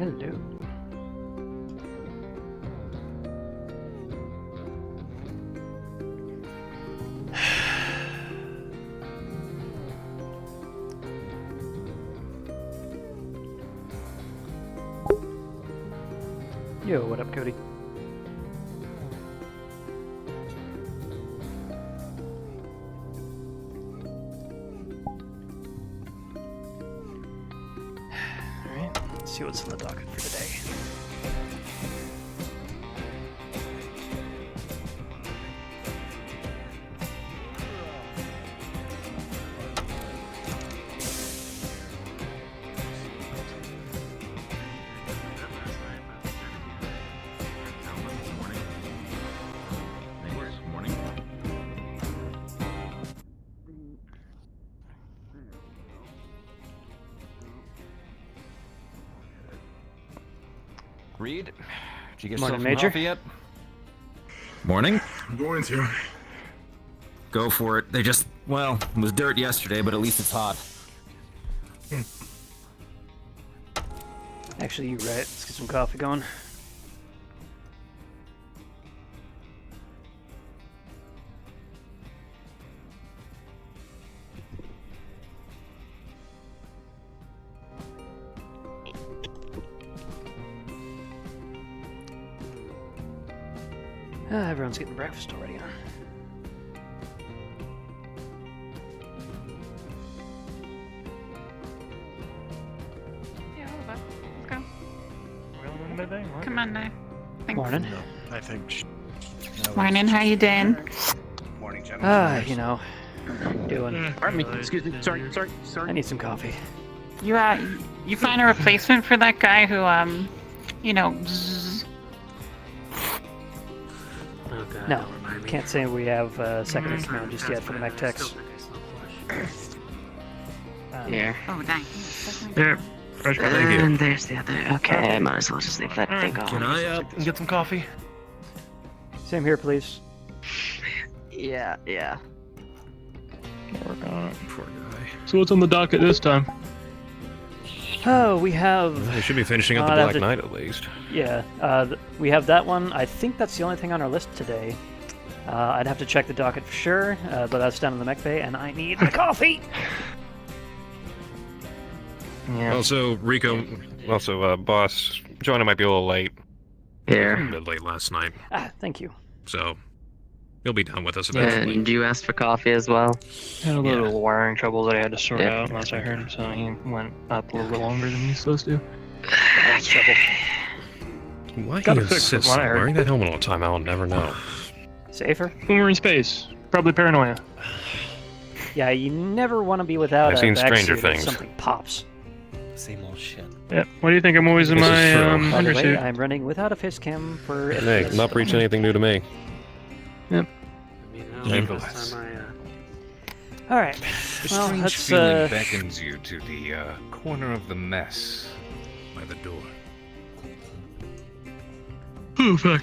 Hello. Yo, what up, Cody? Alright, let's see what's on the docket for today. Reed, did you get Morning, yourself some Major. coffee yet? Morning. I'm going to. Go for it. They just, well, it was dirt yesterday, but at least it's hot. Actually, you're right. Let's get some coffee going. Everyone's getting breakfast already, huh? Yeah, a little bit. Let's go. What? Come on now. Thanks. Morning. No, I think. Morning, how you doing? Morning, gentlemen. You know, doing. Pardon me. Excuse me. Sorry. I need some coffee. You find a replacement for that guy who, you know, bzzz. Oh, God, No, don't remind me. can't say we have second in command just yet for the mech techs. Yeah. Oh, dang. There. Fresh thank you. And there's the other. Okay, I might as well just leave that thing on. Can I get some coffee? Same here, please. Yeah. Work on it. Poor guy. So what's on the docket this time? Oh, we have. We should be finishing up the I'd have Black to- Knight at least. Yeah, we have that one. I think that's the only thing on our list today. I'd have to check the docket for sure, but that's down in the mech bay, and I need coffee! Yeah. Also, Rico, boss, Joanna might be a little late. A Here. bit late last night, Thank you. so he'll be done with us eventually. And you asked for coffee as well? Had a little wiring trouble that I had to sort Yeah. out last I heard, so he went up a little bit longer than he's supposed to. Why Gotta he fix it, insists what I on heard. wearing that helmet all the time, I'll never know. Safer? When we're in space, probably paranoia. Yeah, you never want to be without I've a seen vac Stranger suit if Things. something pops. Same old shit. Yeah. Why do you think I'm always in This is my true. By the under way, suit? I'm running without a face cam for... Hey, FPS. not preaching anything new to me. Nevertheless. Alright, A well, strange let's, feeling beckons you to the corner of the mess by the door. Oh, fuck.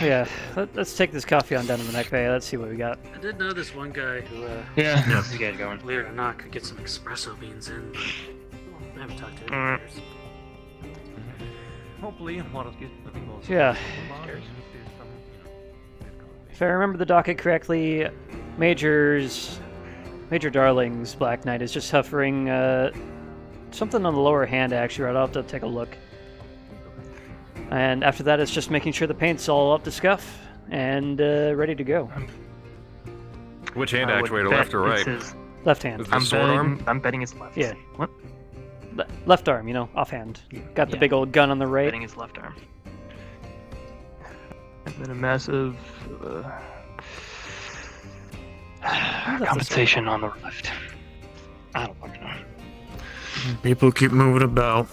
yeah, let's take this coffee on down to the mech bay. Let's see what we got. I did know this one guy who, Yeah. how's he got going? Believe it or not, could get some espresso beans in. But I haven't talked to him in years. Hopefully, Yeah. If I remember the docket correctly, Major Darling's Black Knight is just suffering something on the lower hand, actually. Right, I'll have to take a look. And after that, it's just making sure the paint's all up to scuff and ready to go. Which hand actuator, left or right? Left hand. Is it the sword arm? I'm betting it's left. Yeah. What? Left arm, you know, offhand. Got the big old gun on the right. Betting it's left arm. And then a massive that's the compensation on the left. I don't fucking know. People keep moving about.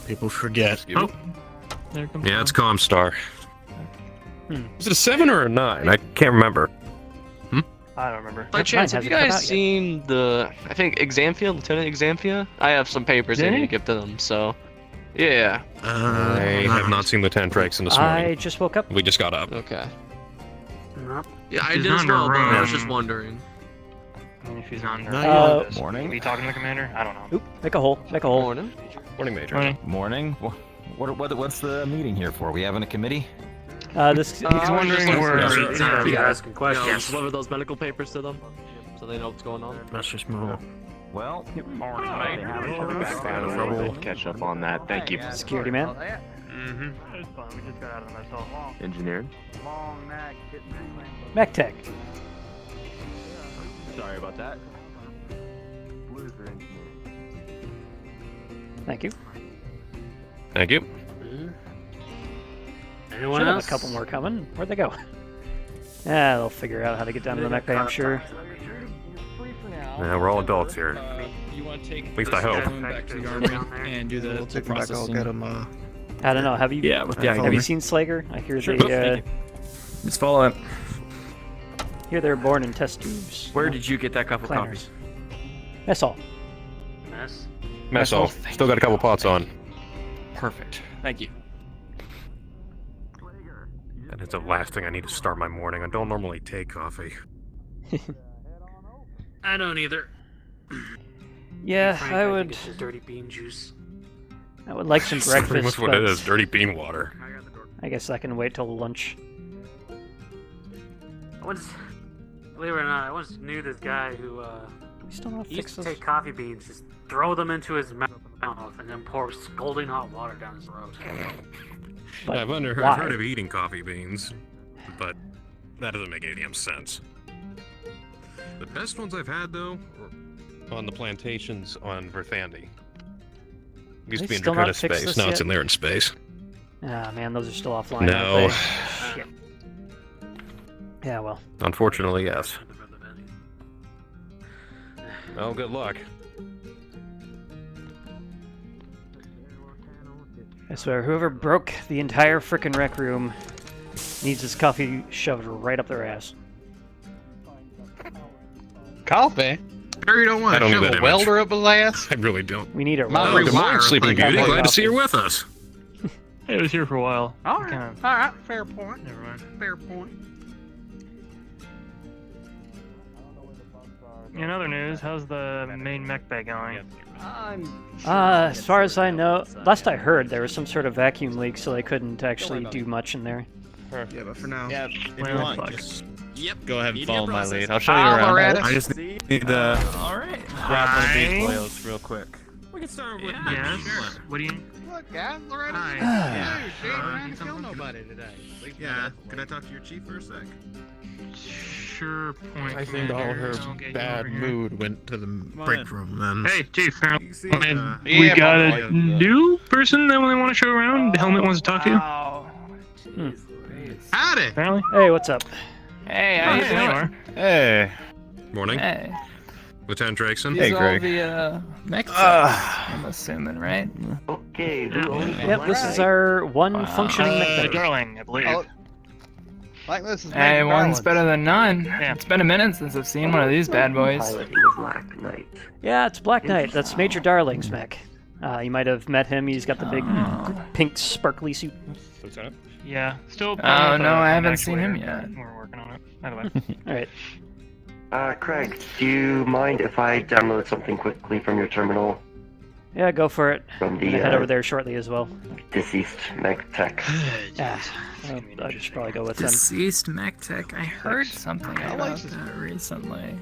People forget. Give it- There comes Yeah, it's Comstar. Hmm. Is it a 7 or a 9? I can't remember. I don't remember. By Mine chance, have you hasn't come guys out yet. seen the, I think, Examphia, Lieutenant Examphia? I have some papers I Did need he? to give to them, so... Yeah. I have not seen Lieutenant Drexen this I morning. just woke up. We just got up. Okay. Nope. Yeah, I He's did as on the well, but I was room. just wondering. I mean, if he's on Not there. Morning. Are we talking to the commander? I don't know. Oop, make a hole. Make a hole. Morning. Morning, Major. Morning. Morning. What's the meeting here for? We having a committee? This He's wondering where. You're asking questions. Yeah, deliver those medical papers to them, so they know what's going on. Let's just move on. Well, Catch up on that. Thank you. security man. Mm-hmm. It's fine. We just got out of the mess hall. Engineering. Mech tech. Sorry about that. Thank you. Thank you. Anyone Should have else? a couple more coming. Where'd they go? Yeah, they'll figure out how to get down to the mech bay, I'm sure. Yeah, we're all adults here. You want to take At least I hope. back to the army and do the, We'll take him back. I'll processing. get him. I don't know. Have you? Yeah, follow Have you me. seen Slager? I hear Sure, they. thank Just follow him. Hear they're born in test tubes. Where did you get that cup of coffee? Planners. That's all. Mess? Mess all. Still got a couple pots on. Perfect. Thank you. And it's the last thing I need to start my morning. I don't normally take coffee. I don't either. Yeah, Frank, I think would. it's just dirty bean juice. I would like some That's pretty breakfast. much what it but is. Dirty bean water. I guess I can wait till lunch. I once, believe it or not, I once knew this guy who We still not he fix used to this. take coffee beans, just throw them into his mouth, and then pour scalding hot water down his throat. But I've why? heard of eating coffee beans, but that doesn't make any damn sense. The best ones I've had, though, On the plantations on Verthandi. Used They to be in still not Drakota fixed space. this Now it's yet? in there in space. Ah, man, those are still offline. No. Aren't they? Shit. Yeah, well. Unfortunately, yes. Oh, good luck. I swear, whoever broke the entire frickin' rec room needs his coffee shoved right up their ass. Coffee? Sure you don't want I don't to need shove that a image. welder up his ass? I really don't. We need a My roast. Good morning, rewire Sleeping for Beauty. that Glad to see you're coffee. with us. It was here for a while. Alright, Kind of- alright, fair point. Never mind. Fair point. In other news, how's the main mech bay going? As far as I know, last I heard, there was some sort of vacuum leak, so they couldn't actually do much in there. Yeah, but for now. Yeah, if you Well, want, fuck. just Go ahead and Media follow my process. lead. I'll show you around. Loretta. I just need to grab one of these oils real quick. We can start with Yes. What do you? Look, guys, Loretta. Hi. Yeah. She ain't trying to kill nobody today. Yeah, can I talk to your chief for a sec? Sure point. I think all Commander. her I'll get you bad over here. mood went to the break room then. Hey, Chief. You see, We Yeah, got probably, a new person that we want to show around. Helmet wants to talk to you. howdy! Apparently. Hey, what's up? Hey, Oh, how you there you doing? are. Hey. Morning, Hey. Lieutenant Drakeson. These Hey, are Greg. all the mech techs, I'm assuming, right? Okay. Yep, this is our one functioning mech bay. Darling, I believe. Oh, like this is Hey, making one's balance. better than none. Yeah. It's been a minute since I've seen one of these bad boys. Yeah, it's Black Knight. That's Major Darling's mech. You might have met him. He's got the big pink sparkly suit. Lieutenant? Yeah. Still. Oh, no, I haven't seen him yet. We're working on it. By the way. All right. Craig, do you mind if I download something quickly from your terminal Yeah, go for it. from I'm the gonna head over there shortly as well. deceased Meg Tech? Yeah, I should probably go with them. Deceased mech tech. I heard something How about much is- that recently.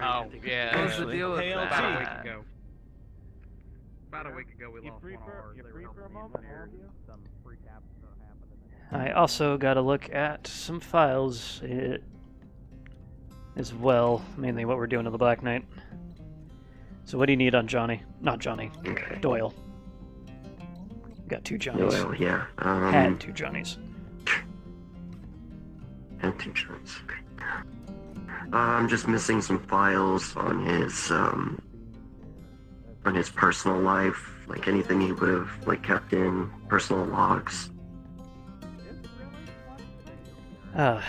Oh, yeah. What's the deal with About a that? week ago. About a week ago, we lost one of ours. I also got to look at some files as well, mainly what we're doing to the Black Knight. So what do you need on Johnny? Not Johnny, Okay. Doyle. Got two Johnnies. Well, yeah. Had two Johnnies. And two charts. I'm just missing some files on his personal life, like anything he would have like kept in personal logs. I'm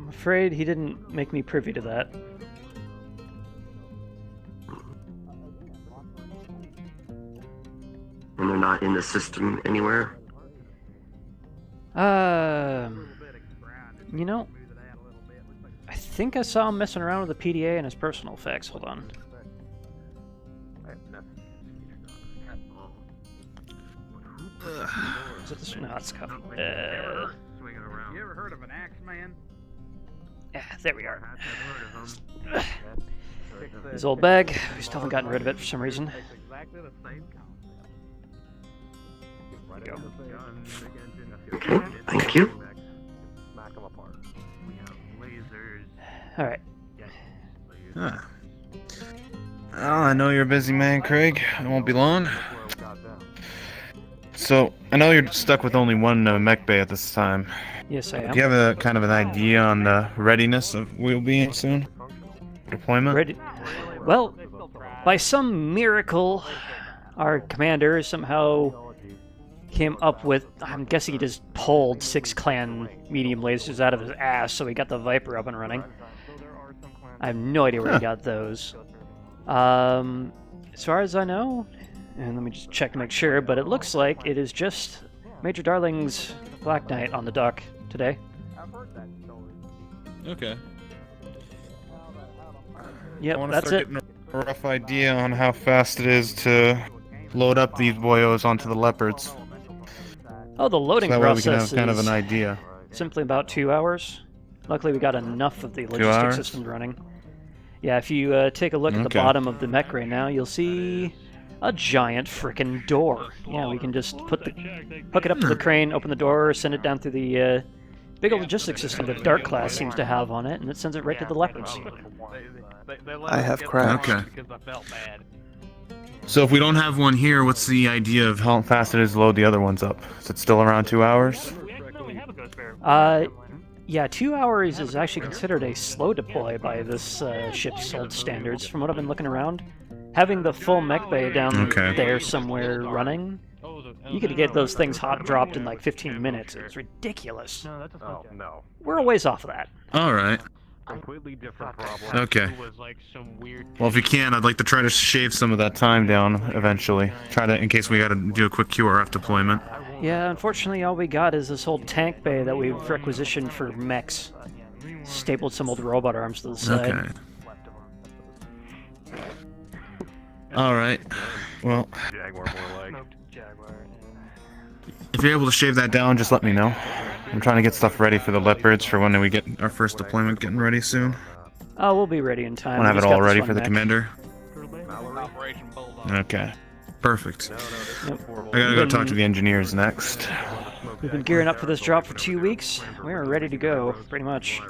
afraid he didn't make me privy to that. And they're not in the system anywhere. You know, I think I saw him messing around with the PDA and his personal effects. Hold on. Is it this one? No, it's scuffed. You ever heard of an axe man? Yeah, there we are. His old bag. We still haven't gotten rid of it for some reason. Exactly the same There you go. Okay, thank you. Alright. Huh. Well, I know you're a busy man, Craig. It won't be long. So, I know you're stuck with only one mech bay at this time. Yes, I am. Do you have a kind of an idea on the readiness of we'll be soon? Deployment? Ready? Well, by some miracle, our commander somehow came up with, I'm guessing he just pulled 6 clan medium lasers out of his ass, so he got the Viper up and running. I have no idea where he got those. As far as I know, and let me just check to make sure, but it looks like it is just Major Darling's Black Knight on the dock today. Okay. Yep, I want to that's start it. getting a rough idea on how fast it is to load up these boyos onto the leopards. Oh, the loading So that way we can process have kind of is an idea. simply about 2 hours. Luckily, we got enough of the 2 logistic hours? systems running. Yeah, if you take a look at the Okay. bottom of the mech right now, you'll see a giant frickin' door. Yeah, we can just hook it up to the crane, open the door, send it down through the big old logistics system that Dark Class seems to have on it, and it sends it right to the leopards. I have crashed. Okay. So if we don't have one here, what's the idea of how fast it is to load the other ones up? Is it still around 2 hours? Yeah, 2 hours is actually considered a slow deploy by this ship's old standards. From what I've been looking around, having the full mech bay down there somewhere running, you could get those things hot dropped in like 15 minutes. It's ridiculous. We're a ways off of that. All right. Completely different problem. Okay. It was like some weird. Well, if you can, I'd like to try to shave some of that time down eventually. Try to, in case we got to do a quick QRF deployment. Yeah, unfortunately, all we got is this old tank bay that we've requisitioned for mechs. Stapled some old robot arms to the side. Okay. All right. Well, Jaguar more like. if you're able to shave that down, just let me know. I'm trying to get stuff ready for the leopards for when we get our first deployment getting ready soon. Oh, we'll be ready in time. I want to have We it just got all this ready one for the mech. commander. Operation Bulldog. Okay. Perfect. Yep. I gotta go talk to the engineers next. We've been gearing up for this drop for 2 weeks. We're ready to go, pretty much.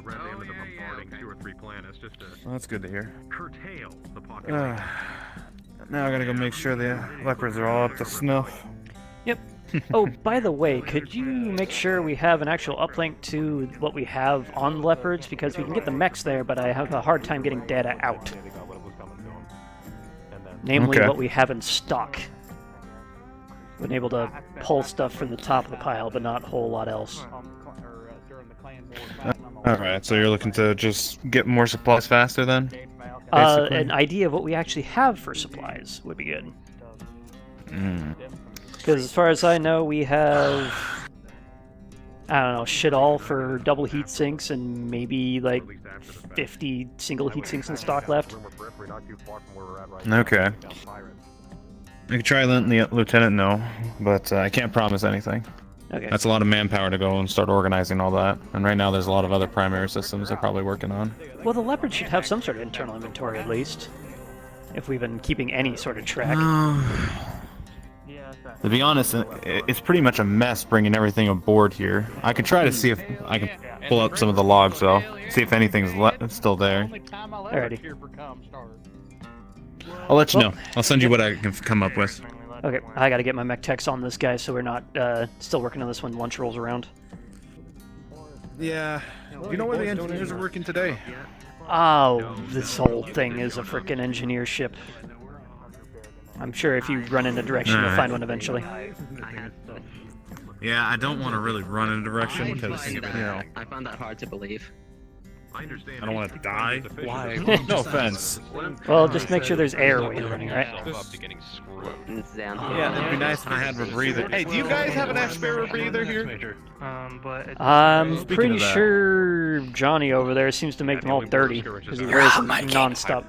Well, that's good to hear. Curtail the pocket. Now I gotta go make sure the leopards are all up to snuff. Yep. Oh, by the way, could you make sure we have an actual uplink to what we have on the leopards? Because we can get the mechs there, but I have a hard time getting data out. Namely, Okay. what we have in stock. Been able to pull stuff from the top of the pile, but not a whole lot else. Alright, so you're looking to just get more supplies faster then? Basically? An idea of what we actually have for supplies would be good. Mm. Because as far as I know, we have, I don't know, shit all for double heat sinks and maybe like 50 single heat sinks in stock left. Okay. I could try letting the lieutenant know, but I can't promise anything. Okay. That's a lot of manpower to go and start organizing all that. And right now there's a lot of other primary systems they're probably working on. Well, the Leopard should have some sort of internal inventory at least. If we've been keeping any sort of track. To be honest, it's pretty much a mess bringing everything aboard here. I could try to see if I can pull up some of the logs though, see if anything's still there. Alrighty. I'll let you know. I'll send you what I can come up with. Okay, I gotta get my mech techs on this guy so we're not still working on this when lunch rolls around. Yeah. You know where the engineers are working today? Oh, this whole thing is a frickin' engineer ship. I'm sure if you run in a direction, you'll find one eventually. Yeah, I don't want to really run in a direction because, you know, I found that hard to believe. I don't want to die. Why? No offense. Well, just make sure there's airway running, right? Yeah, it'd be nice if I had a rebreather. Hey, do you guys have an spare rebreather here? I'm Speaking pretty of that. sure Johnny over there seems to make them all dirty because he wears them non-stop.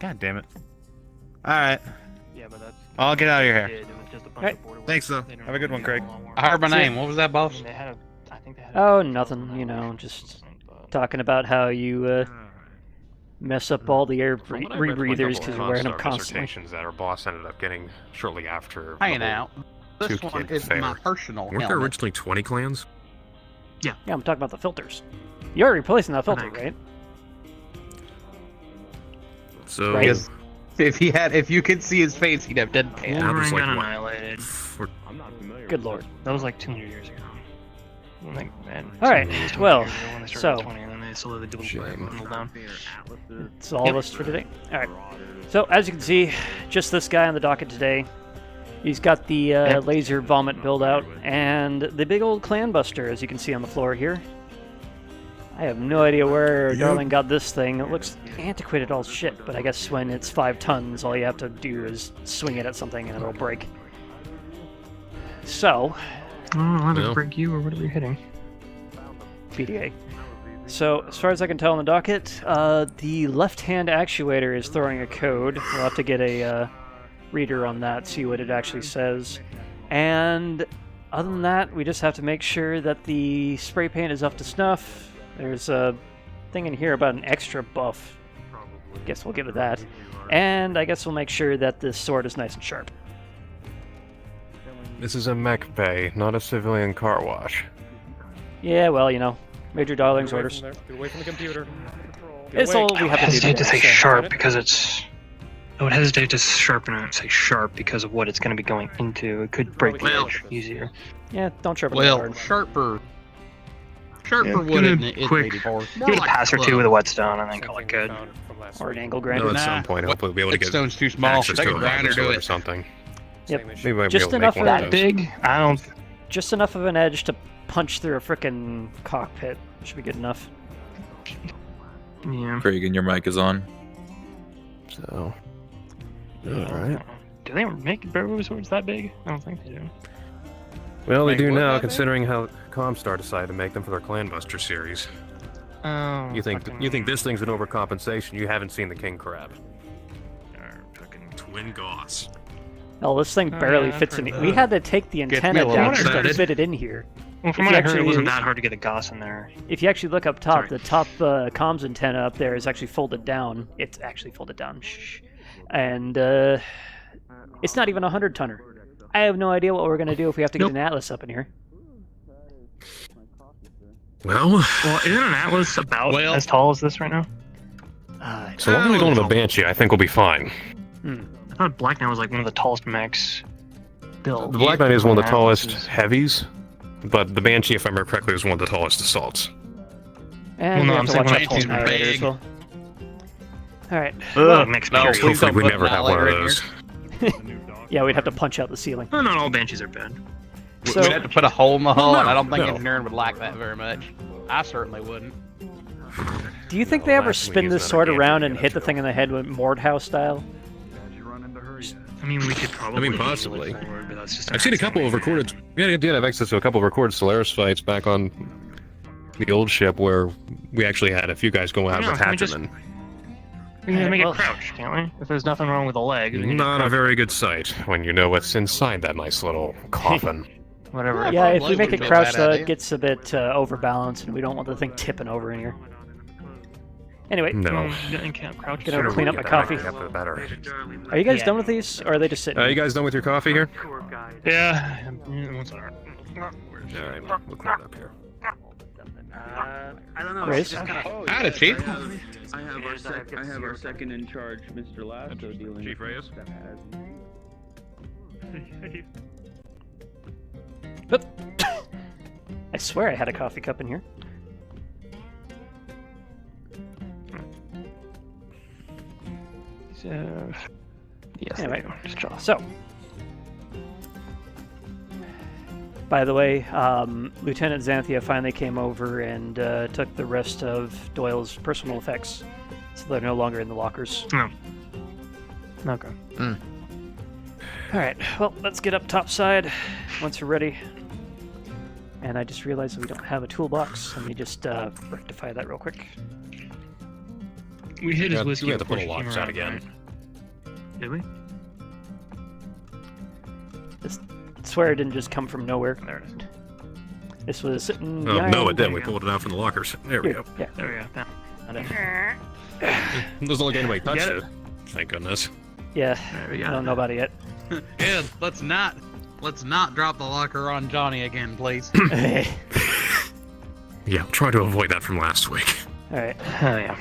God damn it. Alright. I'll get out of your hair. Right. Thanks, though. Have a good one, Craig. I heard my name. What was that, boss? Oh, nothing. You know, just talking about how you mess up all the air From what I read from a rebreathers couple because you're wearing them constantly. dissertations that our boss ended up getting shortly after. Hanging the whole out. This one two-kid is fair. my personal Weren't there helmet. originally 20 clans? Yeah, I'm talking about the filters. You're replacing that filter, right? So Right. If you could see his face, he'd have dead pan. Now there's Wolverine got like what? annihilated. Good lord. That was like 200 years ago. Like, man, All right, 200 years well, ago when they started so- with 20, and then they slowly dwindled down. It's all of us for today. All right. So as you can see, just this guy on the docket today. He's got the laser vomit build out and the big old clan buster, as you can see on the floor here. I have no idea where Darling got this thing. It looks antiquated all shit, but I guess when it's 5 tons, all you have to do is swing it at something and it'll break. So, I don't know how to No. break you or whatever you're hitting. PDA. So, as far as I can tell on the docket, the left-hand actuator is throwing a code. We'll have to get a reader on that, see what it actually says. And other than that, we just have to make sure that the spray paint is up to snuff. There's a thing in here about an extra buff. Guess we'll get to that. And I guess we'll make sure that this sword is nice and sharp. This is a mech bay, not a civilian car wash. Yeah, well, you know, Major Darling's orders. Get away from the computer. It's all we have to do. hesitate to today, say so- sharp because it's. I would hesitate to sharpen it and say sharp because of what it's going to be going into. It could break the edge easier. Yeah, don't sharpen it Well, hard. sharper Yeah, wood, good, isn't it? It's quick. 84. Give it a pass or two with a whetstone and then call it good. Or an angle No, grinder. at some point, hopefully we'll be able to get Stone's too small. access Take to a a grinder to or it. something. Yep. Maybe we'll Just be able enough to of make one that of those. Big? I don't. Just enough of an edge to punch through a frickin' cockpit. Should be good enough. Yeah. Craig, and your mic is on. So, alright. Do they make barrel swords that big? I don't think they do. Well, they Make do what now, that big? considering how Comstar decided to make them for their Clanbuster series. Oh. You think this thing's an overcompensation? You haven't seen the King Crab. Twin Goss. Oh, this thing Oh, barely yeah, I've fits heard in. that. We had to take the Gets me antenna a little down just to excited. fit it in here. Well, from If what you I heard, it actually- wasn't that hard to get a Goss in there. If you actually look up top, Sorry. the top comms antenna up there is actually folded down. It's actually folded down. Shh. And it's not even a 100-tonner. I have no idea what we're going to do if we have to get an Atlas up in here. Well, Well, isn't an Atlas about Well- as tall as this right now? So long as we don't have a Banshee, I think we'll be fine. I thought Black Knight was like one of the tallest mechs built. The Black Knight is one of the Atlas tallest is- heavies, but the Banshee, if I remember correctly, is one of the tallest assaults. And Well, no, we I'm have to saying watch out Banshee's for narrator as big. well. Alright. Ugh, mechs No, period. please Hopefully don't we put never an have one of alligator in those. Yeah, we'd have to punch out the ceiling. No, not all Banshees are bad. So- We'd have to put a hole in the hull, no, and I don't think no. engineering would like that very much. I certainly wouldn't. Do you think they Well, ever last week spin is this another sword game around to and get hit the to. thing in the head with Mordhouse style? I mean, we could probably. possibly. use it forward, but that's just I've seen a couple of recorded. Yeah, I did have access to a couple of recorded Solaris fights back on the old ship where we actually had a few guys go out Yeah, with can we just- Hatcheman. We can make well- it crouch, can't we? If there's nothing wrong with the leg, we can just Not a crouch. very good sight when you know what's inside that nice little coffin. Whatever. Yeah, if we probably make it wouldn't be a crouch, bad though, idea. it gets a bit overbalanced, and we don't want the thing tipping over in here. Anyway, No. You can't crouch. Gonna Sure. clean up my coffee. The better. Are you guys Yeah. done with these, or are they just sitting? You guys done with your coffee here? Yeah. What's that? All right, we'll clean it up here. I don't know. Raise? Just kinda... Howdy, Chief. I have our second in charge, Mr. Lasso, dealing Chief with Reyes? that I swear I had a coffee cup in here. Yes. Anyway, they do. Just draw. So, by the way, Lieutenant Xanthia finally came over and took the rest of Doyle's personal effects, so they're no longer in the lockers. Okay. All right, well, let's get up top side once we're ready. And I just realized that we don't have a toolbox. Let me just rectify that real quick. We hit his Yeah, whiskey we have to before pull she the came locks out around, again. right? Did we? I swear it didn't just come from nowhere. There it is. This was sitting Oh, behind... no, it didn't. We pulled it out from the lockers. There we Here, go. Yeah. There we go. Found it. Doesn't look like anybody touched Get it. Thank goodness. Yeah, There we I go. don't know about it yet. Yeah, let's not drop the locker on Johnny again, please. Yeah, I'm trying to avoid that from last week. Alright. Oh yeah.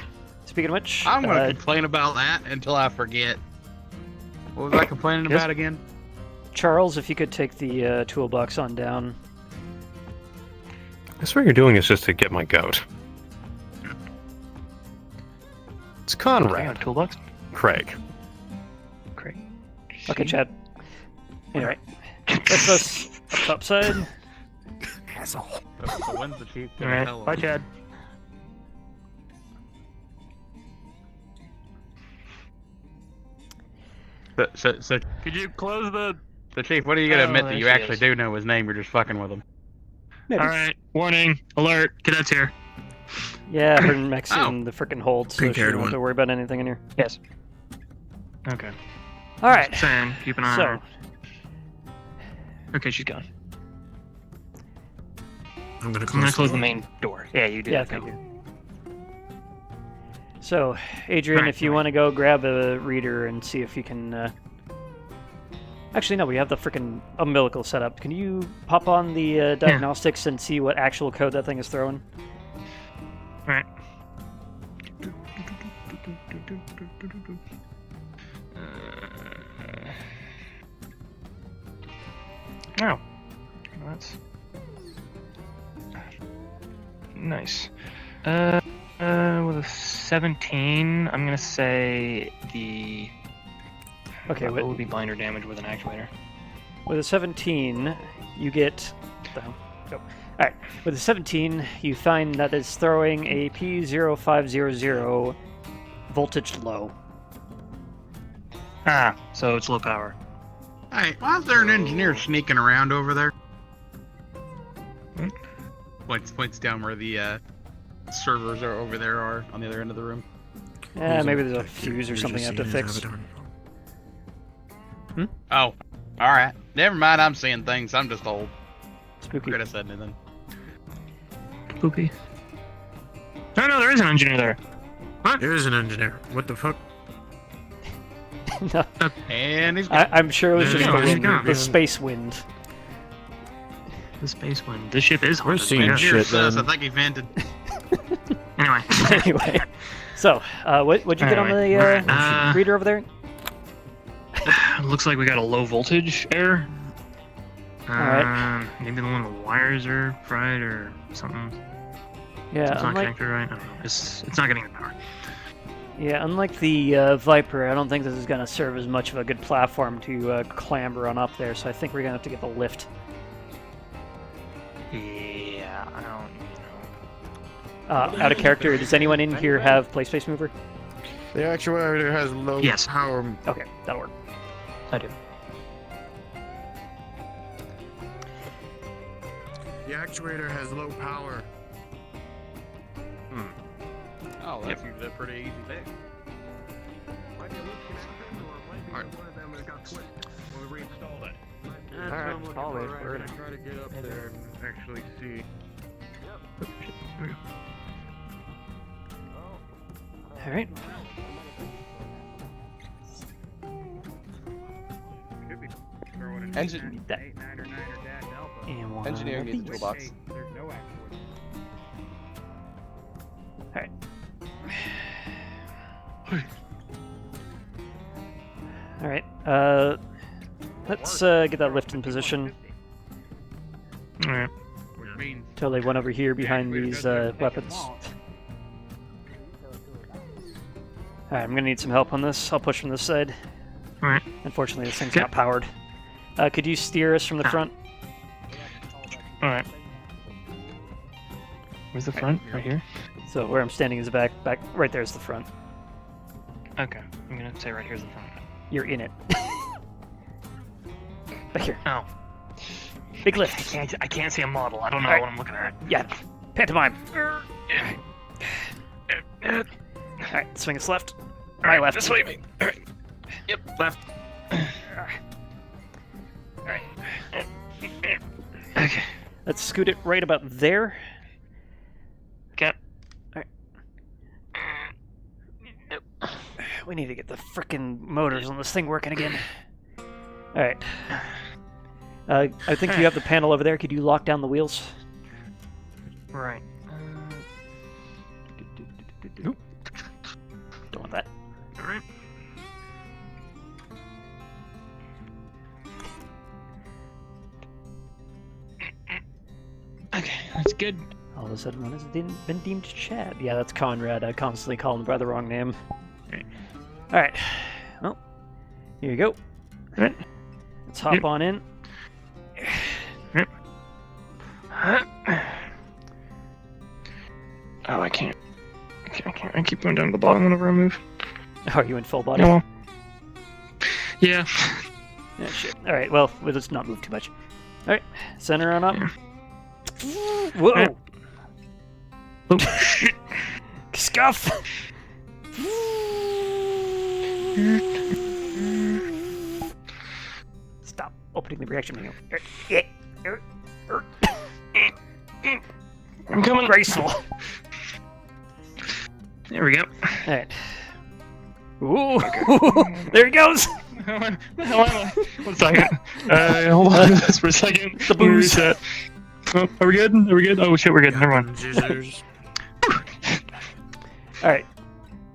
Speaking of which, I'm gonna complain about that until I forget. What was I complaining about again? Charles, if you could take the toolbox on down. I swear you're doing this just to get my goat. It's Conrad. Toolbox? Craig. Craig. Okay, Chad. Anyway, let's us up top side. So when's the chief All gonna right. tell Bye, us? Chad. So could you close the chief? What are you gonna admit that there you she actually is. do know his name? You're just fucking with him. Maybe. All right. Warning. Alert. Cadets here. Yeah, her mech's in the frickin' hold, so she Pink-haired don't have one. to worry about anything in here. Yes. Okay. Alright, Saying, keep an eye on so, her. Okay, she's gone. I'm gonna I'm gonna close the door. main door. Yeah, you did. yeah, thank you. So, Adrian, Right, if you right. want to go grab a reader and see if you can, Actually, no, we have the frickin' umbilical set up. Can you pop on the diagnostics and see what actual code that thing is throwing? Right. Oh. That's nice. With a 17, I'm gonna say the. Okay, what would be binder damage with an actuator? With a 17, you get... What the hell? Go. Alright, with a 17, you find that it's throwing a P0500 voltage low. Ah, so it's low power. Hey, why is there an engineer sneaking around over there? Points down where the servers are over there are on the other end of the room. Yeah, maybe there's a fuse or something I have to fix. Oh, all right. Never mind. I'm seeing things. I'm just old. Spooky. Could have said anything. Spooky. No, there is an engineer there. There is an engineer. What the fuck? No, And he's gone. I'm sure it was Yeah, just he's the wind, gone. the space wind. The space wind. This ship is haunted. seeing man. Engineer shit, says, I then. think he vented. Anyway. Anyway, so, what'd you get on the Alright, reader over there? looks like we got a low voltage error. Alright. Maybe one of the wires are fried or something. Yeah, It's not unlike, connected right. I don't know. It's not getting the power. yeah, unlike the Viper, I don't think this is going to serve as much of a good platform to clamber on up there, so I think we're going to have to get the lift. Yeah, I don't Out of character, does anyone in here have play space mover? The actuator has low Yes. power. Okay, that'll work. I do. The actuator has low power. Oh, that's usually a pretty easy fix. Alright, always. We're gonna try to get up there and actually see. Alright. Engine. That. And one Engineering of needs a these. toolbox. Alright. Alright, let's get that lift in position. Alright. Totally one over here behind these weapons. Alright, I'm gonna need some help on this. I'll push from this side. Alright. Unfortunately, this thing's Okay. not powered. Could you steer us from the front? Alright. Where's the front? Right here? So where I'm standing is the back. Right there is the front. Okay. I'm gonna say right here's the front. You're in it. Back here. Oh. Big lift. I can't see a model. I don't know Alright. what I'm looking at. Yeah. Pantomime. Alright, swing us left. My left. This way, mate. Alright. Yep, left. Alright. Let's scoot it right about there. Okay. We need to get the frickin' motors on this thing working again. Alright. I think you have the panel over there. Could you lock down the wheels? Right. Don't want that. Alright. Okay, that's good. All of a sudden, one has been deemed Chad. Yeah, that's Conrad. I constantly call him by the wrong name. Alright. Well, here you go. Right. Let's hop on in. Oh, I can't. I keep going down to the bottom whenever I move. Oh, are you in full body? No. Yeah. Yeah, shit. Alright, well, we'll just not move too much. Alright, center on up. Yeah. Whoa! Right. Oh, shit. Scuff! Stop opening the reaction menu. I'm coming. Graceful. There we go. Alright. Ooh! There he goes! Hold on. 1 second. Hold on just for a second. The booze. Reset. Oh, are we good? Are we good? Oh shit, we're good. Never mind. Alright.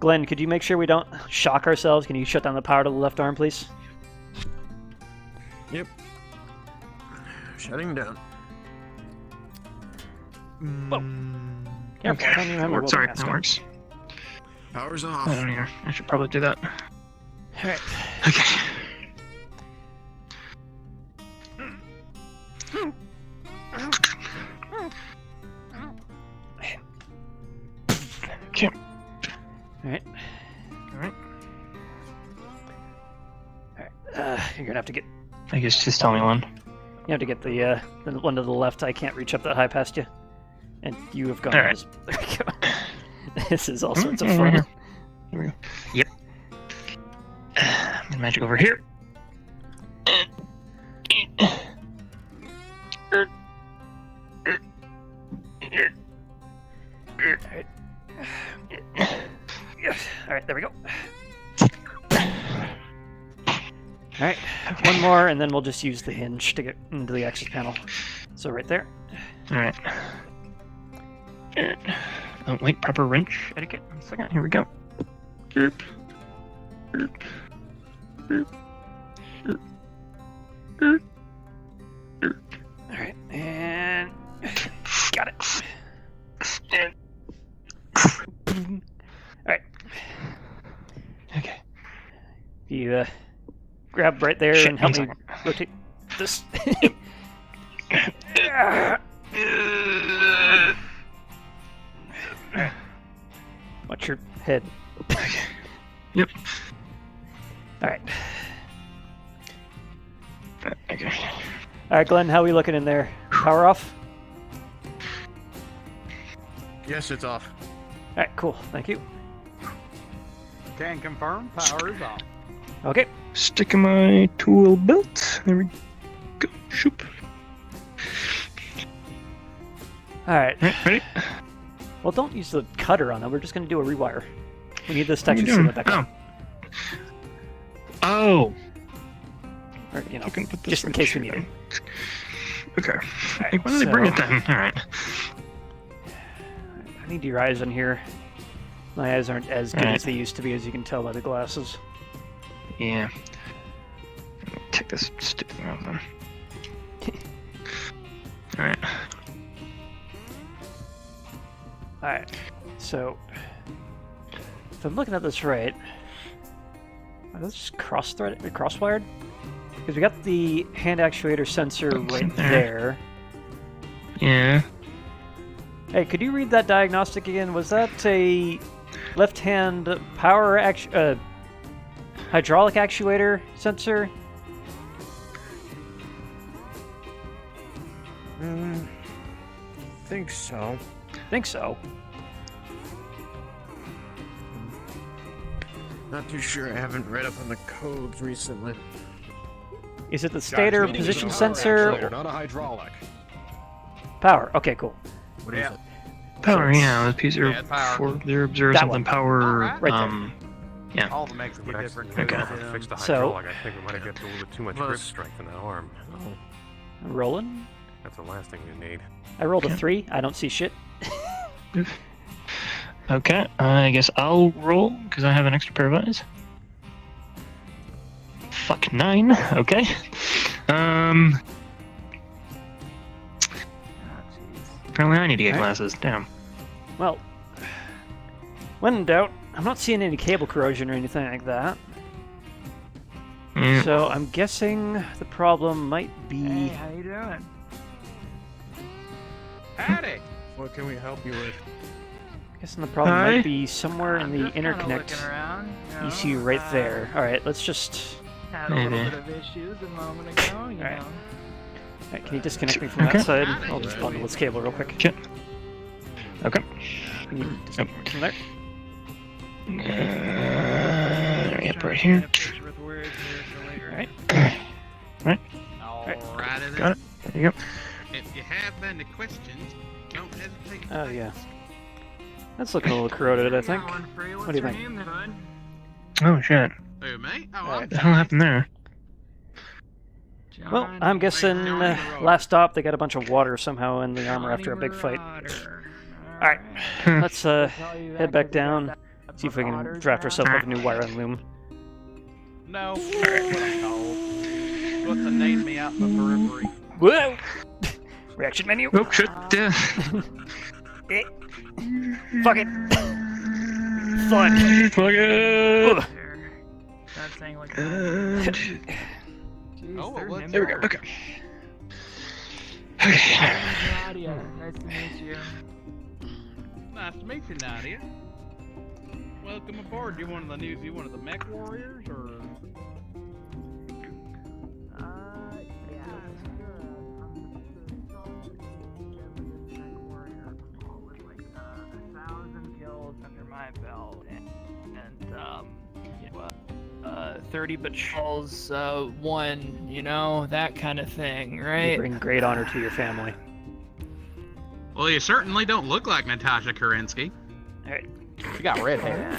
Glenn, could you make sure we don't shock ourselves? Can you shut down the power to the left arm, please? Yep. Shutting down. Whoa. Careful, Okay. I don't even have my Sorry, mask that on. works. Power's I off. don't either. I should probably do that. Alright. Okay. Okay. Alright. Alright. You're gonna have to get... I guess just tell me one. You have to get the one to the left. I can't reach up that high past you. And you have gone... Alright. There we go. This is all sorts of Over fun. here. There we go. Yep. Magic over here. Alright. Alright, there we go. Alright, one more, and then we'll just use the hinge to get into the access panel. So right there. Alright. Oh, wait, proper wrench etiquette. 1 second, here we go. Alright, and... Got it. Alright. Okay. You, grab right there Shit, and help 1 me second. rotate this. Watch your head. Yep. Alright. Okay. Alright, Glenn, how are we looking in there? Power off? Yes, it's off. Alright, cool. Thank you. Can confirm. Power is off. Okay. Stick in my tool belt. There we go. Shoop. Alright. Ready? Well, don't use the cutter on it. We're just going to do a rewire. We need this What are you texture doing? to back up. Oh. Or, you know, You can put this just in right case we here need it. then. Okay. Alright, Why did they bring it then? Alright. I need your eyes on here. My eyes aren't as good Alright. as they used to be, as you can tell by the glasses. Yeah. Take this stupid thing off then. Alright. Alright, so... If I'm looking at this right... Are those just cross-wired? Because we got the hand actuator sensor right there. Yeah. Hey, could you read that diagnostic again? Was that a left-hand power hydraulic actuator sensor? Think so. Think so. Not too sure. I haven't read up on the codes recently. Is it the stator position sensor? Not a hydraulic. Power. Okay, cool. What is it? Power, yeah, the piece Yeah, power. 400 That something one. power. Right there. Yeah. All the makes a bit different. Okay. Fix the So- hydraulic. I think we might have got a little bit too much grip strength in that arm. Oh, Rolling. that's the last thing you need. I rolled a 3. I don't see shit. Okay, I guess I'll roll because I have an extra pair of eyes. Fuck 9. Okay. Apparently I need to get glasses. Damn. Well, when in doubt, I'm not seeing any cable corrosion or anything like that. Mm. So I'm guessing the problem might be. Hey, how you doing? Howdy. What can we help you with? Guessing the problem Hi. might be somewhere in the Just kinda interconnect. looking around, You see right there. All right, let's just. Had a little Maybe. bit of issues a moment ago, you Alright. know. Alright, can you disconnect me from Okay. that side? I'll just bundle this cable real quick. Okay. Okay. Can you disconnect me from there? Yep, right here. Alright. Right. Alrighty then. Got it. There you go. If you have any questions, don't hesitate. Oh yeah. That's looking a little corroded, I think. What do you think? Oh shit. Who, me? Oh, Alright. I'm The hell happened there? Well, I'm guessing last stop they got a bunch of water somehow in the armor after a big fight. Alright, let's head back down, see if we can draft ourselves up a new wiring loom. No, that's what I'm told. What's to name me out in the periphery? Whoa! Reaction menu. Oh shit. Fuck it. Fun. Fuck it. Ugh. That's saying like Jeez, Oh, well, what's there we go. Okay. Okay. Nadia, nice to meet you. Nice to meet you, Nadia. Welcome aboard. You one of the mech warriors, or? Yeah, with like 1,000 kills under my belt, and 30 patrols, one, you know, that kind of thing, You right? bring great honor to your family. Well, you certainly don't look like Natasha Kerensky. Alright. You got red hair.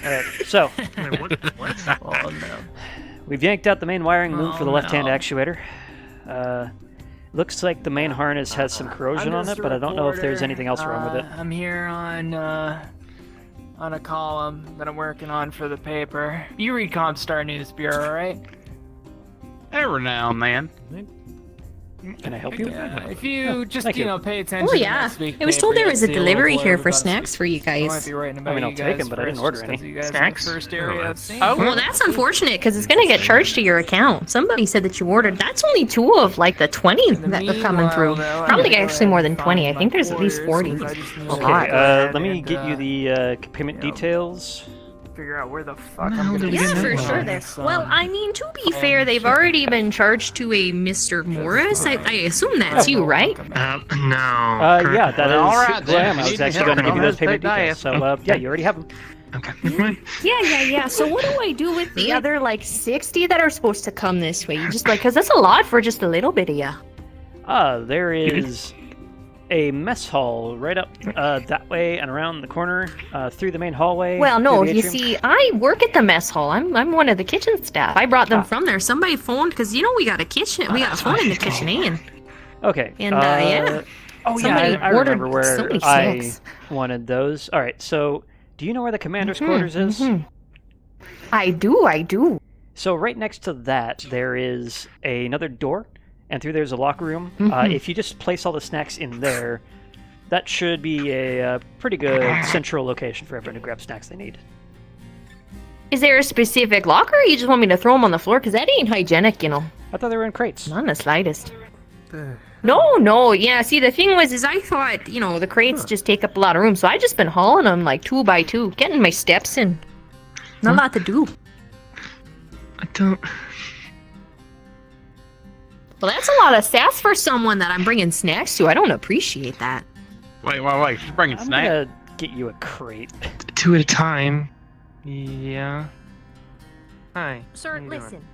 Alright, so Oh no. we've yanked out the main wiring loom for the Oh, left-hand no. actuator. Looks like the main harness has some corrosion on it, but I don't know if there's anything else wrong with it. I'm here on a column that I'm working on for the paper. You read Comstar News Bureau, right? Every now and then. Can I help you? Yeah, if you just, thank you you. know, pay attention Oh to yeah, next week's it was told paper, there was a you'll see little delivery here blurb for about snacks for you I might guys. be writing I about mean, you I'll take guys 'em, but I didn't first, order just any. 'cause you guys are the Snacks? first area I've seen. Oh, Well, that's unfortunate because it's gonna get charged to your account. Somebody said that you ordered. That's only 2 of like the 20 that are coming through. Probably actually more than 20. I think there's at least 40. Okay, lot. let me get you the payment details. Figure out where the fuck the I'm hell gonna did we be Yeah, get for that sure. one? There. Well, I mean, to be fair, they've already been charged to a Mr. Morris. I assume that's you, right? No. Yeah, that is All right, who I am. then. I was If you actually need going to help, give you those don't payment hesitate to details. So, yeah, you already have them. Okay. Never mind. Yeah. So what do I do with the other like 60 that are supposed to come this way? You just like, cause that's a lot for just a little bit of ya. There is a mess hall right up that way and around the corner, through the main hallway. Well, no, through the you atrium. see, I work at the mess hall. I'm one of the kitchen staff. I brought them from there. Somebody phoned because you know we got a kitchen. We got a phone in the kitchen, and Okay. And, yeah. Oh Somebody yeah, I ordered remember where so many I snacks. wanted those. All right. So, do you know where the commander's quarters is? I do. So right next to that, there is another door, and through there's a locker room. If you just place all the snacks in there, that should be a pretty good central location for everyone to grab snacks they need. Is there a specific locker, or you just want me to throw them on the floor? Because that ain't hygienic, you know. I thought they were in crates. Not in the slightest. No. Yeah, see, the thing was, is I thought, you know, the crates just take up a lot of room, so I just been hauling them like 2 by 2, getting my steps in. Not a lot to do. I don't. Well, that's a lot of sass for someone that I'm bringing snacks to. I don't appreciate that. Wait. She's bringing I'm snacks. gonna get you a crate. 2 at a time. Yeah. Hi. Sir, how you doing? listen.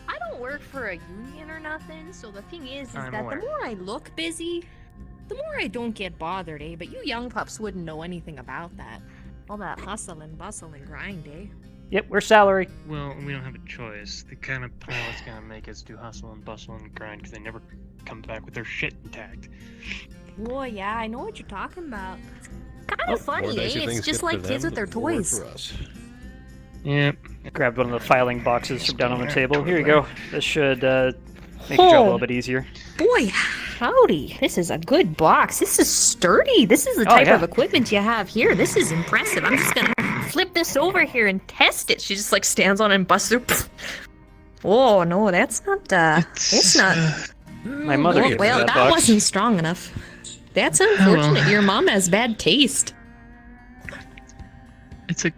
I don't work for a union or nothing, so the thing is I'm that aware. the more I look busy, The more I don't get bothered, eh? But you young pups wouldn't know anything about that. All that hustle and bustle and grind, eh? Yep, we're salary. Well, we don't have a choice. The kind of pilot's gonna make us do hustle and bustle and grind because they never come back with their shit intact. Oh, yeah, I know what you're talking about. Kind of funny, eh? It's just like kids with their toys. Yep. Grabbed one of the filing boxes from down on the table. Here you go. This should make your job a little bit easier. Boy, howdy. This is a good box. This is sturdy. This is the type of equipment you have here. This is impressive. I'm just gonna flip this over here and test it. She just like stands on it and busts through. Oh, no, that's not, it's not. My mother gave me well, that that box. wasn't strong enough. That's unfortunate. Your mom has bad taste.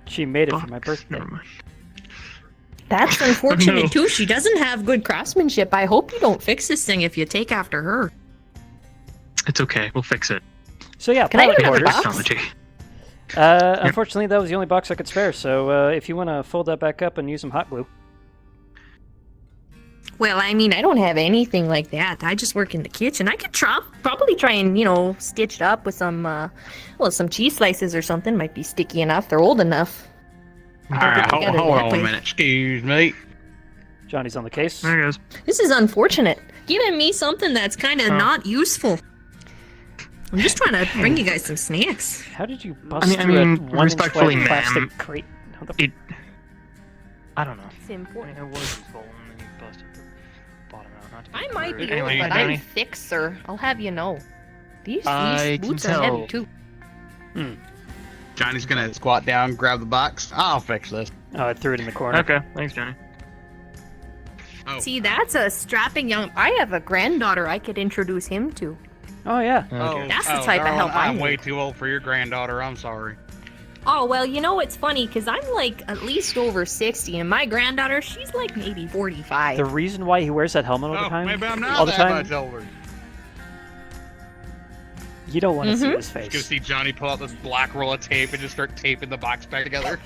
She made it for my birthday. That's unfortunate too. She doesn't have good craftsmanship. I hope you don't fix this thing if you take after her. It's okay. We'll fix it. So yeah, Can I pilot have another quarters. box? Technology. Unfortunately, that was the only box I could spare. So if you want to fold that back up and use some hot glue. Well, I mean, I don't have anything like that. I just work in the kitchen. I could probably try and, stitch it up with some cheese slices or something. Might be sticky enough. They're old enough. Alright, hold together that on way. a minute. Excuse me. Johnny's on the case. There he goes. This is unfortunate. Giving me something that's kind of not useful. I'm just trying to bring you guys some snacks. How did you bust I through mean, a one-inch respectfully, wide plastic ma'am, crate? How the I don't know. It's important. It was useful and then you busted the bottom out. Not to be I might be rude. old, Anyway, but Johnny. I'm thick, sir. I'll have you know. These I can boots are heavy, tell. too. Johnny's gonna squat down, grab the box. I'll fix this. Oh, I threw it in the corner. Okay, thanks, Johnny. Oh. See, that's a strapping young... I have a granddaughter I could introduce him to. Oh, yeah. Okay. That's the type of darling, help I I'm need. way too old for your granddaughter. I'm sorry. Oh, well, you know, it's funny, because I'm, like, at least over 60, and my granddaughter, she's, like, maybe 45. The reason why he wears that helmet all the time, Maybe I'm not all the that time, much older. you don't want to see his Just gonna face. see Johnny pull out this black roll of tape and just start taping the box back together.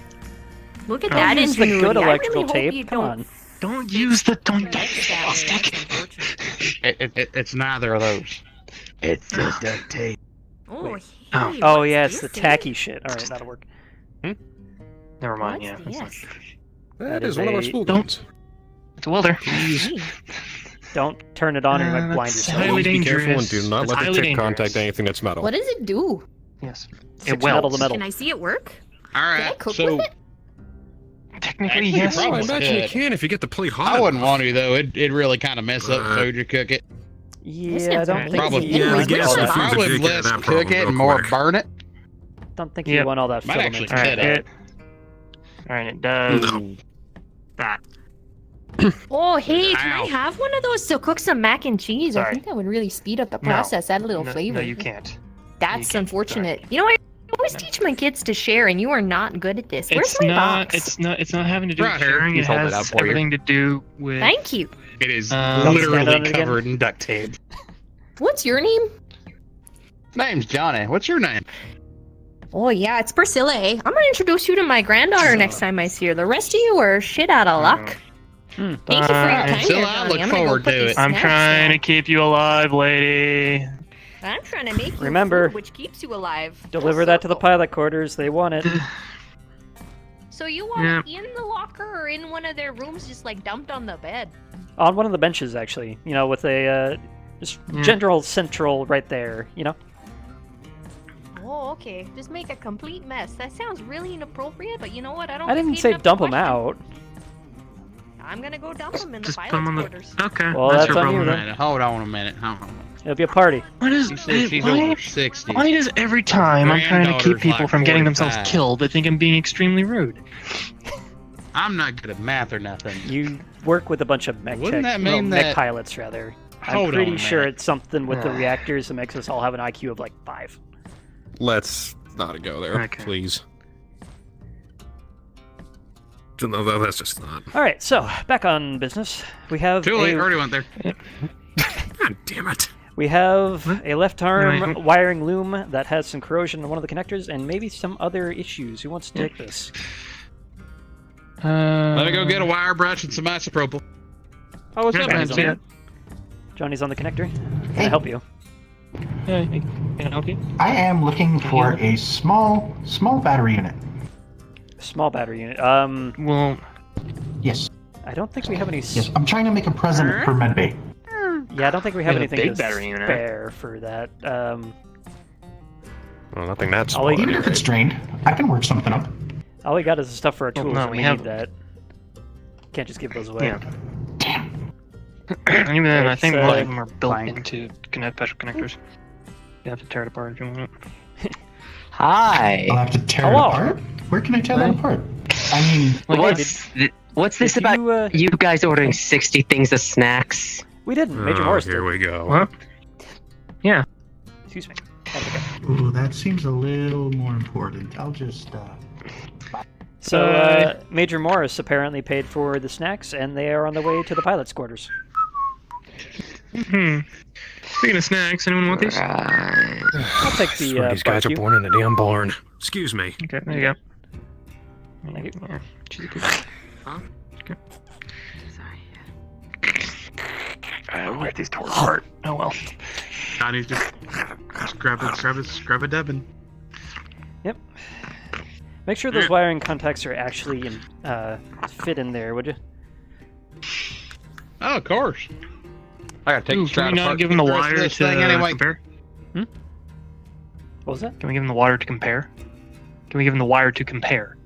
Look at Don't that use the ingenuity. good I electrical really hope you tape. Come don't on. Don't use the... Don't... fix that way. That's unfortunate. It's neither of those. It's the duct tape. Oh, Wait. hey, Oh, what's yeah, it's the this, eh? tacky shit. All right, that'll work. Never mind, What's yeah. this? That is one of our spool Don't- guns. It's a welder. Hey. Don't turn it on or you might blind That's yourself. highly Be careful and dangerous. do not It's let the highly tip dangerous. contact anything that's metal. What does it do? Yes. Six It metal welds. to metal. Can I see it work? All Can I right, cook so with it? Technically, Actually, yes. you I probably imagine you could. can if you get the plate hot. I wouldn't want to though. It'd really kind of mess up food you cook it. Yeah, I don't think Probably, you Anyways, want where's all the that. box? probably Take care of less that cook problem it real and more quick. burn it. Don't think Yep. you want all that Might filament. actually Alright, fit it... Alright, it does... No. that. Oh, hey, can Ow. I have one of those to cook some mac and cheese? I Sorry. think that would really speed up the No. process, add a little No, flavor. no, you can't. That's can't. unfortunate. You know, I always teach my kids to share, and you are not good at this. Where's It's my not. box? It's not having to do Right with here. sharing. It He's holding it has up for you. everything to do with. Thank you. It is Don't stand on literally it again. covered in duct tape. What's your name? Name's Johnny. What's your name? Oh, yeah, it's Priscilla, eh? I'm gonna introduce you to my granddaughter next time I see her. The rest of you are shit out of luck. Thank you for your time, Priscilla, there, I Johnny. look I'm gonna go forward put to these it. I'm snacks trying to down. keep you alive, lady. I'm trying to make you Remember, food, which keeps you alive. Full Deliver that to the circle. pilot quarters. They want it. So you want it in the locker or in one of their rooms, just like dumped on the bed? On one of the benches, actually. You know, with a just general central right there. You know. Oh, okay. Just make a complete mess. That sounds really inappropriate, but you know what? I don't. I get didn't paid say enough to dump them question. out. I'm gonna go dump them in the Just put pilot's them on the. quarters. Okay. Well, that's that's your on you problem. then. Hold on a minute. Hold on. It'll be a party. What is? She says she's why, over 60. why does every time I'm trying to keep Granddaughter's people like from getting themselves 45. killed, they think I'm being extremely rude? I'm not good at math or nothing. You work with a bunch of mech Wouldn't tech, that mean mech that- pilots, rather. I'm Hold on pretty a sure minute. it's something with the reactors that makes us all have an IQ of like 5. Let's not go there, Okay. please. No, that's just not. All right, so back on business. We have Too late. Already went there. God damn it. We have a left arm Right. wiring loom that has some corrosion in one of the connectors and maybe some other issues. Who wants to take this? Let me go get a wire brush and some isopropyl. Oh, what's up, Johnny's on man? it. Johnny's on the connector. Can I help you? Can I help you? I am looking for a small battery unit. Small battery unit. Well, yes. I don't think we have any. Yes, I'm trying to make a present for Medbay. Yeah, I don't think we have We have a anything big to battery unit. spare for that. Well, nothing that All small. we- Even if it's drained, I can work something up. All we got is the stuff for our Well, tools, no, and we we have- need that. Can't just give those away. Yeah. Even then, I think It's, most of them are built blank. into special connectors. You have to tear it apart if you want it. Hi. I'll have to tear it Hello. apart? Where can I tear that apart? I mean, What's this did about you, you guys ordering 60 things of snacks? We didn't. Major Oh, Morris here did. we go. What? Yeah. Excuse me. That's okay. ooh, that seems a little more important. I'll just, So, Major Morris apparently paid for the snacks, and they are on the way to the pilot's quarters. Speaking of snacks, anyone want these? I'll take the Swear these guys are barbecue. born in a damn barn. Excuse me. Okay, there you go. Thank you. Yeah, cheesy cookies. Huh? Okay. We'll get these torn apart. Oh well. Johnny, just grab a Devon. Yep. Make sure those wiring contacts are actually fit in there, would you? Oh, of course. I gotta take Ooh, the can we shroud not apart. give him the Keep rest of wire this to thing anyway. compare? What was that? Can we give him the wire to compare? Can we give him the wire to compare?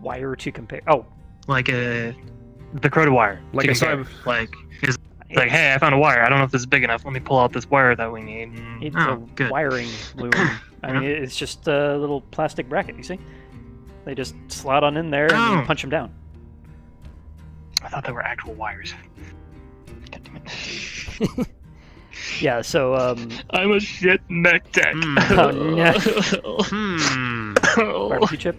Wire to compare. Oh, Like the Crota wire. Like to a compare. side- Like it's like, hey, I found a wire. I don't know if this is big enough. Let me pull out this wire that we need. it's Oh, a good. wiring loom. I mean, it's just a little plastic bracket. You see? They just slot on in there and you Oh. punch them down. I thought they were actual wires. God damn it. Yeah. So I'm a shit mech tech. Oh, no. Hmm. Barbecue chip.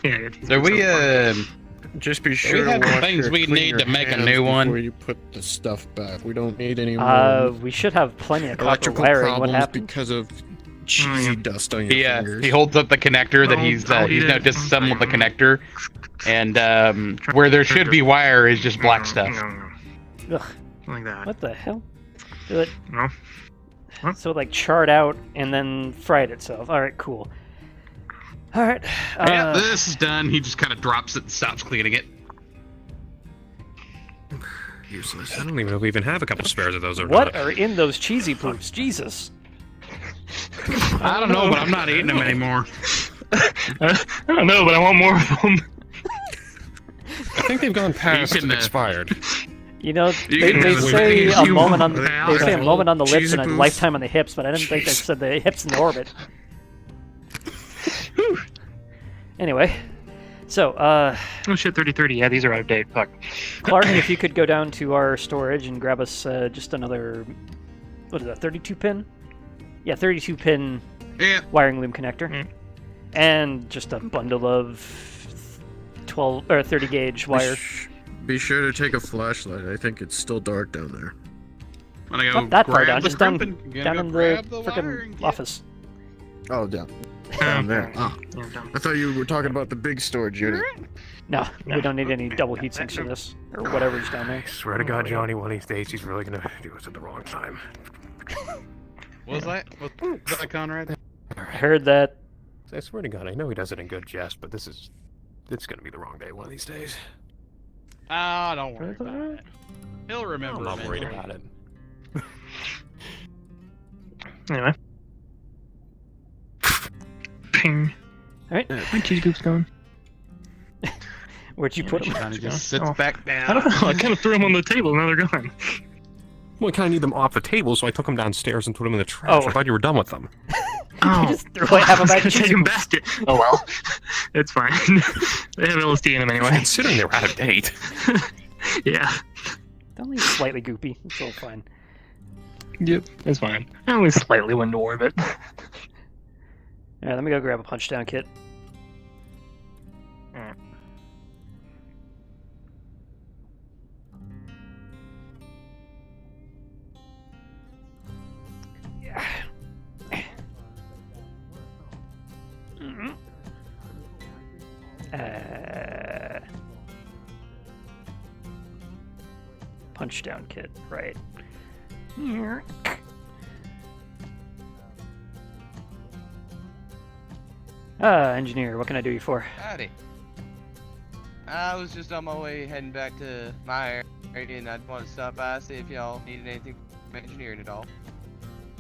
Yeah, So we Just be we sure have to the wash things your we clean need your to make a hands new one. before you put the stuff back. We don't need any more We should have plenty of copper electrical wiring. What problems happened? because of cheesy dust on your fingers. He holds up the connector that Oh, he's I'll he's eat now it. disassembled the connector, and where there should be wire is just black stuff. Ugh, Like that. what the hell? Do it. No. So it, like charred out and then fried itself. All right, cool. All right. Yeah, this is done. He just kind of drops it and stops cleaning it. Useless. I don't even know if we even have a couple spares of those or What not. are in those cheesy poops? Jesus. I don't know, but I'm not eating them anymore. I don't know, but I want more of them. I think they've gone past can, expired. You know, You they, can they have as say many as a you moment want, on pal. they say a moment on the lips Cheesy and a poof. lifetime on the hips, but I didn't think they said the hips in the orbit. Anyway, so Oh shit, 3030. Yeah, these are out of date. Fuck. Clark, if you could go down to our storage and grab us just another, what is that, 32 pin? Yeah, 32 pin Yeah. wiring loom connector, and just a bundle of 12 or 30 gauge wire. Be sure to take a flashlight. I think it's still dark down there. Wanna go Not that far grab down, the just down, crumpin'? You down gonna in go the grab the wire and freaking get- office. Oh, down there. Ah, I thought you were talking about the big storage unit. No, we don't need any double heat sinks for this, or whatever's down there. I swear to God, Johnny, one of these days he's really gonna do us at the wrong time. What was that? Was that Conrad? I heard that. I swear to God, I know he does it in good jest, but it's gonna be the wrong day one of these days. Ah, don't worry about it. He'll remember. I'm not worried eventually. about it. Anyway. Ping. Alright. My cheese goop's gone. Where'd you put them? Johnny just sits back down. I don't know. I kind of threw them on the table. Now they're gone. Well, I kind of need them off the table, so I took them downstairs and put them in the trash. Oh. I thought you were done with them. Oh, just threw away half a bag of cheese. Take back. Oh well, it's fine. They have LSD in them anyway. Considering they were out of date. Yeah. They're only slightly goopy. It's all fine. Yep, it's fine. I only slightly went to orbit. Alright, let me go grab a punch down kit. punch down kit, right? Engineer, what can I do you for? Howdy. I was just on my way heading back to my area, and I wanted to stop by see if y'all needed anything from engineering at all.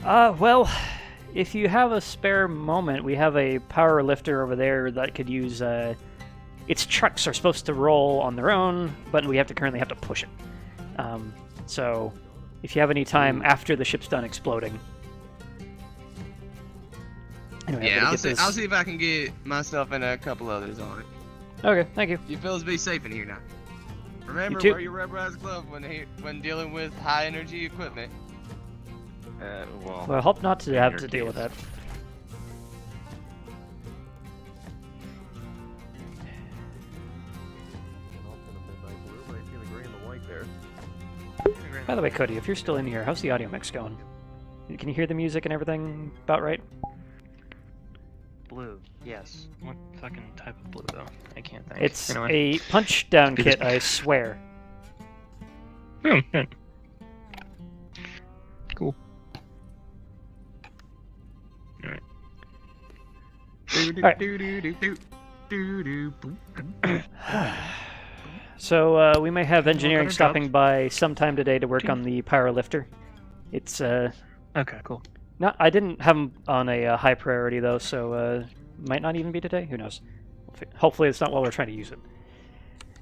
Well, if you have a spare moment, we have a power lifter over there that could use, its trucks are supposed to roll on their own, but we currently have to push it. So, if you have any time after the ship's done exploding. Anyway, Yeah, I'll see if I can get myself and a couple others on it. Okay, thank you. You fellas be safe in here now. Remember, too. wear your rubberized glove when dealing with high energy equipment. Well, I hope not to have to deal with that. By the way, Cody, if you're still in here, how's the audio mix going? Can you hear the music and everything about right? Blue, yes. What fucking type of blue, though? I can't think. It's Anyway. a punch-down kit, I swear. Oh, good. Cool. Alright. So, we may have engineering stopping by sometime today to work on the power lifter. It's, Okay, cool. No, I didn't have them on a high priority, though, so, might not even be today. Who knows? Hopefully it's not while we're trying to use it.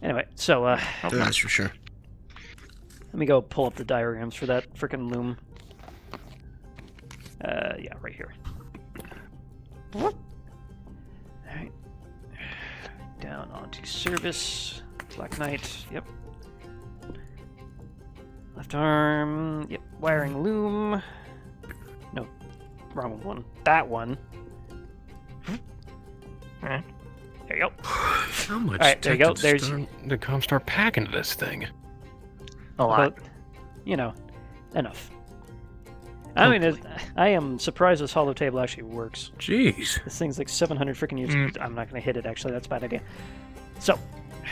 Anyway, so, That's for sure. let me go pull up the diagrams for that frickin' loom. Yeah, right here. Alright. Down onto service. Black Knight, yep. Left arm, yep. Wiring loom. No, wrong one. That one. Alright. There you go. How much Alright, there you go. There's the Comstar pack into this thing? A lot. But, you know, enough. I mean, I am surprised this hollow table actually works. Jeez. This thing's like 700 freaking years. I'm not going to hit it, actually. That's a bad idea. So.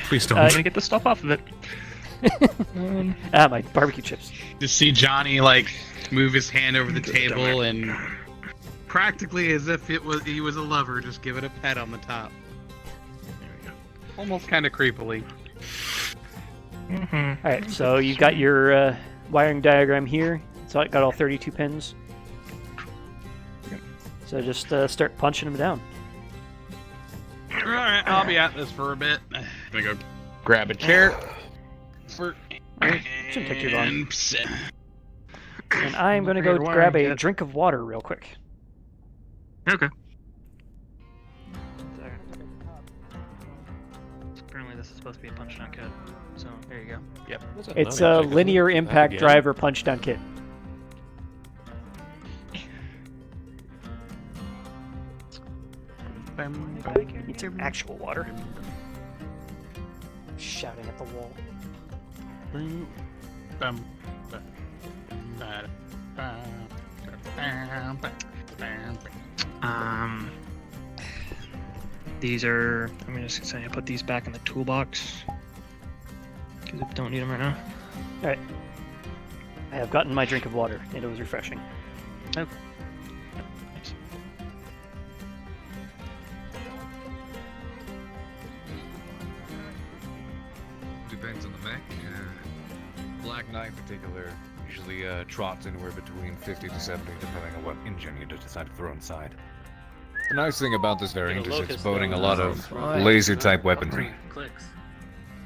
Please don't. Let me get the stuff off of it. My barbecue chips. Just see Johnny, like, move his hand over the table and practically as if he was a lover, just give it a pet on the top. There we go. Almost kind of creepily. Alright, so you got your wiring diagram here. So I got all 32 pins. So just start punching them down. Alright, I'll be at this for a bit. I'm gonna go grab a chair. Shouldn't take too long. And I'm going to go grab a drink of water real quick. Okay. Apparently this is supposed to be a punch-down kit. So, there you go. Yep. It's a linear impact driver punch-down kit. Need some actual water. Shouting at the wall. These are. I'm just saying, I put these back in the toolbox because I don't need them right now. All right. I have gotten my drink of water, and it was refreshing. Oh. Depends on the mech. Black Knight in particular usually trots anywhere between 50 to 70 depending on what engine you decide to throw inside. The nice thing about this variant is it's boating a lot of laser-type weaponry.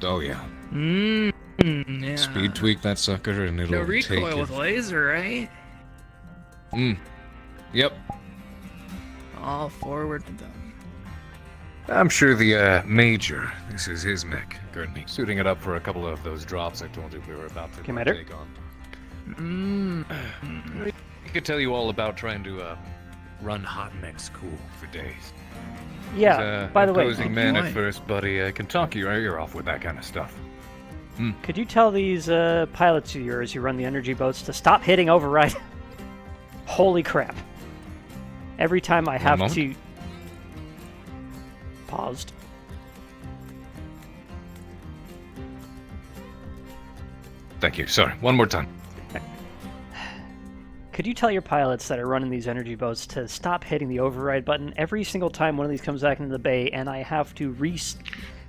Oh yeah. Yeah. Speed tweak that sucker and it'll No take recoil it. with laser, right? Yep. All forward with them. I'm sure the Major, this is his mech, currently suiting it up for a couple of those drops I told you we were about to take on. He could tell you all about trying to run hot mechs cool for days. Yeah, by the way, opposing man at first, but he can talk your ear off with that kind of stuff. Could you tell these pilots of yours who run the energy boats to stop hitting override? Holy crap. Every time I have to... Paused. Thank you. Sorry. One more time. Could you tell your pilots that are running these energy boats to stop hitting the override button every single time one of these comes back into the bay, and I have to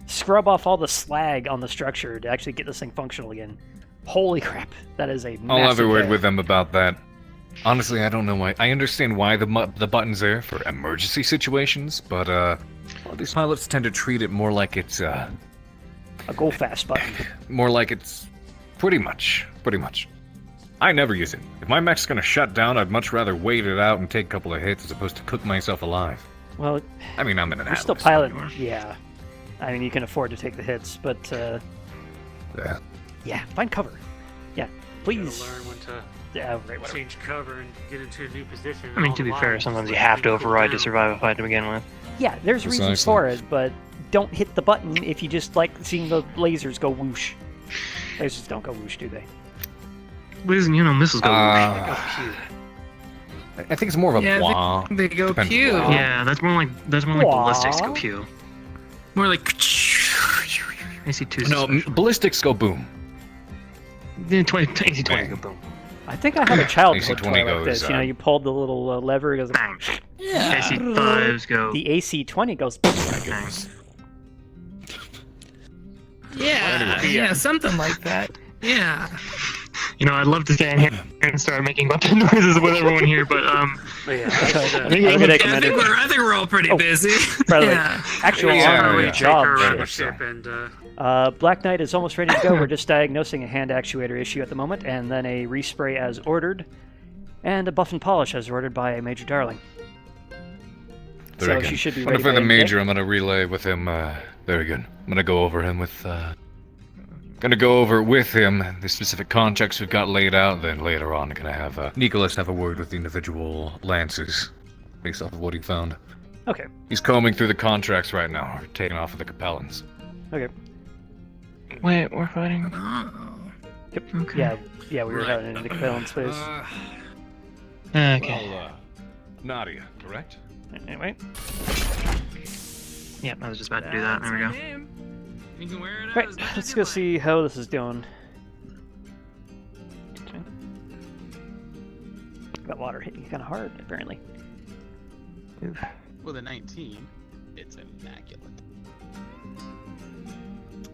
scrub off all the slag on the structure to actually get this thing functional again? Holy crap, that is a massive I'll have a word error. with them about that. Honestly, I don't know why. I understand why the button's there for emergency situations, but these pilots tend to treat it more like it's a go fast button. More like it's pretty much. I never use it. If my mech's gonna shut down, I'd much rather wait it out and take a couple of hits as opposed to cook myself alive. Well, I mean, I'm in an you're atlas. still piloting. Yeah. I mean, you can afford to take the hits, but yeah, find cover. Yeah, please. Learn when to right, whatever. change cover and get into a new position. I mean, to be fair, sometimes you have to override to survive a fight to begin with. Yeah, there's reasons Precisely. for it, but don't hit the button if you just like seeing the lasers go whoosh. Lasers don't go whoosh, do they? Missiles go I think it's more of a Yeah, blah. they go Depends pew. on- Yeah, that's more like ballistics go pew. More like AC2s. No, ballistics go boom. AC20 go boom. I think I had a childhood AC-20 toy like goes, this. You know, you pulled the little lever, it goes bang. Yeah. AC5s go. The AC-20 goes. Yeah, something like that. Yeah. You know, I'd love to stand here and start making weapon noises with everyone here, but I think we're all pretty busy. By the way, Yeah. actual Yeah, honorary yeah. job. Ship and Black Knight is almost ready to go. We're just diagnosing a hand actuator issue at the moment, and then a respray as ordered, and a buff and polish as ordered by Major Darling. Very So good. she should be I'm ready gonna find by the midday. major. I'm gonna relay with him. Very good. I'm gonna go over him with. Gonna go over with him the specific contracts we've got laid out. Then later on, gonna have Nicholas have a word with the individual lances, based off of what he found. Okay. He's combing through the contracts right now, taking off of the Capellans. Okay. Wait, we're fighting. Yep. Okay. Yeah, we were having an independent space. Okay. Well, Nadia, correct? Anyway. Yep, I was just about to do that. There we go. You can wear it Right, as much let's as go you see how this is doing. Okay. That water hit you kind of hard, apparently. Oof. want. With a 19, it's immaculate.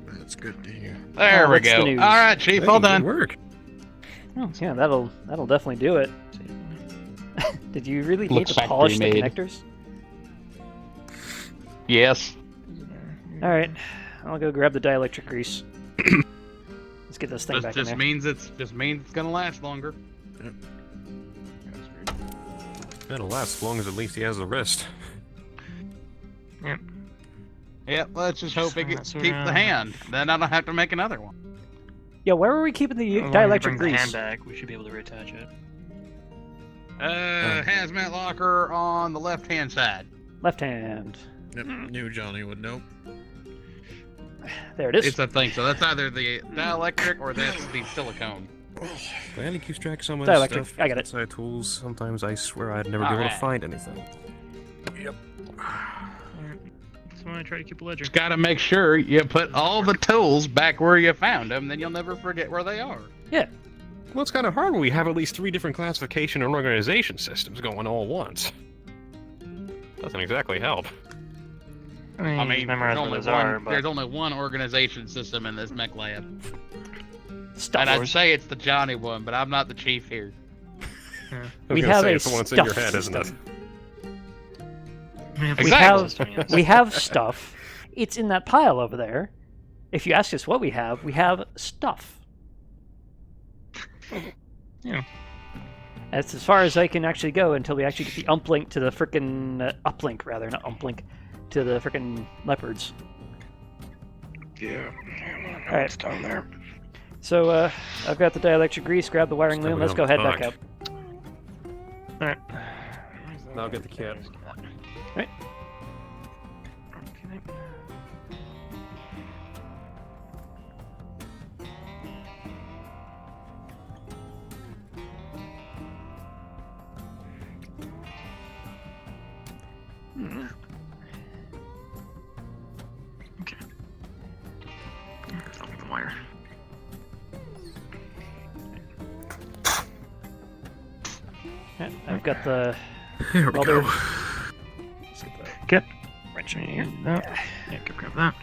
That's good to hear. There we that's the go. news. All right, Chief, well done. Work. Oh, yeah, that'll definitely do it. Did you really need Looks to polish the factory-made. connectors? Yes. All right, I'll go grab the dielectric grease. Let's get this thing back in Just there. means it's gonna last longer. That'll last as long as at least he has the wrist. Yep. Yep. Let's just hope it keeps the around. hand. Then I don't have to make another one. Yeah, where were we keeping the As long as you dielectric bring the grease? hand back, we should be able to reattach it. Hazmat locker on the left-hand side. Left hand. Yep, knew Johnny would know. There it is. It's a thing. So that's either the dielectric or that's the silicone. Glad he keeps track of some of Dielectric, this stuff. I got it. Inside tools. Sometimes I swear I'd never be able to Alright. find anything. Yep. That's why I try to keep a ledger. Just gotta make sure you put all the tools back where you found them, then you'll never forget where they are. Yeah. Well, it's kind of hard when we have at least 3 different classification and organization systems going all at once. Doesn't exactly help. I mean, memorize what those are, but there's only one organization system in this mech lab. Star And I'd Wars. say it's the Johnny one, but I'm not the chief here. I was We gonna have say, a it's the one that's in your stuff head, isn't it? system. Exactly. We have stuff. It's in that pile over there. If you ask us what we have stuff. Yeah. That's as far as I can actually go until we actually get the uplink to the frickin' uplink, rather, not umplink, to the frickin' leopards. Yeah. All right. It's down there. So, I've got the dielectric grease, grab the wiring loom, let's go head back up. Alright. Now get the kit. Right. Okay. The wire. I've got the Here we welder. go. Get wrench in here. No. Yeah, grab that.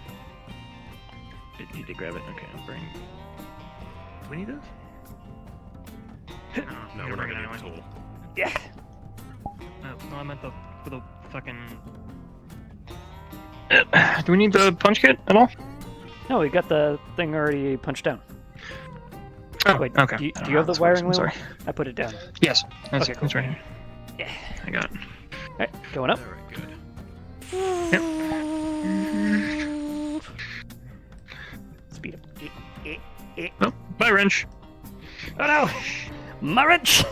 You did grab it. Okay, I'll bring. Do we need this? No, we're not gonna need this tool. Yeah. No, I meant for the fucking. Do we need the punch kit at all? No, we got the thing already punched down. Oh, wait. okay. Do you have the wiring wheel? Sorry. I put it down. Yes. That's, Okay, cool. that's right here. Yeah. I got it. Alright, going up. Very good. Yep. Speed up. Oh, bye, wrench. Oh no! My wrench!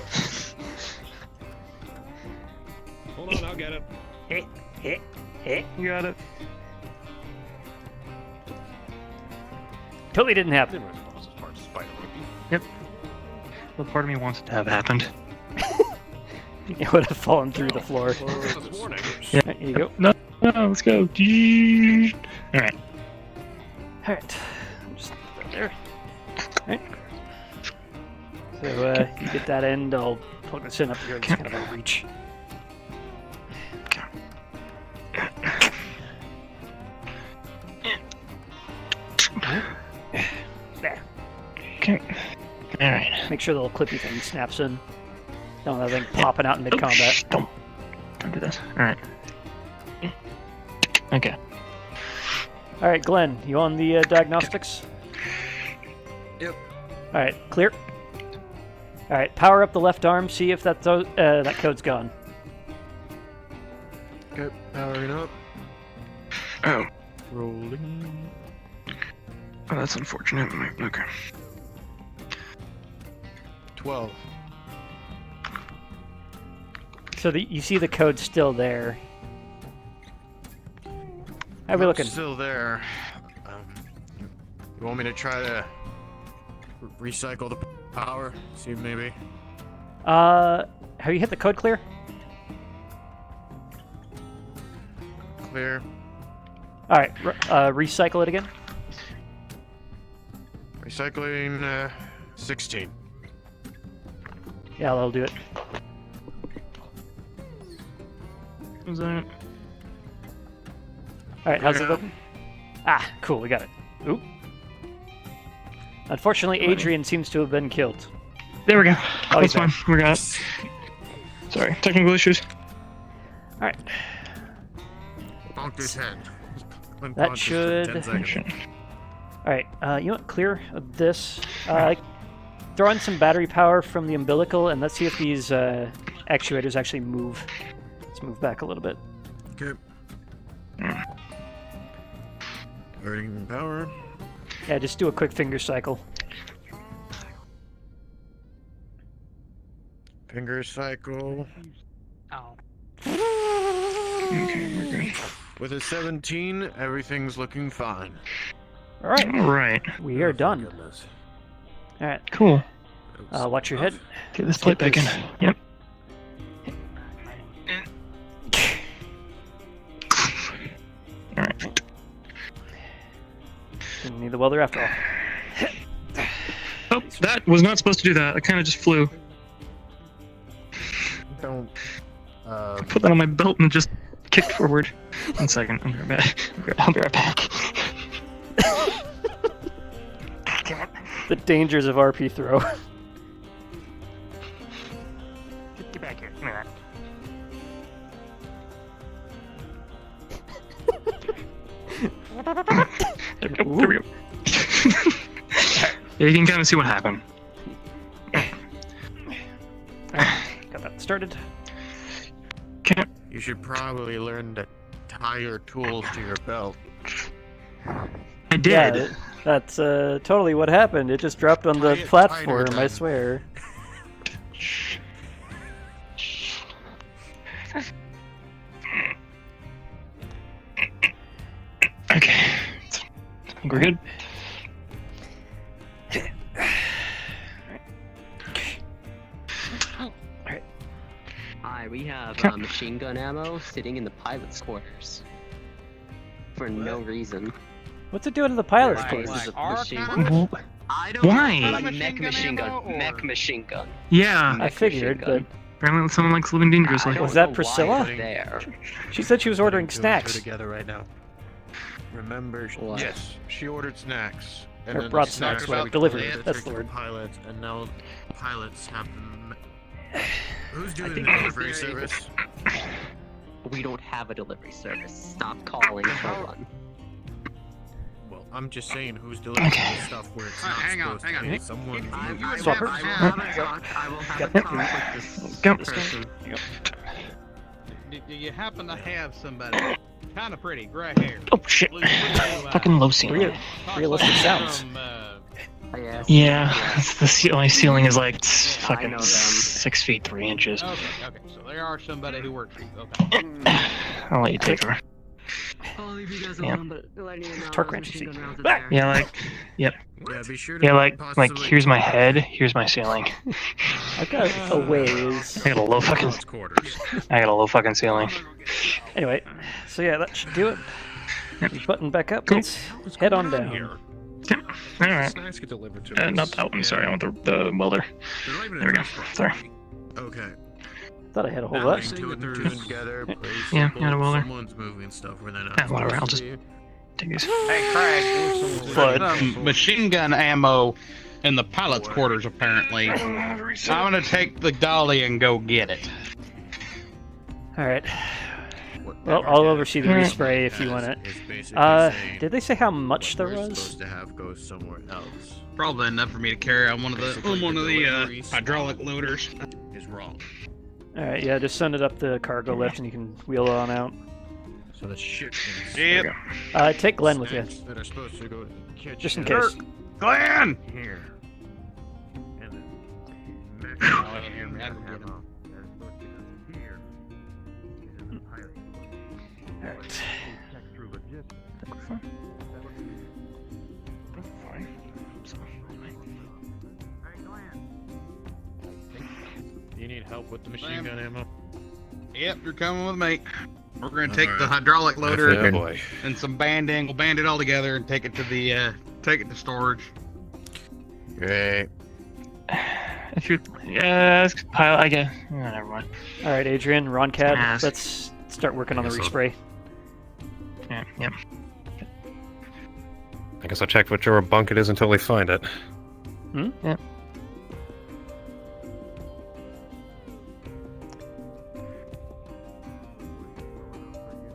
Hold on, I'll get it. You got it. Totally didn't happen. Yep. What part of me wants it to have happened? It would have fallen through the floor. Yeah. Right, here you go. No, let's go. Alright. Alright. Just right there. Alright. So, you get that end, I'll plug this in up here. It's kind of a reach. There. Okay. Alright. Make sure the little clippy thing snaps in. Don't have that thing popping out in mid-combat. Don't do this. Alright. Okay. Alright, Glenn, you on the diagnostics? Yep. Alright, clear. Alright, power up the left arm, see if that code's gone. Okay, powering up. Oh. Rolling. Oh, that's unfortunate. Okay. 12. So you see the code still there. How are we looking? Still there. You want me to try to recycle the power? See if maybe. Have you hit the code clear? Clear. Alright, recycle it again. Recycling 16. Yeah, that'll do it. Is that? Alright, how's it looking? Ah, cool, we got it. Oop. Unfortunately, Adrian seems to have been killed. There we go. Oh, That's he's fine. We got it. Sorry, technical issues. Alright. Bonk his head. That Unconscious for 10 should... seconds. Alright, you know what? Clear of this. Throw in some battery power from the umbilical, and let's see if these actuators actually move. Let's move back a little bit. Okay. Burning power. Yeah, just do a quick finger cycle. Finger cycle. Oh. Okay, we're good. With a 17, everything's looking fine. Alright. Alright. We are done. Alright. Cool. Watch your head. Get this plate back in. Yep. Alright. Didn't need the welder after all. Oh, that was not supposed to do that. I kind of just flew. Don't. I put that on my belt and just kicked forward. 1 second. I'll be right back. I'll be right back. The dangers of RP throw. Get back here. Give me that. There we go. Yeah, you can kind of see what happened. Got that started. Okay. You should probably learn to tie your tools to your belt. I did. Yeah, that's totally what happened. It just dropped on the Tie it platform, tighter, I then. swear. Okay. I think we're good. Hi, we have machine gun ammo sitting in the pilot's quarters. For no reason. What's it doing to the pilot's Why? quarters? This is a Our machine kind? I don't Why? know. Mechanic Mech machine gun. ammo, or- Mech machine gun. Yeah. I figured, but Apparently, someone likes living dangerously. Was that Priscilla? There. She said she was ordering Putting two and two snacks. together right now. Remember, What? yes, she ordered snacks. Or then brought the snacks, were well, delivered, that's the for word. pilots, and now pilots have them. Who's doing the think delivery it's very- service? We don't have a delivery service. Stop calling for one. Well, I'm just saying, who's delivering the stuff where it's not hang on, supposed to hang be? on. Someone. I will Swap her. have a talk. I will have a talk with this Go. person. Do you happen to have somebody kind of pretty, gray hair? Oh shit! Fucking low ceiling. Realistic sounds. Yeah, the only ceiling is like I know fucking them. 6 feet 3 inches. Okay, so there are somebody who works for you. Okay. I'll let you take her. I'll leave you guys Yeah. alone, but letting you know Torque those wrench machine seat. gun rounds are there. Yeah, like, yep. Yeah, be sure to Yeah, like possibly- here's my head, here's my ceiling. I've got a ways. I got a low fucking. Quarters. I got a low fucking ceiling. Anyway, so yeah, that should do it. Button back up. Let's head on down. All right. Snacks get delivered to us. Not that one. Sorry, I want the welder. They're not even There we go. in Sorry. Okay. Thought I had a whole Now lot. putting two and two together, pretty Yeah, simple. got a welder. Someone's moving stuff where they're not. Yeah, whatever. I'll supposed just to be. take these. Hey, Craig. Flood. Some machine gun ammo in the pilot's quarters, apparently. I'm gonna take the dolly and go get it. All right. Well, I'll oversee the respray if you want it. It's basically Did they say how much there we're was? supposed to have go somewhere else. Probably enough for me to carry on one of the Basically, deliveries hydraulic loaders. is wrong. All right, yeah, just send it up the cargo lift and you can wheel it on out. So the shit. Yep. Take Glenn with you, That are supposed to go to the kitchen. just in case. Glenn! Here. And then ammo that is supposed to go here is in the pilot. All right. Check through logistics. Do you need help with the machine gun ammo? Yep, you're coming with me. We're gonna take the hydraulic loader Yeah, boy. and some banding. We'll band it all together and take it to the storage. Great. If you, yeah, pilot, I guess. Oh, never mind. All right, Adrian, Ron Cad, Ask. let's start working on the Yes, sir. respray. Yeah, yep. I guess I'll check whichever bunk it is until we find it. Hmm? Yeah.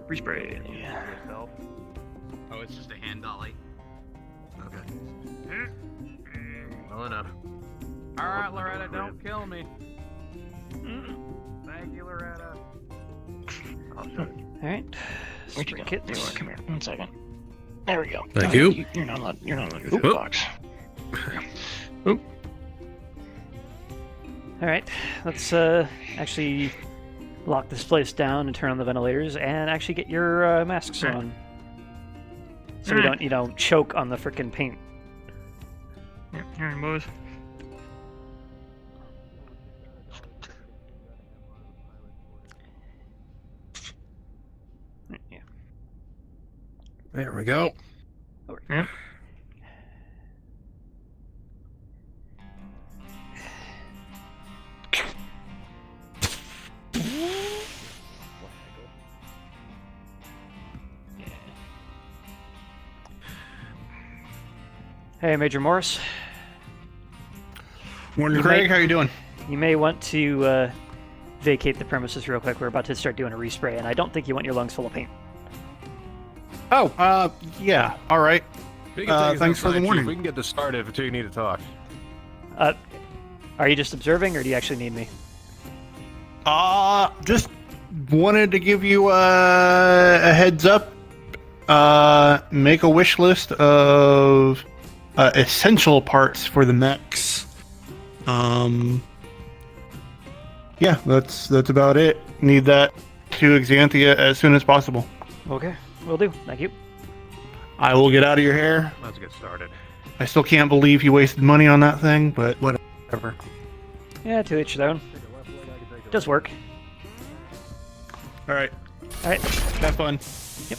Respray. Yeah. Oh, it's just a hand dolly. Okay. Well enough. All right, Loretta, don't kill me. Thank you, Loretta. All right. Where'd you go? Kit. There you are. Come here. 1 second. There we go. Thank No, you. You're not allowed. You're not allowed to go through the box. Oop. All right, let's actually lock this place down and turn on the ventilators and actually get your masks Alright. on, so we don't, choke on the frickin' paint. Yeah, all right, boys. Yeah. There we go. Yep. Hey, Major Morris. Morning, You Craig. may- How you doing? You may want to vacate the premises real quick. We're about to start doing a respray, and I don't think you want your lungs full of paint. Oh, yeah. All right. Thanks for the warning. We can get this started until you need to talk. Are you just observing, or do you actually need me? Just wanted to give you a heads up. Make a wish list of essential parts for the mechs. Yeah, that's about it. Need that to Xanthia as soon as possible. Okay, will do. Thank you. I will get out of your hair. Let's get started. I still can't believe you wasted money on that thing, but whatever. Yeah, to each their own. Does work. All right. All right. Have fun. Yep.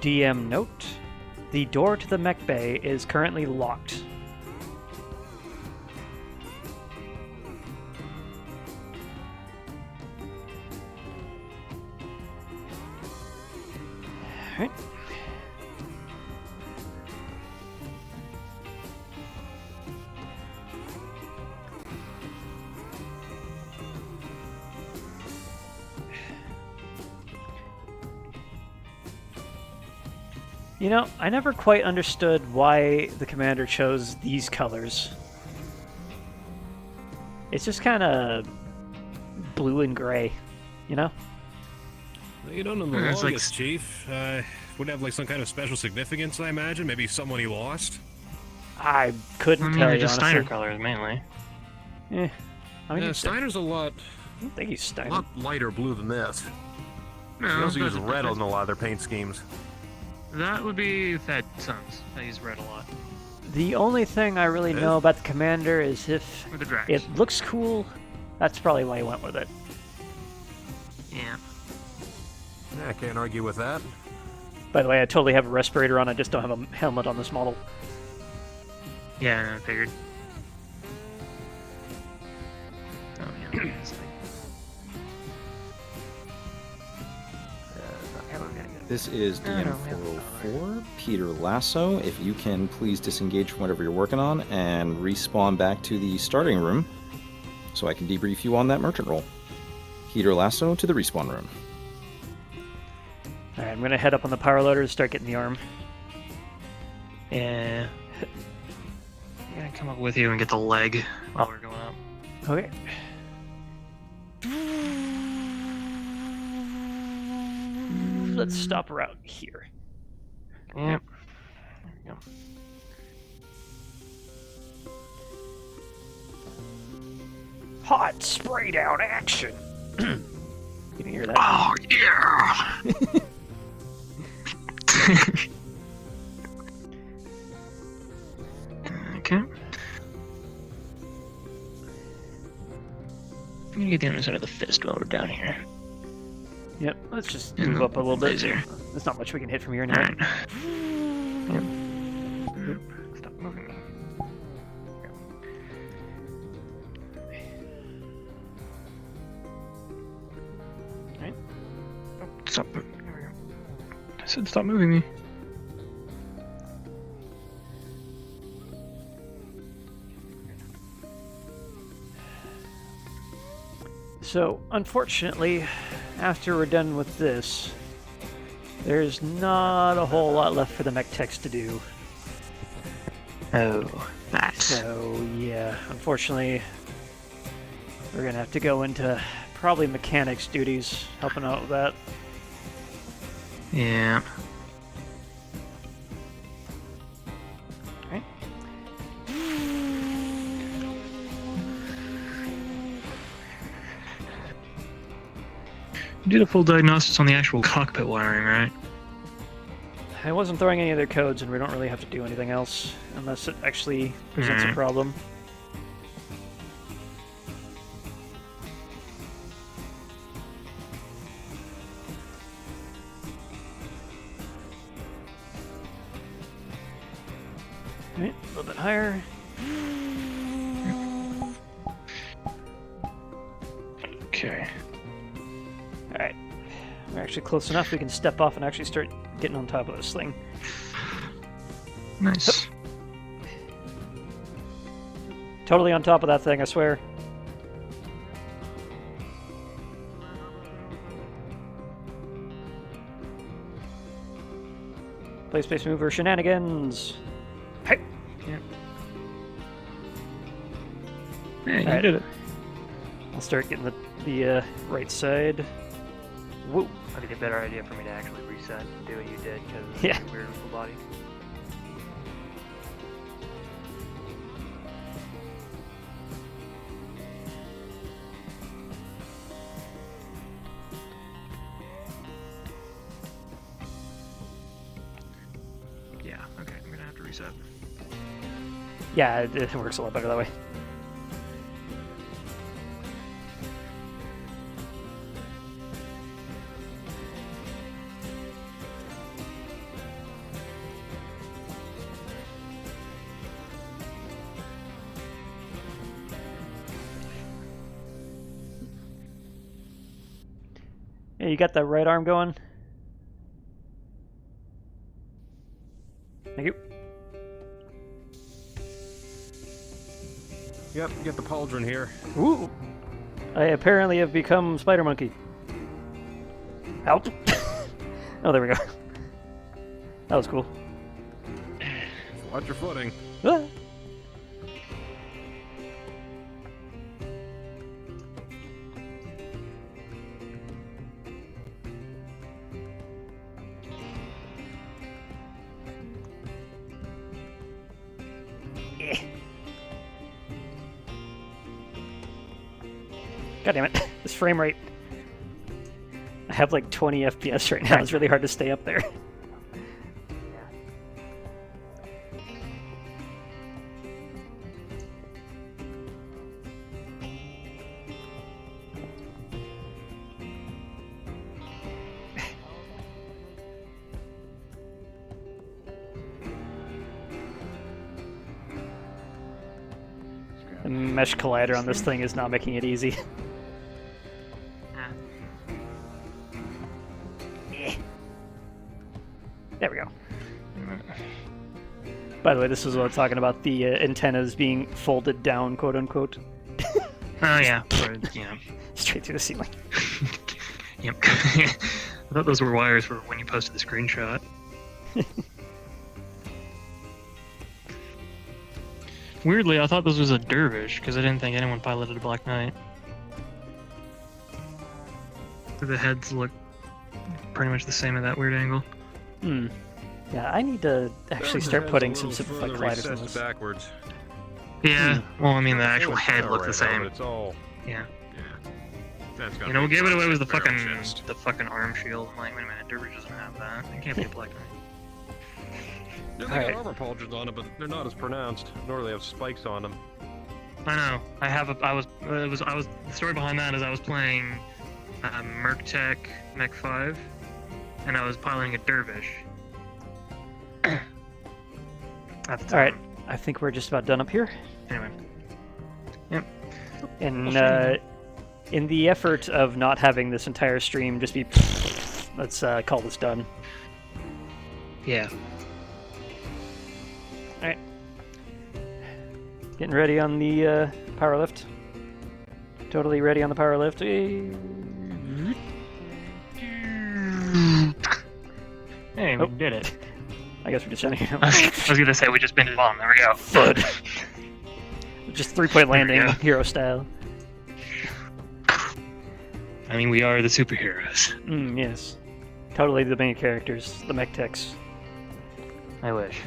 DM note. The door to the mech bay is currently locked. Alright. You know, I never quite understood why the commander chose these colors. It's just kind of blue and gray, you know? You don't know the It's longest, Chief. Would have like some kind of special significance, I imagine. Maybe someone he lost. I couldn't tell you, just honestly. Steiner colors mainly. Yeah. I mean, Yeah, Steiner's a lot. I don't think he's Steiner. A lot lighter blue than this. No, they also use doesn't- red on a lot of their paint schemes. That would be Fed Sons. They use red a lot. The only thing I really know about the commander is if With the dragons. it looks cool, that's probably why he went with it. Yeah. Yeah, I can't argue with that. By the way, I totally have a respirator on, I just don't have a helmet on this model. Yeah, I figured. Oh, yeah. This is DM404, Peter Lasso. If you can please disengage from whatever you're working on and respawn back to the starting room so I can debrief you on that merchant roll. Peter Lasso to the respawn room. Alright, I'm gonna head up on the power loader to start getting the arm. Yeah. I'm gonna come up with you and get the leg while we're going up. Okay. Let's stop around here. Yep. Hot spray down action! You can hear that? Oh, yeah! Okay. I'm gonna get the other side of the fist while we're down here. Yep, let's just move up a little bit. Laser. There's not much we can hit from here now. Alright. Yep. Stop moving. Right. Oh, stop. There we go. I said stop moving me. So, unfortunately, after we're done with this, there's not a whole lot left for the mech techs to do. Oh, that. So, yeah, unfortunately, we're gonna have to go into probably mechanics duties, helping out with that. Yeah. Okay. You did a full diagnosis on the actual cockpit wiring, right? I wasn't throwing any other codes, and we don't really have to do anything else, unless it actually presents a problem. Alright, a little bit higher. Okay. Alright. We're actually close enough, we can step off and actually start getting on top of this thing. Nice. Totally on top of that thing, I swear. Play space mover shenanigans! Hey! Yeah. Yeah, you Alright. did it. I'll start getting the right side. Whoa! Might be a better idea for me to actually reset and do what you did, because Yeah. it's weird with the body. Yeah, okay, I'm gonna have to reset. Yeah, it works a lot better that way. Hey, you got that right arm going? Thank you. Yep, get the pauldron here. Ooh! I apparently have become Spider Monkey. Out! Oh, there we go. That was cool. Watch your footing. Ah. God damn it. This frame rate. I have like 20 FPS right now. It's really hard to stay up there. The mesh collider on this thing is not making it easy. There we go. By the way, this is what I'm talking about, the antennas being folded down, quote unquote. Oh yeah, yeah. Straight through the ceiling. Yep. I thought those were wires for when you posted the screenshot. Weirdly, I thought this was a dervish, because I didn't think anyone piloted a Black Knight. The heads look pretty much the same at that weird angle. Hmm. Yeah, I need to actually start putting some simplified colliders in this. Backwards. Yeah, well, I mean, the actual head looked the Right same. now, but it's all. Yeah. That's got You know, what gave it away was the barrel fucking chest. arm shield. I'm like, wait a minute, dervish doesn't have that. It can't be a Black Knight. Yeah, they got armor pauldrons on it, but they're not as pronounced, nor do they have spikes on them. I know. The story behind that is I was playing Merctech Mech 5, and I was piloting a dervish. Alright, I think we're just about done up here. Anyway. Yep. And in the effort of not having this entire stream just be... let's call this done. Yeah. Alright. Getting ready on the power lift. Totally ready on the power lift. Hey, we did it. I guess we're just shutting it. I was gonna say we just pinned it on. There we go. Fud. Just 3-point landing, hero style. I mean, we are the superheroes. Yes. Totally the main characters, the mech techs. I wish.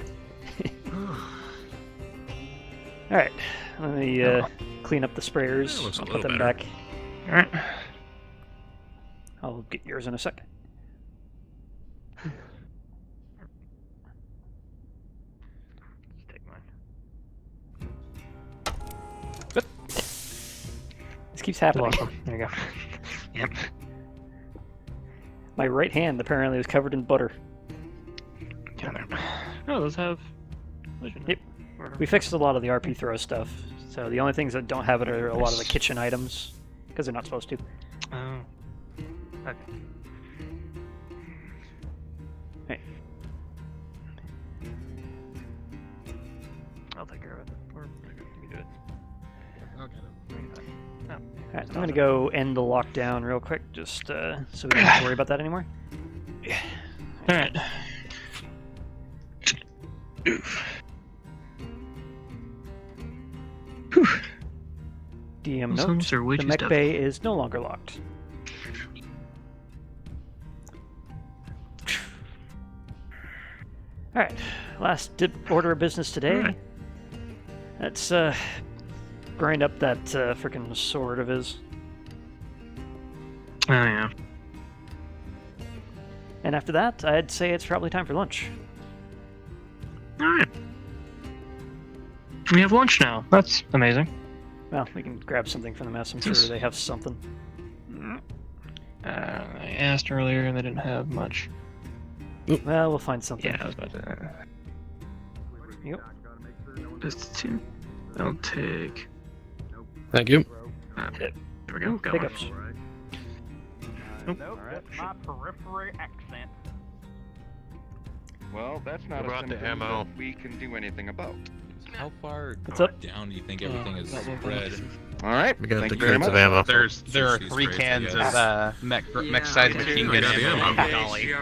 Alright, let me clean up the sprayers. looks a I'll little put them better. back. Alright. I'll get yours in a second. Take mine. This keeps happening. Awesome. There you go. Yep. My right hand apparently was covered in butter. Get in there. Oh, those have... Yep. We fixed a lot of the RP throw stuff, so the only things that don't have it are a lot of the kitchen items, because they're not supposed to. Oh. Okay. Hey. I'll take care of it. Or you can do it. Okay. Oh. Alright, I'm gonna go end the lockdown real quick, just so we don't have to worry about that anymore. Alright. DM Those note, things are way the too mech stealthy. bay is no longer locked. Alright, last order of business today. Alright. Let's grind up that frickin' sword of his. Oh, yeah. And after that, I'd say it's probably time for lunch. Alright. We have lunch now. That's amazing. Well, we can grab something from the mess. I'm sure Yes. they have something. I asked earlier and they didn't have much. Well, we'll find something. Yeah, I was about to... Yep. Just two. I'll take... Thank you. There we go. Got Pickups. one. Nope, that's my periphery accent. Well, that's not a symptom that we can do anything about. How far What's up? down do you think everything is spread? All right. We got Thank the you very crates of much. ammo. There are 3 cans of mech-sized machine gun ammo. Golly.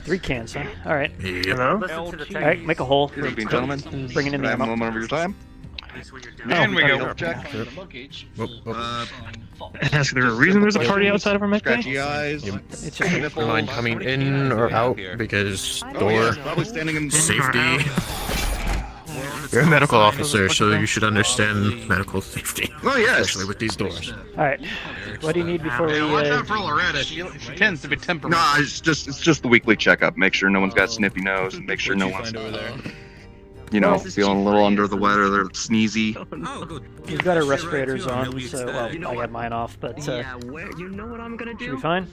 3 cans, huh? All right. Hello? All right, make a hole. Good evening, gentlemen. Bringing in Can I the have a ammo. moment of your time? And we go. Health check. Is there a reason there's a party outside of our mech bay? Scratchy eyes. It's just Am I coming in or out? Because door Probably standing in safety. You're a medical officer, so you should understand medical safety. Oh yes. Especially with these doors. all right. What do you need before we? Yeah, watch out for Loretta. She tends to be temperamental. No, it's just the weekly checkup. Make sure no one's got a sniffy nose, and make sure no one's feeling a little under the weather. They're sneezy. We've got our respirators on, so I got mine off, but you know what I'm gonna should do? be fine.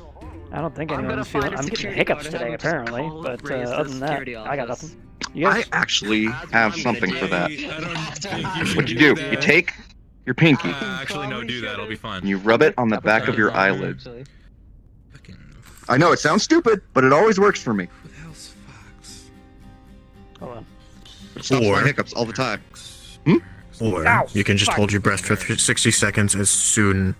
I don't think anyone's feeling. I'm getting hiccups today, apparently, but other than that, I got nothing. You I guys? actually have something for that. What you do? You take your pinky. Actually, no, do that. It'll be fine. And you rub it on the back of your eyelid. I know it sounds stupid, but it always works for me. Hold on. It stops my hiccups all the time. Or you can just hold your breath for 60 seconds as soon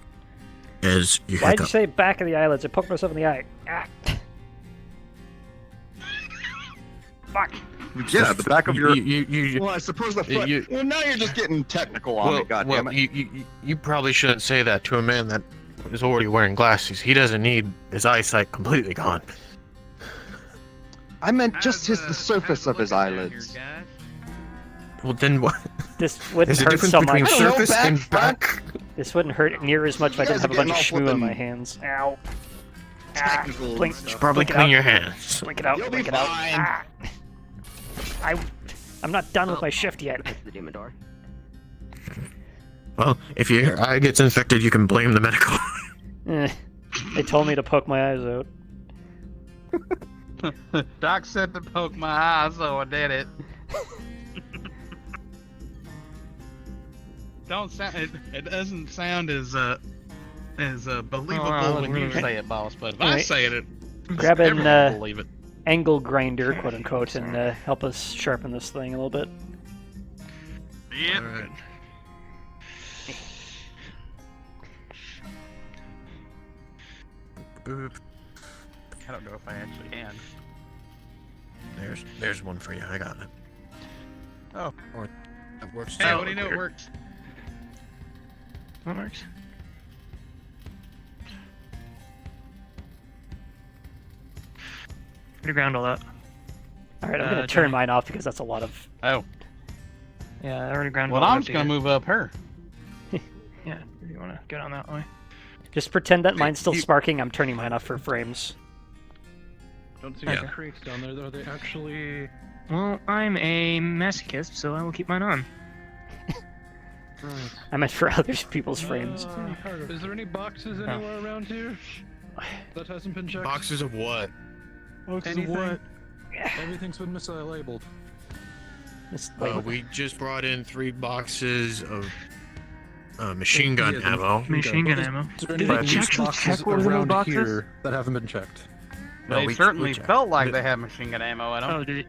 as you Why'd you hiccup. say back of the eyelids? I poked myself in the eye. Ah. Fuck. Yeah, the back of your. You Well, I suppose the foot. Well, now you're just getting technical on me. Goddammit. you probably shouldn't say that to a man that is already wearing glasses. He doesn't need his eyesight completely gone. I meant just the surface of his eyelids. Well, then what? This wouldn't There's a hurt difference so between much. surface and back. This wouldn't hurt near as much if I didn't have a bunch of getting all schmoo on my flippin' hands. Ow. Technical. Blink. You should probably Blink it clean out. your hands. Blink it out. You'll be Blink it out. fine. Ah. I'm not done with my shift yet. The demon door. Well, if your eye gets infected, you can blame the medical. They told me to poke my eyes out. Doc said to poke my eye, so I did it. Don't sound. It doesn't sound as believable when you say it, boss. But if I say it, Grab an everyone will believe it. angle grinder, quote unquote, and help us sharpen this thing a little bit. Yep. Alright. I don't know if I actually can. There's one for you. I got it. Oh. Or that works. Hey, what do you know? It works. That works. Already ground all that. Alright, I'm gonna turn mine off because that's a lot of. Oh. Yeah, I already ground Well, all I'm that just gonna here. move up her. Yeah, if you wanna go down that way. Just pretend that mine's still sparking. I'm turning mine off for frames. Don't see any crates down there. Are they actually? Well, I'm a masochist, so I will keep mine on. I meant for other people's frames. Is there any boxes anywhere around here? That hasn't been checked. Boxes of what? Boxes of what? Everything's been mislabeled. We just brought in 3 boxes of machine gun ammo. Machine gun ammo. Did they actually check what was in those boxes? That haven't been checked. They certainly felt like they had machine gun ammo in them. Oh, did it?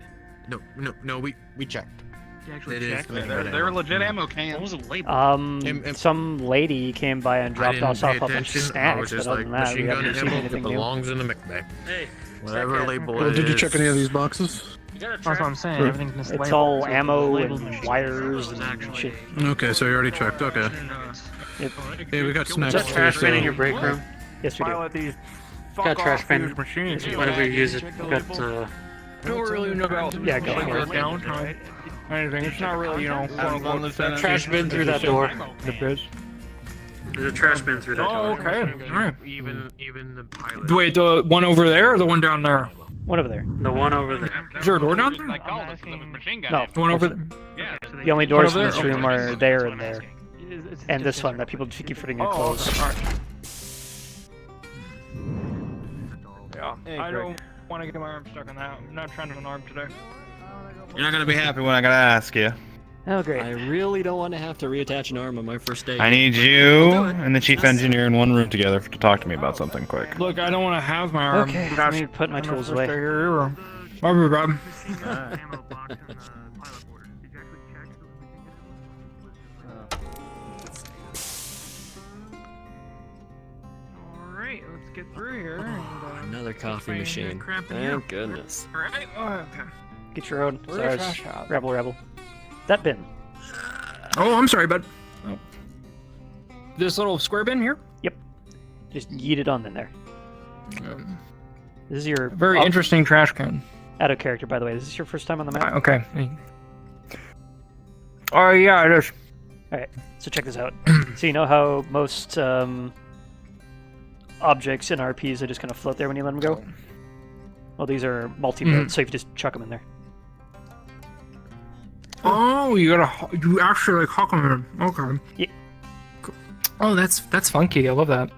No, we checked. You actually It is checked? machine They're, gun they're ammo. legit ammo cans. What was it labeled? Some lady came by and dropped didn't us pay off a bunch of attention. I snacks, was but just other like, than that, we machine gun haven't seen ammo anything new. belongs in the mech bag. Hey, Whatever label Well, it did you is. check any of these boxes? That's what I'm saying. Everything's mislabeled. It's all So ammo labeled and machine wires guns. and shit. Okay, so you already checked. Okay. Yep. Hey, we got snacks. Is that trash too, bin in so- your break room? Yes, we do. Pilot these got trash bin. machines. Whenever you use it, got don't really know about Yeah, go like for it. downtime. Anything. It's not really, you know, trash bin through that door. The biz. There's a trash bin through that Oh, door. okay. Alright. Even the pilot. Wait, the one over there or the one down there? One over there. The one over there. Is there a door down there? Like all this with machine gun No. ammo. The one over there? Yeah. The only doors in over this there? room are there and there. And this one that people keep forgetting to Oh, close. okay. Alright. Yeah, I don't want to get my arm stuck in that. I'm not trying to an arm today. You're not gonna be happy when I gotta ask you. Oh, great. I really don't want to have to reattach an arm on my first day. I need you and the chief engineer in one room together to talk to me about something quick. Look, I don't want to have my arm. Okay, let me put my tools away. I'll be back. Alright, let's get through here. And, Another coffee machine. Crap in Thank here. goodness. Alright, okay. Get your own. Where's the Sorry, trash out? rebel. That bin. Oh, I'm sorry, bud. Oh. This little square bin here? Yep. Just yeet it on in there. This is your Very interesting trash can. Out of character, by the way. Is this your first time on the map? Okay. Oh, yeah, it is. Alright, so check this out. So you know how most objects in RPs, they just kind of float there when you let them go? Well, these are multi-built, so you can just chuck them in there. Oh, you actually like huck them in. Okay. Yeah. Oh, that's funky. I love that.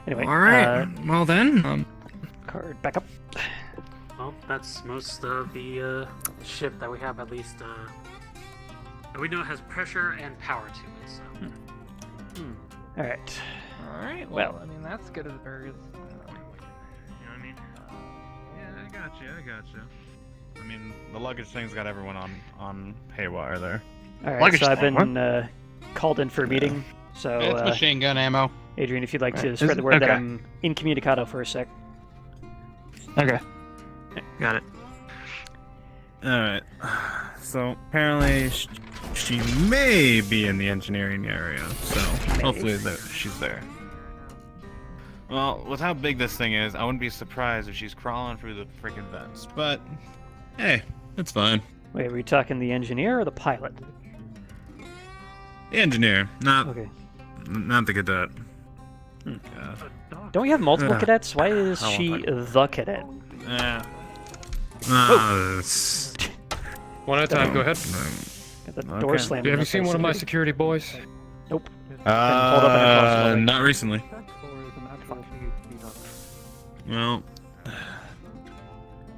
Anyway. All right. Well then. Card back up. Well, that's most of the ship that we have, at least. That we know has pressure and power to it. So. All right. All right. Well, I mean that's good as very. You know what I mean? Yeah, I got you. I mean, the luggage thing's got everyone on haywire there. All right. So I've been called in for a meeting. So It's machine gun ammo. Adrian, if you'd like to spread the word that I'm incommunicado for a sec. Okay. Got it. Alright. So, apparently, she may be in the engineering area, so hopefully she's there. Well, with how big this thing is, I wouldn't be surprised if she's crawling through the freaking vents. But, hey, it's fine. Wait, are we talking the engineer or the pilot? The engineer, not Okay. Not the cadet. Don't we have multiple Ugh. cadets? Why is I she won't the cadet? One at a time, go ahead. Got the door slammed. Have you seen one of my security boys? Nope. Not recently.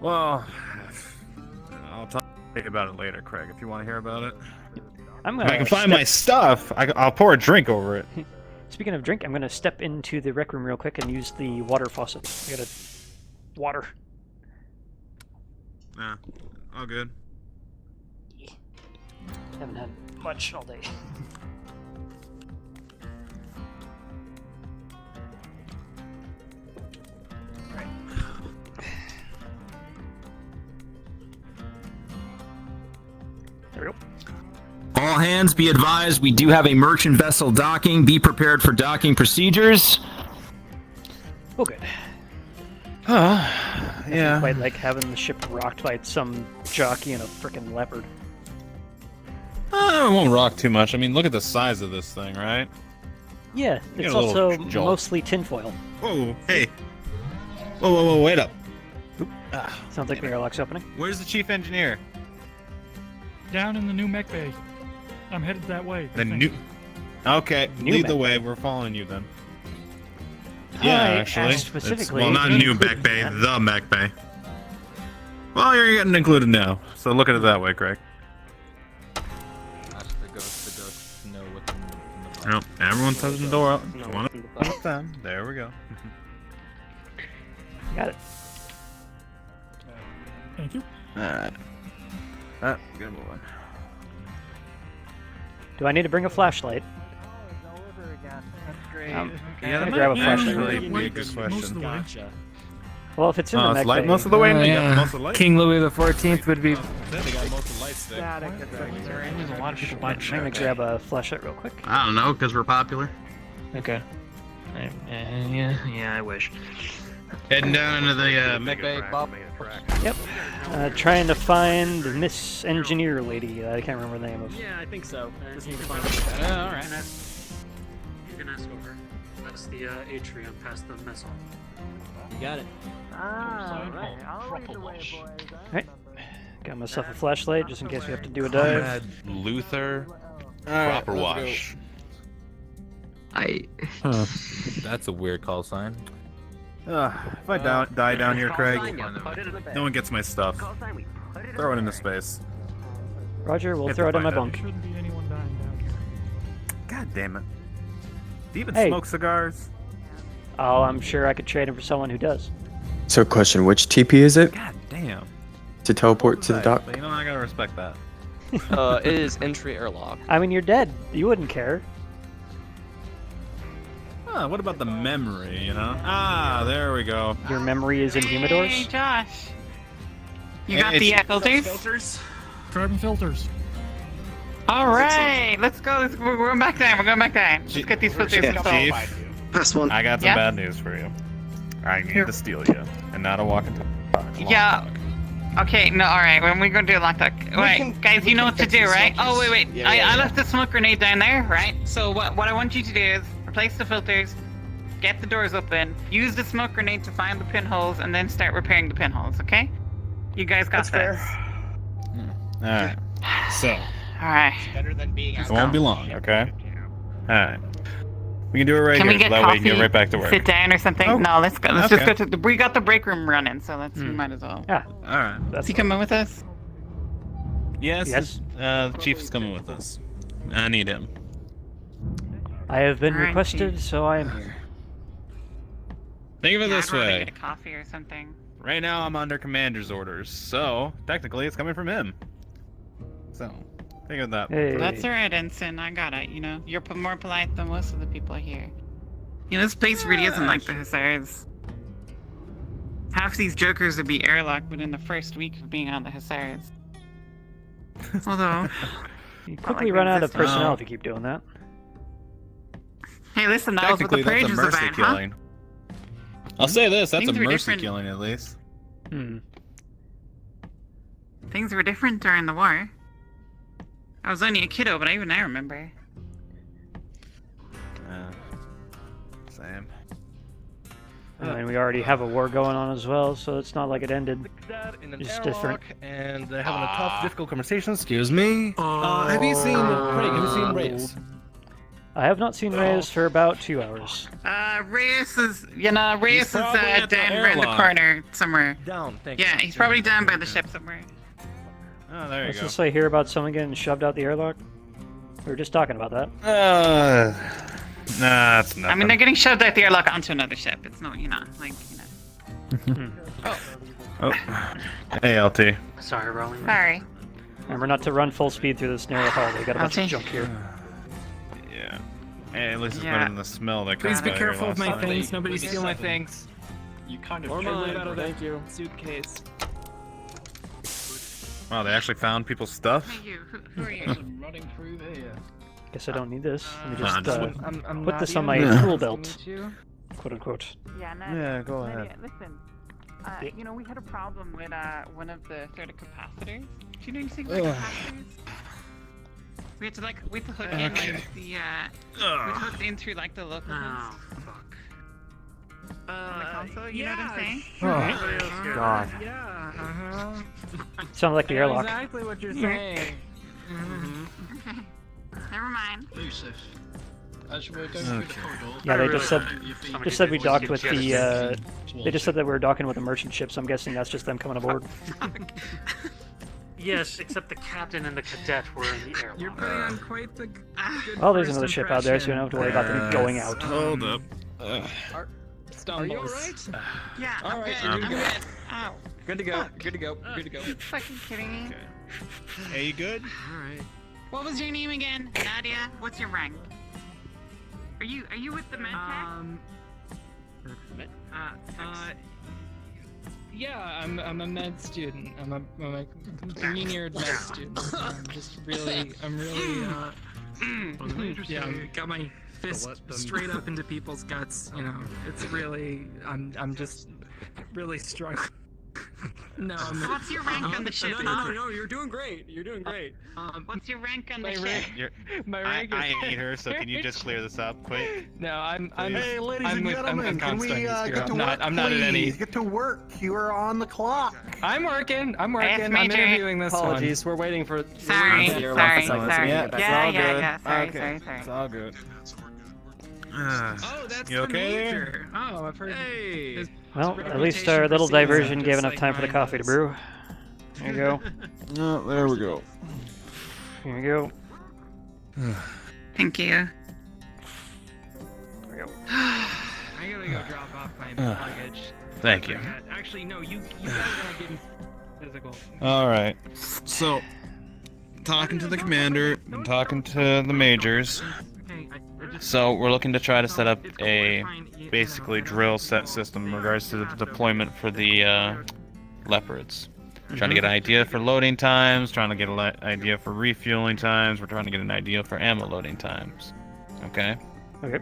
Well, I'll talk to you about it later, Craig, if you want to hear about it. I'm If I can find my stuff, I'll pour a drink over it. Speaking of drink, I'm going to step into the rec room real quick and use the water faucet. I got water. Nah, all good. Haven't had much all day. There we go. All hands be advised, we do have a merchant vessel docking. Be prepared for docking procedures. Oh, good. Yeah. Quite like having the ship rocked by some jockey and a frickin' leopard. It won't rock too much. I mean, look at the size of this thing, right? Yeah, You it's get a little also jolt. mostly tinfoil. Whoa, hey. Whoa, wait up. Sounds like the airlock's opening. Where's the chief engineer? Down in the new mech bay. I'm headed that way. The new... Okay, New lead the mech way. We're following you then. I Yeah, actually. asked specifically Well, not to new include mech bay, that. the mech bay. Well, you're getting included now, so look at it that way, Craig. Nope, everyone's touching the door. One at a time. There we go. Got it. Thank you. Alright. Good one. Do I need to bring a flashlight? That's great. I'm Yeah, gonna grab a flashlight. really be a good question. Gotcha. Well, if it's in Oh, the it's mech light bay, most of the way? They got yeah. most of the light? King Louis XIV would be. They got most of the lights there. There's a lot of people buying I'm gonna grab a flashlight real quick. I don't know, because we're popular. Okay. Yeah, I wish. Heading down into the mech bay, Bob. Yep. Trying to find Miss Engineer Lady. I can't remember the name of. Yeah, I think so. Just need to find it. All right. You can ask over. That's the atrium past the mess hall. You got it. Alright. Got myself a flashlight just in case we have to do a dive. Luther, Alright, proper let's go. wash. Huh. That's a weird call sign. If I die down here, Craig, no one gets my stuff. Throw it into space. Roger, we'll Have throw to it in my find out. bunk. Shouldn't be anyone dying down here. God damn it. Do you even Hey. smoke cigars? Oh, I'm sure I could trade him for someone who does. So, question: which TP is it? God damn. To teleport to the dock? But you know, I gotta respect that. It is entry airlock. I mean, you're dead. You wouldn't care. What about the memory, you know? Ah, there we go. Your memory is in Hey, humidors? Josh. You Hey, got the filters? Carbon filters. All right, let's go. We're going back down. We're going back down. Let's get these filters installed. Chief, I got some Yeah? bad news for you. I need to steal you, and not to walk into the box. Yeah. Okay, no, alright, when we gonna do a lockdock. Wait, guys, you know what to do, right? Oh, wait. I left the smoke grenade down there, right? So what I want you to do is replace the filters, get the doors open, use the smoke grenade to find the pinholes, and then start repairing the pinholes, okay? You guys got this. Alright. So, Alright. Better than being it won't be long, okay? Alright. We can do it right Can here, we get so that way coffee, you can get right back to work. sit down or something? Oh, No, let's go. Let's just okay. go to we got the break room running, so we might as well. Yeah. Alright. Is he coming with us? Yes. The chief's coming with us. I need him. I have been Alright, requested, so I am here. Think of it Yeah, this I'd rather way. get a coffee or something. Right now, I'm under commander's orders, so technically, it's coming from him. So, think of that. Hey. That's alright, Ensign. I got it. You know, you're more polite than most of the people here. You know, this place really isn't like the Hussars. Half these jokers would be airlocked within the first week of being on the Hussars. Although, You not quickly like run out of resistance. personnel if you keep doing that. Hey, listen, that was what the Technically, purge that's a was mercy about, huh? killing. I'll say this, that's Things a were mercy different. killing at least. Things were different during the war. I was only a kiddo, but even I remember. Same. I mean, we already have a war going on as well, so it's not like it ended. It's different. And they're having a tough, difficult conversation. Excuse me. Have you seen Craig? Have you seen Reyes? I have not seen Reyes for about 2 hours. Reyes is, Reyes is probably at the down around the airlock. corner somewhere. Down, thank Yeah, you. he's probably down by the ship somewhere. Oh, there you Let's go. just say hear about someone getting shoved out the airlock. We were just talking about that. Nah, it's nothing. I mean, they're getting shoved out the airlock onto another ship. It's no, Oh. Hey, LT. Sorry, rolling. Sorry. Remember not to run full speed through this narrow hall. We got a bunch of Okay. junk here. Yeah. Hey, at least it's Yeah. better than the smell that Please comes be out here careful of last my time. things. Nobody steal my things. You kind of Or should mine. out of Thank that you. suitcase. Wow, they actually found people's stuff? Hey, you. Who are you? Running through there. Guess I don't need this. Let me Nah, just just I'm put this on my Nadia. tool Nice to belt, meet you. quote unquote. Yeah, Yeah, go Nadia, ahead. listen. We had a problem with one of the sort of capacitors. Do you know anything about capacitors? We had to hook in like the we hooked in through like the local host. On the console, you know what I'm saying? Oh, God. Yeah. Sounds like the airlock. Exactly what you're saying. Okay. Never mind. Yeah, they just said we docked with the. They just said that we were docking with a merchant ship, so I'm guessing that's just them coming aboard. Yes, except the captain and the cadet were in the airlock. You're putting on quite the good Well, there's first another ship out there, so you don't have to worry about them going out. Hold up. Are you alright? Yeah. All right, I'm you're good. good. Ow. Good to go. Good to go. Good to go. You fucking kidding me? Hey, you good? Alright. What was your name again? Nadia? What's your rank? Are you with the medtech? Yeah, I'm a med student. I'm a green-eared med student. Yeah, got my fist straight up into people's guts. You know, it's really, I'm just really struggling. No, What's your rank on the ship? No, you're doing great. You're doing great. What's your rank on the my ship? rank, my I rank is... hate her, so can you just clear this up quick? No, I'm. Hey, ladies I'm and with, gentlemen, I'm can we Constantine get to here. work, I'm not at any. please? Get to work. You are on the clock. I'm working. I'm Major. interviewing this Apologies, we're waiting for. Sorry. Yeah, Yeah. Sorry. It's all good. Oh, that's You the okay there? major. Oh, I've heard. Hey. Well, at least our little diversion gave enough time for the coffee to brew. There you go. Oh, there we go. Here you go. Thank you. There we go. I gotta go drop off my luggage. Thank you. Actually, no, you guys gotta give me physical. Alright. So, talking to the commander, and talking to the majors. So, we're looking to try to set up a basically drill set system in regards to the deployment for the leopards. Trying to get an idea for loading times, trying to get an idea for refueling times, we're trying to get an idea for ammo loading times. Okay? Okay.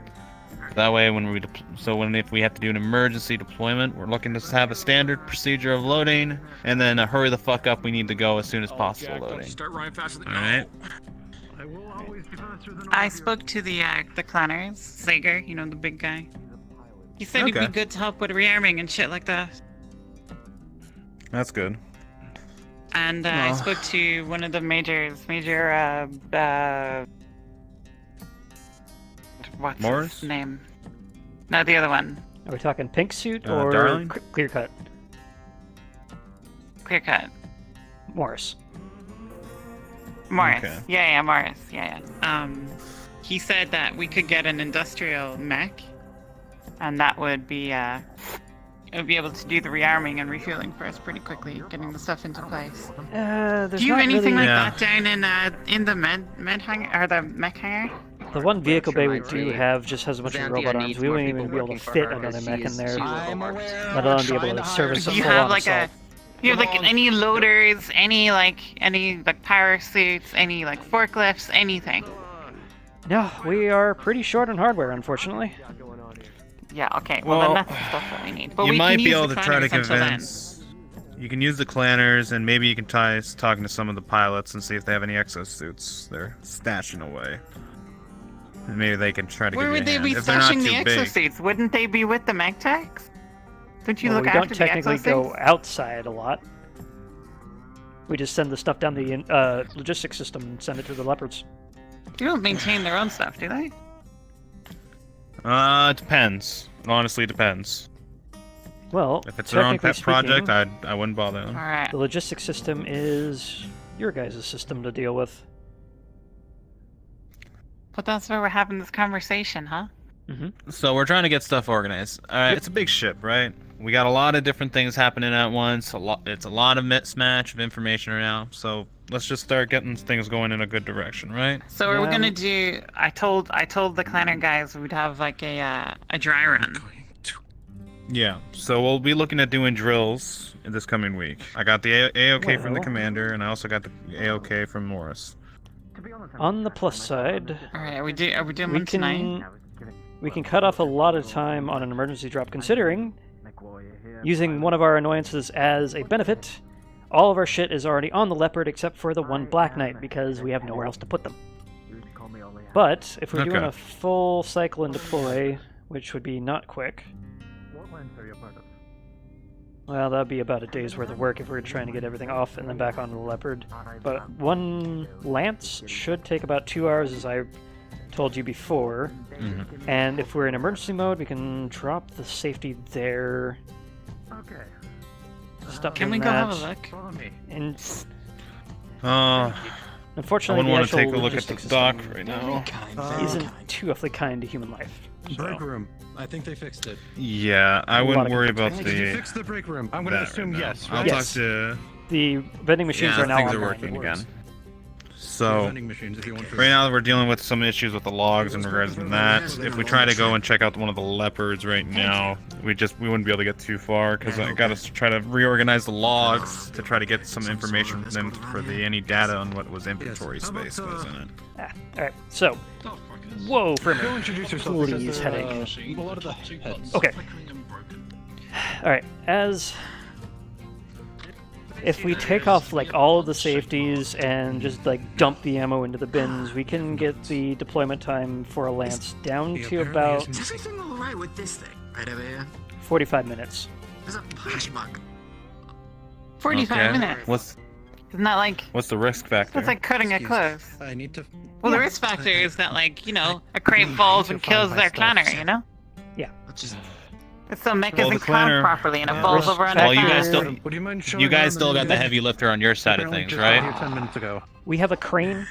That way, if we have to do an emergency deployment, we're looking to have a standard procedure of loading, and then hurry the fuck up, we need to go as soon as possible loading. Start running faster than Alright? I spoke to the clanners, Sager, you know, the big guy. He said he'd be Okay. good to help with rearming and shit like that. That's good. And I spoke to one of the what's Morris? his name? No, the other one. Are we talking pink suit or Darling? clear cut? Clear cut. Morris. Morris. Okay. Yeah, Morris. Yeah. He said that we could get an industrial mech, and that would be it would be able to do the rearming and refueling for us pretty quickly, getting the stuff into place. There's Do you have not anything really... like that down in the med hangar or the mech hangar? The one vehicle bay we do have just has a bunch of robot arms. We won't even be able to fit another mech in there, let alone be able to service a Do you full-on have like assault. you have like any loaders, any power suits, any like forklifts, anything? No, we are pretty short on hardware, unfortunately. Yeah, okay. Well, then that's the stuff that we need. But You we might can be use able the to try to clanners until then. convince. You can use the clanners, and maybe you can try talking to some of the pilots and see if they have any exosuits they're stashing away. And maybe they can try to Where give you would a they hand. be If they're not stashing the too big. exosuits? Wouldn't they be with the mech techs? Don't you Well, look we after don't the technically exosuits? go outside a lot. We just send the stuff down the logistics system and send it to the leopards. They don't maintain their own stuff, do they? It depends. It honestly depends. Well, If it's their own technically pet project, speaking, I wouldn't bother them. Alright. the logistics system is your guys' system to deal with. But that's why we're having this conversation, huh? So we're trying to get stuff organized. All right, it's a big ship, right? We got a lot of different things happening at once. It's a lot of mismatch of information right now. So let's just start getting things going in a good direction, right? So are we gonna do? I told the clanner guys we'd have like a dry run. Yeah. So we'll be looking at doing drills in this coming week. I got the AOK from the Well- commander, and I also got the AOK from Morris. On the plus side, Alright, are we doing we them tonight? can we can cut off a lot of time on an emergency drop, considering using one of our annoyances as a benefit. All of our shit is already on the leopard except for the one Black Knight because we have nowhere else to put them. But if we're doing Okay. a full cycle and deploy, which would be not quick, well, that'd be about a day's worth of work if we were trying to get everything off and then back onto the leopard. But one lance should take about 2 hours, as I told you before. And if we're in emergency mode, we can drop the safety there. Okay. Stop Can doing we go that. have a look? And I unfortunately, wouldn't the want to take actual a look at the logistics dock system right now. isn't too awfully kind to human life. Break room. I think they fixed it. Yeah, I A lot wouldn't of worry complaints. about Did you the. fix the break room? I'm gonna that assume right now. yes. I'll right? talk to. The vending machines Yeah, are now things are online. working It works. again. So, Vending machines, if you want to. right now we're dealing with some issues with the logs in regards to that. If we try to go and check out one of the leopards right now, we wouldn't be able to get too far because I got to try to reorganize the logs to try to get some information from them for any data on what was inventory space was in it. Alright, so. Whoa, for a Go minute. introduce yourself. Please, headache. A lot of the heads. Okay. Alright, if we take off like all of the safeties and just like dump the ammo into the bins, we can get the deployment time for a lance down to about Is everything alright with this thing right over here? 45 minutes. There's a punch mark. 45 minutes. Isn't that like? What's the risk factor? That's like cutting it close. I need to. Well, the risk factor is that, like, you know, a crate falls and kills their clanner, you know? Yeah. So mech Well, isn't the clowned planner- properly and it falls over on its Well, you guys side. still, Would you mind showing you guys them still the- got the heavy lifter on your side of things, right? 10 minutes ago. We have a crane.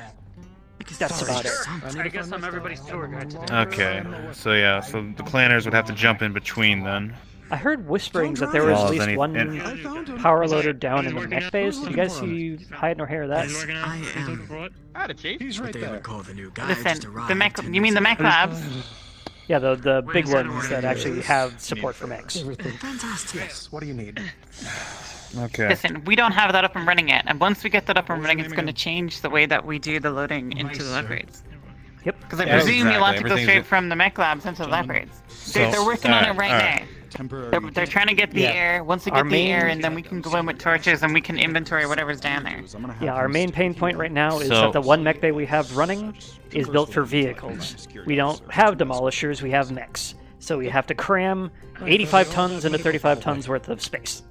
That's about it. I guess I'm everybody's tour guide today. Okay, so yeah, so the planners would have to jump in between then. I heard whisperings that there was Well, at least then one power loader down in the mech base. Did you guys see hide nor hair of that? I am Out of chief. what they would call the new guy. Listen, the mech. You mean the mech labs? Yeah, the big ones that actually have support for mechs. Fantastic. Yes, what do you need? Okay. Listen, we don't have that up and running yet, and once we get that up and running, it's going to change the way that we do the loading into the leopards. Yep. Because I Yeah, presume you exactly. want to go Everything's- straight from the mech labs into the leopards. They're working on it right now. They're trying to get the air. Once we Our get the air, main- and then we can go in with torches and we can inventory whatever's down there. Yeah, our main pain point right now is So- that the one mech bay we have running is built for vehicles. We don't have demolishers, we have mechs. So we have to cram 85 tons into 35 tons worth of space.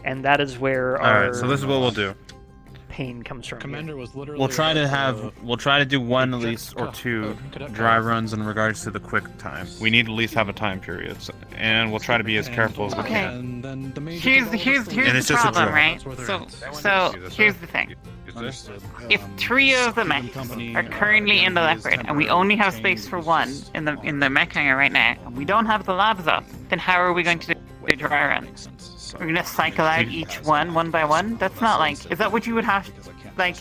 And that is where our Alright, so this is what we'll do. pain comes from. Commander was literally. We'll try to do one at least or two dry runs in regards to the quick time. We need to at least have a time period, and we'll try to be as careful as we Okay. can. And then the major Here's And it's the just a problem, drill. right? So here's the thing. If 3 of the mechs are currently in the leopard, and we only have space for 1 in the mech hangar right now, and we don't have the labs up, then how are we going to do dry runs? We're gonna cycle out each one by one? That's not like... Is that what you would have... Like...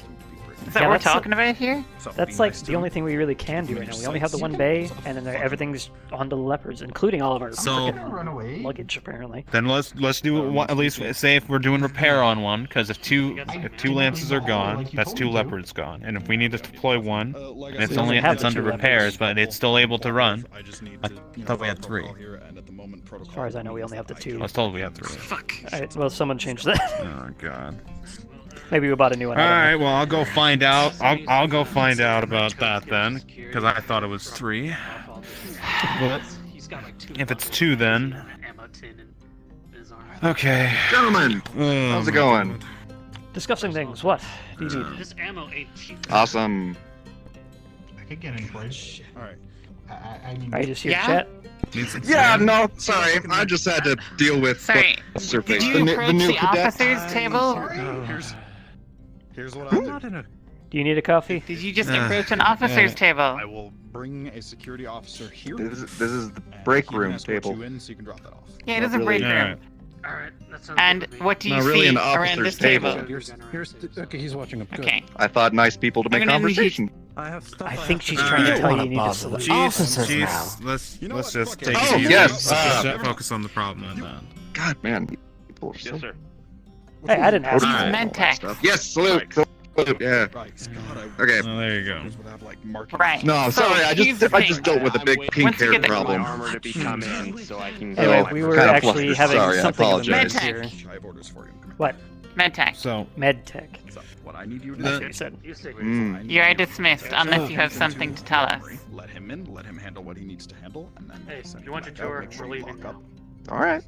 Is that Yeah, what we're that's talking about here? That's like the only thing we really can do right now. We only have the one bay, and then everything's on the leopards, including all of our So- frickin' luggage, apparently. Then let's do one, at least say if we're doing repair on one, because if two lances are gone, that's 2 leopards gone, and if we need to deploy one, and it's only have the under 2 repairs, but it's still able to run. I thought we had 3. As far as I know, we only have the 2. I was told we had 3. Fuck. Alright, well, someone changed that. Oh god. Maybe we bought a new one. I don't know. Alright, well I'll go find out. I'll go find out about that then, because I thought it was 3. But if it's 2 then. Ammo tin in his arm. Okay. Gentlemen, how's it going? Discussing things. What do you need? This ammo ain't cheap. Awesome. I could get in place. Alright. I mean, Are you just here Yeah? to chat? Yeah, no, sorry. I just had to deal with Sorry, what's her did face. you approach new the cadet. officers' table? Here's what I'll do. Do you need a coffee? Did you just approach an officer's table? I will bring a security officer here. This is the break and room escort table. you in so you can drop that off. Yeah, it is Not a break really. room. Alright, that sounds And good to me. what do you Not really see an around officer's this table? table. Here's okay, he's watching up. Good. Okay. I thought nice people to We're make gonna need- conversation. I have stuff. I have think to she's do. trying to Alright. tell you you need to select officers Jeez, now. let's just take Oh, it easy. yes, Let's focus on the problem and then. God, man. People are so... Yes, sir. Hey, I didn't ask. He's Alright. medtech. Yes, salute. Salute, yeah. Okay. Oh, there you go. Right. No, I'm So, sorry. I here's the just thing. dealt with a big pink Once you hair get the- problem. armor to become in so I can Anyway, go. we were Kinda actually flustered. having Sorry, I something of a apologize. mess here. Medtech. I have orders for you. What? Medtech. So Medtech. What I need you to That's do. what you said. You say Mm. You are dismissed unless you have something to tell us. Let him in. Let him handle what he needs to handle, and then Hey, send you want your back out, tour? make sure We're you leaving lock now. up. All right.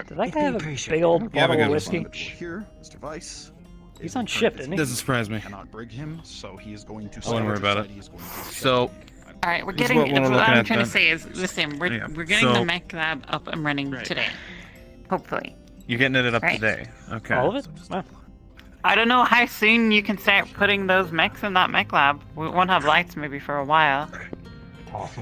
Did that guy have a big old Yeah, bottle we of got whiskey? Here, Mr. Vice. He's on shift, isn't he? doesn't surprise me. Cannot brig him, so he is going to. I wouldn't worry about it. He is going to So Alright, we're Here's getting. what we're What looking I'm at trying then. to say is, listen, we're Yeah, getting the so- mech lab up and running today. Hopefully. you're getting it up Right. today. Okay. All of it? Wow. I don't know how soon you can start putting those mechs in that mech lab. We won't have lights maybe for a while.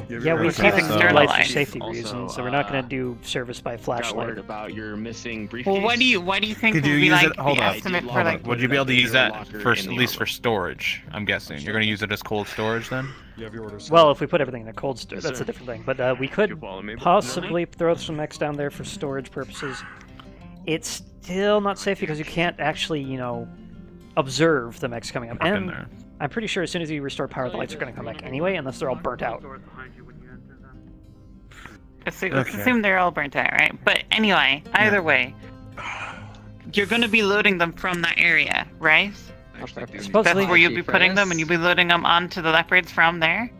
Yeah, we These have external lights for lights. safety Also, reasons, so we're not going to do service by Got word flashlight. about your missing briefcase. Well, what do you think Could would you be use like it? Hold the up. estimate for Hold like? up. Would you be able to use that Locker for in at the least for envelope. storage? I'm guessing you're going to use it as cold storage then. You have your orders. Well, if we put everything in a cold storage, Yes, that's sir. a different thing. But we could follow me? possibly throw some mechs down there for storage purposes. It's still not safe because you can't actually, observe the mechs coming up. Up in And there. I'm pretty sure as soon as you restore power, the lights are going to come back anyway, unless they're all burnt out. Doors behind you when you enter them. Let's Okay. assume they're all burnt out, right? But anyway, either way, you're going to be loading them from that area, right? That's Supposedly, where you'll be putting them, and you'll be loading them onto the leopards from there.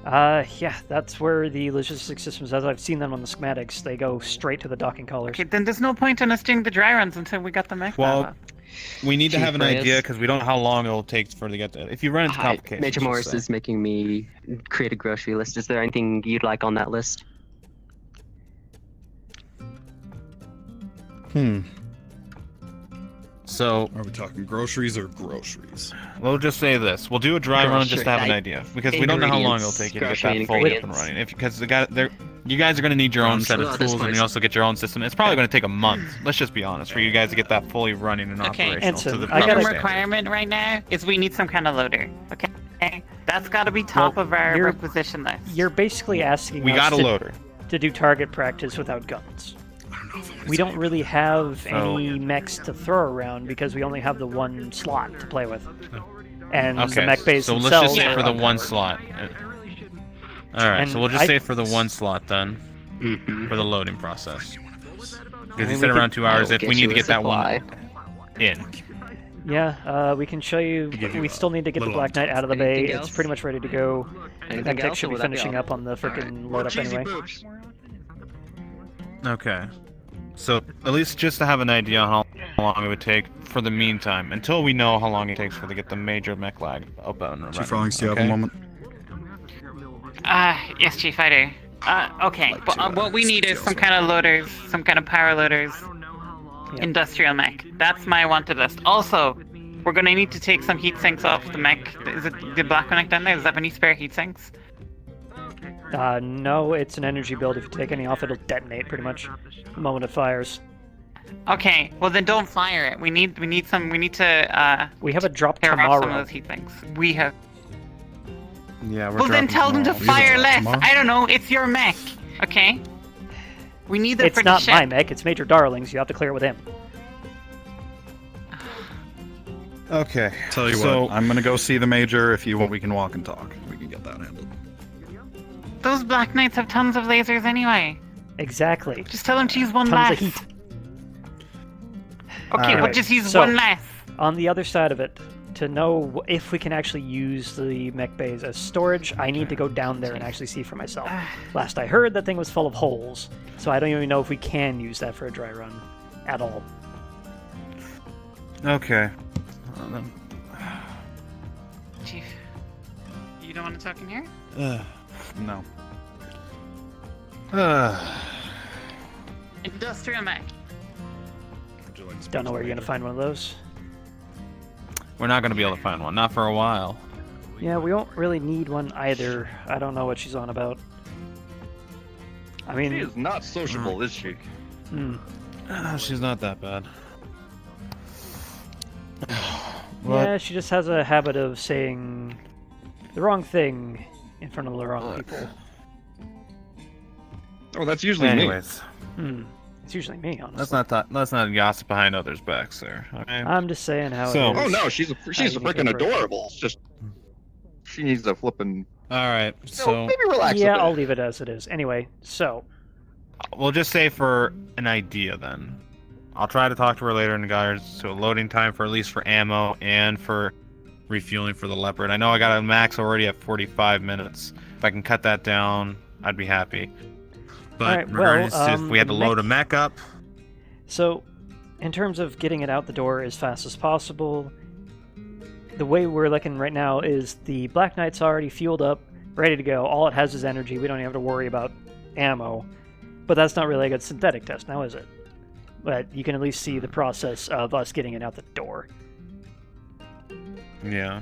yeah, that's where the logistics systems, as I've seen them on the schematics, they go straight to the docking collars. Okay, then there's no point in us doing the dry runs until we got the mech Well, lab up. we need to Chief have an Reyes. idea because we don't know how long it'll take for to get there. If you run into Hi, complications, Major just Morris say. is making me create a grocery list. Is there anything you'd like on that list? So, are we talking groceries or groceries? we'll just say this: we'll do a dry run just to have an idea, because we don't know how long it'll take you to get that fully up and running. Because you guys are going to need your own set of tools, and you also get your own system. It's probably going to take a month. Let's just be honest, for you guys to get that fully running and operational to the proper Minimum standard. requirement right now is we need some kind of loader. Okay, that's got to be top of our requisition list. You're basically asking We us got a to, loader. to do target practice without guns. We don't really have any mechs to throw around because we only have the one slot to play with. And Okay, the mech bays so let's themselves just say for are the one slot. Alright, so we'll just say for the one slot then, for the loading process. Because you said around 2 hours if we need to get that one in. Yeah, we can show you. We still need to get the Black Knight out of the bay. Anything It's else? pretty much ready to go. Anything Tech else, should or be would that be finishing all? up on the frickin' load up anyway. Okay. So, at least just to have an idea on how long it would take for the meantime, until we know how long it takes to get the major mech lag up and running. Chief Rawlings, do you have a moment? Yes, Chief, I do. Okay, but what we need is some kind of loaders, some kind of power loaders, industrial mech. That's my wanted list. Also, we're gonna need to take some heat sinks off the mech. Is it the black mech down there? Does that have any spare heat sinks? No, it's an energy build. If you take any off, it'll detonate pretty much the moment it fires. Okay, well then don't fire it. We need to we have a drop tear off tomorrow. some of those heat sinks. We have. Yeah, we're Well then tell them to fire less. tomorrow? I don't know. It's your mech. Okay. We need them It's for the not ship. my mech. It's Major Darling's. You have to clear it with him. Okay. Tell you so, what, I'm gonna go see the major. If you want, we can walk and talk. We can get that handled. Those Black Knights have tons of lasers anyway. Exactly. Just tell them to use one Tons less. of heat. Okay, Alright, but just use so, one less. On the other side of it, to know if we can actually use the mech bays as storage, I need to go down there and actually see for myself. Last I heard, that thing was full of holes, so I don't even know if we can use that for a dry run at all. Okay. Chief, you don't want to talk in here? No. Industrial mech. Don't know where you're gonna find one of those. We're not going to be able to find one. Not for a while. Yeah, we don't really need one either. I don't know what she's on about. I mean, She is not sociable, is she? She's not that bad. Yeah, she just has a habit of saying the wrong thing in front of the wrong people. Oh, that's usually me. Anyways. It's usually me, honestly. Let's not gossip behind others' backs there. Okay? I'm just saying how So- it is. Oh no, she's freaking adorable. It's just she needs a flipping. All right, so maybe relax. Yeah, a bit. I'll leave it as it is. Anyway, so we'll just say for an idea then. I'll try to talk to her later in regards to a loading time for at least for ammo and for refueling for the Leopard. I know I got a max already at 45 minutes. If I can cut that down, I'd be happy. But Alright, regardless, well, if we had to the load a mech up, So, in terms of getting it out the door as fast as possible, the way we're looking right now is the Black Knight's already fueled up, ready to go. All it has is energy. We don't even have to worry about ammo. But that's not really a good synthetic test, now is it? But you can at least see the process of us getting it out the door. yeah.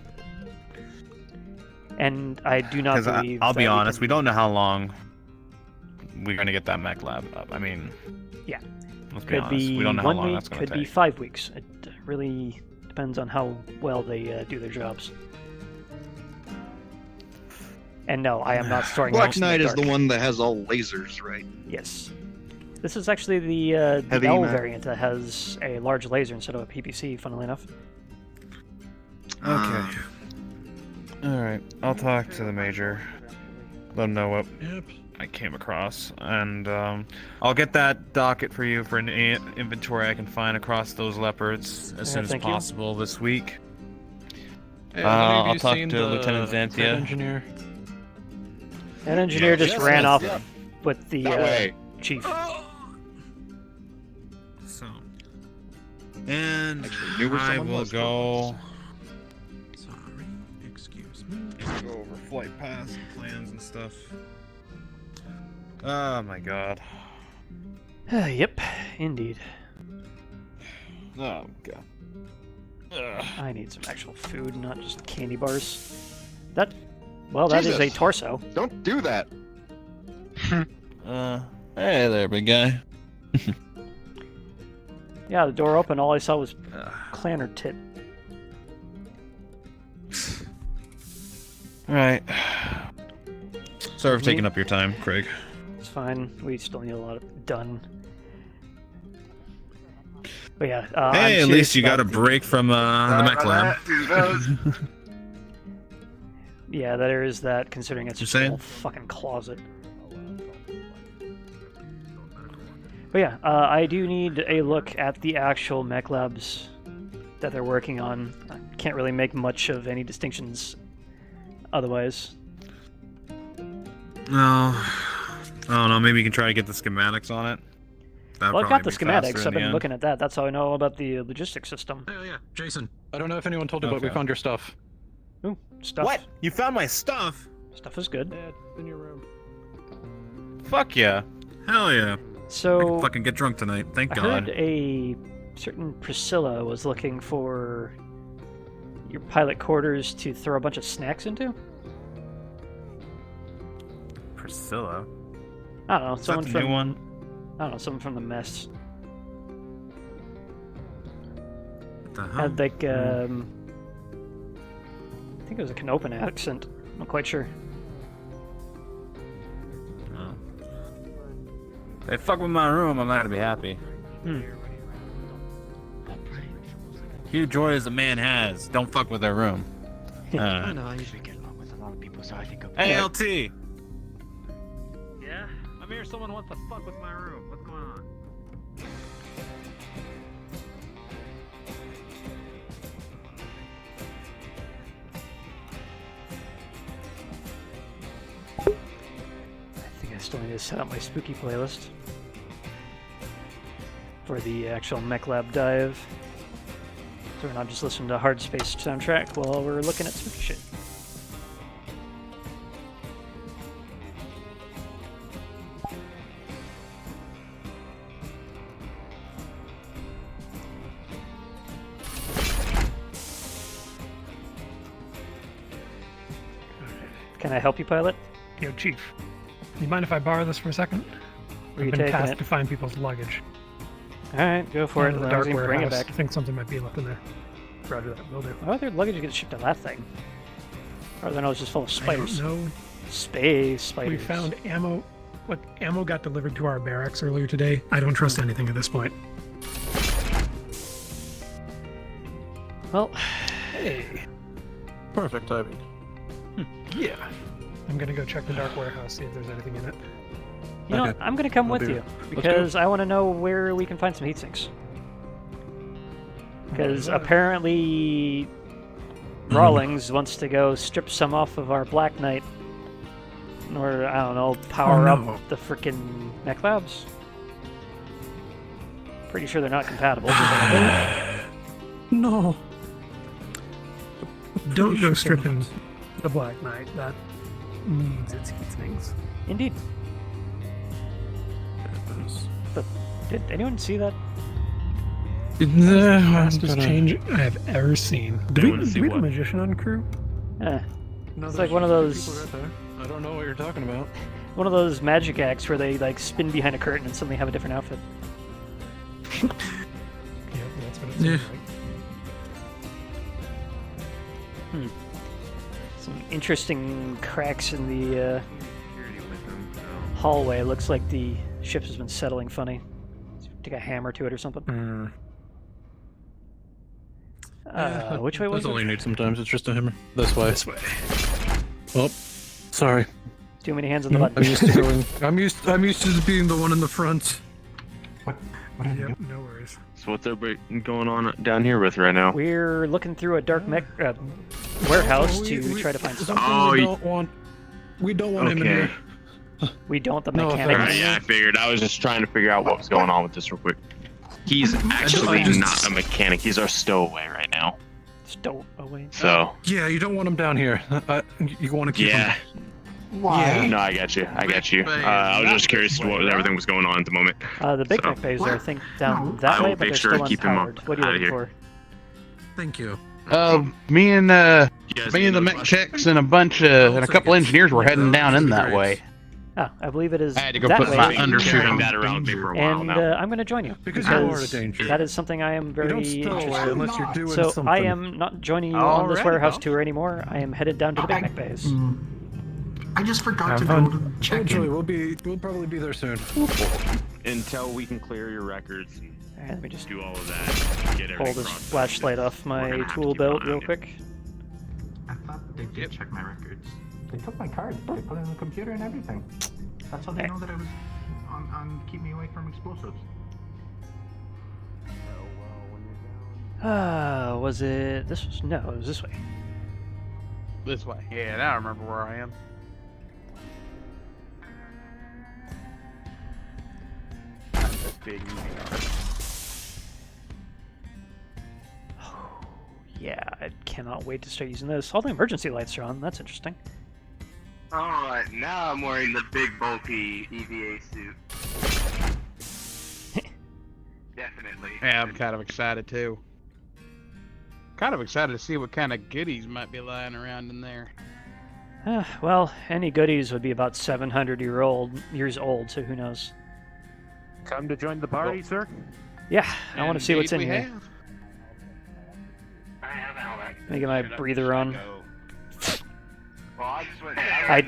And I do not Because believe I'll be that we honest, can- we don't know how long we're gonna get that mech lab up. I mean, Yeah. let's be Could honest, be we don't know how 1 long week, that's gonna could take. be 5 weeks. It really depends on how well they do their jobs. And no, I am not storing Black mouse in the Knight is dark. the one that has all lasers, right? Yes. This is actually the Heavy L mech. variant that has a large laser instead of a PPC, funnily enough. Okay. Alright, I'll talk to the Major. Let him know what I came across. And I'll get that docket for you for an inventory I can find across those Leopards as soon as thank you. possible this week. Hey, have any of I'll you talk seen to the Lieutenant head Xanthia. engineer? That engineer just yes, ran yes, off yeah. with the That way. chief. So, and knew where I someone will was. go Sorry, excuse me. go over flight paths and plans and stuff. Oh my god. Yep, indeed. Oh god. I need some actual food, not just candy bars. That is a Jesus. torso. Don't do that. Hey there, big guy. Yeah, the door open. All I saw was clanner tit. Right. Sorry for taking up your time, Craig. It's fine. We still need a lot of done. But yeah. Hey, I'm at least you serious got a about break from the mech lab. Yeah, there is that. Considering it's You just a saying? whole fucking closet. But yeah, I do need a look at the actual mech labs that they're working on. I can't really make much of any distinctions otherwise. No. I don't know, maybe you can try to get the schematics on it. That'd Well, I've got the probably be faster schematics. in I've the been end. looking at that. That's how I know about the logistics system. Oh yeah, Jason. I don't know if anyone told you, but we Okay. found your stuff. Ooh, stuff. What? You found my stuff? Stuff is good. Yeah, it's in your room. Fuck yeah. Hell yeah. I So can fucking get drunk tonight. Thank I God. heard a certain Priscilla was looking for your pilot quarters to throw a bunch of snacks into. Priscilla? I don't know. Is that Someone the from new one? I don't know. Someone from the mess. What the hell? Had like I think it was a Canopan accent. I'm not quite sure. They fuck with my room, I'm not gonna be happy. Hmm. Huge joy as a man has. Don't fuck with their room. I know, I usually get along with a lot of people, so I think I'm... Hey, LT! Yeah? I'm here, someone wants to fuck with my room. What's going on? I think I still need to set up my spooky playlist for the actual mech lab dive. So we're not just listening to hard space soundtrack while we're looking at spooky shit. Can I help you, pilot? Yo, Chief. You mind if I borrow this for a second? Where are you I've been taking tasked it? to find people's luggage. Alright, go for it. Down to As the long as dark you bring it warehouse. back. I think something might be left in there. Roger that. Will do. Why their luggage gets shipped to that thing? Or then it was just full of spiders. I don't know. Space spiders. We found ammo. What ammo got delivered to our barracks earlier today? I don't trust anything at this point. Well, hey. Perfect timing. Yeah. I'm gonna go check the dark warehouse, see if there's anything in it. you know, Okay. I'm gonna come I'll with do you it. Let's go. because I want to know where we can find some heat sinks. Because apparently, Rawlings wants to go strip some off of our Black Knight, or I don't know, power Oh, no. up the frickin' mech labs. Pretty sure they're not compatible. No. Don't go stripping the Black Knight. That needs its heat sinks. Indeed. But did anyone see that? The fastest change I have ever seen. Do we, wanna see do we have a what? magician on crew? Eh. No, It's there's like one of people those right there. I don't know what you're talking about. one of those magic acts where they like spin behind a curtain and suddenly have a different outfit. Yep, that's what it seems like. Some interesting cracks in the hallway. Looks like the ship has been settling funny. Take a hammer to it or something. Which way was That's all you it? need sometimes. It's just a hammer. This way. This way. Oh, sorry. Too many hands on the I'm button. used to going. I'm used to being the one in the front. Yep, no worries. So what's everybody going on down here with right now? We're looking through a dark mech warehouse to try to find stuff. We don't want him in Okay. here. We don't. The No mechanic. Alright, yeah, I figured. I was just trying to figure out what was going on with this real quick. He's actually not a mechanic. He's our stowaway right now. Stow away. So Yeah, you don't want him down here. You want to keep him. yeah, Why? No, I get you. I get you. I was just curious what everything was going on at the moment. The big mech bays are, I think, down that way, but they're still unpowered. What are you looking for? Thank you. Me and the mech checks and and a couple engineers were heading down in that way. Oh, I believe it is I had to go that put way. my undershooting that around me for a while And now. I'm going to join you Because you are a danger. that is something I am very interested in. unless you're doing So something. I am not joining you on this warehouse tour anymore. I am headed down to the big mech bays. I just forgot Have to fun. go to check Eventually, in. we'll probably be there soon. Until we can clear your records and Alright, let me just do all of that. Get pull everything this crossed. flashlight off my tool belt real quick. I thought they did check my records. They took my card. They put it in the computer and everything. That's how they know that I was on keep me away from explosives. Was it this was no, it was this way. This way. Yeah, now I remember where I am. Yeah, I cannot wait to start using this. All the emergency lights are on. That's interesting. Alright, now I'm wearing the big bulky EVA suit. Definitely. Yeah, I'm kind of excited too. Kind of excited to see what kind of goodies might be lying around in there. Well, any goodies would be about 700 years old, so who knows? Come to join the party, sir? Yeah, I want to see what's in Indeed we here. have. Let me get my breather on. Well, I just went. I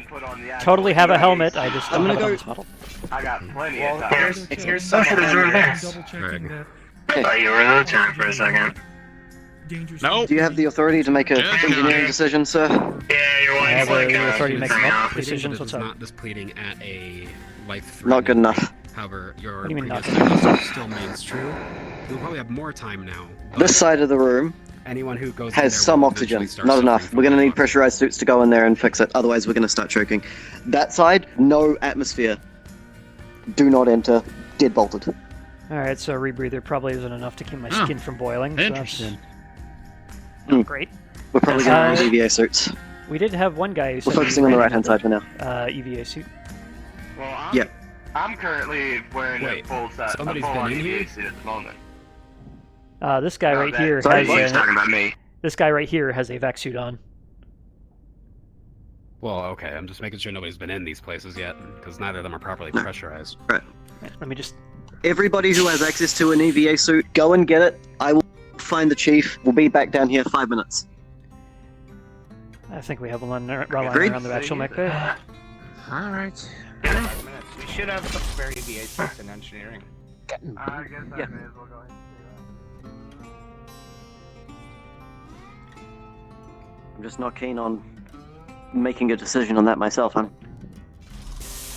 totally have a helmet. I just don't have a helmet model. I got plenty Well, of time. here's some of the Double checking that. Oh, you were in the turn for a second. Nope. Do you have the authority to make an engineering decision, sir? Yeah, your I have wife's the authority to make mech decision. decisions. What's up? Not displeasing at a life. Not good enough. However, your What do you mean not previous good sentence still remains true. You'll probably have more time now. This side of the room Anyone who goes in has there some will oxygen. eventually start Not suffering enough. We're going to need pressurized suits to go in there and fix it. Otherwise, we're going to start choking. That side, no atmosphere. Do not enter. Dead bolted. Alright, so a rebreather probably isn't enough to keep my skin from boiling. So Interesting. that's not great. We're probably going to need EVA suits. We did have one guy who We're said focusing on the right-hand side for now. EVA suit. Well, I'm, Yep. I'm currently wearing a full set, a somebody's full-on been in EVA here? suit at the moment. This guy right here Sorry, has he's talking about me. This guy right here has a vac suit on. Well, okay, I'm just making sure nobody's been in these places yet, because neither of them are properly pressurized. Right. Let me just... Everybody who has access to an EVA suit, go and get it. I will find the chief. We'll be back down here 5 minutes. I think we have one line Agreed? around the actual mech bay. Alright. We should have some spare EVA suits in engineering. I guess I may as well go ahead and do that. I'm just not keen on making a decision on that myself. I'm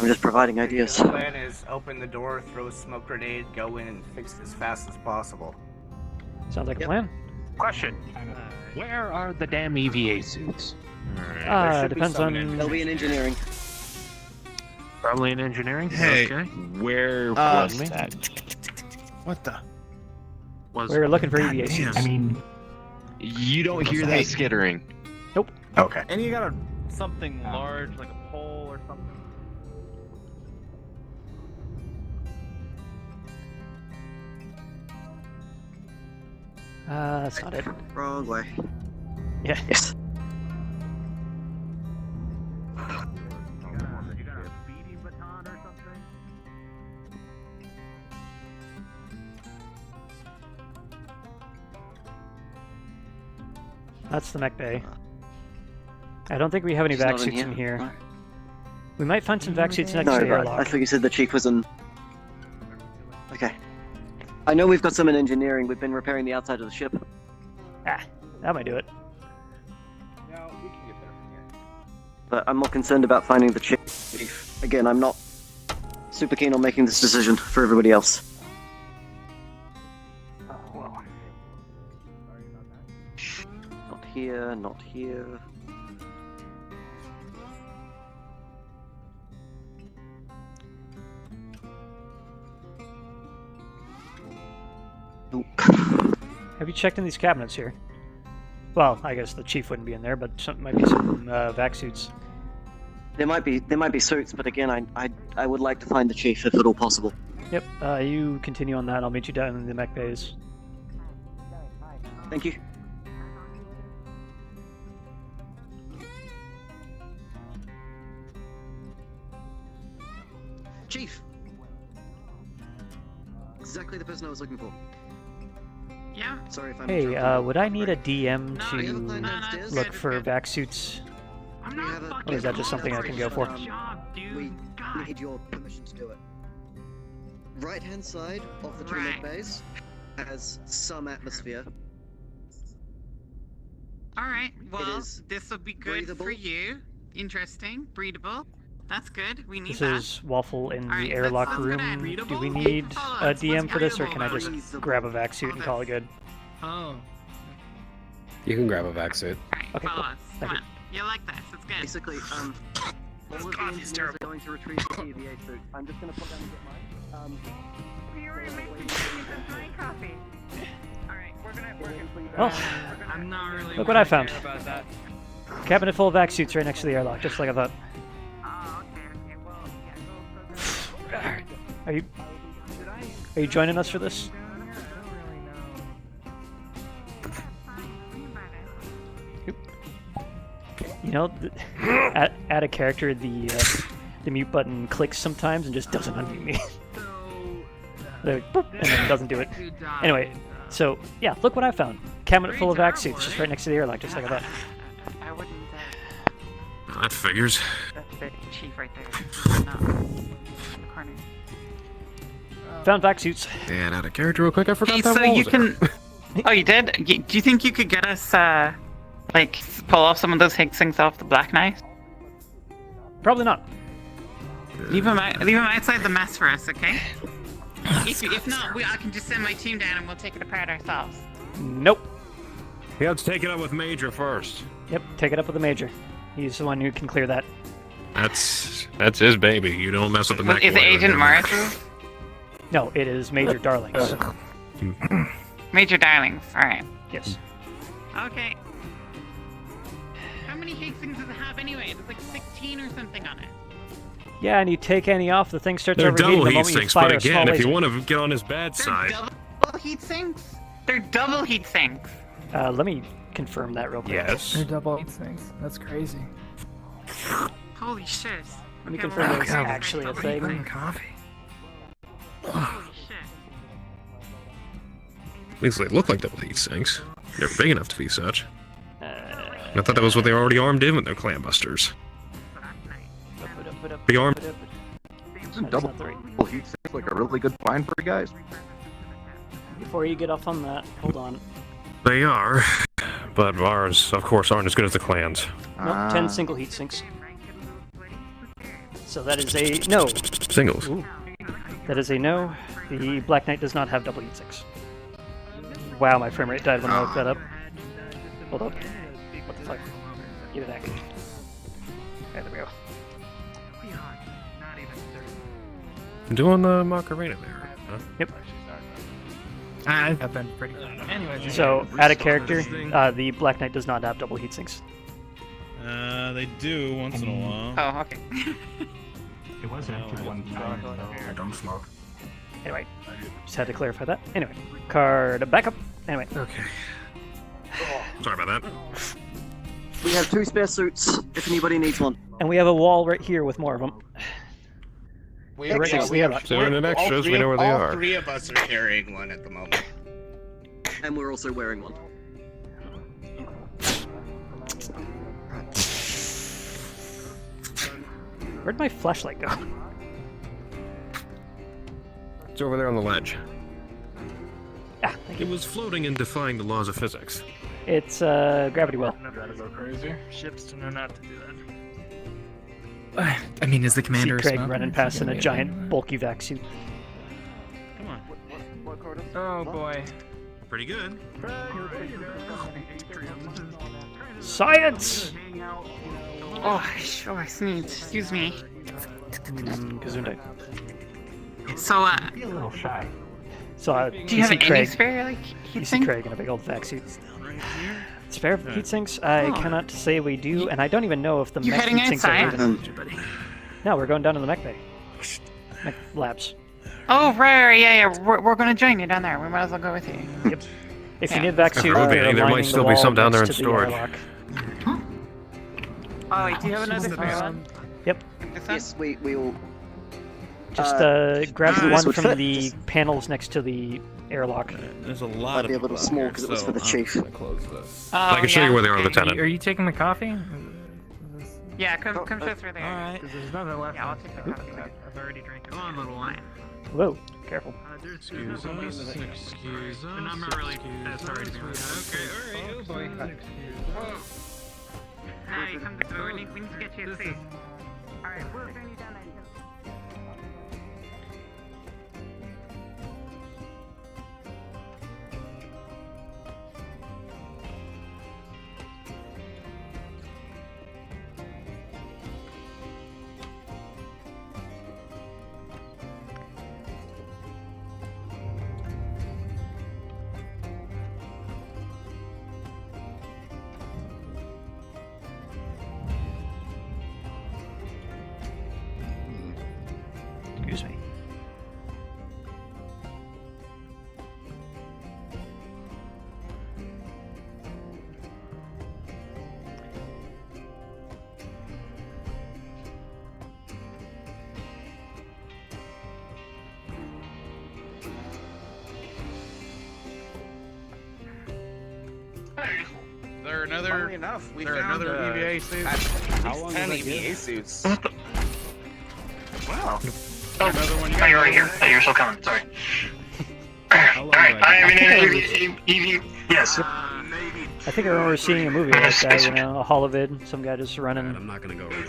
just providing ideas. The plan is open the door, throw a smoke grenade, go in and fix it as fast as possible. Sounds like a plan. Question. Where are the damn EVA suits? Depends on... They'll be in engineering. Probably in engineering? Hey, Okay. Where was that? What the? We were looking for EVA suits. I mean, You don't hear that skittering. Nope. Okay. And you got something large, like a pole or something? That's not it. Wrong way. Yeah. Yes. You got a speedy baton or something? That's the mech bay. I don't think we have any She's vac not in suits in here. here. We might find some vac suits next No, to the right. airlock. I thought you said the chief was in... Okay. I know we've got some in engineering. We've been repairing the outside of the ship. Ah, that might do it. No, we can get there from here. But I'm more concerned about finding the chief. Again, I'm not super keen on making this decision for everybody else. Oh, well. Not here, not here. Have you checked in these cabinets here? Well, I guess the chief wouldn't be in there, but might be some vac suits. There might be suits, but again, I would like to find the chief if at all possible. Yep. You continue on that. I'll meet you down in the mech bays. Thank you. Chief. Exactly the person I was looking for. Yeah. Sorry if I'm. Hey, would I need a DM to look for vac suits? Or is that just something I can go for? We need your permission to do it. Right-hand side of the two mech bays has some atmosphere. Alright, well, this will be good for you. Interesting. Breathable. That's good. We need This that. is Waffle in the airlock room. Do we need a DM for this, or can I just grab a vac suit and call it good? Oh. You can grab a vac suit. Okay, cool. Thank you. You like this? It's good. Basically, all of the engineers are going to retrieve the EVA suit. I'm just going to put down and get mine. Oh, I'm not really. look what I found. About that. Cabinet full of vac suits right next to the airlock, just like I thought. Are you joining us for this? You know, at a character, the mute button clicks sometimes and just doesn't unmute me. There, boop, and then doesn't do it. Anyway, so yeah, look what I found. Cabinet full of vac suits, just right next to the airlock, just like I thought. I wouldn't. That figures. That's the chief right there. In the corner. Found vac suits. And out of character real quick, I forgot Hey, that so wall you was can. Oh, you did? Do you think you could get us, like, pull off some of those things off the Black Knight? Probably not. Leave them outside the mess for us, okay? If not, I can just send my team down and we'll take it apart ourselves. Nope. You have to take it up with Major first. Yep, take it up with the Major. He's the one who can clear that. That's his baby. You don't mess with the mech. Is it Agent Morris? No, it is Major Darlings. Major Darlings, alright. Yes. Okay. How many heat things does it have anyway? There's like 16 or something on it. Yeah, and you take any off, the thing starts They're overheating double the heat moment you sinks, fire but a small again, if laser. you want to get on his bad side. Double heat sinks? They're double heat sinks. Let me confirm that real quick. Yes. They're double heat sinks. That's crazy. Holy shit. Let me Okay, confirm well, there's okay. actually a Double thing. heat sinks. Coffee. Holy shit. At least they look like double heat sinks. They're big enough to be such. I thought that was what they were already armed in with their clam busters. Be armed. Isn't double heat sinks like a really good find for you guys? Before you get off on that, hold on. They are, but ours, of course, aren't as good as the clans. Nope, 10 single heat sinks. So that is a no. Singles. Ooh. That is a no. The Black Knight does not have double heat sinks. Wow, my frame rate died when I looked that up. Hold up. What the fuck? Give it back. Okay, there we go. I'm doing the Macarena there, huh? Yep. I've been pretty good. Anyways. So, add a character. The Black Knight does not have double heat sinks. They do once in a while. Oh, okay. It was active one time, so I don't smoke. Anyway, just had to clarify that. Anyway, card backup. Anyway. Okay. Sorry about that. We have 2 spare suits if anybody needs one. And we have a wall right here with more of them. We have extras, we know where they are. All 3 of us are carrying one at the moment. And we're also wearing one. Where'd my flashlight go? It's over there on the ledge. Ah, thank It you. was floating and defying the laws of physics. It's gravity well. I'm not trying to go crazy. Ships to know not to do that. I mean, is the commander See Craig smoking? running past in a giant, bulky vac suit. Come on. Oh boy. Pretty good. Science! Oh, sure, sneeze. Excuse me. Gesundheit. So, Be a little shy. So, do you have see any Craig. spare, like, You heat see sink? Craig in a big old vac suit. Spare heat sinks? I cannot say we do, and I don't even know if the You mech heading heat sinks are outside? even... No, we're going down to the mech bay. Mech labs. Oh, right, yeah. We're gonna join you down there. We might as well go with you. Yep. If you need vac suit, There might still be some down there in storage. Oh, wait, do you have another one? Yep. Yes, we will. Just grab the one from the panels next to the airlock. There's a lot Might be a little small because it was for the chief. I can show you where they are, Lieutenant. Are you taking the coffee? Yeah, come show through there. Alright. There's nothing left. Yeah, I'll take the coffee. I've already drank it. Come on, little one. Whoa, careful. Excuse us. Excuse us. And I'm not really sorry to be rude. Okay, alright. Oh boy. Now you come to the door. We need to get you a seat. Alright, we'll turn you down there. Excuse me. There another. Funnily enough, we there found another EVA suit. How long 10 was that EVA good? suits. Wow. Another one. Oh, you're already here. Oh, you're still coming. Sorry. Alright, I am in EV. Yes. I think I remember seeing a movie like that, you know, a holovid, some guy just running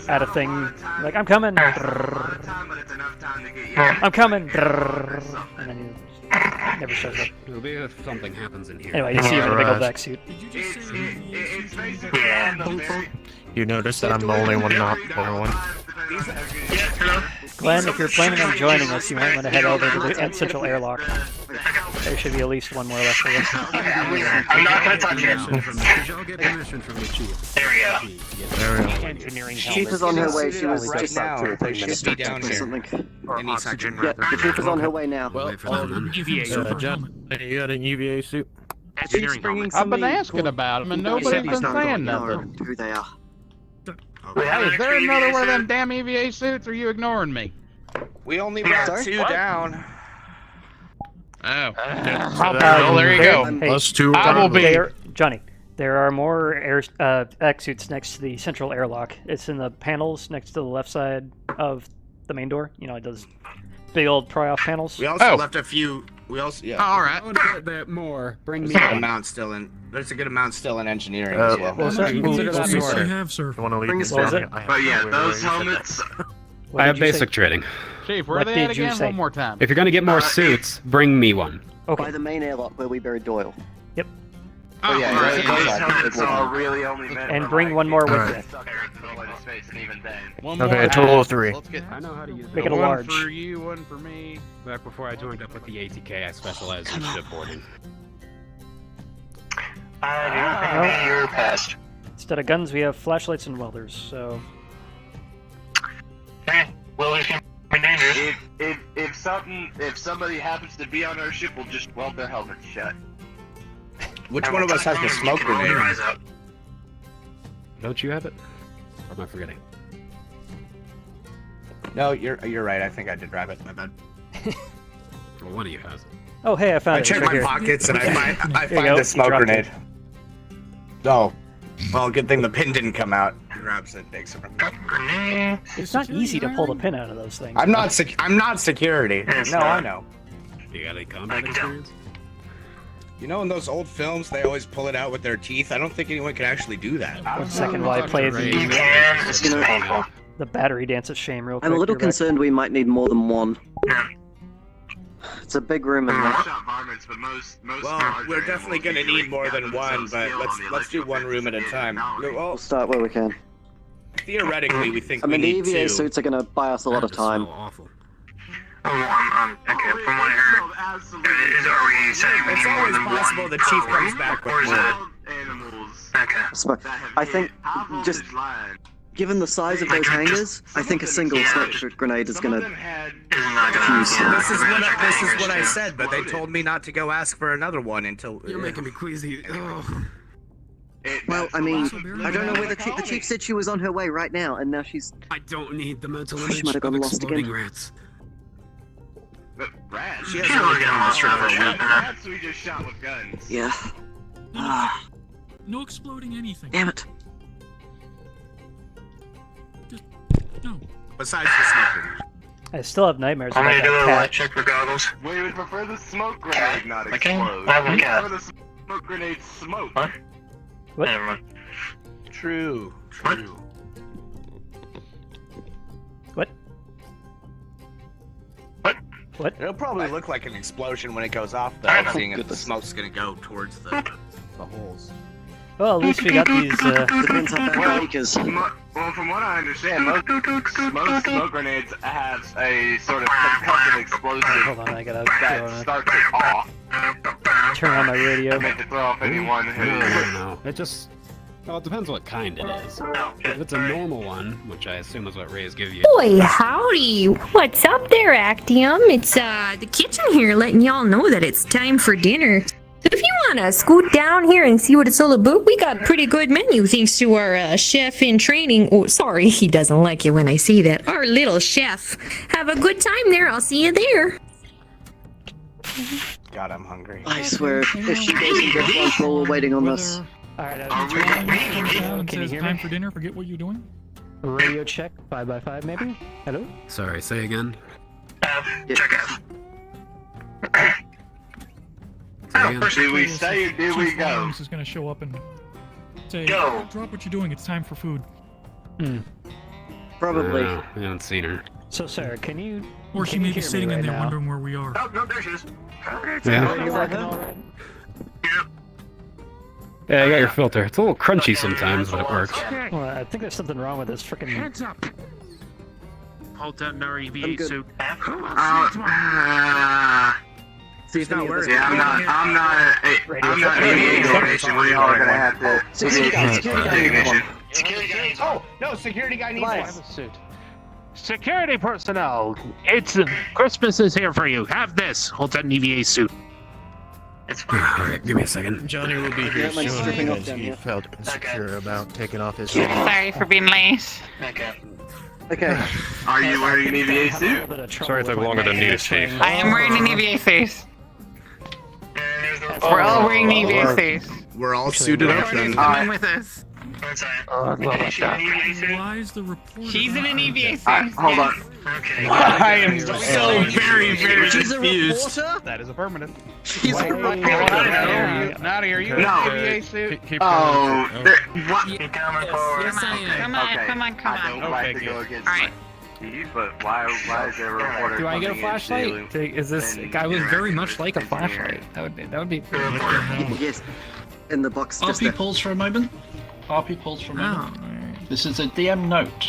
at a thing, like, I'm coming! I'm coming! And then he never shows up. It'll be if something happens in here. Anyway, you see him in a big old vac suit. You notice that I'm the only one not the only one. Glenn, if you're planning on joining us, you might want to head over to the central airlock. There should be at least one more left for you. I'm not gonna touch it. Did y'all get permission from the chief? There we go. There we go. Engineering Chief is on her way. She was right just now. about They should be down here. something. In oxygen. Yeah, the chief is on her way now. Wait for them then. John, you got an EVA suit? Engineering helmet. I've been asking about them and nobody's been saying nothing. Who they are. Hey, is there another one of them damn EVA suits, or are you ignoring me? We only brought Sorry? 2 down. Oh. Well, there you go. Hey, Us two. I will be. Johnny, there are more X suits next to the central airlock. It's in the panels next to the left side of the main door. You know, it does big old pry-off panels. We also left a few. We also All right. There more. Bring me There's a good one. amount still in. There's a good amount still in engineering as well. What was that? Consider that Yes, I order. have, sir. You want to leave Bring this us what was down? it? I have But no yeah, idea those where you said helmets. What I have did you say? basic trading. Chief, where What are they at did you again? say? One more time. If you're gonna get more suits, bring me one. Okay. By the main airlock where we buried Doyle. Yep. Oh yeah, right. those Right. helmets are really only meant And for, bring like, one more with Alright. you. One Okay, more. a total of 3. Let's get I know how to use Make it a one large. for you, one for me. Back before I joined up with the ATK, I specialized in shipboarding. You're past. Instead of guns, we have flashlights and welders, so... Okay, welders can be dangerous. If somebody happens to be on our ship, we'll just weld their helmets shut. Which one of us has the smoke grenade? Don't you have it? Or am I forgetting? No, you're right. I think I did grab it. My bad. Well, one of you has it. Oh, hey, I found I it. check It's my right here. pockets and I There you find go. the smoke Dropped grenade. it. Oh, well, good thing the pin didn't come out. Grabs it, takes it from me. It's not easy to pull the pin out of those things. I'm not security. No, I know. You got any combat experience? You know, in those old films, they always pull it out with their teeth. I don't think anyone can actually do that. 1 second while I play the battery dance of shame real quick. I'm a little You're back. concerned we might need more than one. It's a big room in there. Well, we're definitely gonna need more than one, but let's do one room at a time. We'll Well, start where we can. theoretically, we think I mean, we the need EVA 2. suits are going to buy us a lot of time. Awful. Okay, from what I heard, are we saying we It's need more always than possible one the chief comes back with or is more. it I think just given the size of those hangars, I think a single smoke grenade is gonna fuse. This is what I said, but they told me not to go ask for another one until. You're making me queasy. Oh. Well, I mean, I don't know where the chief said she was on her way right now, and now she's. I don't need the mental She image might have of gotten lost exploding again. rats. Rats? She hasn't really been on this trip for a week. Rats we just shot with guns. Yeah. No exploding anything. Damn it. No. Besides the smoking. I still have nightmares I'm about gonna do that a cat. light check for goggles. We would prefer the smoke grenade not Okay. explode. I have a We cat. prefer the smoke grenade smoke. What? Never mind. True. What? What? It'll probably look like an explosion when it goes off, though, seeing if the smoke's gonna go towards the holes. Well, at least we got these. Depends how bad the leak is. Well, from what I understand, most smoke grenades have a sort of concussive explosive Hold on, I gotta that starts it off. turn on my radio. Meant to throw off anyone who. No. It just. Well, it depends what kind it is. If it's a normal one, which I assume is what Rays give you. Boy, howdy! What's up there, Actium? It's the kitchen here letting y'all know that it's time for dinner. So if you wanna scoot down here and see what it's all about, we got a pretty good menu thanks to our chef in training. Oh, sorry, he doesn't like it when I say that. Our little chef. Have a good time there. I'll see you there. God, I'm hungry. I swear, if she goes and gets lunch while we're waiting on this. Alright, Can you hear time for dinner? Forget what you're doing. Radio check, 5x5 maybe? Hello? Sorry, say again. Check out. Did we stay or did we go? This is gonna show up and say, Go. drop what you're doing. It's time for food. Probably. I haven't seen her. So, Sarah, can you? Or she can may you be hear sitting me in right there now? wondering where we are. Oh, no, there she is. Yeah. You working all right? Yeah, I got your filter. It's a little crunchy sometimes, but it works. Well, I think there's something wrong with this freaking. Hands up! Hold that EVA good. suit. See if any of us Yeah, I'm not ignition. We all are gonna have to. Ignition. Security. Oh no, security guy needs one. Security personnel, it's Christmas is here for you. Have this. Hold that EVA suit. Alright, give me a second. Johnny will be here soon because he felt insecure about taking off his suit. Sorry for being late. Okay. Are you wearing an EVA suit? Sorry it took longer than needed, Steve. I am wearing an EVA suit. We're all wearing EVA suits. We're all suited up then. Come in with us. Why is the report? She's in an EVA suit. Hold on. Okay. I am so very She's a confused. reporter? That is affirmative. She's a reporter. Nadia, are you in No. an EVA suit? Oh, what? Yes, I am. Come on, come on, come I on. don't like to go against Alright. Steve, but why is there a reporter? Do I get a coming in flashlight? to- Is this guy was very much like a flashlight? That would be. Yes. In the box just RP there. pause for a moment. RP pause for a moment. This is a DM note.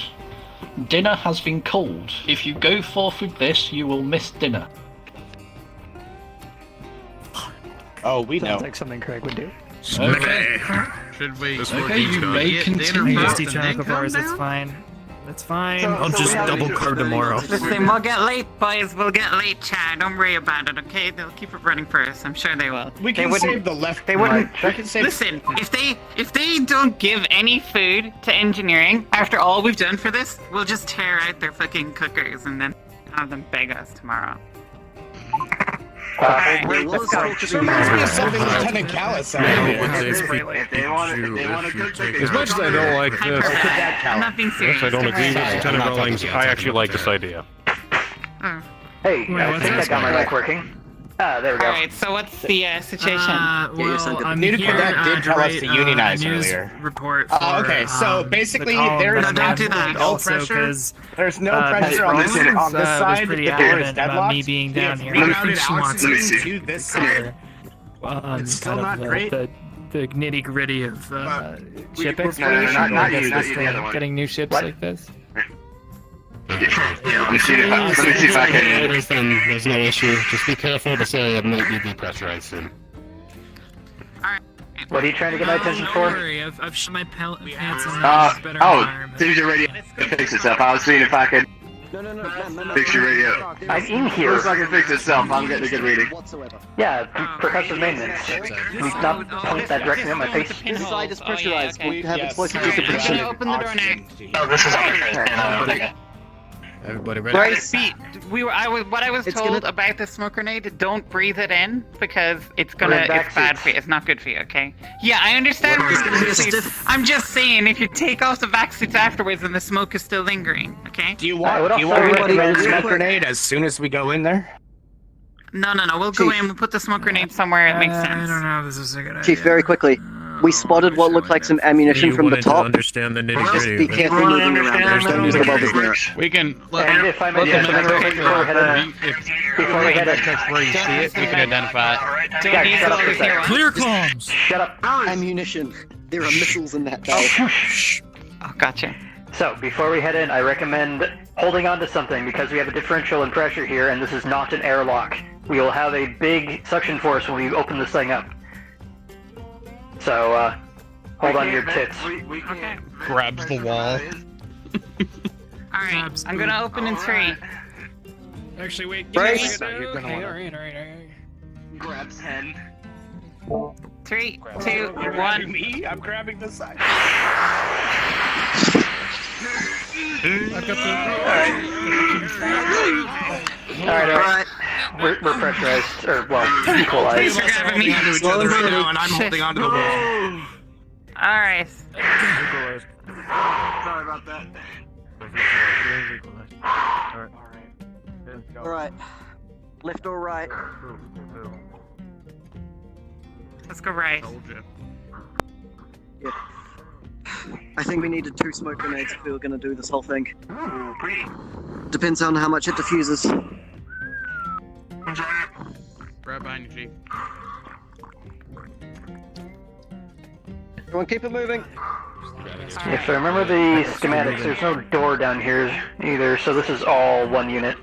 Dinner has been called. If you go forth with this, you will miss dinner. Oh, we know. Sounds like something Craig would do. Okay. Should we? Okay, you may continue. Nasty chocolate of ours. That's fine. That's fine. I'll just double carb tomorrow. Listen, we'll get late, boys. We'll get late, Chad. Don't worry about it, okay? They'll keep it running for us. I'm sure they will. We can save the left. They wouldn't. We can save. Listen, if they don't give any food to engineering after all we've done for this, we'll just tear out their fucking cookers and then have them beg us tomorrow. Let's go. There must be something Lieutenant Callis said. If they want to cook chicken. As much as I don't like this, I'm not being serious. I don't agree with Lieutenant Rawlings, I actually like this idea. Hey, I think I got my mic working. Ah, there we go. Alright, so what's the situation? Well, I'm Nita here Cadet did to tell us write, to unionize a news earlier. report for, Okay, so basically the call, there is but absolutely no also pressure. 'cause, There's no pressure on this Rollins, on this side. was pretty The door is adamant about me deadlocked. being down here. We I routed think she wants Alex us to this side. It's still kind not of great. The nitty gritty of ship No, exploration. not I you, guess not you, the other one. getting new ships like this. Let me see if I can. There's no issue. Just be careful. This area might be depressurized soon. What are you trying to get my attention for? Don't worry, I've shot my pants on the better environment. Fix your radio to fix itself. I was seeing if I could fix your radio. I'm in here. Looks like it fixed itself. I'm getting a good reading. Yeah, percussive maintenance. Please not point that directly at my face. This side is pressurized. okay. We have explosive I'm decompression. gonna open the door now. Oh, this is under. Everybody ready? Right. What I was told about the smoke grenade, don't breathe it in because it's bad for you. It's not good for you, okay? Yeah, I understand. I'm just saying, if you take off the vac suits afterwards and the smoke is still lingering, okay? Do you want me to smoke grenade as soon as we go in there? No. We'll go in. We'll put the smoke grenade somewhere. It makes sense. I don't know if this is a good idea. Chief, very quickly. We spotted what looked like some ammunition from the top. Understand the Just be careful moving around. There's no use above his mirror. We can And if I may just before we head in, where you see it, we can identify it. Guys, shut up for a second. Clear comms! Shut up. Ammunition. There are missiles in that bag. Oh, gotcha. So, before we head in, I recommend holding on to something because we have a differential in pressure here and this is not an airlock. We will have a big suction force when we open this thing up. So, hold on to your tits. Okay. Grabs the wall. Alright, I'm gonna open in 3. Actually, wait. Brace. Alright. Grabs hand. 3, 2, 1. Me? I'm grabbing the side. I've got Alright. We're pressurized, or, well, equalized. Please grab me. And I'm holding onto the wall. Alright. Sorry about that. Alright. Left or right? Let's go right. Yeah. I think we needed 2 smoke grenades if we were going to do this whole thing. Ooh, pretty. Depends on how much it diffuses. Right behind you, Chief. Everyone keep it moving. If I remember the schematics, there's no door down here either, so this is all one unit.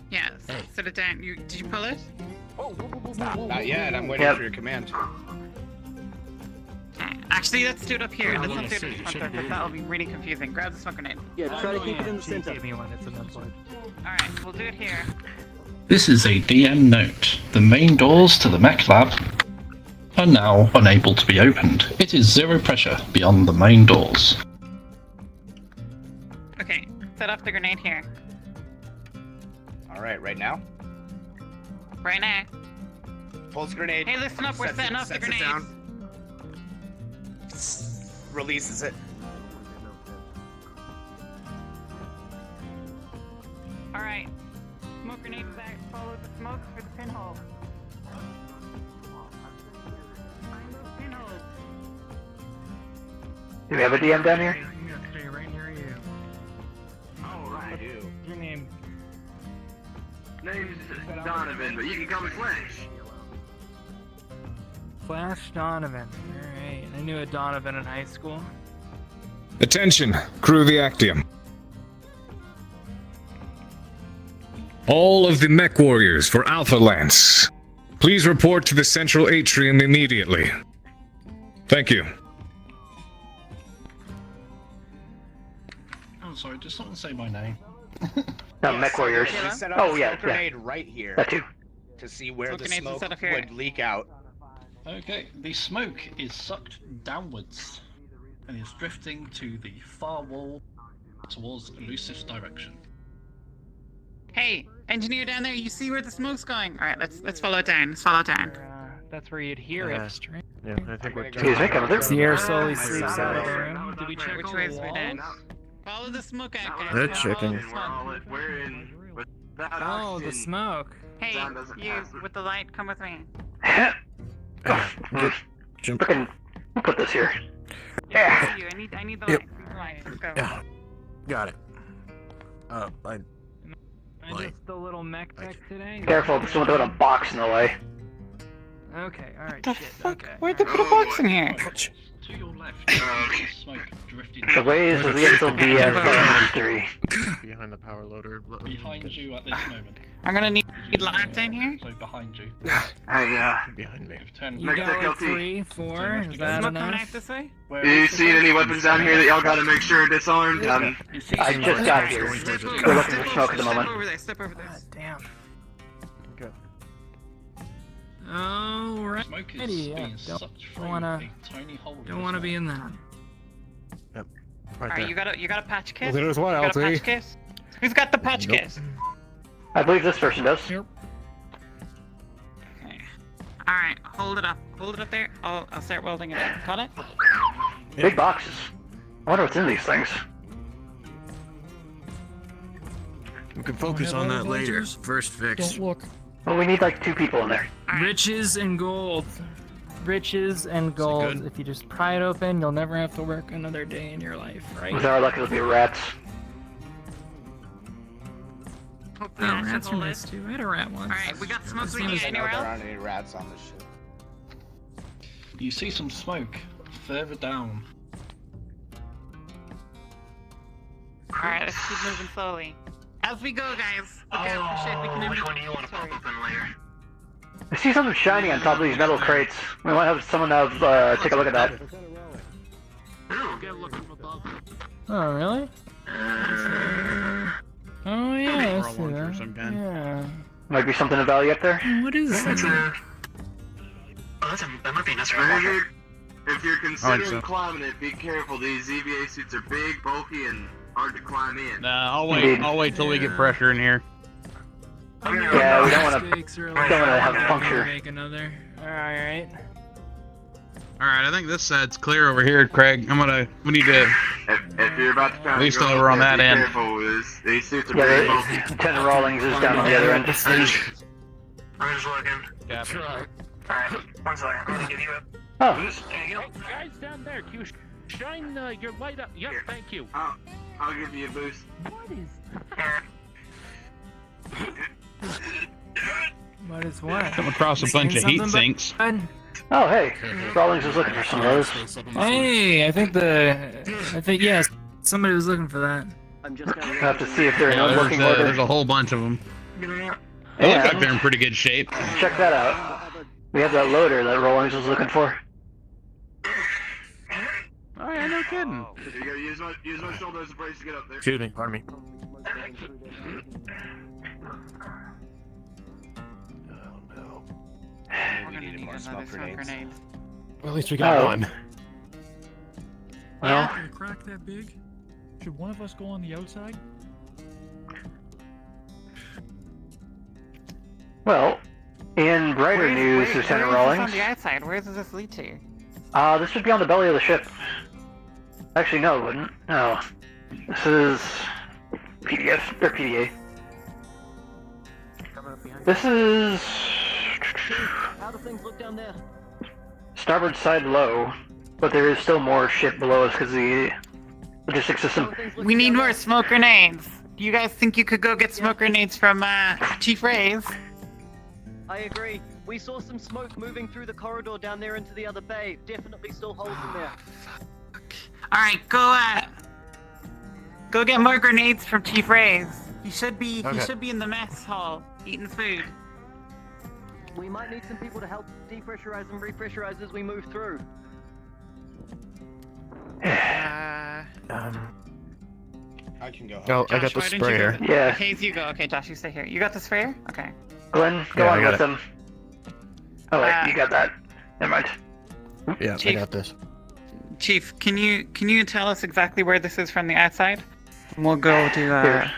Yeah, set it down. Did you pull it? Not yet. I'm waiting for your command. Actually, let's do it up here. Let's not do it in front there, because that'll be really confusing. Grab the smoke grenade. Yeah, try to keep it in the center. Alright, we'll do it here. This is a DM note. The main doors to the mech lab are now unable to be opened. It is 0 pressure beyond the main doors. Okay, set off the grenade here. Alright, right now? Right now. Pulse grenade. Hey, listen up, we're setting off the grenades. Releases it. Alright. Smoke grenade is out. Follow the smoke for the pinhole. Find those pinholes. Do we have a DM down here? Stay right near you. Alright. What's your name? Name's Donovan, but you can call me Flash. Flash Donovan. Alright, I knew a Donovan in high school. Attention, crew of the Actium. All of the mech warriors for Alpha Lance, please report to the central atrium immediately. Thank you. Oh, sorry, did someone say my name? No, mech warriors. Set up Oh, a yeah, smoke grenade right here. That too. To see where Smoke the grenades smoke instead of here. would leak out. Okay, the smoke is sucked downwards and is drifting to the far wall towards Elusif's direction. Hey, engineer down there, you see where the smoke's going? Alright, let's follow it down. Let's follow it down. That's where you'd hear it. Yeah, I think we're Excuse me, come The air slowly sleeps out of the room. Did we check Which all way the is we walls? down? Follow the smoke out, guys. They're Follow checking. the smoke. We're in. Without Oh, oxygen, the smoke. Hey, sound doesn't you pass. with the light, come with me. Jump. Fucking put this here. Yeah. I need the Yep. light. Let's go. Yeah. Got it. Am I just a little mech tech today? Careful, someone throwing a box in the way. Okay, alright, The shit. fuck? Okay. Where'd they put a box in here? To your left, smoke drifted. The ways of the XLD have 3. Behind the power loader. Behind you at this moment. I'm gonna need light down here. So behind you. Behind me. You got like 3, 4, is that Smoke coming out enough? this way? You seen any weapons down here that y'all gotta make sure are disarmed? I just got here. We're looking for smoke at the moment. Step over there, step over there. God damn. Go. Alright. Smoke is Yeah, being don't sucked through wanna- a tiny hole. Don't want to be in that. Yep. Right Alright, there. you got a patch kit? Well, there's one, You got a LT. patch kit? Who's got the patch kit? I believe this person does. Okay. Alright, hold it up. Hold it up there. I'll start welding it up. Got it? Big boxes. I wonder what's in these things. We can focus on that later. First fix. Don't look. Well, we need like 2 people in there. Riches and gold. Riches and gold. If you just pry it open, you'll never have to work another day in your life, right? With our luck, it'll be rats. Oh, rats are nice too. I had a rat once. Alright, we got smoke. As We soon need as- anywhere There else? aren't any rats on this ship. You see some smoke further down. Alright, let's keep moving slowly. As we go, guys. Look out for shit we can. Which one do you want to pop open later? I see something shiny on top of these metal crates. We might have someone take a look at that. Oh, really? Oh, yeah, I see launcher that. of some kind. Yeah. Might be something of value up there. What is that? That might be a nice rocket. If you're considering so. climbing it, be careful. These EVA suits are big, bulky, and hard to climb in. Nah, I'll wait. I'll wait till we get pressure in here. Yeah, we don't want to. Mistakes are Don't want to have a puncture. Make another. Alright. Alright, I think this side's clear over here, Craig. We need to... If you're about to try At least to go over on up there, that end. be careful. These suits are Yeah, big, bulky. Lieutenant Rawlings is down on the other end. I'm just looking. Alright, 1 second. I'm gonna give you a Oh. boost. There you go. Guys down there, can you shine your light up? Yep, thank you. I'll give you a boost. What is What is what? Come across a bunch of heat sinks. Oh, hey. Rawlings is looking for some of those. Hey, I think yes, somebody was looking for that. I'm just We'll have to see if they're in Yeah, working order. there's a whole bunch of them. They look like they're in pretty good shape. Check that out. We have that loader that Rawlings was looking for. Oh yeah, no kidding. You gotta use my shoulder as a brace to get up there. Excuse me, pardon me. We're gonna need another smoke grenade. Well, at least we got one. Well, Can a crack that big? Should one of us go on the outside? well, in brighter news, Lieutenant Where is this Rawlings. on the outside? Where does this lead to? This would be on the belly of the ship. Actually, no, it wouldn't. No. This is PDF or PDA. This is How do things look down there? starboard side low, but there is still more ship below us because the logistics system. We need more smoke grenades. Do you guys think you could go get smoke grenades from Chief Ray's? I agree. We saw some smoke moving through the corridor down there into the other bay. Definitely still holes in there. Alright, go get more grenades from Chief Ray's. He should be in the mess hall eating food. We might need some people to help depressurize and repressurize as we move through. I can go. Oh, I got the why don't you sprayer. go? Yeah. Hayes, you go. Okay, Josh, you stay here. You got the sprayer? Okay. Glenn, go Yeah, I on got with it. them. Oh wait, you got that. Never mind. Yeah, Chief. I got this. Chief, can you tell us exactly where this is from the outside? And we'll go do Here.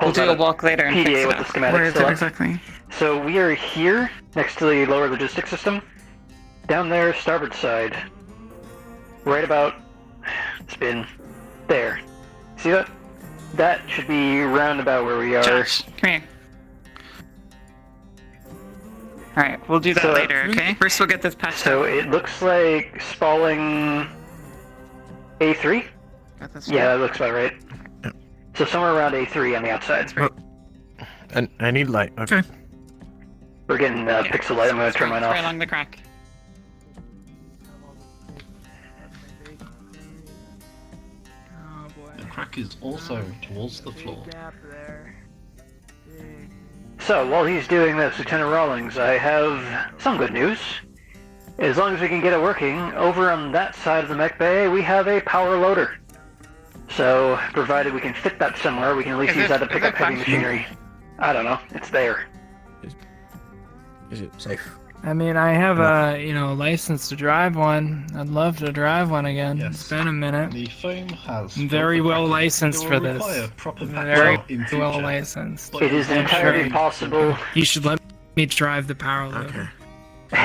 we'll do a walk later and fix PDA it with the up. schematics Where is still it up. exactly? So we are here, next to the lower logistics system. Down there, starboard side. Right about... spin. There. See that? That should be round about where we are. Josh, come here. Alright, we'll do that So- later, okay? First we'll get this patched So up. it looks like spalling A3? Got this Yeah, right? that looks about right. So somewhere around A3 on the outside. And I need light. Okay. We're getting pixel light. I'm gonna turn mine off. Right along the crack. The crack is also towards the floor. So, while he's doing this, Lieutenant Rawlings, I have some good news. As long as we can get it working, over on that side of the mech bay, we have a power loader. So, provided we can fit that somewhere, we can at least use that to pick up heavy machinery. I don't know, it's there. Is it safe? I mean, I have a, license to drive one. I'd love to drive one again. Yes. It's been a minute. The foam has. I'm very well licensed for this. Very well licensed. It is entirely possible. You should let me drive the power loader.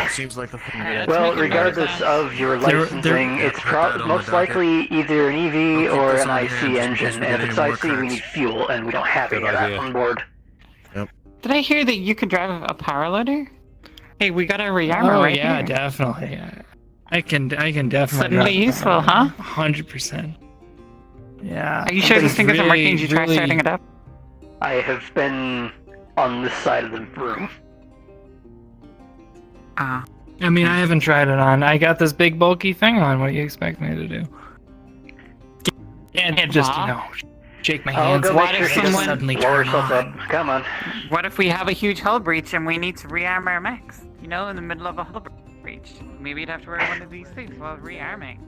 Seems like a Well, regardless of your licensing, it's most likely either an EV or an IC engine, and if it's IC, we need fuel, and we don't have any of that on board. Did I hear that you could drive a power loader? Hey, we got a rearmor right yeah, here. definitely. I can definitely. Suddenly useful, huh? 100%. Yeah. Are you sure these things are working? Did you try starting it up? I have been on this side of the room. I mean, I haven't tried it on. I got this big bulky thing on. What do you expect me to do? And just, shake my hands. What if someone suddenly lower turn yourself on? up? Come on. What if we have a huge hull breach and we need to rearm our mechs? In the middle of a hull breach. Maybe you'd have to wear one of these things while rearming,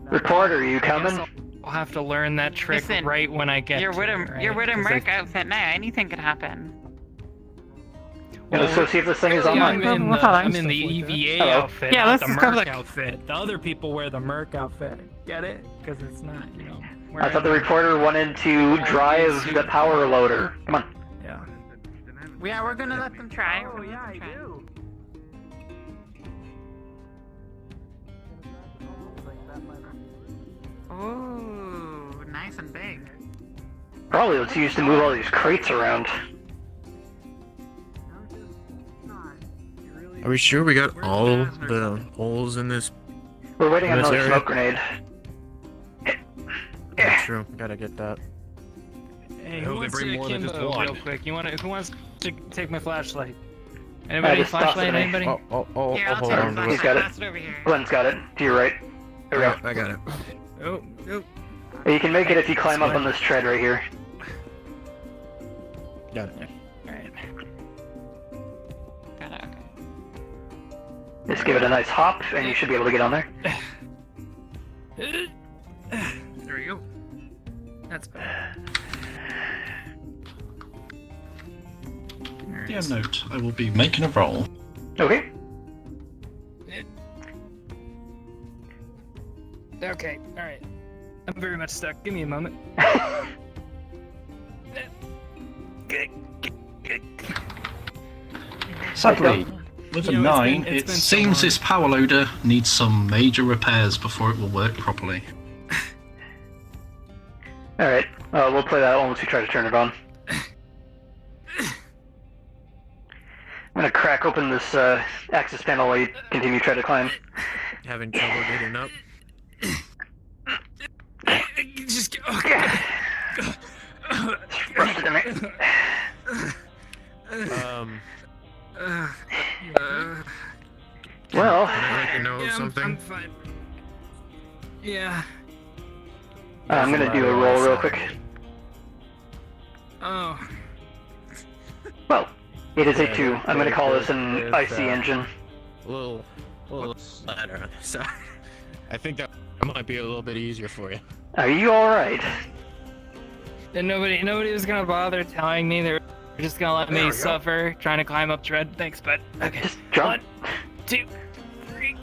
Reporter, are you coming? I'll have to learn that trick right when I get You're with a, right? you're with a 'Cause merc outfit now. Anything could happen. Let's go see if this thing is online. I'm in the EVA outfit, Yeah, not let's the just go merc look. outfit. The other people wear the merc outfit. Get it? Because it's not, I thought the reporter wanted to drive the power loader. Come on. Yeah, we're gonna let them try. Oh, yeah, I do. Ooh, nice and big. Probably let's use to move all these crates around. Are we sure we got all the holes in this? We're waiting on this another area? smoke grenade. That's true. Gotta get that. Hey, hope who wants they bring to more than just akimbo one. real quick? Who wants to take my flashlight? Anybody? just toss it Flashlight? to me. Anybody? Here, I'll hold take on the to it. flashlight. He's got it. Pass it over here. Glenn's got it. To your right. There we go. I got it. Oh, nope. You can make it if you climb up on this tread right here. Got it. Alright. Got it, okay. Just give it a nice hop, and you should be able to get on there. There we go. That's better. Yeah, note. I will be making a roll. Okay. Okay, alright. I'm very much stuck. Give me a moment. Sadly, with a You know, 9, it's it been so seems long. this power loader needs some major repairs before it will work properly. Alright. We'll play that once you try to turn it on. I'm gonna crack open this access panel while you continue to try to climb. Having trouble getting up. Just Rusted in me. Well, Can I let you know something? I'm fine. Yeah. I'm gonna do a roll real quick. Oh. Well, it is a 2. I'm gonna call this an IC engine. A little ladder on the side. I think that might be a little bit easier for you. Are you alright? And nobody was gonna bother telling me. They're just gonna let me suffer trying to climb up tread. Thanks, bud. Okay. Just jump. 1, 2, 3.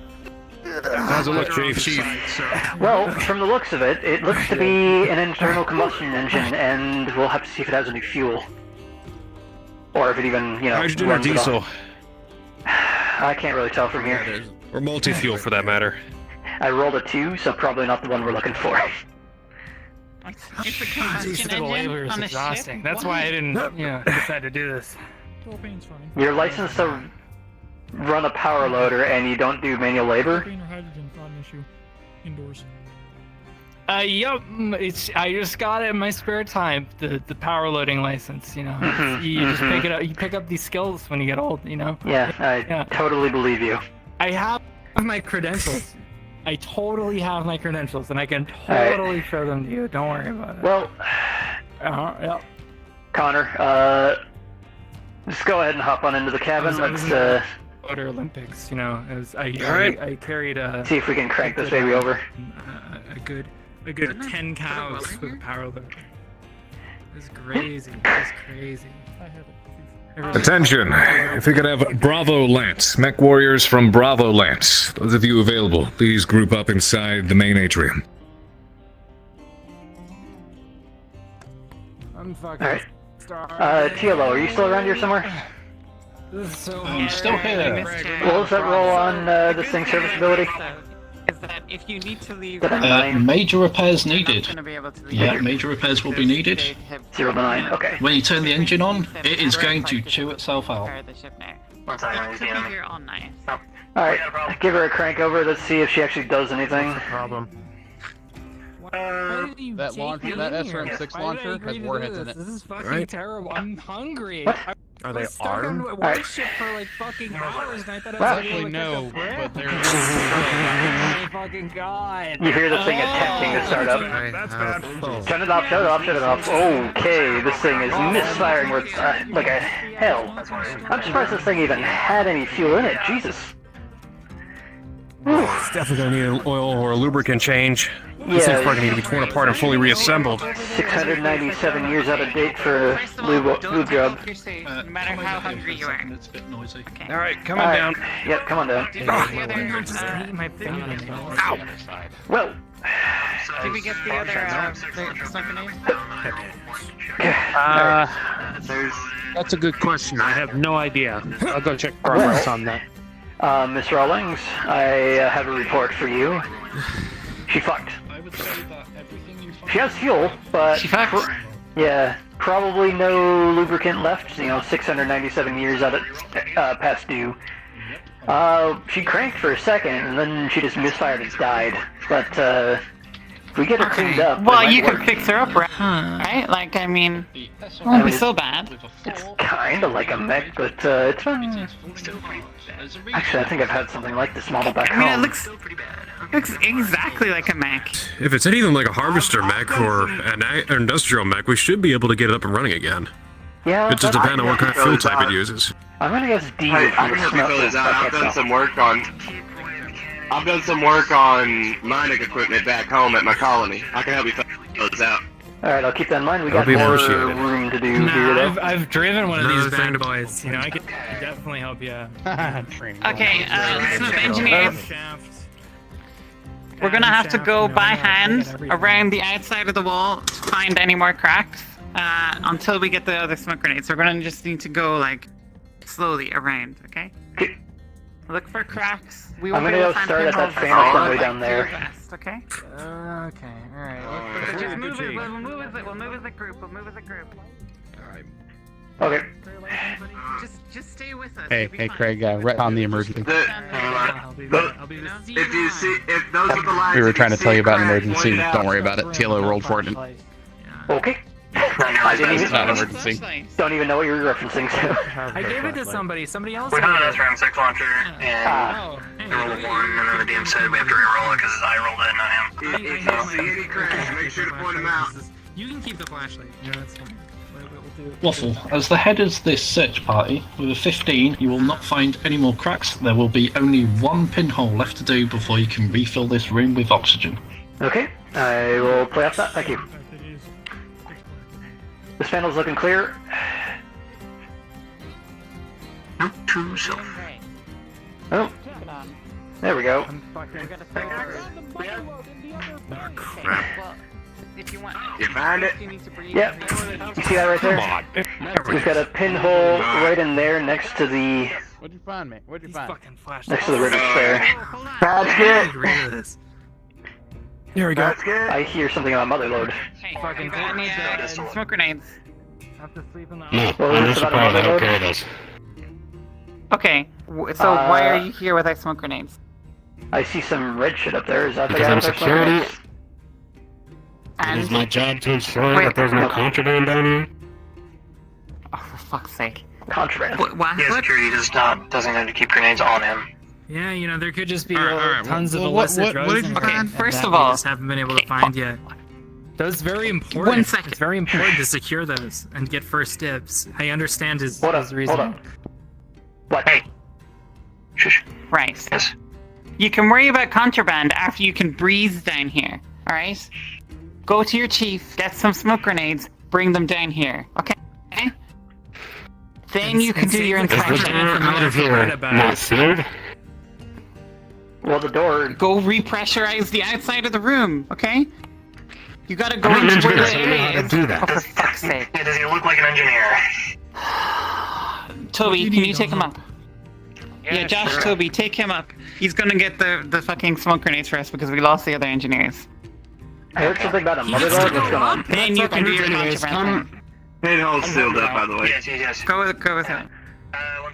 How's it look, Chief? Well, from the looks of it, it looks to be an internal combustion engine, and we'll have to see if it has any fuel. Or if it even, Hydrogen or runs at all. diesel? I can't really tell from here. Or multi-fuel, for that matter. I rolled a 2, so probably not the one we're looking for. It's a combustion The labor engine is on a exhausting. ship? That's why I didn't, decide to do this. You're licensed to run a power loader, and you don't do manual labor? Propane or hydrogen, not an issue. Indoors. Yup. I just got it in my spare time. The power loading license. You know, you just pick it up. You pick up these skills when you get old. You know. Yeah, I totally believe you. I have my credentials. I totally have my credentials, and I can totally show them to you. Don't worry about it. Well, yeah. Connor, just go ahead and hop on into the cabin. Let's Motor Olympics, you know. Alright. I carried a. See if we can crank this baby over. A good 10 cows with a power loader. It's crazy. It's crazy. Attention! If we could have Bravo Lance, mech warriors from Bravo Lance. Those of you available, please group up inside the main atrium. I'm fucking. Alright. TLO, are you still around here somewhere? I'm still here. What was that roll on this thing's serviceability? Is that if you need to leave, Major repairs needed. gonna be able to leave. Yeah, major repairs will be needed. 0 to 9, okay. When you turn the engine on, it is going to chew itself out. The ship now. That could be here all night. Alright, give her a crank over, let's see if she actually does anything. Problem. That launcher, that SRM-6 launcher has warheads in it. This is fucking terrible. I'm hungry. Are they armed? armed? Warship for like fucking hours, and I thought I was Actually, like, no, but they're. oh my fucking god. You hear this thing attempting to start up. That's bad. Turn it off, shut it off, shut it off. Okay, this thing is misfiring with like a hell. I'm surprised this thing even had any fuel in it, Jesus. It's definitely gonna need an oil or a lubricant change. These things probably need to be torn apart and fully reassembled. 697 years out of date for lube job. No matter how hungry you are. It's a bit noisy. All right, come on down. Yep, come on down. Ow! Well, did we get the other sunken name? That's a good question. I have no idea. I'll go check progress on that. Miss Rawlings, I have a report for you. She fucked. She has fuel, but she fucked. Yeah, probably no lubricant left. You know, 697 years out of past due. She cranked for a second, and then she just misfired and died. But if we get her cleaned up, well, you can fix her up, right? Like, I mean, it won't be so bad. It's kind of like a mech, but it's fun. Actually, I think I've had something like this model back home. I mean, it looks exactly like a mech. If it's anything like a harvester mech or an industrial mech, we should be able to get it up and running again. Yeah, it just depends on what kind of fuel type it uses. I'm gonna guess D. Hey, I can help you fill this out. I've done some work on mining equipment back home at my colony. I can help you fill this out. Alright, I'll keep that in mind. We got more room to do here, though. I've driven one of these bad boys. You know, I could definitely help you. Okay, listen up, engineers. We're gonna have to go by hand around the outside of the wall to find any more cracks until we get the other smoke grenades. So we're gonna just need to go like slowly around, okay? Look for cracks. We I'm gonna go start at that fan assembly down there. Okay? Okay, alright. Just move it. We'll move as a group. Alright. Okay. Just stay with us. Hey, Craig, retcon the emergency. If you see, if those are the lines, We were trying to tell you about an emergency. Don't worry about it. TLO rolled for it. Okay. I didn't even. It's not an emergency. Don't even know what you're referencing to. I gave it to somebody. Somebody else. We found an SRM-6 launcher, and roll 1, and then the DM said we have to re-roll it because I rolled it, not him. If you see any cracks, make sure to point them out. You can keep the flashlight. Yeah, that's fine. Waffle, as the head of this search party, with a 15, you will not find any more cracks. There will be only one pinhole left to do before you can refill this room with oxygen. Okay, I will play off that. Thank you. This panel's looking clear. Note to self. Oh, there we go. If you want, you find it? Yep. You see that right there? We've got a pinhole right in there next to the. What'd you find, man? What'd you find? Next to the river spare. That's good. Here we go. That's good. I hear something on my mother load. fucking smoke grenades. Have to sleep in the No, I'm just surprised I don't carry those. Okay, so why are you here without smoke grenades? I see some red shit up there. Is that because the guy I'm with our security. And Is my job to ensure Wait. that there's no contraband down here? oh, for fuck's sake. Contraband. What? Yeah, security doesn't have to keep grenades on him. Yeah, you know, there could just be Alright, tons of what- illicit what drugs did in you there find? that First we of all- just haven't been able to find yet. That's very important. 1 second. It's very important to secure those and get first dibs. I understand his Hold reason. on. What? Hey. Shush. Right. Yes. You can worry about contraband after you can breathe down here, alright? Go to your chief, get some smoke grenades, bring them down here, okay? Then you can do your Is the inspection. door out of here not sealed? Well, the door. Go repressurize the outside of the room, okay? You gotta go I'm an into where engineer, the so I know how area to is. do that. Oh, for fuck's sake. Yeah, does he look like an engineer? Toby, can you take him up? Yeah, Josh, sure. Toby, take him up. He's gonna get the fucking smoke grenades for us because we lost the other engineers. I heard something about a mother dog. What's going on? Then you can do your Anyways, contraband thing. Pinhole's sealed up, by the way. Yes. Go with it. 1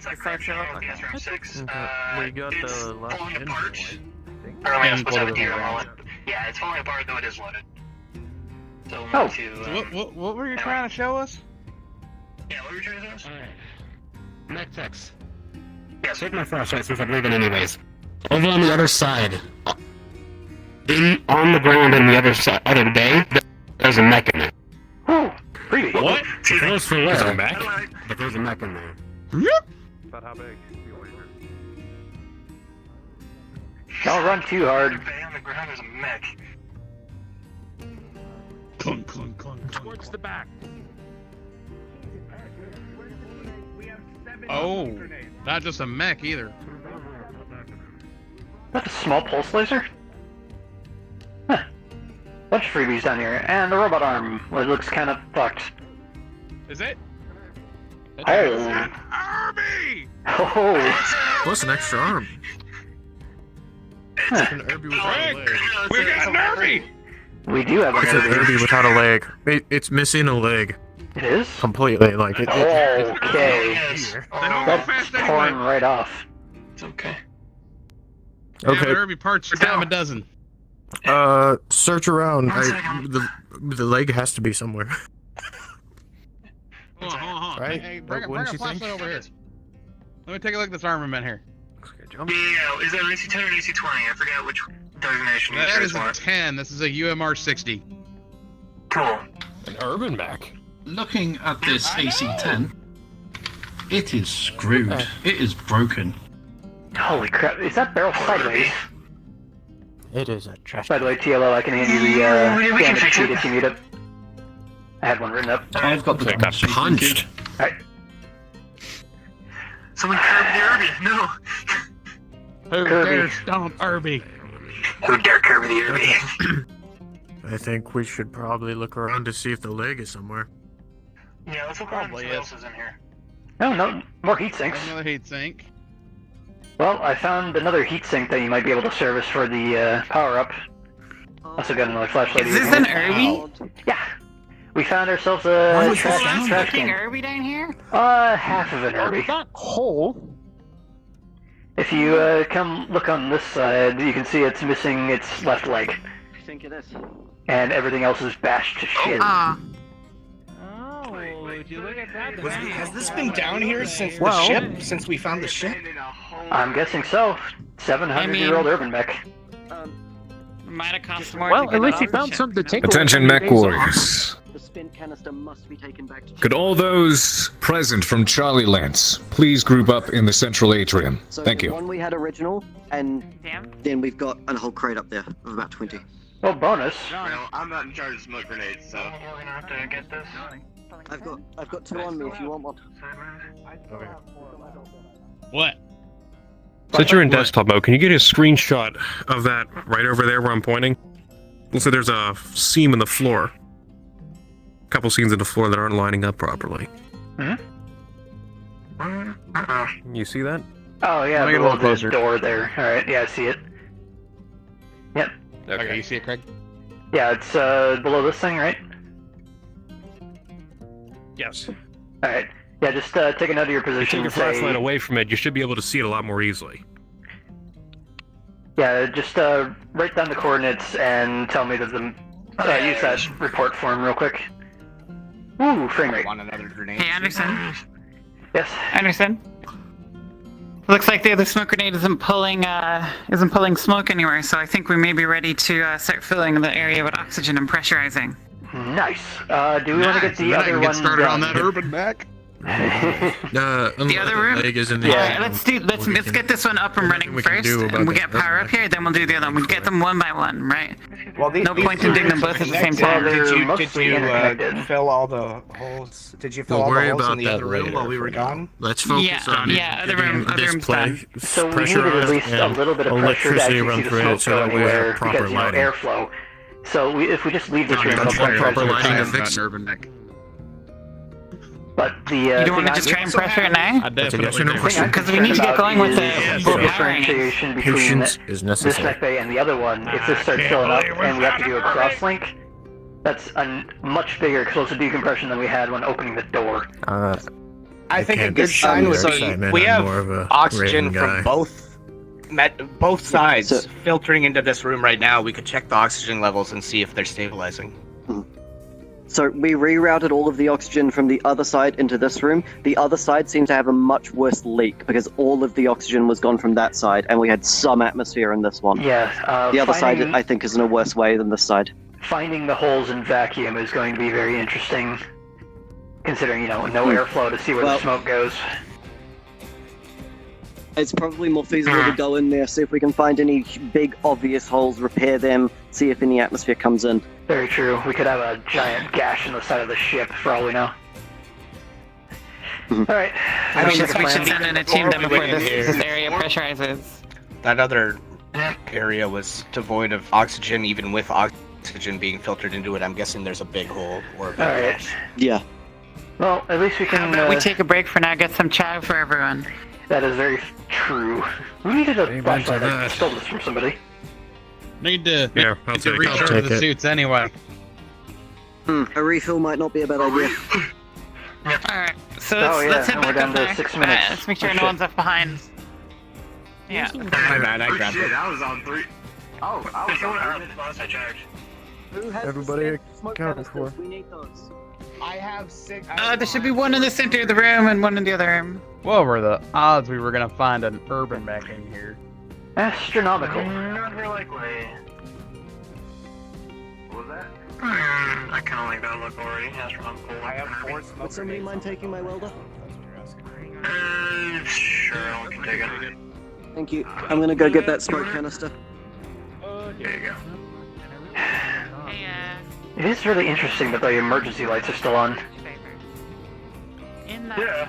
second. Yes, room 6. We got it's the last falling in apart. point. Or am I supposed to have a deer on it? Yeah, it's falling apart, though it is loaded. So we'll need to, So what were you trying to show us? Yeah, what were you trying to show us? Alright. Next. Yes. Take my flashlight since I'm leaving anyways. Over on the other side. On the ground in the other bay, there's a mech in there. Oh, pretty. What? Close for where? There's a mech? But there's a mech in there. About how big? Don't run too hard. On the ground, there's a mech. Clunk. Towards the back. Oh, not just a mech either. That's a small pulse laser? Huh. Bunch of freebies down here. And the robot arm, well, it looks kind of fucked. Is it? Oh. Army! Oh. Plus an extra arm. Huh. An Irby without a leg. We got an Army! We do have It's an an Irby without a leg. It's missing a leg. It is? Completely, like it. Okay. Then That's fast torn anyway. right off. It's okay. Yeah, Okay. but Irby parts are dime a dozen. Search around. The leg has to be somewhere. Hold on. Right? Hey, bring a Wouldn't you think? flashlight over here. Let me take a look at this armament here. Yeah, is that an AC-10 or an AC-20? I forget which designation you That guys is a want. 10. This is a UMR 60. Cool. An urban mech. Looking at this AC-10, it is screwed. It is broken. Holy crap, is that barrel sideways? It is a trash. By the way, TLO, I can hand you the we can damage fix sheet it. if you need it. I had one written up. I've got the Got damage sheet, thank you. punched. Alright. Someone curbed the Irby. No. Who Kirby. dares stomp Irby? Who dare curb the Irby? I think we should probably look around to see if the leg is somewhere. Yeah, let's look around and see what else is in here. No, more heat sinks. Another heat sink. Well, I found another heat sink that you might be able to service for the power-up. Also got another flashlight. Is this an Irby? Yeah. We found ourselves a trash Fucking can. Irby down here? Half of an Irby. That hole. If you come look on this side, you can see it's missing its left leg. I think it is. And everything else is bashed to shit. Ah. Oh, would you look at that? Has this been down here since Well- the ship? Since we found the ship? I'm guessing so. 700-year-old urban mech. Might have cost more. Well, to get at least it he off the found ship, something to take. Attention, away mech from the warriors. The spent canister must be taken back to. Could all those present from Charlie Lance please group up in the central atrium? So Thank the you. one we had original, and Damn. then we've got a whole crate up there of about 20. Well, bonus. Well, I'm not in charge of smoke grenades, so. We're gonna have to get this. I've got two on me if you want one. What? Since you're in desktop mode, can you get a screenshot of that right over there where I'm pointing? Looks like there's a seam in the floor. A couple seams in the floor that aren't lining up properly. You see that? Oh yeah, Let me get a below little closer. the door there. Alright, yeah, I see it. Yep. Okay, you see it, Craig? Yeah, it's below this thing, right? Yes. Alright. Yeah, just take it out of your If you position take your and say... flashlight away from it, you should be able to see it a lot more easily. Yeah, just write down the coordinates and tell me that the use that report form real quick. Ooh, frame rate. Want another grenade? Hey, Anderson. Yes. Anderson. Looks like the other smoke grenade isn't pulling smoke anywhere, so I think we may be ready to start filling the area with oxygen and pressurizing. Nice. Do we want to get the Then I other can one get started on done? that urban mech. The other room? Yeah, let's get this one up and running first, and we get power up here, then we'll do the other one. We'll get them one by one, right? Well, no point in doing them both at the same time. Did you fill all the holes? Did you fill all the holes in the other room while we were gone? Let's focus on other room's done. So we needed at least a little bit of pressure to actually see the smoke go anywhere because, airflow. So if we just leave this room, it'll proper lighting to Fix fix an urban mech. But the You don't want to just try and pressure it now? I definitely do. Because we need to get going with the differentiation between Patience is this necessary. mech bay and the other one. If this starts filling up and we have to do a cross link, that's a much bigger explosive decompression than we had when opening the door. I think a good sign was we have oxygen from both sides filtering into this room right now. We could check the oxygen levels and see if they're stabilizing. So we rerouted all of the oxygen from the other side into this room. The other side seemed to have a much worse leak because all of the oxygen was gone from that side, and we had some atmosphere in this one. Yeah. The other side, I think, is in a worse way than this side. Finding the holes in vacuum is going to be very interesting, considering, no airflow to see where the smoke goes. It's probably more feasible to go in there, see if we can find any big, obvious holes, repair them, see if any atmosphere comes in. Very true. We could have a giant gash in the side of the ship, for all we know. Alright. We should send in a team then before this area pressurizes. That other area was devoid of oxygen, even with oxygen being filtered into it. I'm guessing there's a big hole. Alright. Yeah. Well, at least we can... we take a break for now, get some chow for everyone. That is very true. We needed a flashlight. I stole this from somebody. Need to take recharge the it. suits anyway. A refill might not be a bad idea. Alright, so let's head back up there. 6 minutes. Let's make sure no one's left behind. Yeah. My bad, I grabbed it. I was on 3. Oh, I was on 3 minutes. I charged. Everybody accounted for. We need those. I have 6. There should be one in the center of the room and one in the other room. What were the odds we were gonna find an urban mech in here? Astronomical. Not here likely. What was that? I kind of like that look already. Astronomical. I have 4 smoke Would somebody mind taking my welder? Sure, I can take it. Thank you. I'm gonna go get that smoke canister. There you go. It is really interesting that the emergency lights are still on. Yeah.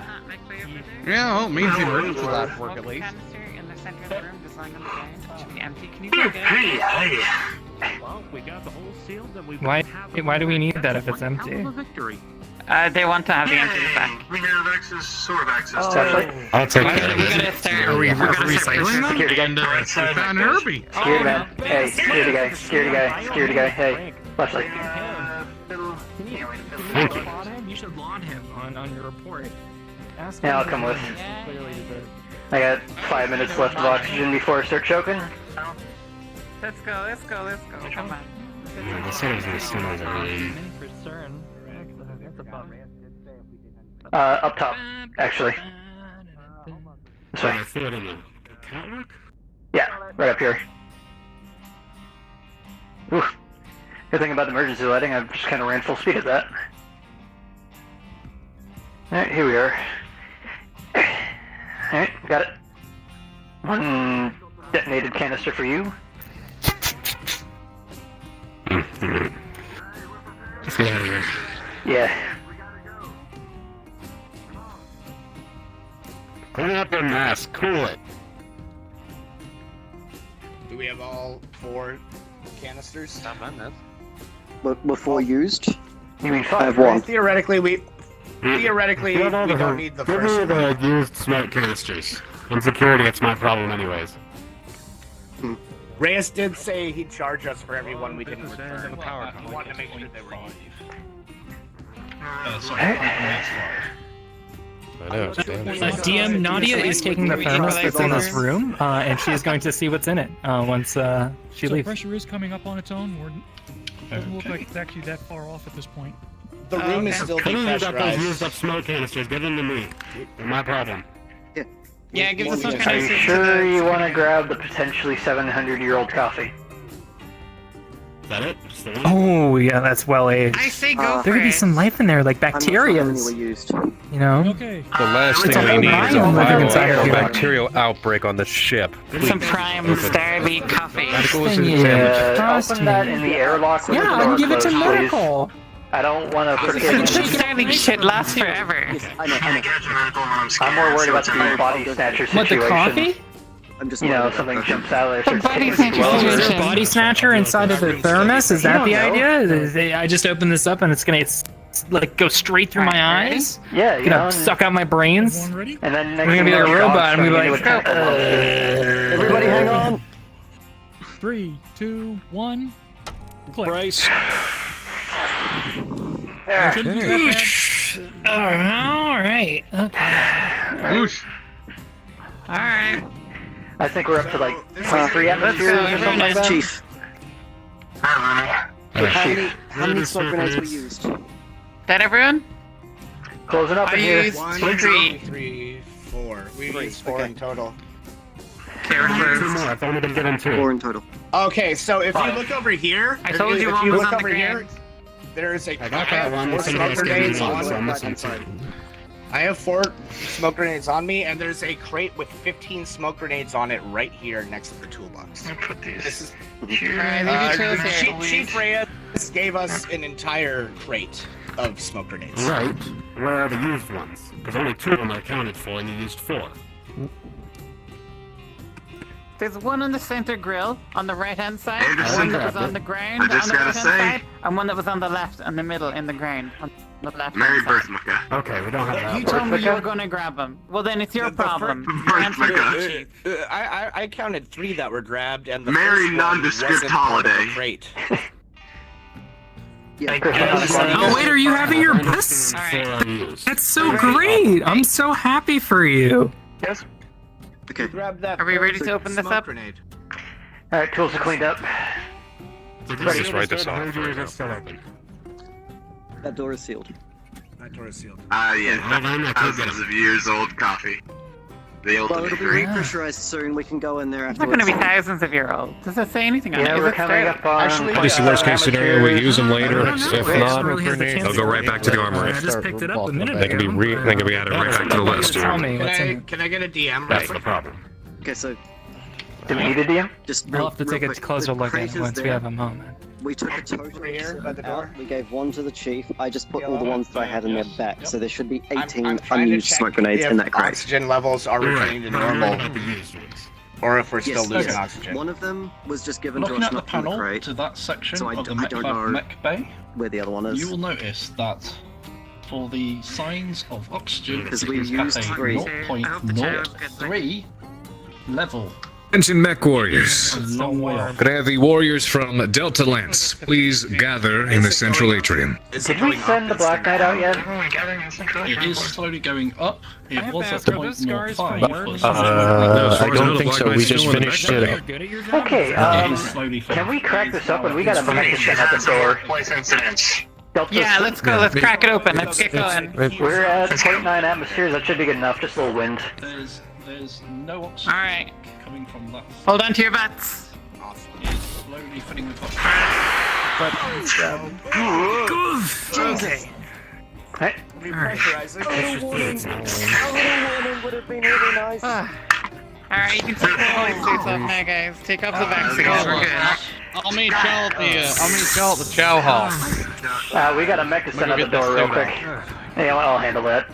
Yeah, well, it means the emergency lights work at least. In the center of the room, designed on the ground. Should be empty. Can you Well, we got the hole sealed and we Why do we need that if it's empty? victory. They want to have the empties back. We have access, sort of access Oh, to actually, I'll take care of We it. gotta start. Are we We're gonna start recycling them? security guy. We found an Herbie. Security man. Hey, security guy. Security guy. Security guy. Hey, flashlight. You should laud him on your report. Ask Yeah, I'll him come what with. he clearly deserves. I got 5 minutes left of oxygen before I start choking. Let's go. Come on. The center's in the center of the room. For CERN. That's above. Up top, actually. This way. I threw it in the catwalk? Yeah, right up here. Ooh. Good thing about the emergency lighting, I just kind of ran full speed at that. Alright, here we are. Alright, got it. One detonated canister for you. Let's get out of here. Yeah. Clean up your mess. Cool it. Do we have all 4 canisters? But before used? You mean I 5? have one. Theoretically, we don't need the Give first me one. the used smoke canisters. In security, it's my problem anyways. Reyes did say he'd charge us for every one we didn't return. He wanted to make sure they were DM Nadia is taking the thermos that's in this room, and she's going to see what's in it once she So leaves. pressure is coming up on its own. Doesn't look like it's actually that far off at this point. The room is still depressurized. Used up smoke canisters. Give them to me. They're my problem. Yeah, give us some Are kind you of sure you want to grab the potentially 700-year-old coffee? Is that it? Just the one? Oh yeah, that's well aged. I say go There for could be it. some life in there, like bacteria. used. You know. Okay. The last It's thing a we need is a biome living inside viral of you. bacterial outbreak on the ship. Some prime starly coffee. Medical Thing assistant. is- Trust Open that me. in the airlock with Yeah, the I door can give it to closed, please. medical. I don't want to Some forget. starly shit lasts forever. I know. I'm more worried about the body snatcher What, situation. the coffee? I'm just You know, something jumps out of there. The body Oh, snatcher is there a situation. body snatcher inside of the thermos? Is that the You don't know. idea? I just open this up and it's gonna like go straight through my eyes? Yeah, you Gonna know. suck out my brains? And then next We're gonna be like a robot and we'll be like, Everybody hang on. 3, 2, 1. Click. Bryce. Shouldn't do that bad. Alright. Okay. Whoosh. Alright. I think we're up to like 23 atmospheres or something like that. Chief. Hi, How many smoke grenades were used? That everyone? Closing up I in here. used 1, 3. 2, 3, 4. We used 4 in total. Two more. I've only been given 2. 4 in total. Okay, so if you look over here, I told you one if you was look on the over here, ground. there's a I got that one. four Somebody smoke else gave me grenades one, so I'm on missing me. 2. I have 4 smoke grenades on me, and there's a crate with 15 smoke grenades on it right here next to the toolbox. put these. This is Alright, leave your tools here. Chief Reyes gave us an entire crate of smoke grenades. Right. Where are the used ones? Because only 2 of them are accounted for, and you used 4. There's one on the center grill on the right hand side, Anderson, one that was on the ground I on just the right gotta hand say- side, and one that was on the left and the middle in the ground on the left Merry hand side. birth, Maka. Okay, we don't have that. You told me you were going to grab them. Well, then it's your problem. You answered it, Chief. I counted 3 that were grabbed, and the Merry first one nondescript wasn't part of the holiday. crate. Oh wait, are you having your best? That's so great! I'm so happy for you. Yes. Okay. Grab that. Are we ready to open this smoke up? Grenade. Alright, tools are cleaned up. Let's just write this off. That door is sealed. That door is sealed. Yeah. Thousands of years old coffee. The Well, ultimate it'll be drink. repressurized soon. We can go in there It's not afterwards. going to be thousands of year old. Does it say anything on it? Yeah, Is we're it coming straight? up on... Actually, This is worst case scenario. We use them later. I don't know. If I not, really have the chance they'll go right back to the armory. I just picked it up a minute ago. They can be added right back to the list. Tell me what's in Can I get a DM? That's the problem. Okay, so Do we need a DM? just We'll have to take a quick, closer the look crate at it is once we there. have a moment. We took a total Over here by the door. We gave 1 to the chief. I just put all the ones that I had in their back, so there should be 18 I'm trying to unused check smoke grenades if in that crate. oxygen levels are returning to normal, or if we're still Yes, losing yes. oxygen. One of them was just given Looking to us at the not from the panel crate, to that section so I of the don't know mech bay, where the other one is. you will notice that for the signs of oxygen, Because it we is used at a 3. 0.03 level. Attention mech warriors. A long way off. Could I have the warriors from Delta Lance please gather in the central atrium? Did we send the Black Knight out yet? It is slowly going up. It was at are those scars from 0.05. worms? I don't think so. We just finished it. Good at your job? Okay, It is slowly can filling. we crack this up? And we got a medicine at the door. Yeah, let's go. Let's crack it open. Let's get going. We're at 0.9 atmospheres. That should be good enough. Just a little wind. There's no oxygen Alright. coming from that. Hold on to your butts. It is slowly filling with oxygen. Okay. Hey. would have been really nice. Alright, you can take the holy suits off now, guys. Take off the back suits. We're good. I'll meet y'all at the chow hall. We got a mech to send out the door real quick. Hey, I'll handle that.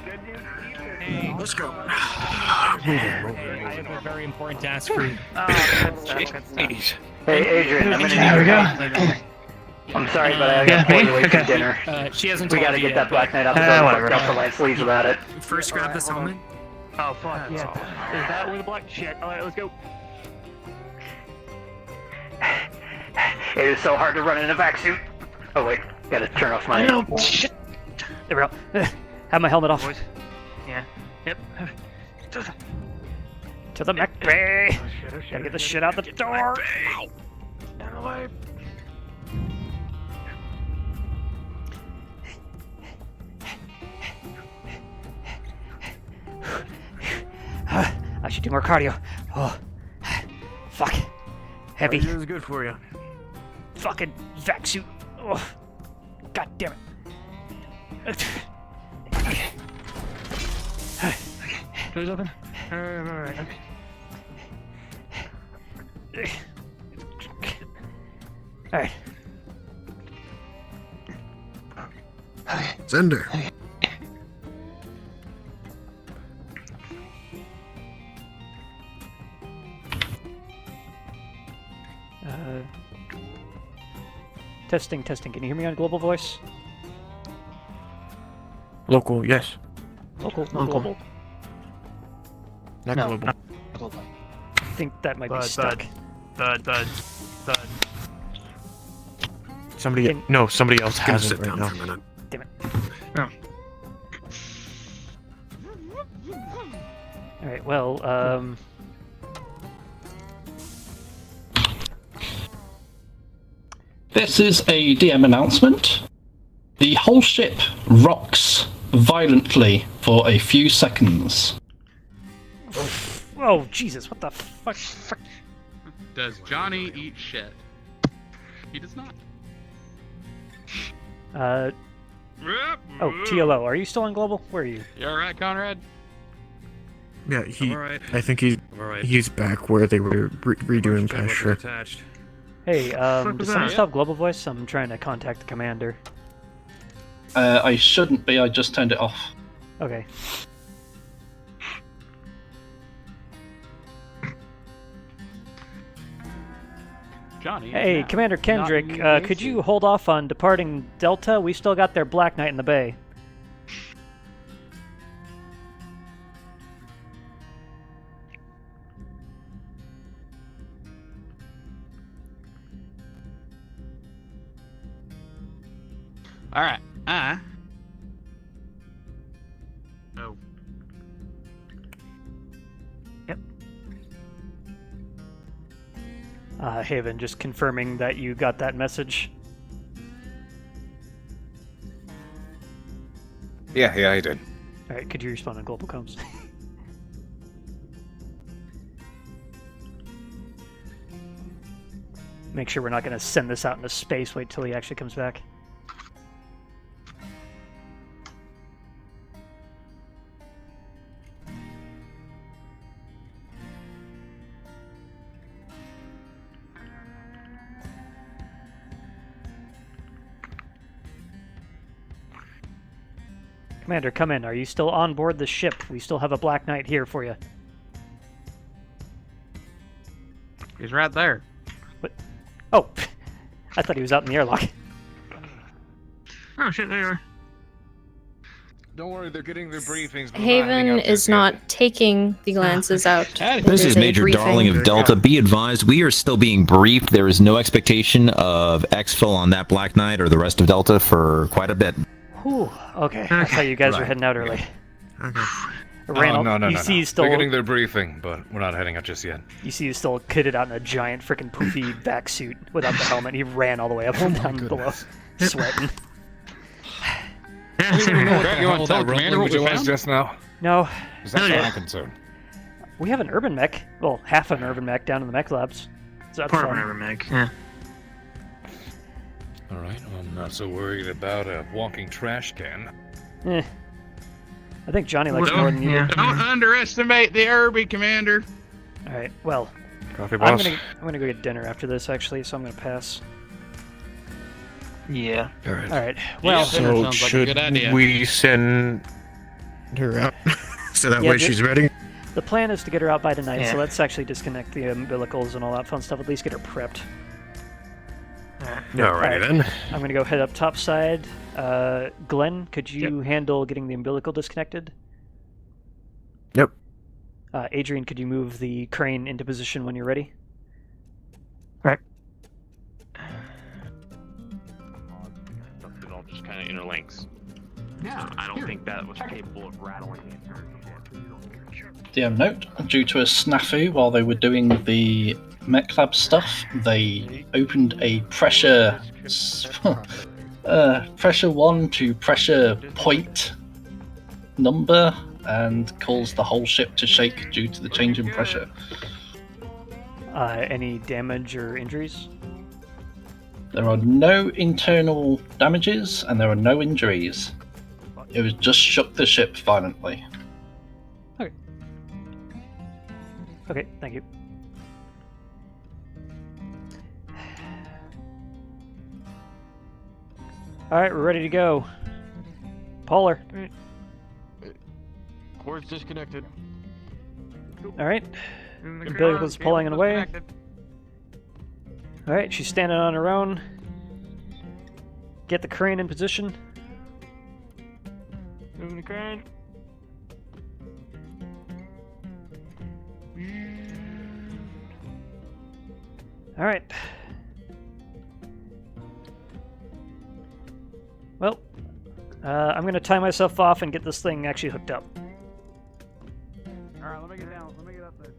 Let's go. I have a very important task for you. Hey, Adrian, I'm gonna need you. I'm sorry, but I got to pull you away from dinner. She hasn't We told gotta you get yet, that Black but- Knight out the door. Whatever. Got the Lance leaves without it. First grab this helmet. Oh, fuck, yeah. Is that where the black shit? Alright, let's go. It is so hard to run in a vac suit. Oh wait, gotta turn off my. Oh, shit. There we go. Have my helmet off. Yeah. Yep. To the mech bay. Gotta get the shit out the door. Down the way. I should do more cardio. Oh, fuck. Heavy. This is good for you. Fucking vac suit. Oh, god damn it. Doors open. Alright. Alright. Sender. Testing. Can you hear me on global voice? Local, yes. Local. Global. Not No. global. I think that might be stuck. Thud. Somebody else has it right now. Damn it. Oh. Alright, well, This is a DM announcement. The whole ship rocks violently for a few seconds. oh, Jesus, what the fuck? Does Johnny eat shit? He does not. Oh, TLO, are you still on global? Where are you? You alright, Conrad? Yeah, alright. I think he's back where they were redoing pasture. Hey, does was someone that? still have global voice? I'm trying to contact the commander. I shouldn't be, I just turned it off. Okay. Johnny. Hey, Commander Kendrick, could you hold off on departing Delta? We still got their Black Knight in the bay. Alright. Oh. Haven, just confirming that you got that message. Yeah, I did. Alright, could you respond on global comms? Make sure we're not going to send this out into space. Wait till he actually comes back. Commander, come in. Are you still on board the ship? We still have a Black Knight here for you. He's right there. What? Oh, I thought he was out in the airlock. Oh shit, there you are. Don't worry, they're getting their briefings. but Haven is not taking the glances out. This is a Major briefing. Darling of Delta. Be advised, we are still being briefed. There is no expectation of exfil on that Black Knight or the rest of Delta for quite a bit. Whew. Okay, I thought you guys were heading out early. Okay. Randall, no. you see he's still... They're getting their briefing, but we're not heading out just yet. You see he's still kitted out in a giant freaking poofy vac suit without the helmet. He ran all the way up and down below, sweating. You want to tell Commander what we found? Just now? No. Is that my concern? We have an urban mech. Well, half an urban mech down in the mech labs. So that's Part of fun. an urban mech, yeah. Alright, well, I'm not so worried about a walking trash can. I think Johnny likes more than you do. Don't underestimate the Irby, Commander. Alright, well. Coffee, boss. I'm gonna go get dinner after this, actually, so I'm gonna pass. Yeah. Alright, well. So should we send her out so that way she's ready? The plan is to get her out by tonight, Yeah. so let's actually disconnect the umbilicals and all that fun stuff. At least get her prepped. Alrighty then. I'm gonna go head up top side. Glenn, could you handle getting the umbilical disconnected? Yep. Adrian, could you move the crane into position when you're ready? Right. It all just kind of interlinks. Yeah. I don't think that was capable of rattling the DM note, due to a snafu while they were doing the mech lab stuff, they opened a pressure pressure 1 to pressure point number and cause the whole ship to shake due to the change in pressure. Any damage or injuries? There are no internal damages and there are no injuries. It was just shook the ship violently. Okay. Okay, thank you. Alright, we're ready to go. Polar. Core's disconnected. Alright. Umbilical's pulling it away. Alright, she's standing on her own. Get the crane in position. Moving the crane. Alright. Well, I'm gonna tie myself off and get this thing actually hooked up. Alright, let me get down. Let me get up there,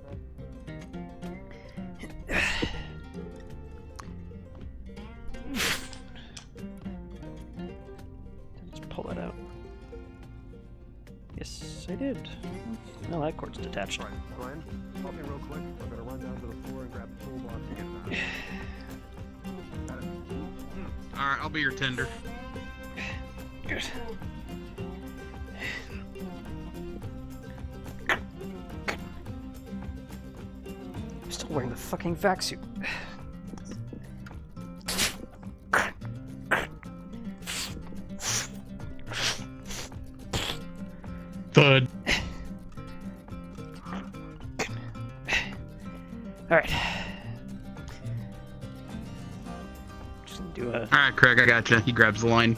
Let's pull that out. Yes, I did. No, that cord's detached. Glenn, help me real quick. I'm gonna run down to the floor and grab the toolbox and get it out. Alright, I'll be your tender. Good. I'm still wearing the fucking vac suit. Thud. Alright. Just do a Alright, Craig, I gotcha. He grabs the line.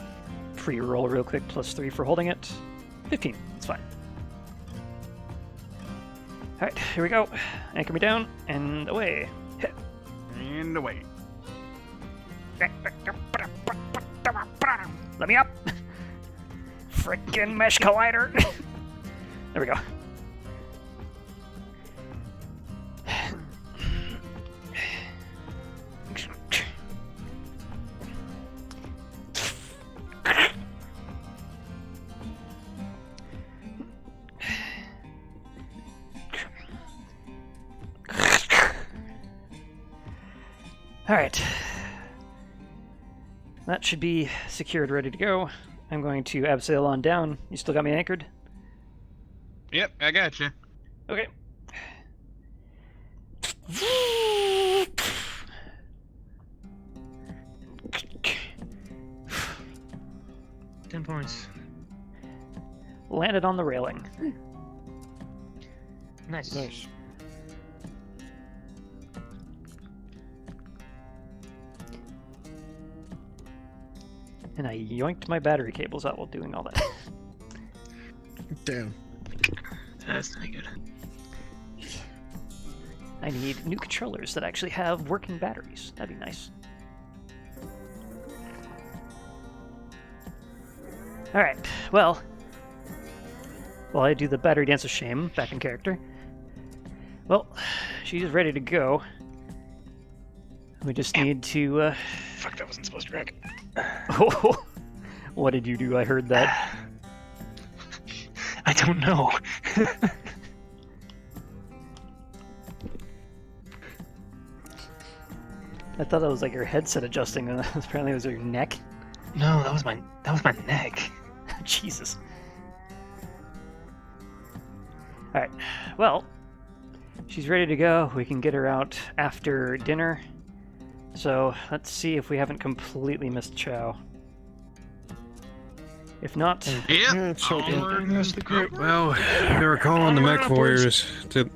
pre-roll real quick, +3 for holding it. 15, it's fine. Alright, here we go. Anchor me down, and away. And away. Let me up! Frickin' mesh collider! There we go. Alright. That should be secured, ready to go. I'm going to abseil on down. You still got me anchored? Yep, I gotcha. Okay. $10 points. Landed on the railing. Nice. Nice. And I yoinked my battery cables out while doing all that. Damn. That's not good. I need new controllers that actually have working batteries. That'd be nice. Alright, well, while I do the battery dance of shame, back in character. Well, she's ready to go. We just need to, Fuck, that wasn't supposed to wreck. Oh, what did you do? I heard that. I don't know. I thought that was like your headset adjusting, and apparently it was your neck. No, that was my neck. Jesus. Alright, well, she's ready to go. We can get her out after dinner. So, let's see if we haven't completely missed chow. If not... Yep. Well, they were calling the mech warriors to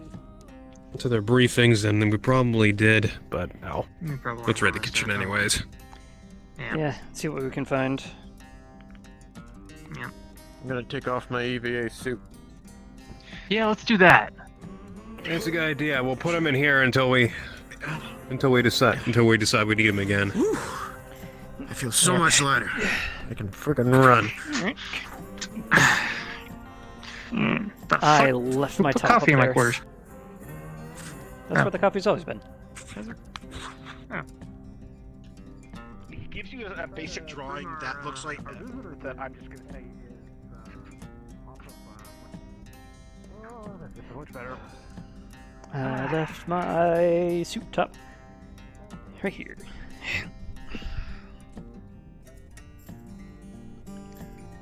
their briefings, and we probably did, but no. Let's raid the kitchen anyways. Yeah, see what we can find. Yeah. I'm gonna take off my EVA suit. Yeah, let's do that. That's a good idea. We'll put them in here until we decide we need them again. Whew. I feel so much lighter. I can freaking run. I left my top coffee in my there. quarters. That's where the coffee's always been. He gives you a basic drawing that looks like that I'm just gonna say. Much better. I left my suit top right here.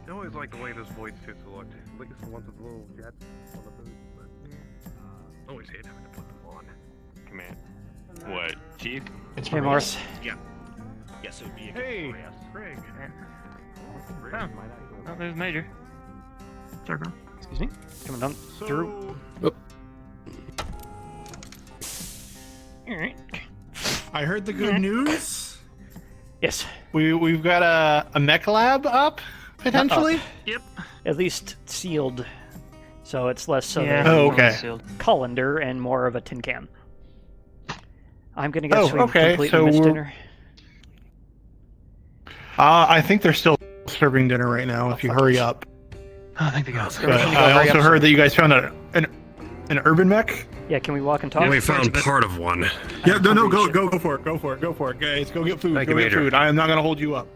I always like the way this voice suits looked. Like it's the ones with the little jets on the boot, but always hate having to put them on. Command. What, Chief? Hey, Morris. Yeah. Yes, it would be a Hey, Craig. Oh, there's Major. Circle. Excuse me. Coming down through. Alright. I heard the good news. Yes. We've got a mech lab up potentially. Yep. At least sealed, so it's less of Yeah. a Oh, okay. colander and more of a tin can. I'm gonna go swing okay. completely So missed dinner. I think they're still serving dinner right now. If you hurry up. Oh, thank the gods. But I also heard that you guys found an urban mech. Yeah, can we walk and talk? We found part of one. Yeah, no, go for it, go for it, guys. Go get food. Thank Go you, get Major. food. I am not gonna hold you up.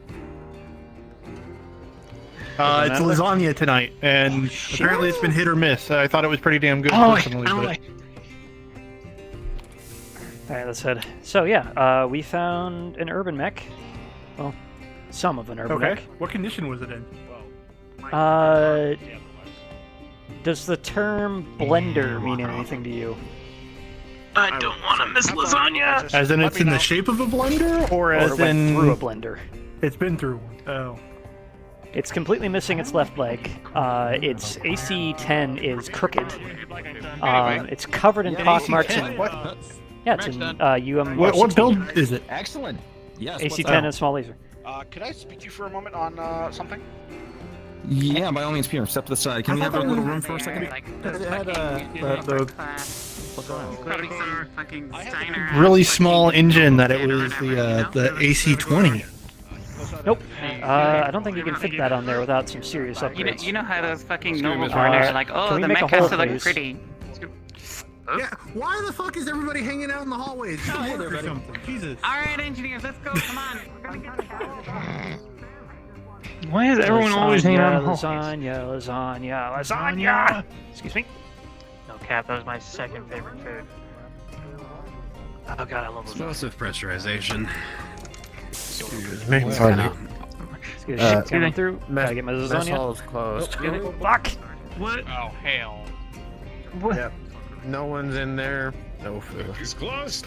It's lasagna tonight, and apparently it's been hit or miss. I thought it was pretty damn good personally. But... Alright, let's head. So yeah, we found an urban mech. Well, some of an urban Okay. mech. What condition was it in? Does the term blender mean anything to you? I don't want to miss lasagna. As in, it's in the shape of a blender, or as it went in through a blender? It's been through one. Oh. It's completely missing its left leg. Its AC-10 is crooked. It's covered in pock marks and... Yeah, it's in UM... What build is it? Excellent. Yes. AC-10 and small laser. Could I speak to you for a moment on something? Yeah, by all means, Peter, step to the side. Can we have a little room for a second? Really small engine that it was the AC-20. Nope. I don't think you can fit that on there without some serious You upgrades. know how those fucking noble foreigners are like, can oh, we the make a mech has hole, to look please? pretty. Yeah, why the fuck is everybody hanging out in the hallways? Jesus. Alright, engineers, let's go. Come on. We're gonna get the Why is everyone always hanging out in the hall? Lasagna! Excuse me? No cap, that was my second favorite food. Oh god, I love lasagna. Explosive pressurization. Excuse me. Excuse me. Coming through. Gotta get my lasagna. hall is closed. Fuck! What? Oh, hell. What? Yep. No one's in there. No food. It's closed.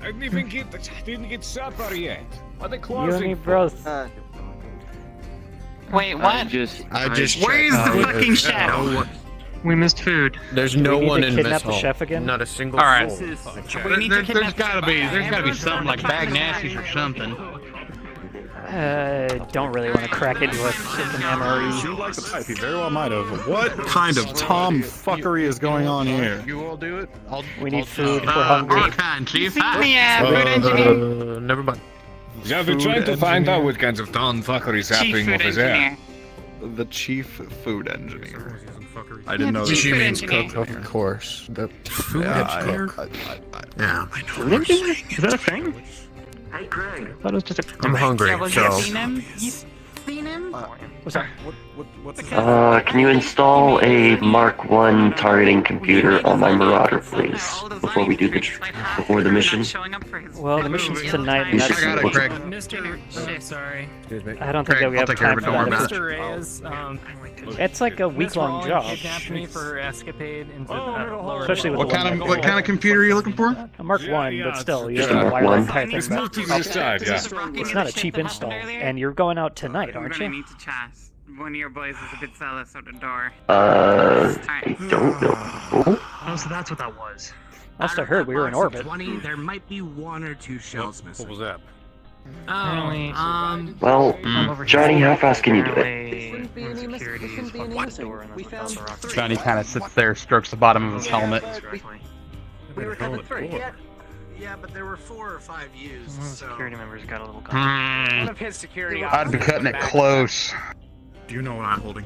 I didn't get supper yet. Are they You closing? and me both. Wait, what? I just. Where's the fucking chef? We missed food. There's Do no we need one to in kidnap mess the hall. chef again? Not a single Alright. soul. There's gotta be something like bag nasties or something. Don't really want to crack into a system MRE. You like the pipe, he very well might have. What kind of tomfuckery is going on here? You all do it? We need food. We're hungry. Archon, Chief. Feed me, food engineer. Never mind. Yeah, I've been trying to find out what kinds of tomfuckery is Chief happening food over there. engineer. The chief food engineer. I didn't know Chief that. food engineer. Of course. Food engineer? Yeah, I know. Is that a thing? Hey, Craig. I thought it was just a... I'm hungry, Yeah, well, so. you seen him? You seen him? What's that? What's this? Can you install a Mark 1 targeting computer on my Marauder, please, before we do before the mission? Well, the mission's tonight, and I that's... got it, Craig. Mr. sorry. Excuse me. I don't think that we have time for that. Mr. Reyes, It's like a week-long job. kidnapped me for escapade into lower... Especially with What the kind one of computer are you looking for? A Mark 1, but still, you Just have a to Mark wire that 1. entire thing Let's back. move to this side, yeah. It's not a cheap install, and you're going out tonight, aren't We're you? gonna need to chat. One of your boys is a bit zealous out the door. I don't know. Oh, so that's what that was. Last I heard, we were in orbit. 20, there might be 1 or 2 shells missing. What was that? Well, Johnny, how fast can you do it? Johnny kind of sits there, strokes the bottom of his helmet. We were coming through. Yeah, but there were 4 or 5 used, so... Security members got a little... One of his security I'd be cutting it close. Do you know what I'm holding?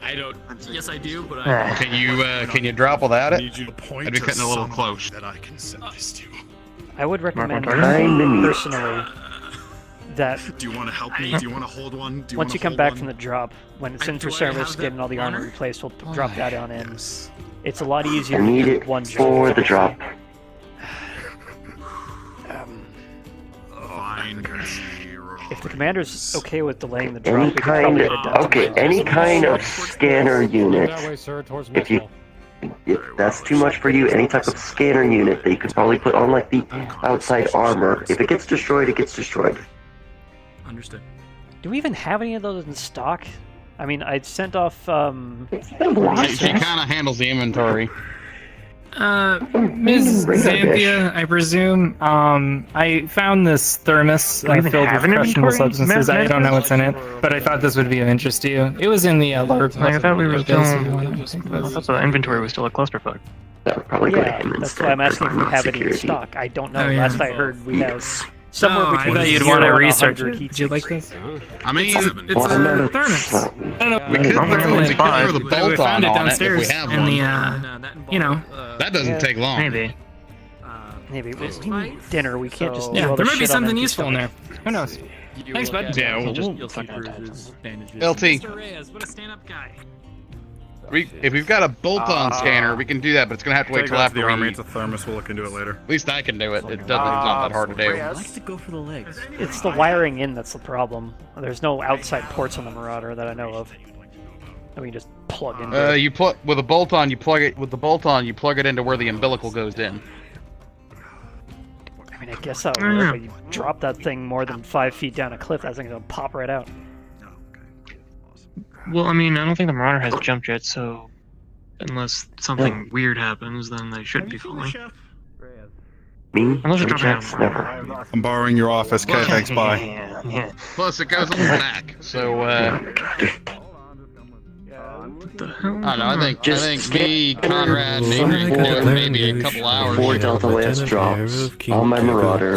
I don't... Yes, I do, but Can you drop without I it? need you to point I'd be to cutting a little someone close. that I can send this to. I would recommend Kinda personally that Do you want to help me? Do you want to hold one? Do you once wanna you come hold back one? from the drop, when it's in for service, getting all the armor replaced, we'll drop that on in. It's a lot easier I to need do it with one for job. the drop. If the commander's okay with delaying the drop, Any we could probably kind get it done. okay, any kind of scanner unit. If you if that's too much for you, any type of scanner unit that you could probably put on like the outside armor. If it gets destroyed, it gets destroyed. Understood. Do we even have any of those in stock? I mean, I sent off. She kind of handles the inventory. Ms. Xanthia, I presume. I found this thermos filled with questionable substances. I don't know what's in it, but I thought this would be of interest to you. It was in the lower. I thought we were still. I thought the inventory was still a clusterfuck. That would probably go to Yeah, him that's instead. why I'm asking if we for have any in security. stock. I don't know. Oh, yeah. Last I heard, we have somewhere I between thought you'd 0 want to and research 100 it. heat Would you like sinks. this? I mean, it's a thermos. I don't know. We could throw the We bolt found on it it if we downstairs have in one. the, you know. That doesn't take long. Maybe. Maybe we need dinner. We can't just do Yeah, all there this might be shit on something empty useful in there. stomach. Who knows? Thanks, bud. Yeah, We'll we'll just keep bruises, bandages. LT. What a stand-up guy. If we've got a bolt-on scanner, we can do that, but it's gonna have to wait Take till out the after army. we. It's a thermos. We'll look into it later. At least I can do it. It's not that hard to do. I like to go for the legs. It's the wiring in that's the problem. There's no outside ports on the Marauder that I know of. I mean, just plug in. You plug with a bolt-on. You plug it with the bolt-on. You plug it into where the umbilical goes in. I mean, I guess that would work, but you drop that thing more than 5 feet down a cliff, that thing's gonna pop right out. Well, I mean, I don't think the Marauder has jumped yet, so unless something weird happens, then they should be falling. Me? Unless you're dropping Checks? out. Never. I'm borrowing your office. Okay, thanks. Bye. Yeah. Plus, it goes on the back. So, I don't know. I think me, Conrad, and Adrian can do it in maybe a couple hours. 4 Delta Lance drops on my Marauder.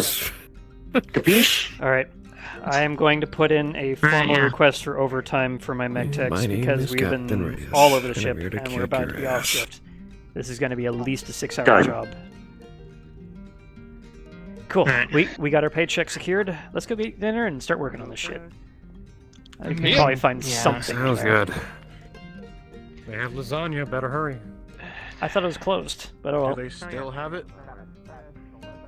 Capiche? Alright. I am going to put in a formal request for overtime for my mech techs because we've been all over the ship and we're about to be off shift. This is going to be at least a 6-hour Done. job. Cool. We got our paycheck secured. Let's go eat dinner and start working on this shit. I can probably find something. Sounds there. good. They have lasagna. Better hurry. I thought it was closed, but oh well. Do they still have it?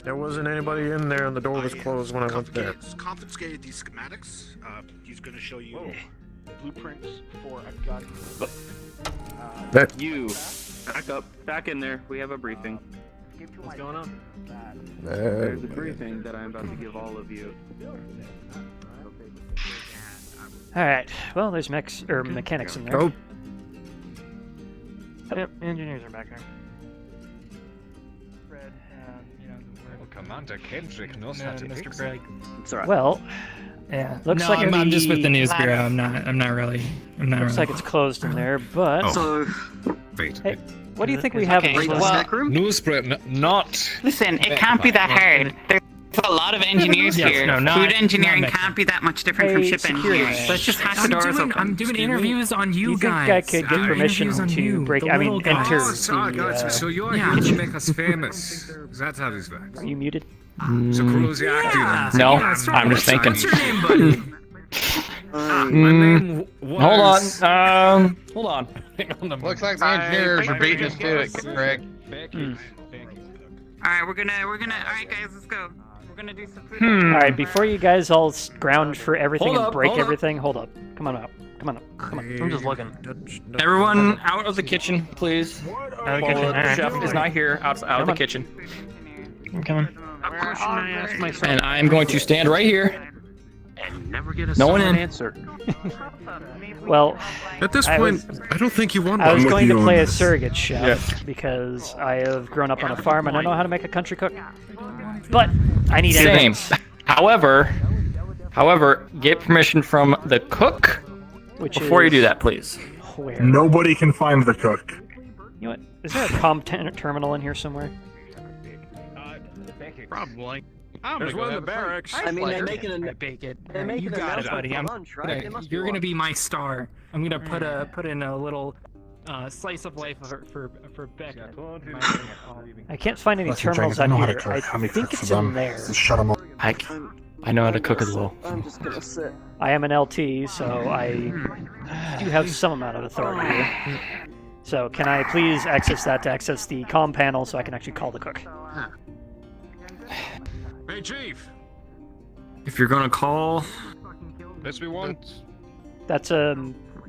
There wasn't anybody in there, and the door was closed when I went there. Confiscated these schematics. He's going to show you blueprints for a gun. That- You back up, back in there. We have a briefing. What's going on? There's a briefing that I'm about to give all of you. Alright, well, there's mechanics in there. Oh. Yep, engineers are back there. Commander Kendrick knows how to Mr. fix Craig. It's alright. Well, Yeah. Looks no, like I'm just with the news lab- bureau. I'm not really. looks like it's closed in there, but... So... Wait. Hey, what do you think we have in Okay, this well- Newsprint, not. Listen, it can't be that hard. There's a lot of engineers Yes, here. no, not- Food engineering not can't be that much different from Hey, ship security. engineering. Let's just hack the doors open. I'm doing interviews on you, Do you think guys. I could get I'm permission interviews on to you, break... the I mean, little guys. enter Oh, sorry, guys. the... So you're yeah. here to make us famous. That's how this works. Are you muted? So close the Actium. No, Yeah, I'm just thinking. What's your name, buddy? My name was... Hold on. Hold on. Looks like the engineers are beating us to it, Craig. Alright, we're gonna, alright guys, let's go. We're gonna do some food. Alright, before you guys all ground for everything Hold and up, break hold up. everything, hold up. Come on up. Come on up. Come on. I'm just looking. Everyone out of the kitchen, please. Out of the kitchen. The Alright. chef is not here. Out of the kitchen. I'm coming. A question I asked myself. And I'm going to stand right here. And never get a No one solid in. answer. Well, At this I point, was- I don't think you want I one was with going you to on play a this. surrogate chef because I have grown up on a farm and I know how to make a country cook. But I need Same. evidence. However, get permission from the cook before you do that, please. Where? Nobody can find the cook. You know what? Is there a terminal in here somewhere? Probably. There's one in the barracks. I mean, they're making a... Bake it. They're making You a got it, announcement buddy. for I'm lunch, right? There must be You're gonna one. be my star. I'm gonna put in a little slice of life for Beck. I can't find any terminals I out know how to here. cook. I How many think cooks it's for in them? there. Just shut them up. I know how to cook as well. I'm just gonna sit. I am an LT, so I do have some amount of authority here. So can I please access that to access the comm panel so I can actually call the cook? Hey, Chief! If you're gonna call... Miss me once. That's a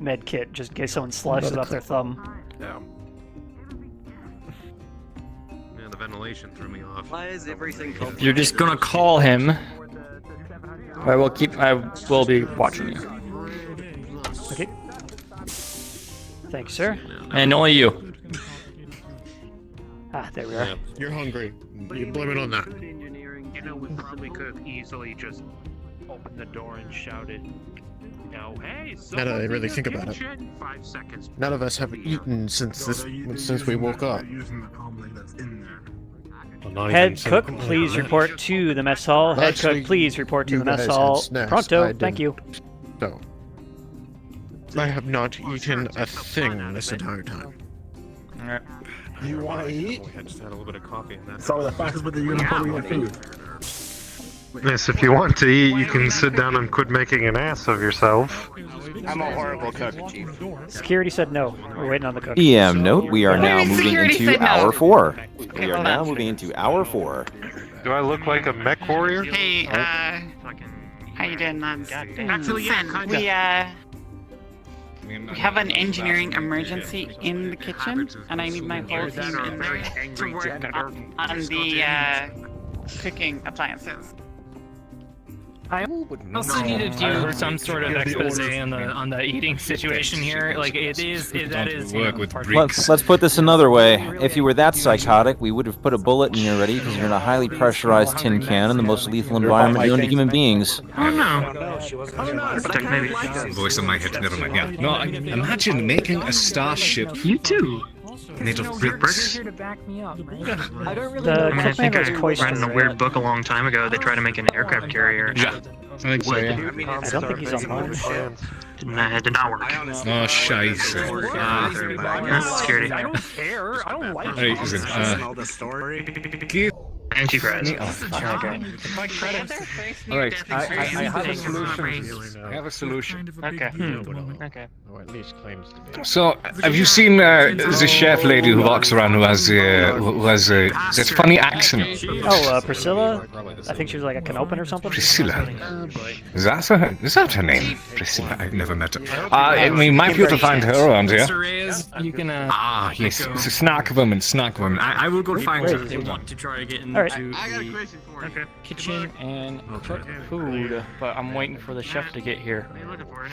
med kit, just in case someone slices off their thumb. Yeah. Yeah, the ventilation threw me off. Why is everything If you're just gonna call him, I will be watching you. Okay. Thank you, sir. And only you. Ah, there we are. Yeah. You're hungry. You blame it on that. You know, we probably could have easily just opened the door and shouted, "No, hey, Now that I really think about it, 5 seconds. none of us have eaten since we woke up. Head cook, please report to the mess hall. Head cook, please report to the mess hall. Pronto, thank you. So, I have not eaten a thing this entire time. Alright. You want to eat? I just had a little bit of coffee in that. So the fact is, but you're gonna put me in food. Yes, if you want to eat, you can sit down and quit making an ass of yourself. I'm a horrible cook, Chief. Security said no. We're waiting on the cook. PM note, we are now moving security into said no. hour 4. We are hold now on. moving into hour 4. Do I look like a mech warrior? Hey, how you doing, lads? Actually, yeah, Listen, we have an engineering emergency in the kitchen, and I need my whole team in there to work on the cooking appliances. I also need to do some sort of expose on the eating situation here. Like that is Let's put this another way. If you were that psychotic, we would have put a bullet in you already because you're in a highly pressurized tin can in the most lethal environment known to human beings. Oh no. Voice in my head, never mind. Yeah. No, imagine making a starship. You too. Made of bricks. Here to back me up, right? I think I read in a weird book a long time ago. They tried to make an aircraft carrier. Yeah. I think so, yeah. I don't think he's online. It did not work. Oh, scheisse. Security. I don't care. I don't like Hey, it. listen, the story. give Anti-press. Alright, I have a solution. I have a solution. Okay. Okay. Or at least claims to be. So, have you seen the chef lady who walks around who has that funny accent? Oh, Priscilla? I think she was like a Canopan or something. Priscilla. Is that her name? Priscilla. I've never met her. We might be able to find her around here. You can Yes. It's a snack woman. I will go find her. To try to get into the kitchen and cook food, but I'm waiting for the chef to get here.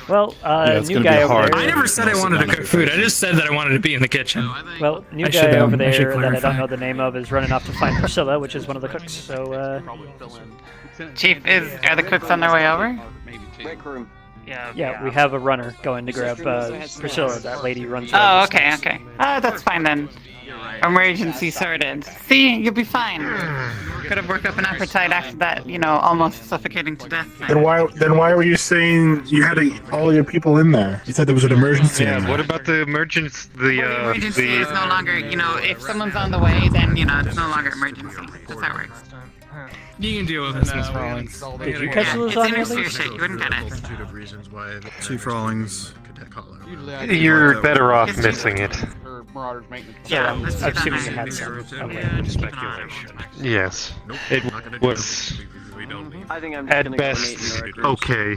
Well, it's new gonna guy be over hard. there. I never said I wanted to cook food. I just said that I wanted to be in the kitchen. Well, new I should, guy over I there should that I clarify. don't know the name of is running off to find Priscilla, which is one of the cooks. So, Chief, are the cooks on their way over? Rec room. yeah, we have a runner going to grab Priscilla. That lady runs. Oh, okay, okay. That's fine then. Emergency sorted. See, you'll be fine. Could have worked up an appetite after that, almost suffocating to death. Then why were you saying you had all your people in there? You said there was an emergency. Yeah. What about the emergency? The emergency is no longer, if someone's on the way, then it's no longer emergency. That's how it works. You can deal with this, Miss Rawlings. Did you catch those It's on your interfere leash? shit. You wouldn't get it. Chief Rawlings. You're better off missing it. Yeah, I'm let's do that assuming now. you had some. Speculation. Yes. It was I think I'm just at gonna best go and eat in the okay.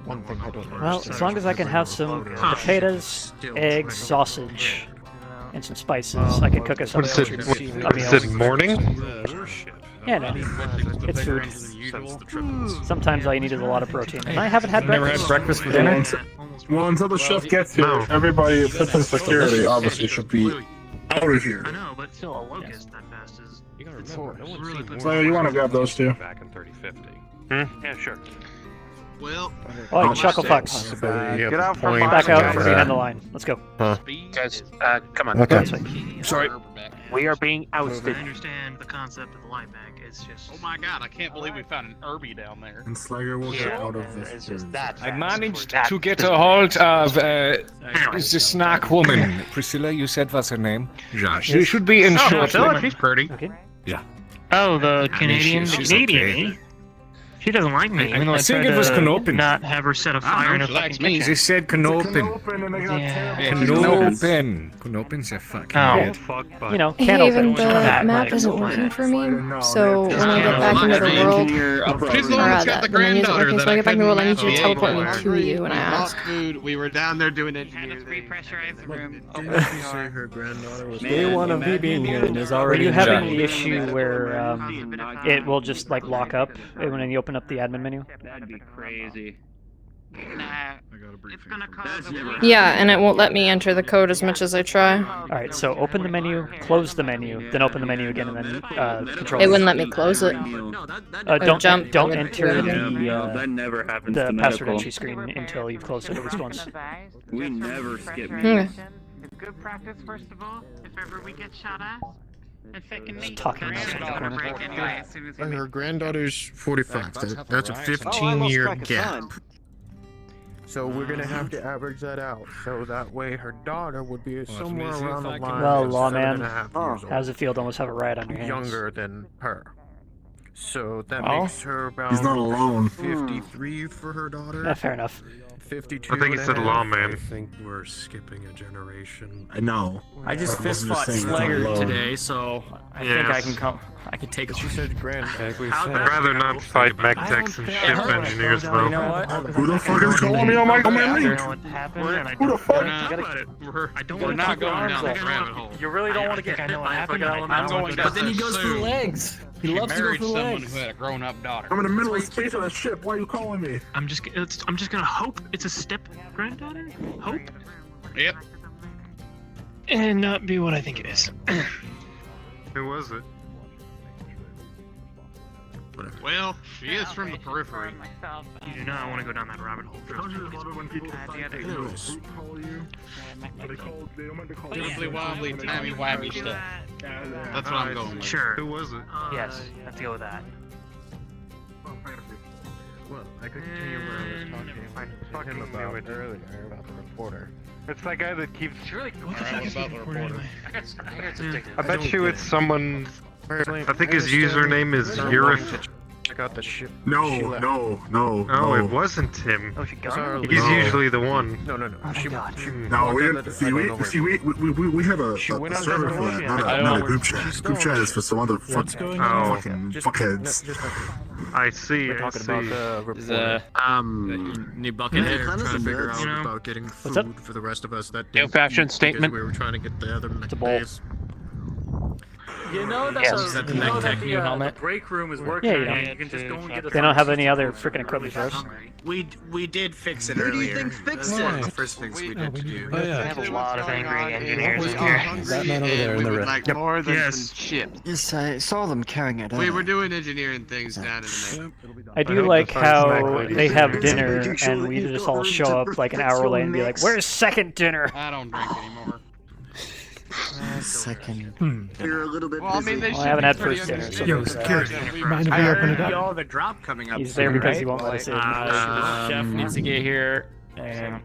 One thing I don't Well, understand. as long as I can have some potatoes, eggs, sausage, and some spices, I can cook us What is it? a What meal. is it? Morning? Yeah, no. It's food. Sometimes all you need is a lot of protein. And I haven't had breakfast. for dinner? Well, until the chef gets here, everybody except for security obviously should be out of here. I know, but still a locust that fast is. You gotta remember, no one really puts So you want to grab those two? Back in 3050. Yeah, sure. Well, Oh, chuckle fucks. Get out from Back out from behind the line. Let's go. Guys, come on. Okay. Sorry. We are being I ousted. understand the concept of the light bag. It's just. oh my god, I can't believe we found an Irby down there. And Slayer will get out of It's this. just that. I managed to get a hold of the snack woman. Priscilla, you said what's her name? Yeah, she should be in shortly. She's pretty. Okay. Yeah. Oh, the Canadian. Canadian. she's The Canadian. okay. eh? She doesn't like me, even though I think tried it was to Knopen. not have her set a fire in her fucking kitchen. They said Knopen. Knopen's a fucking head. You know, Hey, even the map isn't working for me, so when I get back into the world, the menu isn't working, so when I get back in the world, I need you to teleport me to you when I ask. Food. We were down there doing engineering. Repressurize the room. Her granddaughter was Day one of me being here and is Were already you in having job. the issue where it will just like lock up when you open up the admin menu? That'd be crazy. It's gonna cause Yeah, and it won't let me enter the code as much as I try. Alright, so open the menu, close the menu, then open the menu again, and then control. It wouldn't let me close it. Don't enter that never happens the to password medical. entry screen until you've closed it at least once. We never skip Okay. It's good practice, first of all, if ever we get shot at. And secondly, talking we're about gonna something. go to break anyway as soon as we make Her granddaughter's 45. That's a 15-year gap. So we're gonna have to average that out. So that way her daughter would be somewhere around the line. Well, of lawman, 7.5 years old. how's it feel to almost have a riot on your hands? Younger than her. So that Well, makes her about he's not alone. 53 for her daughter. Yeah, fair enough. 52. I think he said lawman. I think we're skipping a generation. I know. I just I fist wasn't fought saying it's not Slayer low. today, so I think I can come. I can take She said grand. I'd rather not fight mech techs and ship engineers, though. You know what? Who the fuck is calling me on my link? Who the fuck? We're not going down that rabbit hole. You really don't want to get hit by a fucking element. I'm going But then he goes for the legs. He loves to go married for the someone legs. who had a grown-up daughter. I'm in the middle of space on a ship. Why are you calling me? I'm just gonna hope it's a step granddaughter. Hope. Yep. And not be what I think it is. Who was it? Well, she is from the periphery. You do not want to go down that rabbit hole. Trust me. Wibbly wobbly, tammy wabby stuff. That's what I'm going with. Sure. Who was it? Yes, let's go with that. Well, I could continue where I was talking about earlier about the reporter. It's that guy that keeps. What the fuck is about the reporter? I bet you it's someone. I think his username is Eurif. Check out the ship. No. Oh, it wasn't him. Oh, she got it? He's usually the one. No. No, we have a server for that, not a group chat. Group chat is for some other fucking fuckheads. I see. We're I talking see. about the reporter. New buckethead trying to figure out about getting food for the rest of us that day. No fashion statement. We were trying to get the other It's a bowl. days. You know that. Yes. You Is that the know mech that tech the, new helmet? the break room is working. Yeah, you don't. and you can just go and get a. They don't have any other freaking equipment for us. We did fix it Who do you earlier. think fixed That's one of it? the first things we did to do. We have a lot of angry engineers in here. That man over there in the red. Like more than some ship. Yes, I saw them carrying it. We were doing engineering things down in the I do like how they have dinner and we just all show up like an hour late and be like, "Where's second dinner?" I don't drink anymore. Second. You're a little bit Well, I mean, they Well, I should haven't be had pretty first dinner, so understanding. there's that. Security. Mind if I we open it heard up? all the drop coming up. He's there soon, because he right? won't let us in. Chef needs to get here, and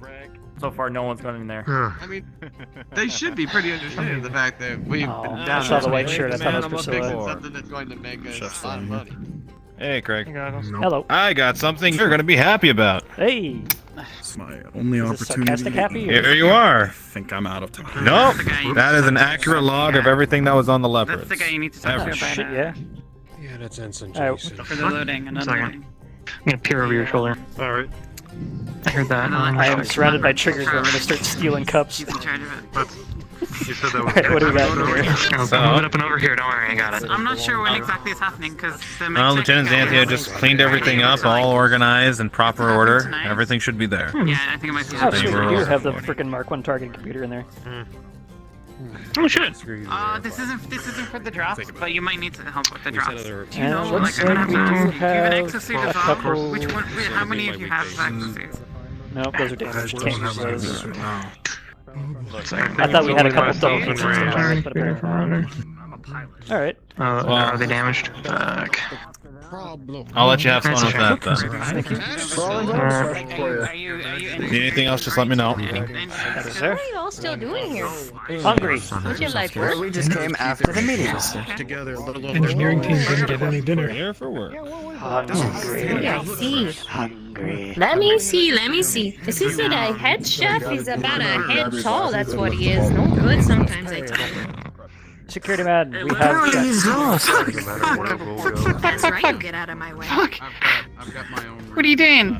so far no one's gone in there. I mean, they should be pretty understanding of the fact that we've Oh, been I down saw the there. white shirt. I thought it I'm was fixing Priscilla. something that's going to make us a lot of money. Hey, Craig. Hello. I got something you're going to be happy about. Hey. It's my only Is this opportunity. sarcastic happy? Or? Here you are. I think I'm out of time. No, that is an accurate log of everything that was on the leopards. That's the guy you need to talk to Ever. about Shit, it. yeah. Yeah, that's Ensign Alright, Jason. For the loading, another Second. loading. I'm gonna peer over your shoulder. Alright. I heard that. I am surrounded by triggers where I'm gonna start stealing cups. He's in charge of it. You said that was Alright, what do we got here? I'll move it up and over here. Don't worry, I got it. I'm not sure when exactly it's happening because the Well, Lieutenant Xanthia just cleaned everything up, all organized in proper order. tonight. Everything should be there. Yeah, I think it might be. Oh, sweet. you were You do all have the for freaking Mark 1 target computer in there. Oh shit! This isn't for the drop, but you might need to help with the drops. Do you And know, looks like, I'm gonna have like to you ask you. Do you have an have exosuit a as well? couple- Which one? How many of you have exosuits? Nope, those are dangerous. Can't use those. No. I thought we had a couple double Turn. features in there, but apparently not. Alright. Are they damaged? Fuck. problem. I'll let you have fun with that then. Thank you. Need anything else, just let me know. Thank you, sir. What are you all still doing here? Hungry. Would you like work? We just came after the meeting. Together, Engineering team didn't get any dinner. Here for work. Hungry. I see. Hungry. Let me see. This isn't a head chef. He's about a head tall. That's what he is. No good sometimes, I tell you. Security man, we have chefs. That's right, you get out of my way. Fuck. I've got my own. What are you doing?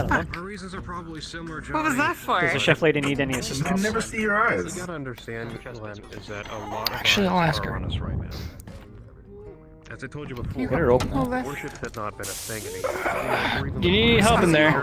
Our reasons are probably similar, Johnny. What was that for? Does the chef lady need any You assistance? can never see your eyes. You gotta understand, Glenn, is that a lot of Actually, I'll ask her. on us right now. As I told you before, Get her open. warships had not been a thing anymore. You need help in there.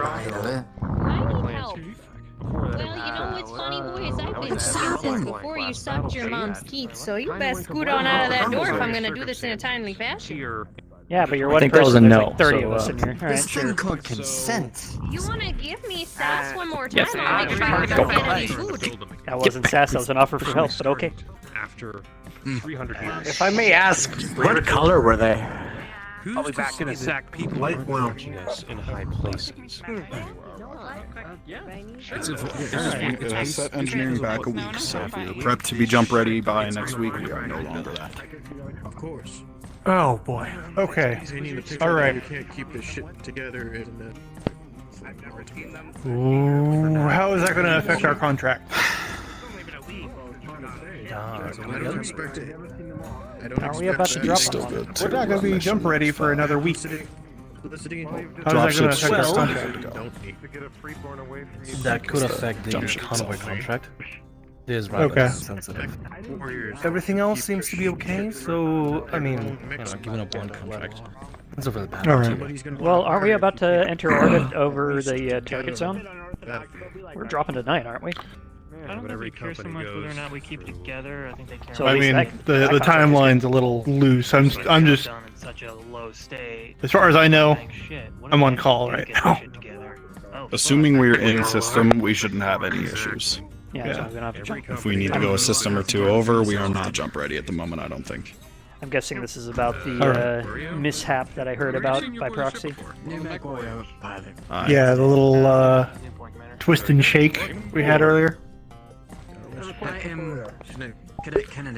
Well, you know what's funny, boys? I've been since before you sucked your mom's teeth, so you best scoot on out of that door if I'm gonna do this in a timely fashion. Yeah, but you're I one think that was person. a There's no, like 30 so, of us in here. All right, This sure. thing called consent. You wanna give me sass one more time? Yes. I'll make sure you don't get any food. That wasn't sass. That was an offer for help. But okay. After 300 years. If I may ask, what color were they? Who's back in a sack people Light blue. watching us in high places? I set engineering back a week, so if you're prepped to be jump ready by next week, we are no longer that. Of course. Oh boy. Okay. All You right. can't keep this shit together and Ooh, how is that going to affect our contract? I don't expect it. I don't Are we about to drop Still one? good. We're not going to be jump ready for another week. How is that going to affect our contract? That could affect the convoy contract. It is rather sensitive. Everything else seems to be okay, so, I mean, Giving up one contract. that's over the past. All right. Well, aren't we about to enter orbit over the target zone? We're dropping tonight, aren't we? I don't think they care so much whether or not we keep it together. I think they care. So I at least mean, that- the that timeline's a little loose. I'm just. Done in such a low state. As far as I know, Like, shit, what I'm if on they call can't right get now. shit together? Oh, Assuming we're in system, we shouldn't have any issues. Yeah, so we're gonna have to jump. If we need to go a system or two over, we are not jump ready at the moment, I don't think. I'm guessing this is about the mishap that I heard about by proxy. Yeah, the little twist and shake we had earlier.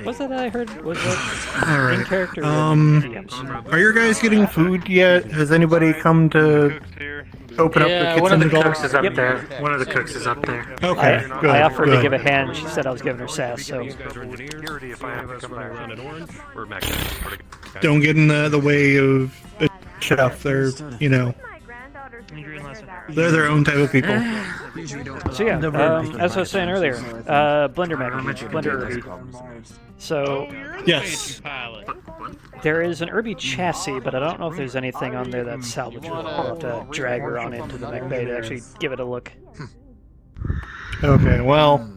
Was that I heard? Was that All in right. character? or DMs? Are your guys getting food yet? Has anybody come to open up the kitchen at all? Yep. there. One of the cooks is up there. Okay, good. I offered to good. give a hand. She said I was giving her sass, so Don't get in the way of a chef. They're, you know, they're their own type of people. So yeah, as I was saying earlier, blender mechanism, blender Irby. So Yes. there is an Irby chassis, but I don't know if there's anything on there that's salvageable. I'll have to drag her on into the mech bay to actually give it a look. Okay, well,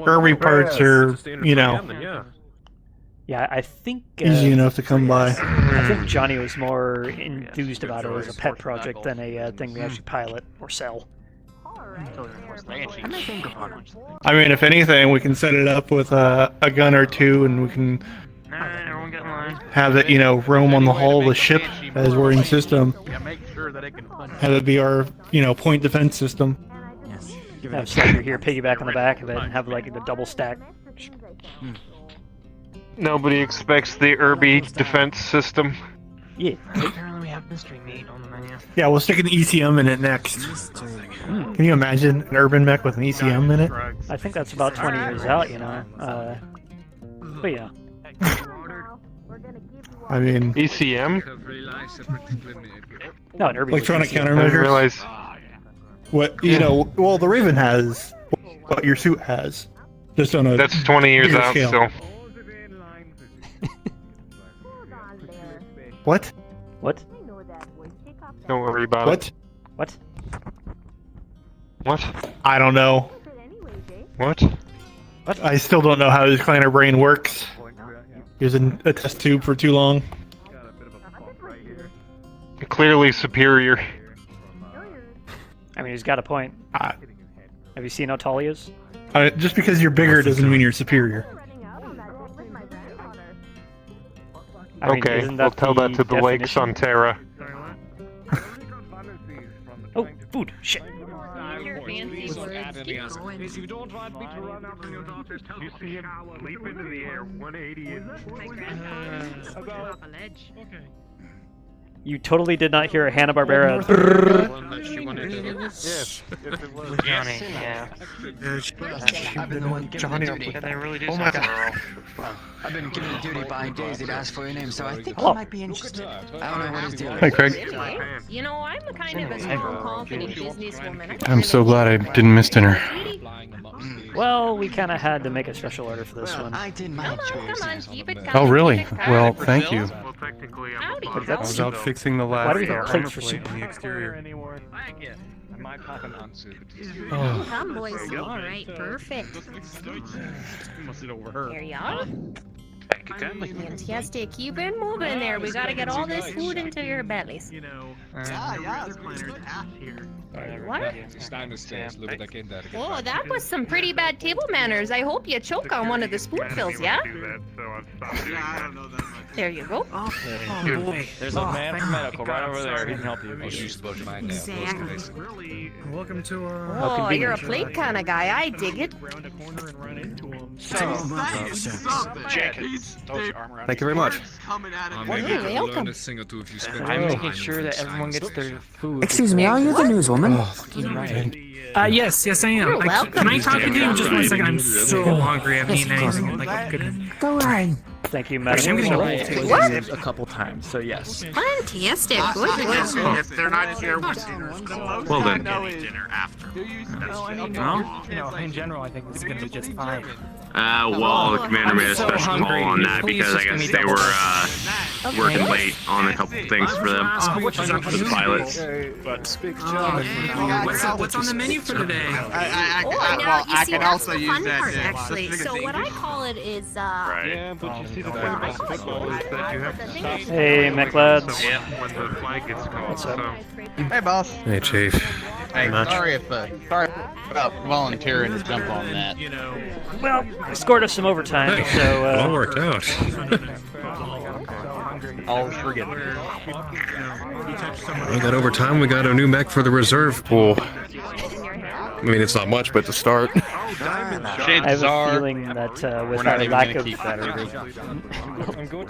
Irby parts are, you know, Yeah, I think easy enough to come by. I think Johnny was more enthused about it as a pet project than a thing we actually pilot or sell. I mean, if anything, we can set it up with a gun or two, and we can have it, you know, roam on the hull of the ship as we're in system. Have it be our, you know, point defense system. Have Slugger here piggyback on the back of it and have like the double stack. Nobody expects the Irby defense system. Yeah. Apparently we have mystery meat on the menu. Yeah, we'll stick an ECM in it next. Can you imagine an urban mech with an ECM in it? I think that's about 20 years out, you know. But yeah. I mean, ECM? No, an Irby. electronic was ECM. countermeasures. What, you know, well, the Raven has what your suit has. Just on a That's 20 years bigger out scale. still. What? What? Don't worry about What? it. What? What? I don't know. What? I still don't know how his clanner brain works. He was in a test tube for too long. Clearly superior. I mean, he's got a point. Have you seen how tall he is? Just because you're bigger doesn't mean you're superior. Okay, we'll tell that to the lakes on Terra. Oh, food! Shit! If you don't want me to run out on your daughters, tell you see him leap into the air 180 Okay. You totally did not hear a Hanna-Barbera. Yes, it was. Johnny, yeah. I've been the one giving the duty. They really do. Oh my god. I've been given the duty by Daisy to ask for your name, so I think he might be interested. I don't know what his deal is. Hi, Craig. You know, I'm a kind of a strong, confident businesswoman. I'm so glad I didn't miss dinner. Well, we kind of had to make a special order for this one. I did my choice. Oh, really? Well, thank you. Well, technically, I was out fixing the last Why do we have plates for soup? in the exterior. Oh, come boys. All right, perfect. Must have overheard. Here you are. Fantastic. Keep it moving there. We gotta get all this food into your bellies. You know, What? Oh, that was some pretty bad table manners. I hope you choke on one of the spoonfuls, yeah? There you go. There's a man from medical right over there. He can help you. Exactly. Welcome to our. Oh, you're a plate kind of guy. I dig it. Thank you very much. You're welcome. I'm making sure that everyone gets their food. Excuse me, are you the newswoman? Yes, I am. You're welcome. Can I talk to you just 1 second? I'm so hungry. I'm eating anything. Like, good. Go ahead. Thank you, Actually, I'm madam. gonna What? A couple times, so yes. Fantastic. Good, good. If they're not here, we're Well then. dinner after. No, you know, in general, I think this is gonna be just fine. Well, the commander made a so special call hungry. on that Please because I just give guess me they double. were working late on a couple things for them, for the pilots. What's on the menu for today? Well, you see, that's the fun part, actually. So what I call it is, Yeah, but you see the thing about football is that you have to stop Hey, McLads. when the flag gets called. What's up? So. Hey, boss. Hey, Chief. Hey, Much. sorry about volunteering to jump on that. Well, scored us some overtime, so All worked out. I'll forget. We got overtime. We got a new mech for the reserve pool. I mean, it's not much, but to start. I have a feeling that with our lack of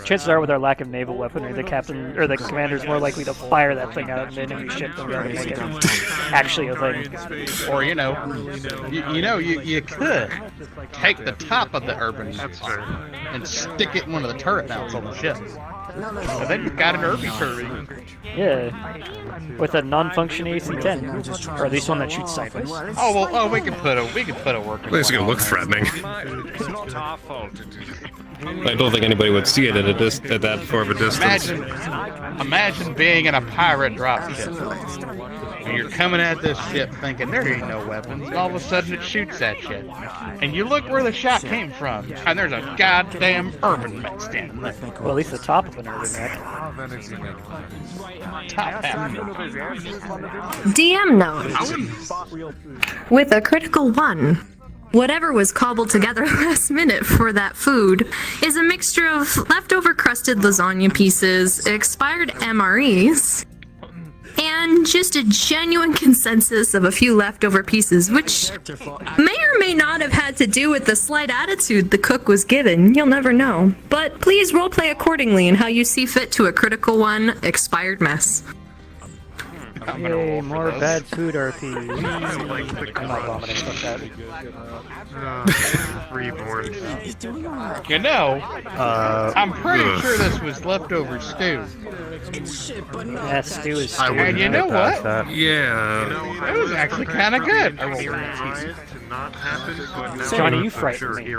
chances are with our lack of naval weaponry, the captain or the commander's more likely to fire that thing out of an enemy ship than we are to make it actually a thing. Or you could take the top of the urban mech and stick it in one of the turret mounts on the ship. And then you've got an Irby turret. Yeah, with a non-function AC-10, or at least one that shoots sideways. Oh well, we can put a working. At least it's gonna look threatening. It's not our fault. I don't think anybody would see it at that far of a distance. Imagine being in a pirate dropship. And you're coming at this ship thinking there ain't no weapons, and all of a sudden it shoots at you. And you look where the shot came from, and there's a goddamn urban mech standing there. Well, at least the top of an urban mech. Top half. DM note. With a critical 1, whatever was cobbled together last minute for that food is a mixture of leftover crusted lasagna pieces, expired MREs, and just a genuine consensus of a few leftover pieces, which may or may not have had to do with the slight attitude the cook was given. You'll never know. But please roleplay accordingly in how you see fit to a critical 1 expired mess. Yay, more bad food RP. I'm not vomiting, fuck that. Reborn. You know, I'm pretty sure this was leftover stew. Yeah, stew is stew. And you know what? Yeah. It was actually kind of good. Johnny, you frighten me.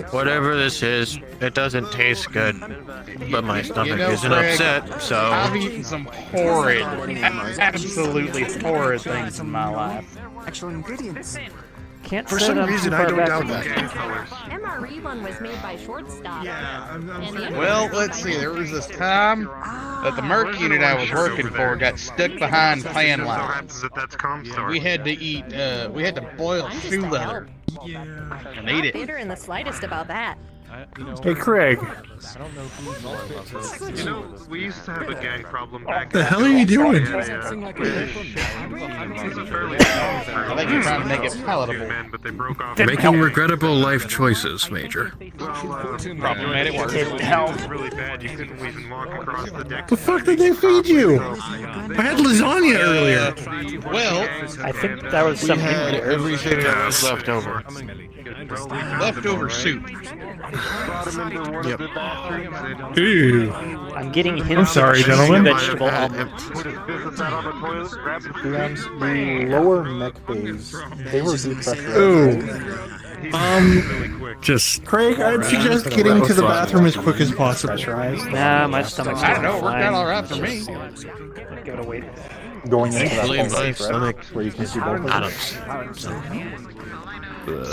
Whatever this is, it doesn't taste good. But my stomach isn't Craig, upset, so. I've eaten some horrid, absolutely horrid things in my life. Actual ingredients. Can't For set some up too reason, far I don't back doubt from that. MRE one was made by Shortstop. Well, let's see. There was this time that the merc unit I was working for got stuck behind fan lines. We had to eat. We had to boil shoe leather and eat Not it. bitter in the slightest about that. Hey, Craig. You know, we used to have a gang problem back. The hell are you doing? I think you're trying to make it palatable. But they broke off. Making regrettable life choices, Major. Probably made it worse. It was really bad. You couldn't even walk across the deck. The fuck did they feed you? I had lasagna earlier. Well, I think that was some. We had everything that was left over. Leftover soup. Yep. Ooh. I'm getting hints. I'm sorry, of gentlemen. Vegetable omelet. The lower mech bays, they were depressurized. Ooh. Just Craig, I'd suggest getting to the bathroom as quick as possible. Nah, my stomach's I don't know. It worked out all right for me. Give it a wait. Going into that Blame my hole, stomach. right? Where you can see both of them.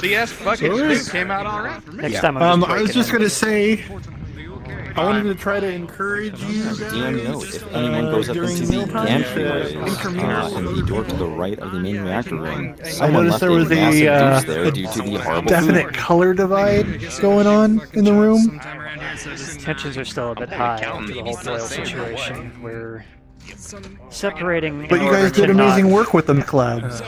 CS fucking soup came out all right for me. Next time I'm I was just gonna say, I wanted to try to encourage you guys. DM note, if anyone goes up into the gantry and the door to the right of the main reactor room, someone left there a was massive deuce there due to the horrible definite color divide going on in the room. Tensions are still a bit high after the whole foil situation. We're separating. But you guys did amazing work with them collabs.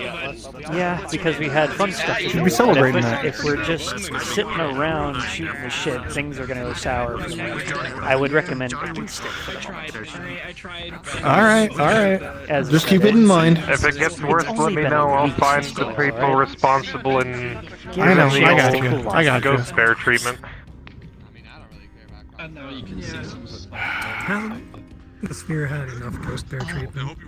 Yeah, because we had fun stuff. Should be celebrating that. If we're just sitting around shooting the shit, things are going to go sour for the moment. I would recommend stick for the moment. Alright. Just keep it in mind. If it gets worse, let me know. I'll find the people responsible and give I know, them I got you. I got you. ghost bear treatment. The sphere had enough ghost bear treatment.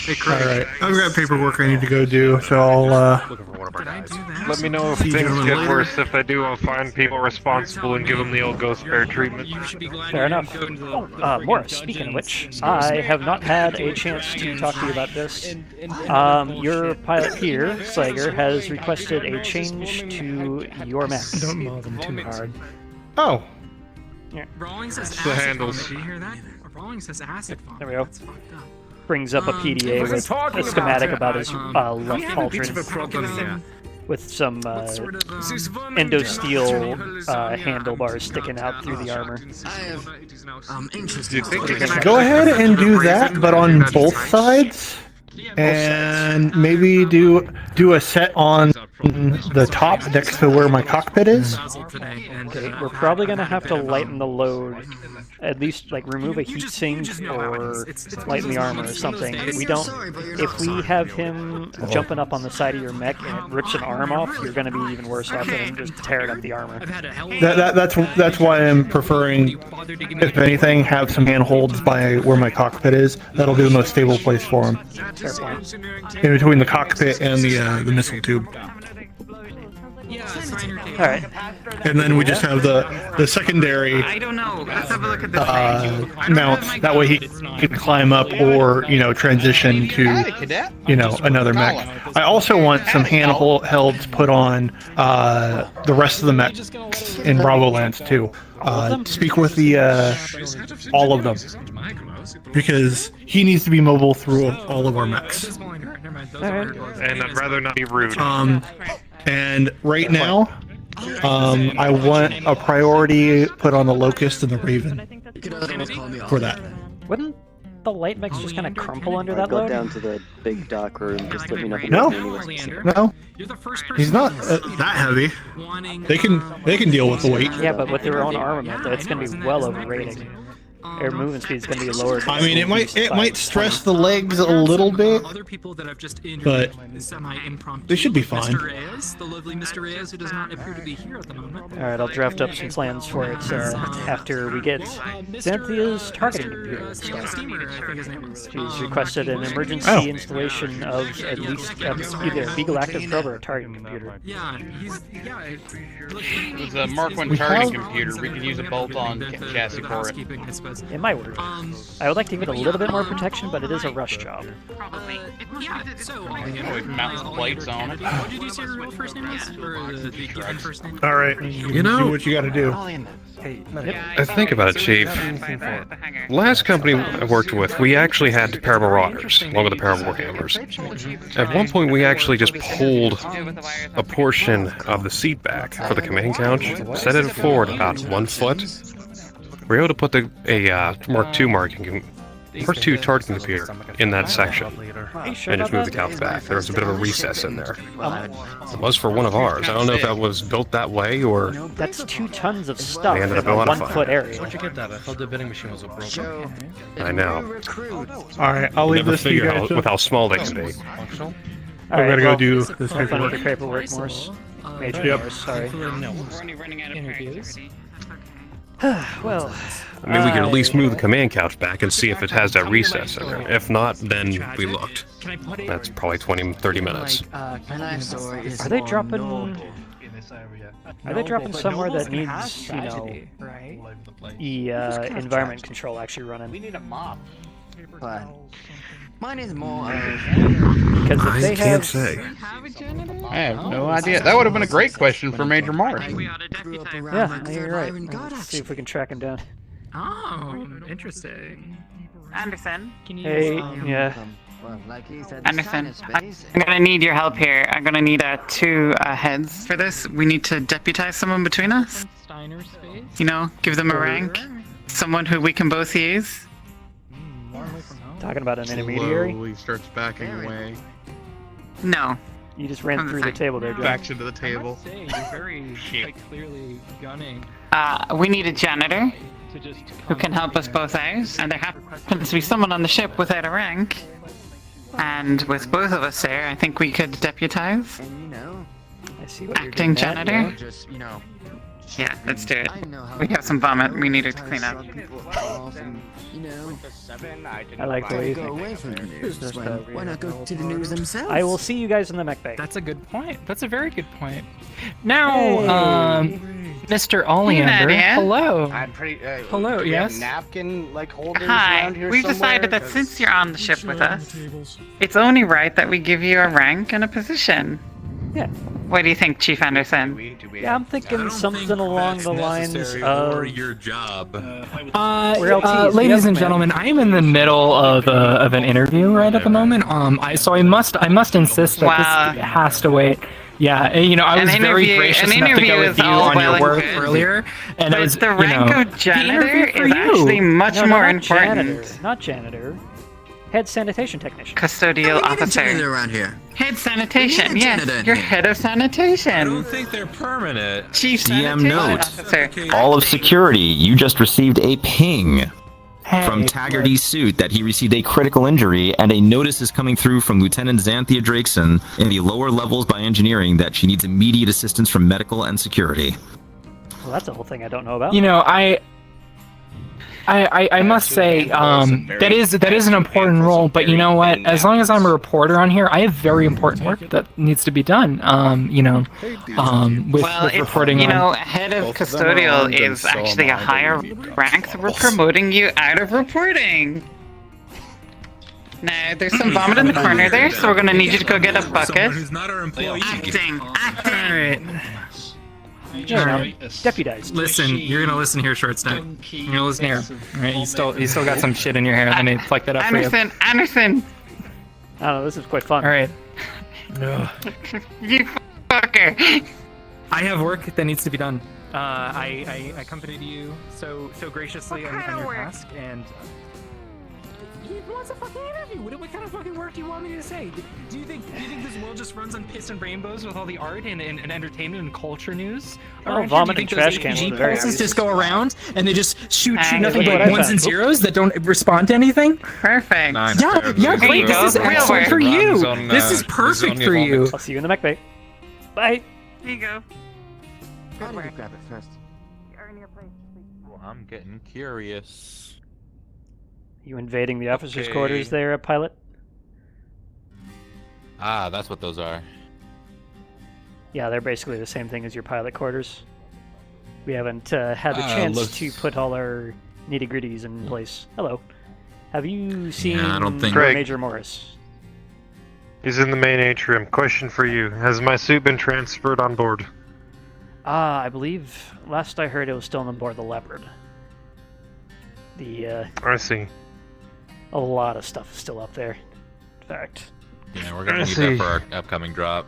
Hey, Craig. Alright, I've got paperwork I need to go do, so I'll, Let me know if things get worse. If I do, I'll find people responsible and give them the old ghost bear treatment. Fair enough. Oh, Morris, speaking of which, I have not had a chance to talk to you about this. Your pilot here, Slager, has requested a change to your mech. Don't maul them too hard. Oh. Yeah. Rawlings says The handles. Did you hear that? Rawlings says acid font. There we go. Brings up a PDA with a schematic about his left pauldron with some endo steel handlebars sticking out through the armor. Go ahead and do that, but on both sides. And maybe do a set on the top next to where my cockpit is. Okay, we're probably gonna have to lighten the load, at least like remove a heat sink or lighten the armor or something. We don't. If we have him jumping up on the side of your mech and it rips an arm off, you're gonna be even worse off than him just tearing up the armor. That's why I'm preferring, if anything, have some handholds by where my cockpit is. That'll be the most stable place for him. In between the cockpit and the missile tube. Alright. And then we just have the secondary I don't know. Let's have a look at the mount. That way he can climb up or, transition to, another mech. I also want some handhelds put on the rest of the mechs in Bravo Lands too. Speak with the all of them. Because he needs to be mobile through all of our mechs. And I'd rather not be rude. And right now, I want a priority put on the Locust and the Raven for that. Wouldn't the light mechs just kind of crumple under that Go load? down to the big dark room. Just let me know if you No, need any of this. he's not that heavy. They can deal with the weight. Yeah, but with their own armament, it's going to be well overrated. Air movement speed is going to be lower. I mean, it might stress the legs a little bit, but they should be fine. The lovely Mr. Reyes, who does not appear to be here at the moment. Alright, I'll draft up some plans for it after we get Xanthia's targeting computer installed. She's requested an emergency installation of at least either a Beagle Active probe or a targeting computer. It's a Mark 1 targeting computer. We can use a bolt-on chassis for it. It might work. I would like to give it a little bit more protection, but it is a rush job. With mountain plates on it. All right, do what you got to do. Think about it, Chief. Last company I worked with, we actually had paramarauders, along with the parawarhamers. At one point, we actually just pulled a portion of the seat back for the command couch, set it forward about 1 foot. We were able to put a Mark II Mark II targeting computer in that section, and just move the couch back. There was a bit of a recess in there. It was for one of ours. I don't know if that was built that way or... That's 2 tons of stuff They ended up in a modifying 1 foot area. Where'd you get that? I thought the vending machine was a broken. I know. Alright, I'll leave this to you guys. With how small they can be. I'm gonna go do this paperwork. Paperwork, Morris. Major Yep. Morris, sorry. No, we're only running out of interviews. Well... I mean, we could at least move the command couch back and see if it has that recess in there. If not, then we looked. That's probably 20-30 minutes. Are they dropping... Are they dropping somewhere that needs, you know, environment control actually running? We need a mop. But mine is more Because if they can't have... say. I have no idea. That would have been a great question for Major Morris. Yeah, you're right. Let's see if we can track him down. Oh, interesting. Anderson, Can you? Hey, yeah. Anderson, I'm gonna need your help here. I'm gonna need 2 heads for this. We need to deputize someone between us. Steiner space. You know, give them a rank. Someone who we can both use. Talking about an intermediary? Slowly starts backing away. No. You just ran through the table there, John. Backs into the table. You're very clearly gunning. We need a janitor who can help us both out, and there happens to be someone on the ship without a rank. And with both of us there, I think we could deputize. I see what you're Acting getting at, janitor. yeah. just, you know. Yeah, let's do it. We have some vomit. We need her to clean up. I like the way you Go away think. from the news. Why not go to the news themselves? I will see you guys in the mech bay. That's a good point. That's a very good point. Now, Mr. Oleander, hello. I'm pretty. Hello, do we have yes? napkin like holders Hi, around here we've somewhere? decided that since you're on the ship with us, it's only right that we give you a rank and a position. Yeah. What do you think, Chief Anderson? Yeah, I'm thinking something along the lines of your job. Ladies and gentlemen, I am in the middle of an interview right at the moment. So I must insist that this has to wait. Yeah, you know, I was very gracious enough to go with you on your work earlier, and I was, the rank of janitor is actually much more not important. Janitor, not janitor. Head sanitation technician. Custodial officer. around here. Head sanitation. We need a Yes, janitor in you're here. head of sanitation. I don't think they're permanent. Chief DM sanitation note. officer. All of security, you just received a ping from Taggarty's suit that he received a critical injury, and a notice is coming through from Lieutenant Xanthia Drakeson in the lower levels by engineering that she needs immediate assistance from medical and security. Well, that's a whole thing I don't know about. You know, I must say that is an important role, but you know what? As long as I'm a reporter on here, I have very important work that needs to be done. With reporting. You know, head of custodial is actually a higher rank, so we're promoting you out of reporting. Now, there's some vomit in the corner there, so we're gonna need you to go get a bucket. Who's not our employee. Acting. Deputize. Listen, you're gonna listen here, short stack. You're gonna listen here. All right, you still got some shit in your hair. Let me pluck that up for you. Anderson. I don't know. This is quite fun. All right. You fucker. I have work that needs to be done. I accompanied you so graciously on your task, and He wants a fucking interview. What kind of fucking work do you want me to say? Do you think this world just runs on piss and rainbows with all the art and entertainment and culture news? Oh, vomit and trash cans. APG Very pulses obvious. just go around and they just shoot nothing look but what I ones found. and zeros that don't respond to anything? Perfect. Yeah, great. This is excellent for you. This is perfect for you. I'll see you in the mech bay. Bye. Here you go. I need to grab it first. Well, I'm getting curious. You invading the officers' quarters there, pilot? Ah, that's what those are. Yeah, they're basically the same thing as your pilot quarters. We haven't had the chance looks- to put all our nitty-gritties in place. Hello. Have you seen I don't think- Greg. Major Morris? He's in the main atrium. Question for you. Has my suit been transferred on board? I believe last I heard it was still on board the Leopard. I see. A lot of stuff is still up there. In fact. Yeah, we're gonna need that for our upcoming drop.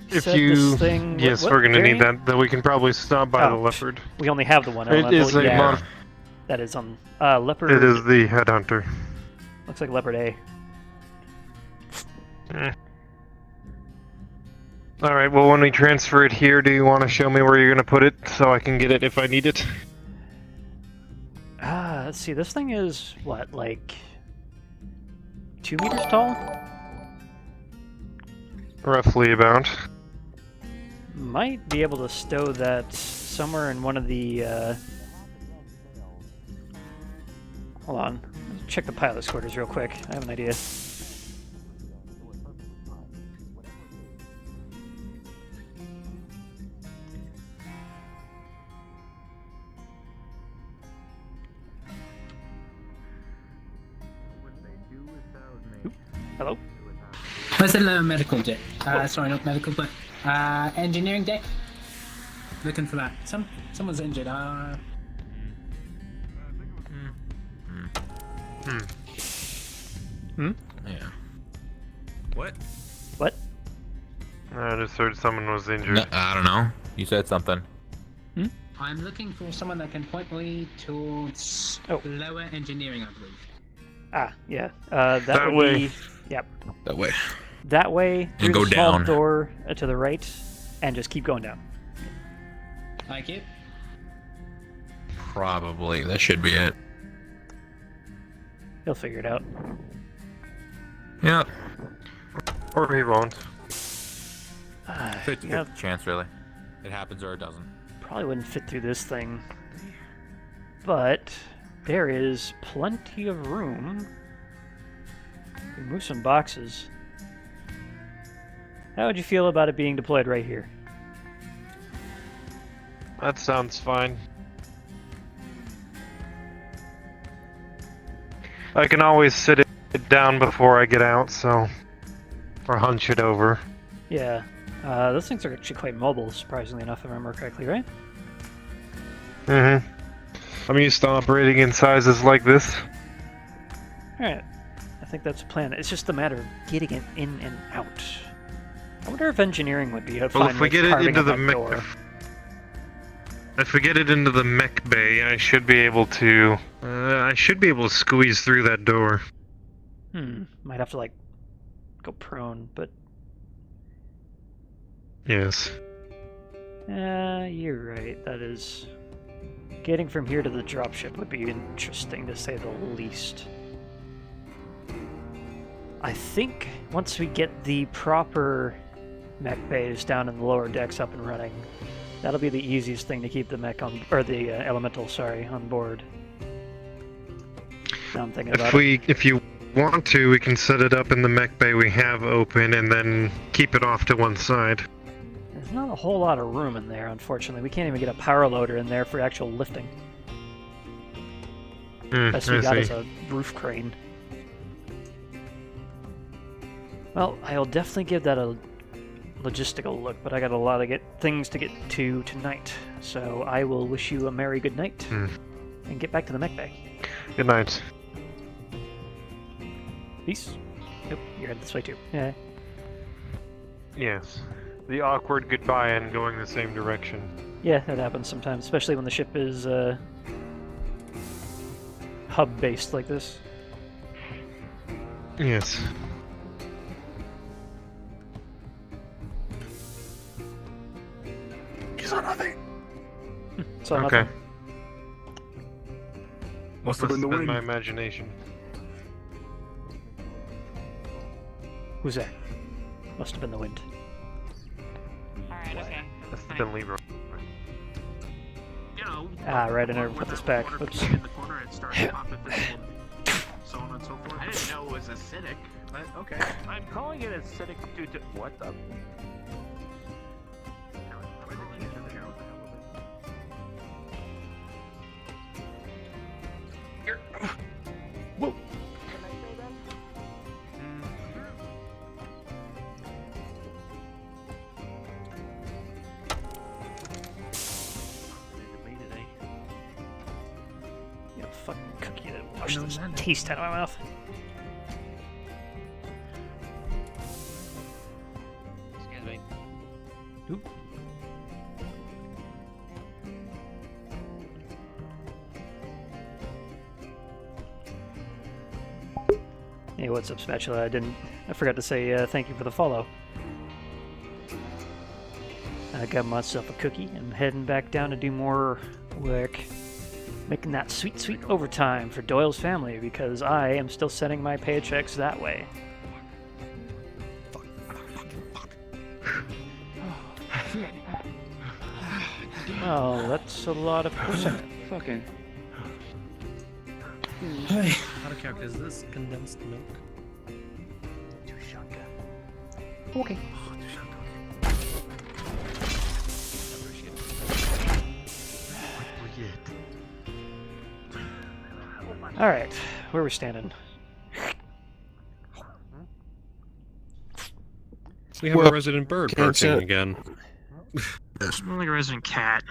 If Said you, this thing, yes, what we're gonna need variant? that. Then we can probably stop by the Leopard. We only have the one It elemental. is a yeah, that is on Leopard. It is the Headhunter. Looks like Leopard A. Alright, well when we transfer it here, do you want to show me where you're going to put it so I can get it if I need it? Let's see, this thing is, what, like 2 meters tall? Roughly about. Might be able to stow that somewhere in one of the, Hold on. Check the pilot's quarters real quick. I have an idea. Hello? I said medical deck. Sorry, not medical, but engineering deck. Looking for that. Someone's injured. Yeah. What? What? I just heard someone was injured. No, I don't know. You said something. I'm looking for someone that can point me towards lower engineering, I believe. Ah, yeah. That would way. be... Yep. That way. That way, through go the small down. door to the right, and just keep going down. Like it? Probably. That should be it. He'll figure it out. Yeah. Or he won't. 50-50 chance, really. It happens or it doesn't. Probably wouldn't fit through this thing. But there is plenty of room. We can move some boxes. How would you feel about it being deployed right here? That sounds fine. I can always sit it down before I get out, so... Or hunch it over. Yeah. Those things are actually quite mobile, surprisingly enough, if I remember correctly, right? Mm-hmm. I'm used to operating in sizes like this. Alright. I think that's the plan. It's just a matter of getting it in and out. I wonder if engineering would be Well, fine if we with get it carving into out the that mech... door. If we get it into the mech bay, I should be able to... I should be able to squeeze through that door. Might have to, like, go prone, but... Yes. You're right. That is... Getting from here to the dropship would be interesting, to say the least. I think once we get the proper mech bays down in the lower decks up and running, that'll be the easiest thing to keep the mech on, or the elemental, sorry, on board. Now I'm thinking about it. If you want to, we can set it up in the mech bay we have open and then keep it off to one side. There's not a whole lot of room in there, unfortunately. We can't even get a power loader in there for actual lifting. Best we got is a roof crane. Well, I'll definitely give that a logistical look, but I got a lot of things to get to tonight. So I will wish you a merry good night, and get back to the mech bay. Good night. Peace. Nope, you're headed this way too. Yeah. Yes. The awkward goodbye and going the same direction. Yeah, that happens sometimes, especially when the ship is hub-based like this. Yes. He's on nothing. So okay. nothing. Must have been the wind. my imagination. Who's that? Must have been the wind. Alright, okay. That's been Leroy. Right, I never put this back. Oops. In the corner and start popping so on and so forth. I didn't know it was acidic, but okay. I'm calling it acidic due to what the? Whoa. fucking cookie to wash this taste out of my mouth. Excuse me. Oop. Hey, what's up, Spatula? I forgot to say thank you for the follow. I got myself a cookie and I'm heading back down to do more work. Making that sweet, sweet overtime for Doyle's family because I am still sending my paychecks that way. Oh, that's a lot of percent. Fucking. How to calculate is this condensed milk? Okay. Alright, where are we standing? We have a resident bird barking again. It's more like a resident cat.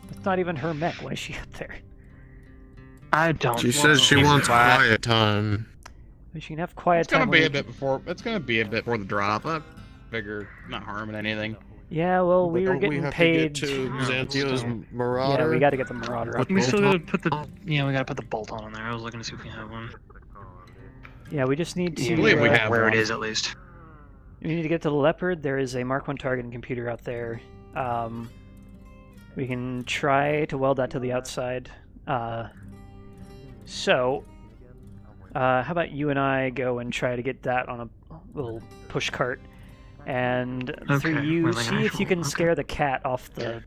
It's not even her mech. Why is she up there? I don't. She says she wants quiet time. She can have quiet It's gonna time. be when a bit before. It's gonna be a bit before the drop. I figure not harming anything. Yeah, well, we were don't we getting have to paid. get to Xanthia's Marauder? Yeah, we got to get the Marauder up. We still gotta put the we gotta put the bolt on there. I was looking to see if we have one. Yeah, we just need to. I believe we have where it is at least. We need to get to the Leopard. There is a Mark I targeting computer out there. We can try to weld that to the outside. So, how about you and I go and try to get that on a little push cart, and through you see if you can scare the cat off the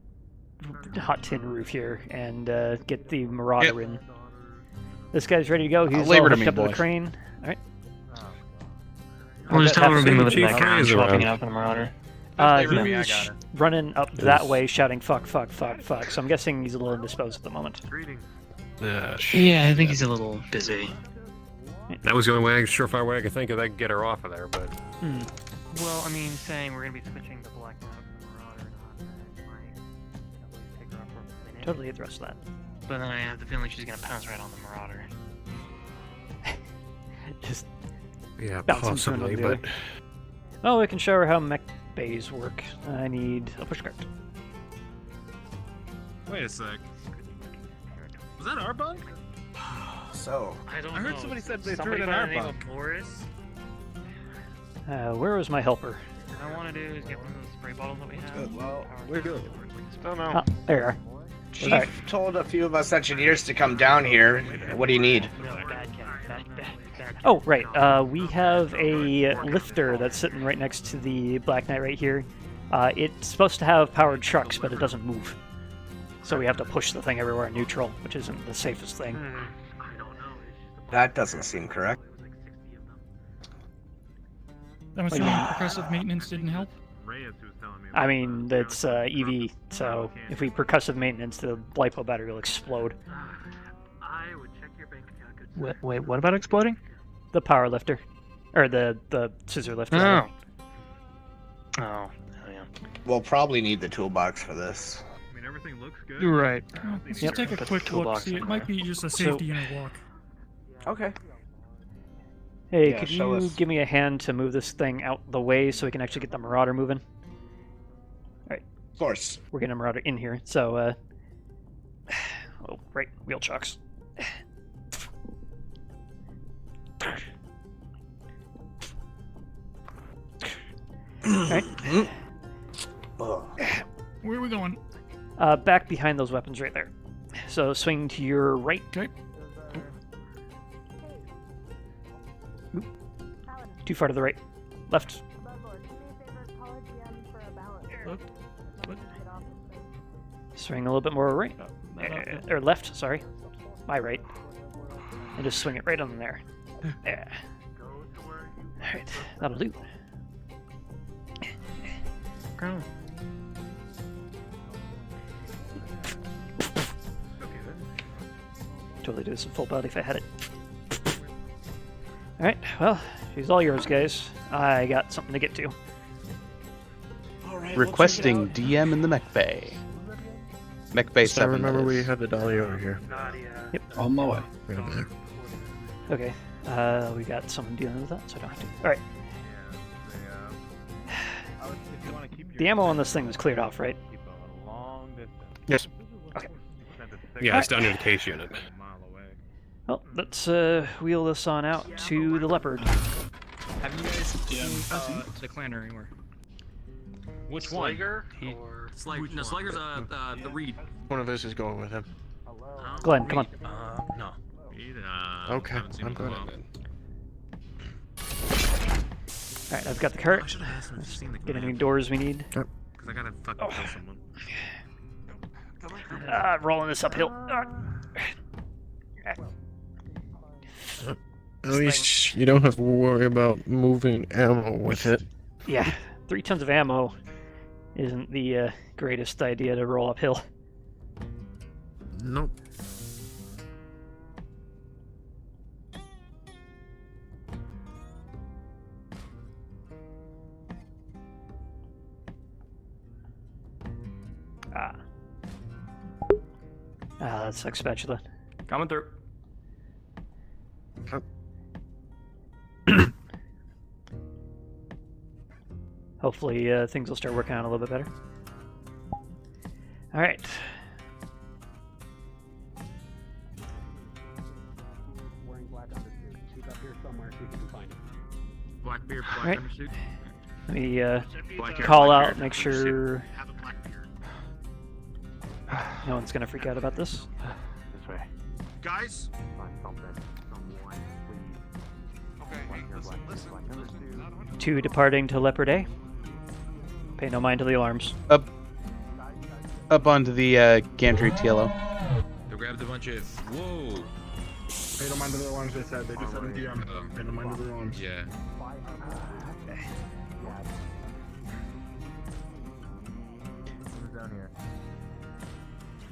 hot tin roof here and get the Marauder in. This guy's ready to go. He's all hooked up to the crane. All right. We'll just tell her we're moving the Chief swapping it out for the Marauder. He's running up that way shouting fuck, fuck, fuck, fuck. So I'm guessing he's a little indisposed at the moment. Yeah, I think he's a little busy. That was the only way, surefire way I could think of that could get her off of there, but... Well, I mean, saying we're gonna be switching the Black Knight to the Marauder might take her off for a minute. Totally get the rest of that. But then I have the feeling she's gonna pounce right on the Marauder. Just yeah, bouncing from one to possibly, the other. but... Oh, we can show her how mech bays work. I need a pushcart. Wait a sec. Was that our bunk? So, I don't know. I heard somebody said they threw Somebody it in by our the name bunk. of Boris. Where was my helper? What I want to do is get one of those spray bottles that we have. well, we're good. Still no. Oh, there you are. Chief Alright. told a few of us engineers to come down here. What do you need? Oh, right. We have a lifter that's sitting right next to the Black Knight right here. It's supposed to have powered trucks, but it doesn't move. So we have to push the thing everywhere in neutral, which isn't the safest thing. That doesn't seem correct. I'm assuming percussive maintenance didn't help. I mean, it's EV, so if we percussive maintenance, the LiPo battery will explode. Wait, what about exploding? The power lifter. Or the scissor lifter. Oh. Oh, yeah. We'll probably need the toolbox for this. I mean, everything looks good. You're right. Let's Yep. just take a Put quick the look. toolbox See, it in might there. be just a safety inner block. Okay. Hey, Yeah, could show you us. give me a hand to move this thing out the way so we can actually get the Marauder moving? Alright. Of course. We're getting a Marauder in here, so, oh, right, wheel chocks. Alright. Where are we going? Back behind those weapons right there. So swing to your right. Okay. Oop. Too far to the right. Left. Swing a little bit more right. Or left, sorry. My right. And just swing it right on there. Yeah. Alright, that'll do. Go. Totally do this in full body if I had it. Alright, well, she's all yours, guys. I got something to get to. Requesting DM in the mech bay. Mech Bay 7. Remember we had the dolly over here. Yep. On my way. Okay. We got someone dealing with that, so I don't have to. All right. The ammo on this thing was cleared off, right? Yes. Okay. Yeah, it's down near the case unit. Well, let's wheel this on out to the leopard. Have you guys seen the clan or anywhere? Which Slager one? or No, Slager's the Reed. One of us is going with him. Glenn, come on. No. Okay, I'm going. Alright, I've got the cart. Let's get any doors we need. Because I gotta fucking kill someone. Rolling this uphill. At least you don't have to worry about moving ammo with it. Yeah, 3 tons of ammo isn't the greatest idea to roll uphill. Nope. That sucks, spatula. Coming through. Hopefully things will start working out a little bit better. Alright. Wearing black undersuit. He's up here somewhere if you can find him. Black beard, black Right. undersuit. Let me Black hair, call black out, beard, make black sure Have a black beard. no one's gonna freak out about this. This way. Guys? Find something. Someone, please. Okay, hey, listen. 2 departing to Leopard A. Pay no mind to the alarms. Up onto the gantry TLO. They grabbed a bunch of. Whoa! Pay no mind to the alarms, they said. They just said in DM. Pay no mind to the alarms. Yeah.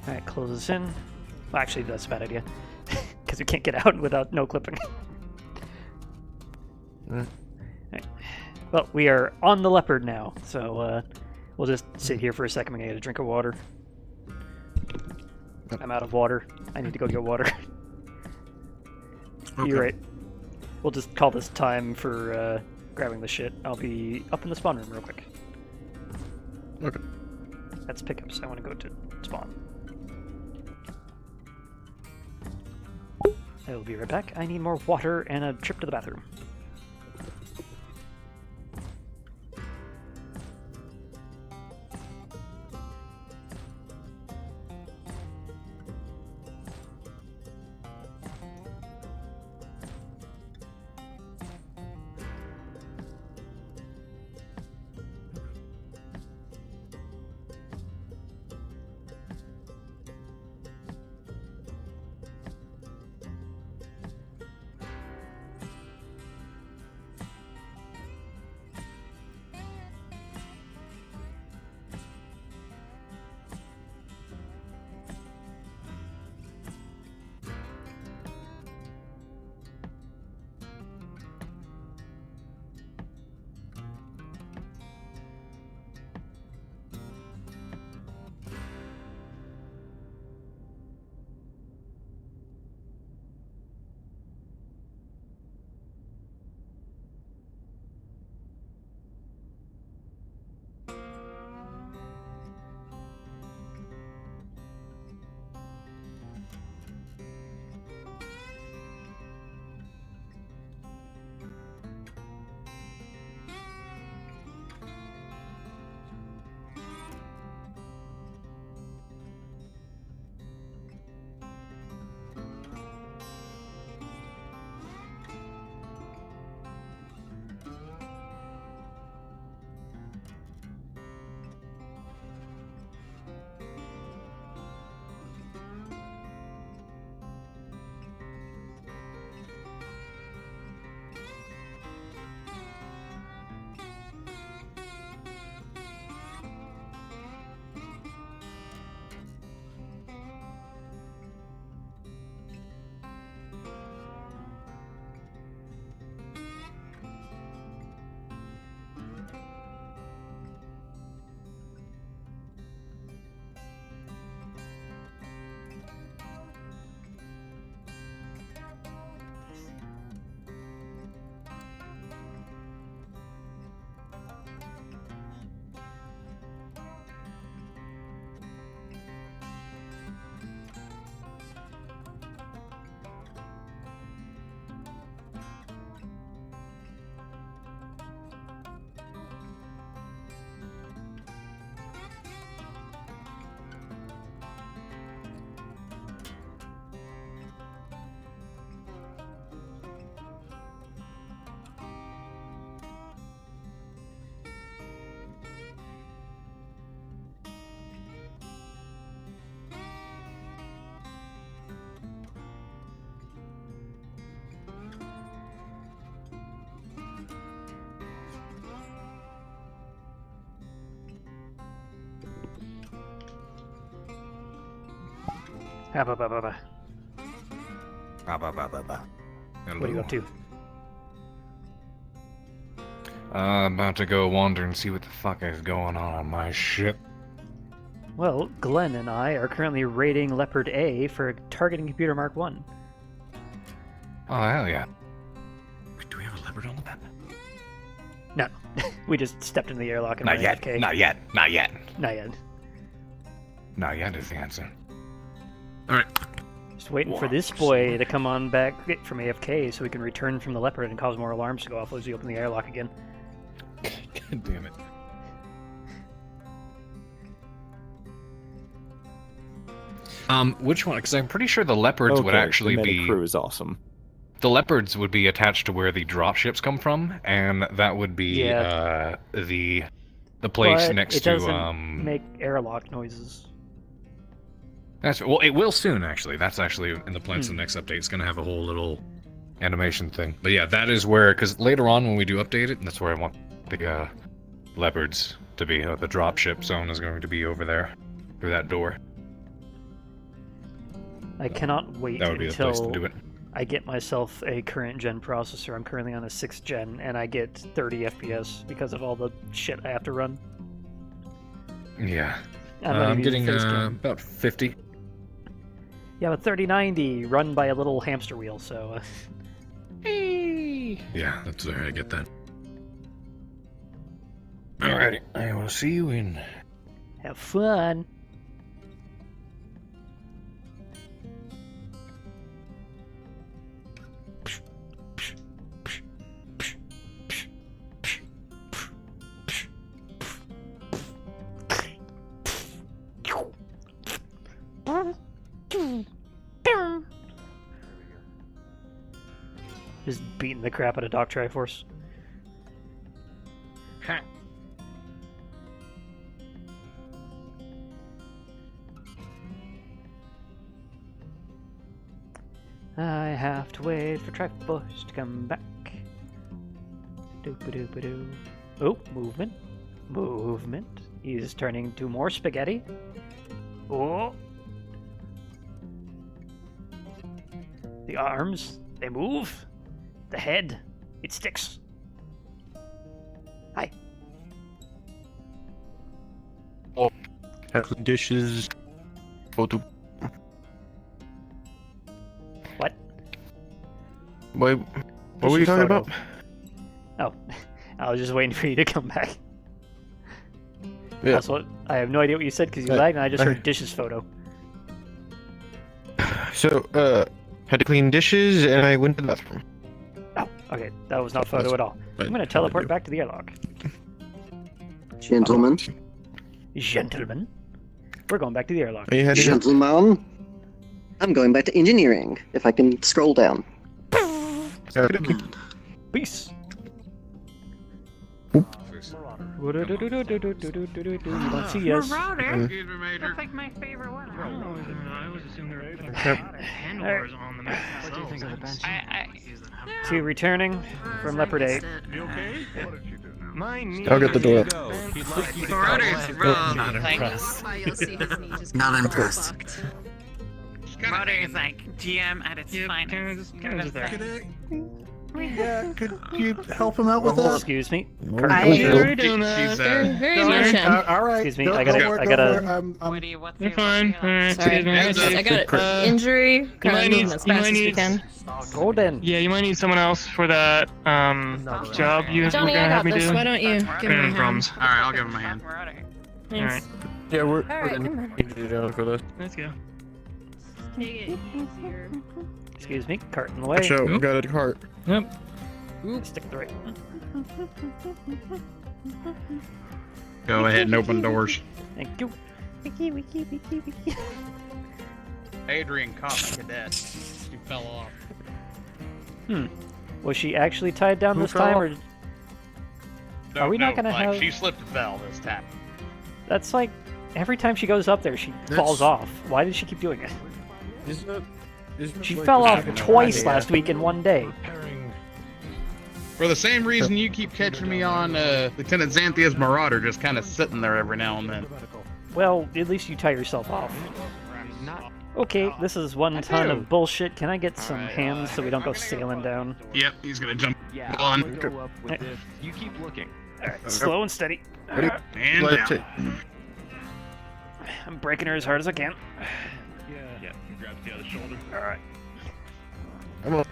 Alright, close this in. Well, actually, that's a bad idea. Because we can't get out without no clipping. Alright. Well, we are on the leopard now, so we'll just sit here for a second. I'm gonna get a drink of water. I'm out of water. I need to go get water. Okay. You're right. We'll just call this time for grabbing the shit. I'll be up in the spawn room real quick. Okay. That's pickups. I want to go to spawn. I will be right back. I need more water and a trip to the bathroom. What are you up to? I'm about to go wander and see what the fuck is going on my ship. Well, Glenn and I are currently raiding Leopard A for targeting computer Mark 1. Oh, hell yeah. Do we have a leopard on the map? No. We just stepped into the airlock and Not we're yet. AFK. Not yet. Not yet. Not yet. Not yet is the answer. Alright. Just waiting for this boy to come on back from AFK so we can return from the Leopard and cause more alarms to go off as we open the airlock again. God damn it. Which one? Because I'm pretty sure the leopards would actually be. Crew is awesome. The leopards would be attached to where the dropships come from, and that would be the place But next it to doesn't make airlock noises. Well, it will soon actually. That's actually in the plans. The next update is going to have a whole little animation thing. But yeah, that is where, because later on when we do update it, that's where I want the leopards to be. The dropship zone is going to be over there through that door. I cannot wait That would be the place to until do it. I get myself a current gen processor. I'm currently on a 6th gen, and I get 30 FPS because of all the shit I have to run. Yeah. I'm getting face cam. about 50. Yeah, but 3090 run by a little hamster wheel, so... Yeah, that's where I get that. Alrighty, I will see you in. Have fun. Just beating the crap out of Doc Triforce. I have to wait for Triforce to come back. Doop-a-doop-a-doo. Oh, movement. Movement. He's turning to more spaghetti. Oh. The arms, they move. The head, it sticks. Hi. Oh, dishes. Photo. What? What were you talking about? Oh, I was just waiting for you to come back. Yeah. That's what I have no idea what you said because you lagged, and I just heard dishes photo. So, had to clean dishes, and I went to the bathroom. Oh, okay, that was not photo at all. I'm gonna teleport back to the airlock. Gentlemen. Gentlemen, we're going back to the airlock. Gentlemen. I'm going back to engineering, if I can scroll down. Peace. You don't see us. That's like my favorite one. I always assumed there were handlebars on the map. What do you think of the bench? To returning from Leopard 8. You okay? What did you do now? I'll get the door. Not impressed. Not impressed. Motors like GM at its finest. Yeah, could you help him out with that? Excuse me. Very much. All right. Excuse me. I gotta. You're fine. Alright. Sorry, I got injury. Currently moving as fast as we can. Golden. Yeah, you might need someone else for that job you were Johnny, gonna I have got me this. do. Why don't you give me a hand? Problems. Alright, I'll give him a hand. Thanks. Yeah, we're Alright, come on. for this. Let's go. Take it easier. Excuse me. Cart in the way. Watch out, we got a cart. Yep. Stick the right. Go ahead and open doors. Thank you. Wiki. Adrian caught my cadet. She fell off. Was she actually tied down this time, or are we not gonna have? She slipped and fell this time. That's like every time she goes up there, she falls off. Why does she keep doing it? She fell off twice last week in one day. For the same reason you keep catching me on Lieutenant Xanthia's Marauder, just kind of sitting there every now and then. Well, at least you tie yourself off. Okay, this is one ton of bullshit. Can I get some hands so we don't go sailing down? Yep, he's gonna jump Yeah, on. I'll go up with this. You keep looking. Alright, slow and steady. And down. I'm breaking her as hard as I can. Yeah, grab the other shoulder. Alright. Come on.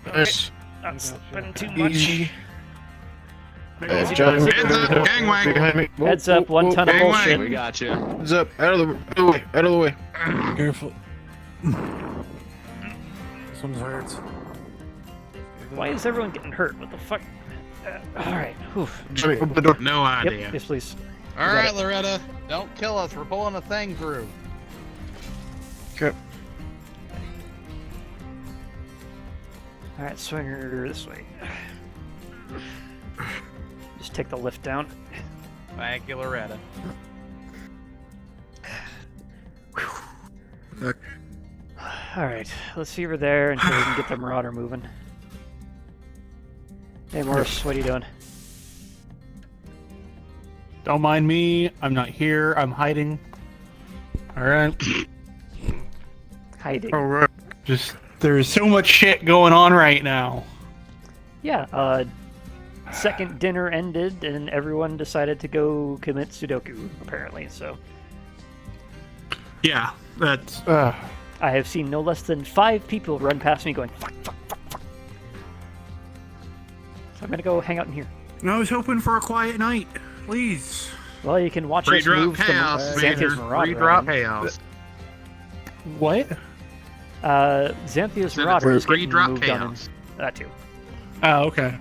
Nice. Not spending too much. Heads up, gangway. Behind me. Whoa, Heads up, one ton of bullshit. We got you. Heads up, out of the way, out of the way. Careful. This one's hurt. Why is everyone getting hurt? What the fuck? Alright, Jimmy, open the door. No idea. Yep, yes, please. All right, Loretta, don't kill us. We're pulling a thing through. Okay. Alright, swing her this way. Just take the lift down. Thank you, Loretta. Alright, let's see her there until we can get the Marauder moving. Hey Morris, what are you doing? Don't mind me. I'm not here. I'm hiding. Alright. Hiding. Alright. Just, there's so much shit going on right now. Yeah, second dinner ended and everyone decided to go commit Sudoku, apparently, so. Yeah, that's... I have seen no less than 5 people run past me going, fuck, fuck, fuck, fuck. So I'm gonna go hang out in here. I was hoping for a quiet night. Please. Well, you can watch us Pre-drop move chaos, some Major. Xanthia's Marauder. Pre-drop chaos. What? Xanthia's Marauder is getting pre-drop moved on. chaos. That too. Oh, okay.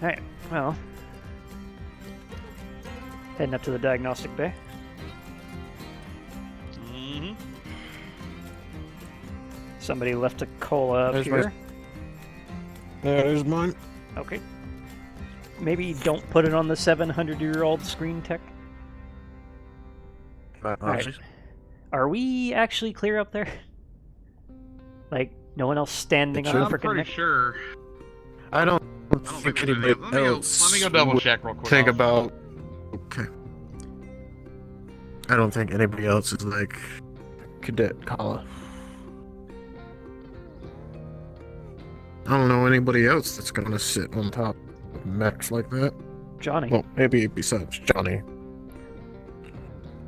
Alright, well. Heading up to the diagnostic bay. Mm-hmm. Somebody left a cola up There's here. There's mine. Okay. Maybe don't put it on the 700-year-old screen tech. Alright. Are we actually clear up there? Like, no one else standing on the I'm frickin' pretty neck? sure. I don't think anybody else Let me go double check real quick. think about... Okay. I don't think anybody else is like... Cadet Kala. I don't know anybody else that's gonna sit on top of mechs like that. Johnny. Well, maybe besides Johnny.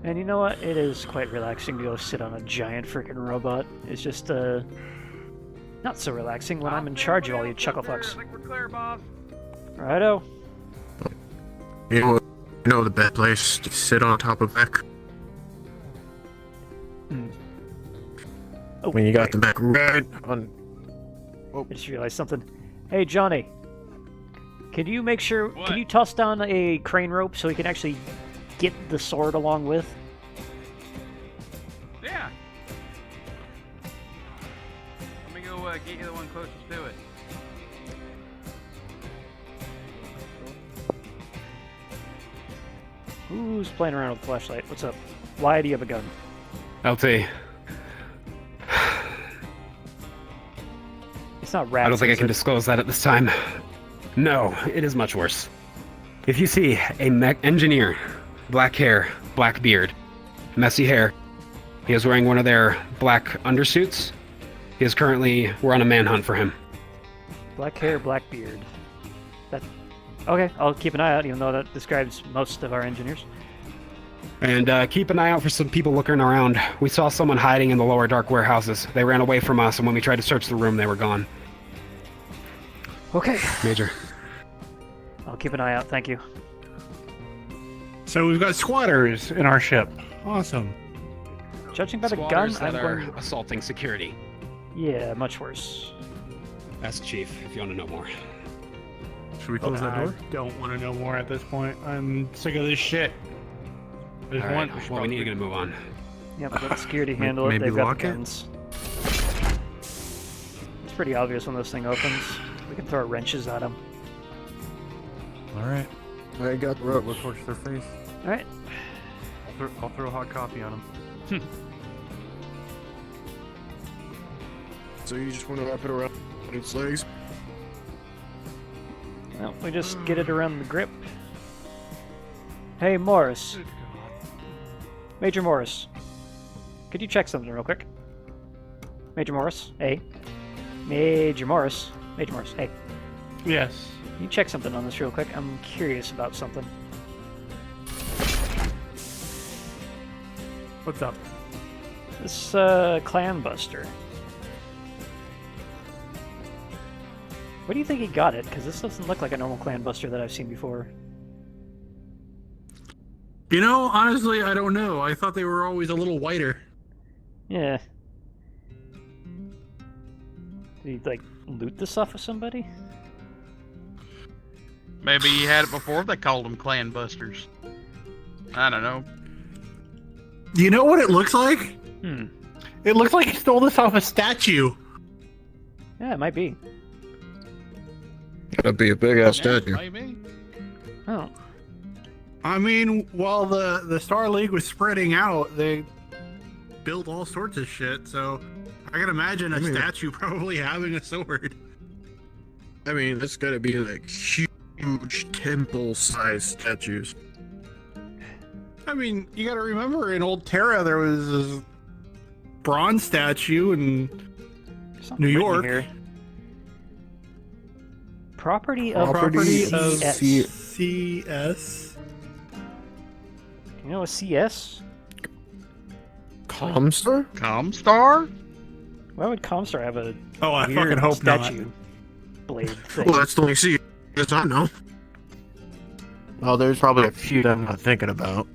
And you know what? It is quite relaxing to go sit on a giant freaking robot. It's just, not so relaxing when I'm in charge of all you chucklefucks. We're clear, boss. Righto. You know the best place to sit on top of mech? Oh, When you got the mech right on... I just realized something. Hey, Johnny. Can you make sure... Can you toss down a crane rope so we can actually get the sword along with? Yeah. Let me go get you the one closest to it. Who's playing around with the flashlight? What's up? Why do you have a gun? LT. It's not rats. I don't think I is can it? disclose that at this time. No, it is much worse. If you see a mech engineer, black hair, black beard, messy hair, he is wearing one of their black undersuits. He is currently, we're on a manhunt for him. Black hair, black beard. That. Okay, I'll keep an eye out, even though that describes most of our engineers. And keep an eye out for some people looking around. We saw someone hiding in the lower dark warehouses. They ran away from us, and when we tried to search the room, they were gone. Okay. Major. I'll keep an eye out, thank you. So we've got squatters in our ship. Awesome. Judging by the gun, Squatters that I'm are going... assaulting security. Yeah, much worse. Ask Chief if you want to know more. Should we close that door? I don't want to know more at this point. I'm sick of this shit. There's All right, one. well, we need to move on. Yep, let security handle it. Maybe They've got lock the it? guns. It's pretty obvious when this thing opens. We can throw wrenches at them. Alright. I got the rope. We'll torch their face. Alright. I'll throw hot coffee on them. So you just want to wrap it around its legs? Well, we just get it around the grip. Hey, Morris. Major Morris, could you check something real quick? Major Morris, hey. Major Morris, hey. Yes. Can you check something on this real quick? I'm curious about something. What's up? This clan buster. Where do you think he got it? Because this doesn't look like a normal clan buster that I've seen before. You know, honestly, I don't know. I thought they were always a little whiter. Yeah. Did he, like, loot this off of somebody? Maybe he had it before they called them clan busters. I don't know. You know what it looks like? It looks like he stole this off a statue. Yeah, it might be. Gotta be a big ass statue. Maybe. Oh. I mean, while the Star League was spreading out, they built all sorts of shit, so I can imagine a statue probably having a sword. I mean, it's gotta be like huge temple-sized statues. I mean, you gotta remember, in Old Terra, there was this bronze statue in New York. Here. Property of CS. CS. You know a CS? Comstar? Comstar? Why would Comstar have a I weird fucking hope statue not. blade thing? Well, that's the only CS I know. Well, there's probably a few that I'm not thinking about.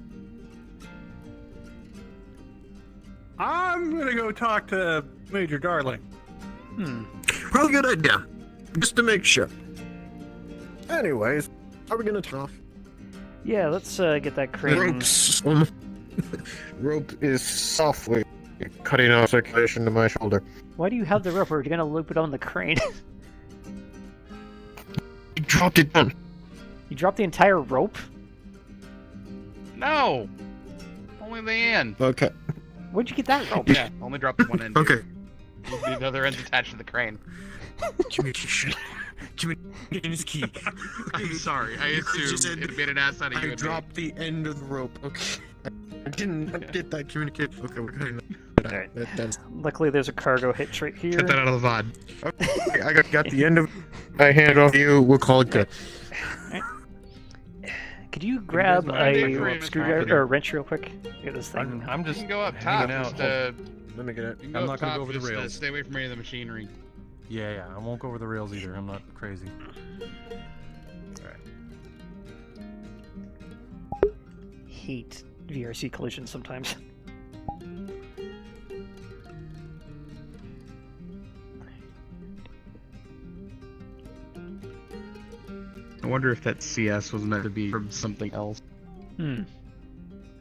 I'm gonna go talk to Major Darling. Probably a good idea. Just to make sure. Anyways, are we gonna turn off? Yeah, let's get that crane. Rope is softly cutting off circulation to my shoulder. Why do you have the rope? Or are you gonna loop it on the crane? You dropped it down. You dropped the entire rope? No. Only the end. Okay. Where'd you get that rope? Yeah, only dropped one end. Okay. The other end's attached to the crane. Jimmy, his key. I'm sorry. I assumed it made an ass out of you. I dropped the end of the rope. Okay. I didn't get that communication. Okay, we're cutting that. Alright. That's... Luckily, there's a cargo hitch right here. Cut that out of the VOD. Okay, I got the end of. I hand it off to you. We'll call it good. Right. Could you grab a screwdriver or a wrench real quick? Get this thing. I'm You just can go up top. Just, Let me get it. you can go I'm up not gonna top, go over the just, rails. stay away from any of the machinery. Yeah, I won't go over the rails either. I'm not crazy. Hate VRC collisions sometimes. I wonder if that CS was meant to be from something else.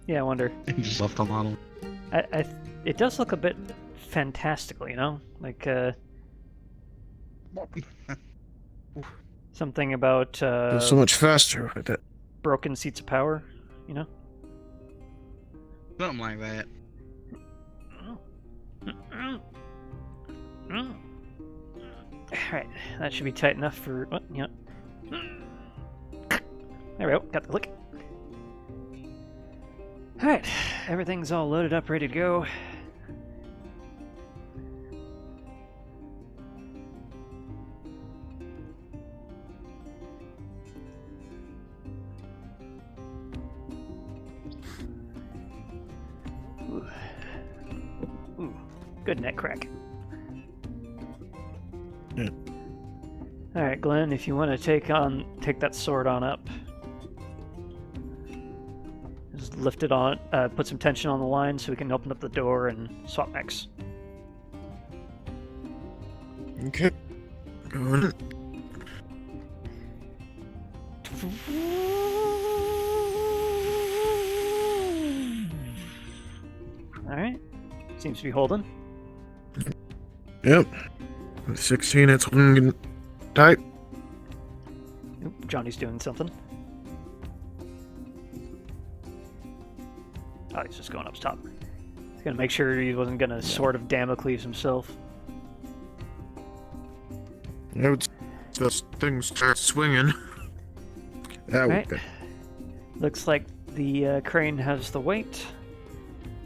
Yeah, I wonder. And just left a model. It does look a bit fantastical, you know? Like, something about, so much faster with it. broken seats of power, you know? Something like that. Alright, that should be tight enough for... What? Yeah. There we go, got the click. Alright, everything's all loaded up, ready to go. Ooh, good neck crack. Yeah. Alright, Glenn, if you want to take that sword on up. Just lift it on, put some tension on the line so we can open up the door and swap mechs. Okay. Going. Alright. Seems to be holding. Yep. 16, it's holding tight. Oop, Johnny's doing something. Oh, he's just going up top. He's gonna make sure he wasn't gonna Sword of Damocles himself. Those things start swinging. That Right. would be. Looks like the crane has the weight.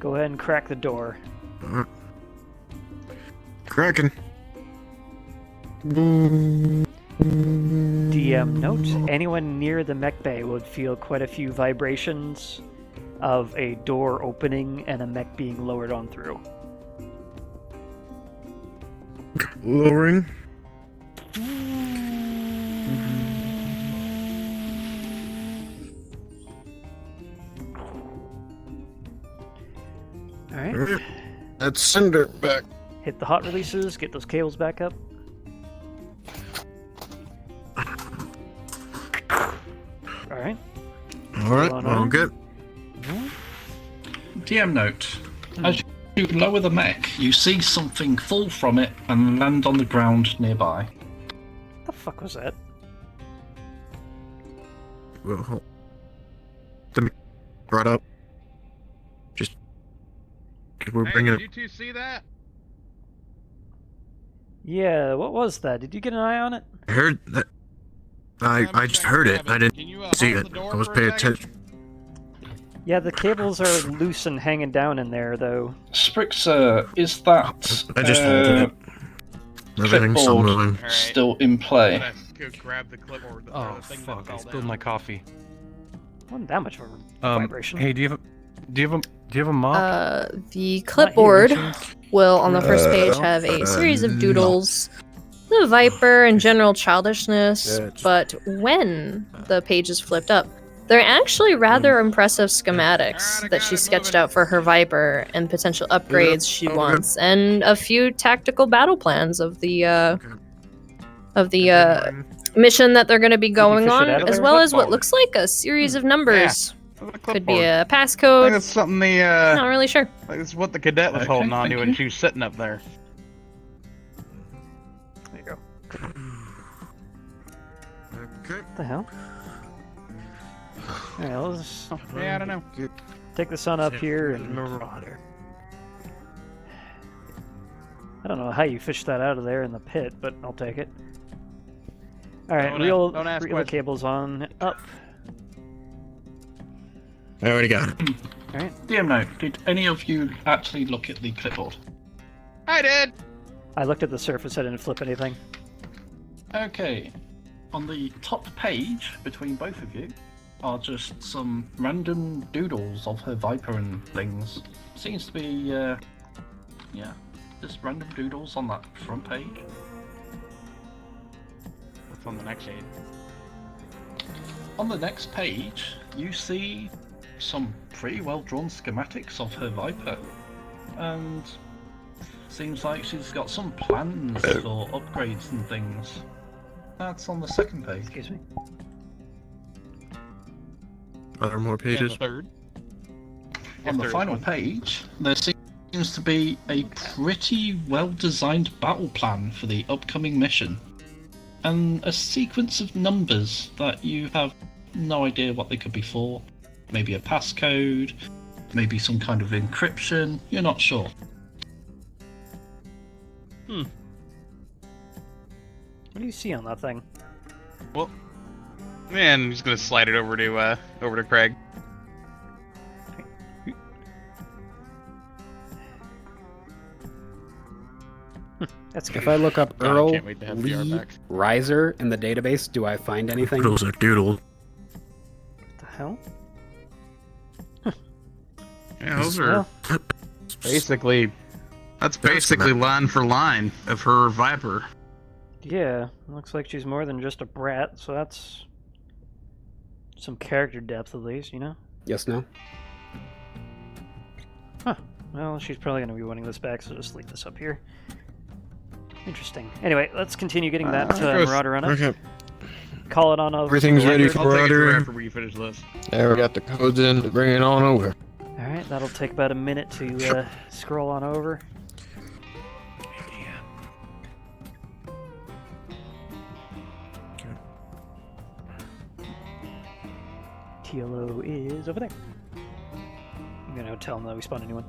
Go ahead and crack the door. Cracking. DM note, anyone near the mech bay would feel quite a few vibrations of a door opening and a mech being lowered on through. Lowering. Alright. Let's send her back. Hit the hot releases, get those cables back up. Alright. Alright, well, good. DM note. As you lower the mech, you see something fall from it and land on the ground nearby. What the fuck was that? Well, let me brought up. Just we're bringing Did you two see that? Yeah, what was that? Did you get an eye on it? I heard that. I just heard it. I didn't see it. I was paying attention. Yeah, the cables are loose and hanging down in there, though. Sprixer, is that I just holding it. Everything's still clipboard moving. still in play? Go grab the clipboard. Oh fuck! I spilled my coffee. Wasn't that much of a vibration. Hey, do you have a mop? The clipboard will, on the first page, have a series of doodles, the Viper and general childishness, but when the page is flipped up, they're actually rather impressive schematics that she sketched out for her Viper and potential upgrades she wants, and a few tactical battle plans of the mission that they're going to be going on, as well as what looks like a series of numbers. Could be a I passcode. think that's something the Not really sure. Like it's what the cadet was holding on to when she was sitting up there. There you go. Okay. What the hell? Alright, let's Yeah, I don't know. take the sun up here and I don't know how you fished that out of there in the pit, but I'll take it. Alright, reel the cables on up. I already got it. Alright. DM note, did any of you actually look at the clipboard? I did! I looked at the surface, I didn't flip anything. Okay. On the top page, between both of you, are just some random doodles of her Viper and things. Seems to be, yeah, just random doodles on that front page. What's on the next page? On the next page, you see some pretty well drawn schematics of her Viper, and seems like she's got some plans for upgrades and things. That's on the second page. Excuse me. Are there more pages? Third. On the final page, there seems to be a pretty well-designed battle plan for the upcoming mission, and a sequence of numbers that you have no idea what they could be for. Maybe a passcode, maybe some kind of encryption, you're not sure. What do you see on that thing? Well, man, I'm just gonna slide it over to Craig. That's good. If I look up God, I Earl can't wait to have VR Lee back. Riser in the database, do I find anything? Those are doodles. What the hell? Yeah, those are basically. That's basically line for line of her Viper. Yeah, looks like she's more than just a brat, so that's some character depth at least, you know? Yes, no? Huh. Well, she's probably going to be wanting this back, so just leave this up here. Interesting. Anyway, let's continue getting that Marauder on up. Okay. Call it on over. Everything's ready for I'll take it through Marauder. after we finish this. Yeah, we got the codes in to bring it on over. Alright, that'll take about a minute to scroll on over. TLO is over there. I'm gonna tell him that we spawned a new one.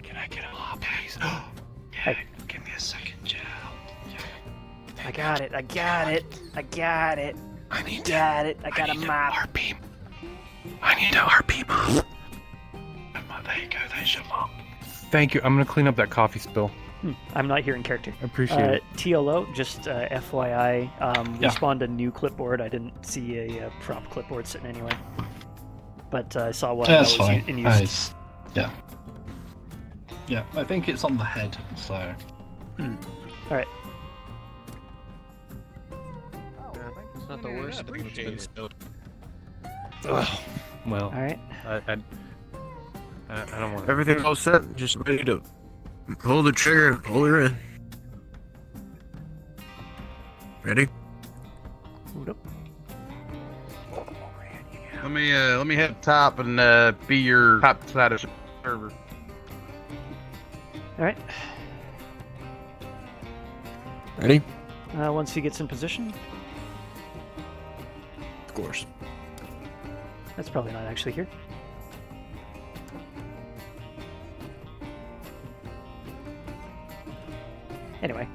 Can I get a mop, please? Hey. Give me a second, Joe. I got it, I got it, I got it. I need got it, I got a mop. RP. I need to RP move. There you go, there's your mom. Thank you. I'm gonna clean up that coffee spill. I'm not here in character. Appreciate it. TLO, just FYI, we Yeah. spawned a new clipboard. I didn't see a prop clipboard sitting anyway. But I saw one That's that was fine. in use. Nice. Yeah. Yeah, I think it's on the head, so. Alright. It's not the worst thing that's been spilled. Well. Alright. I don't want. Everything's all set. Just ready to pull the trigger, pull her in. Ready? Let me head top and be your top side of server. Alright. Ready? Once he gets in position. Of course. That's probably not actually here. Anyway.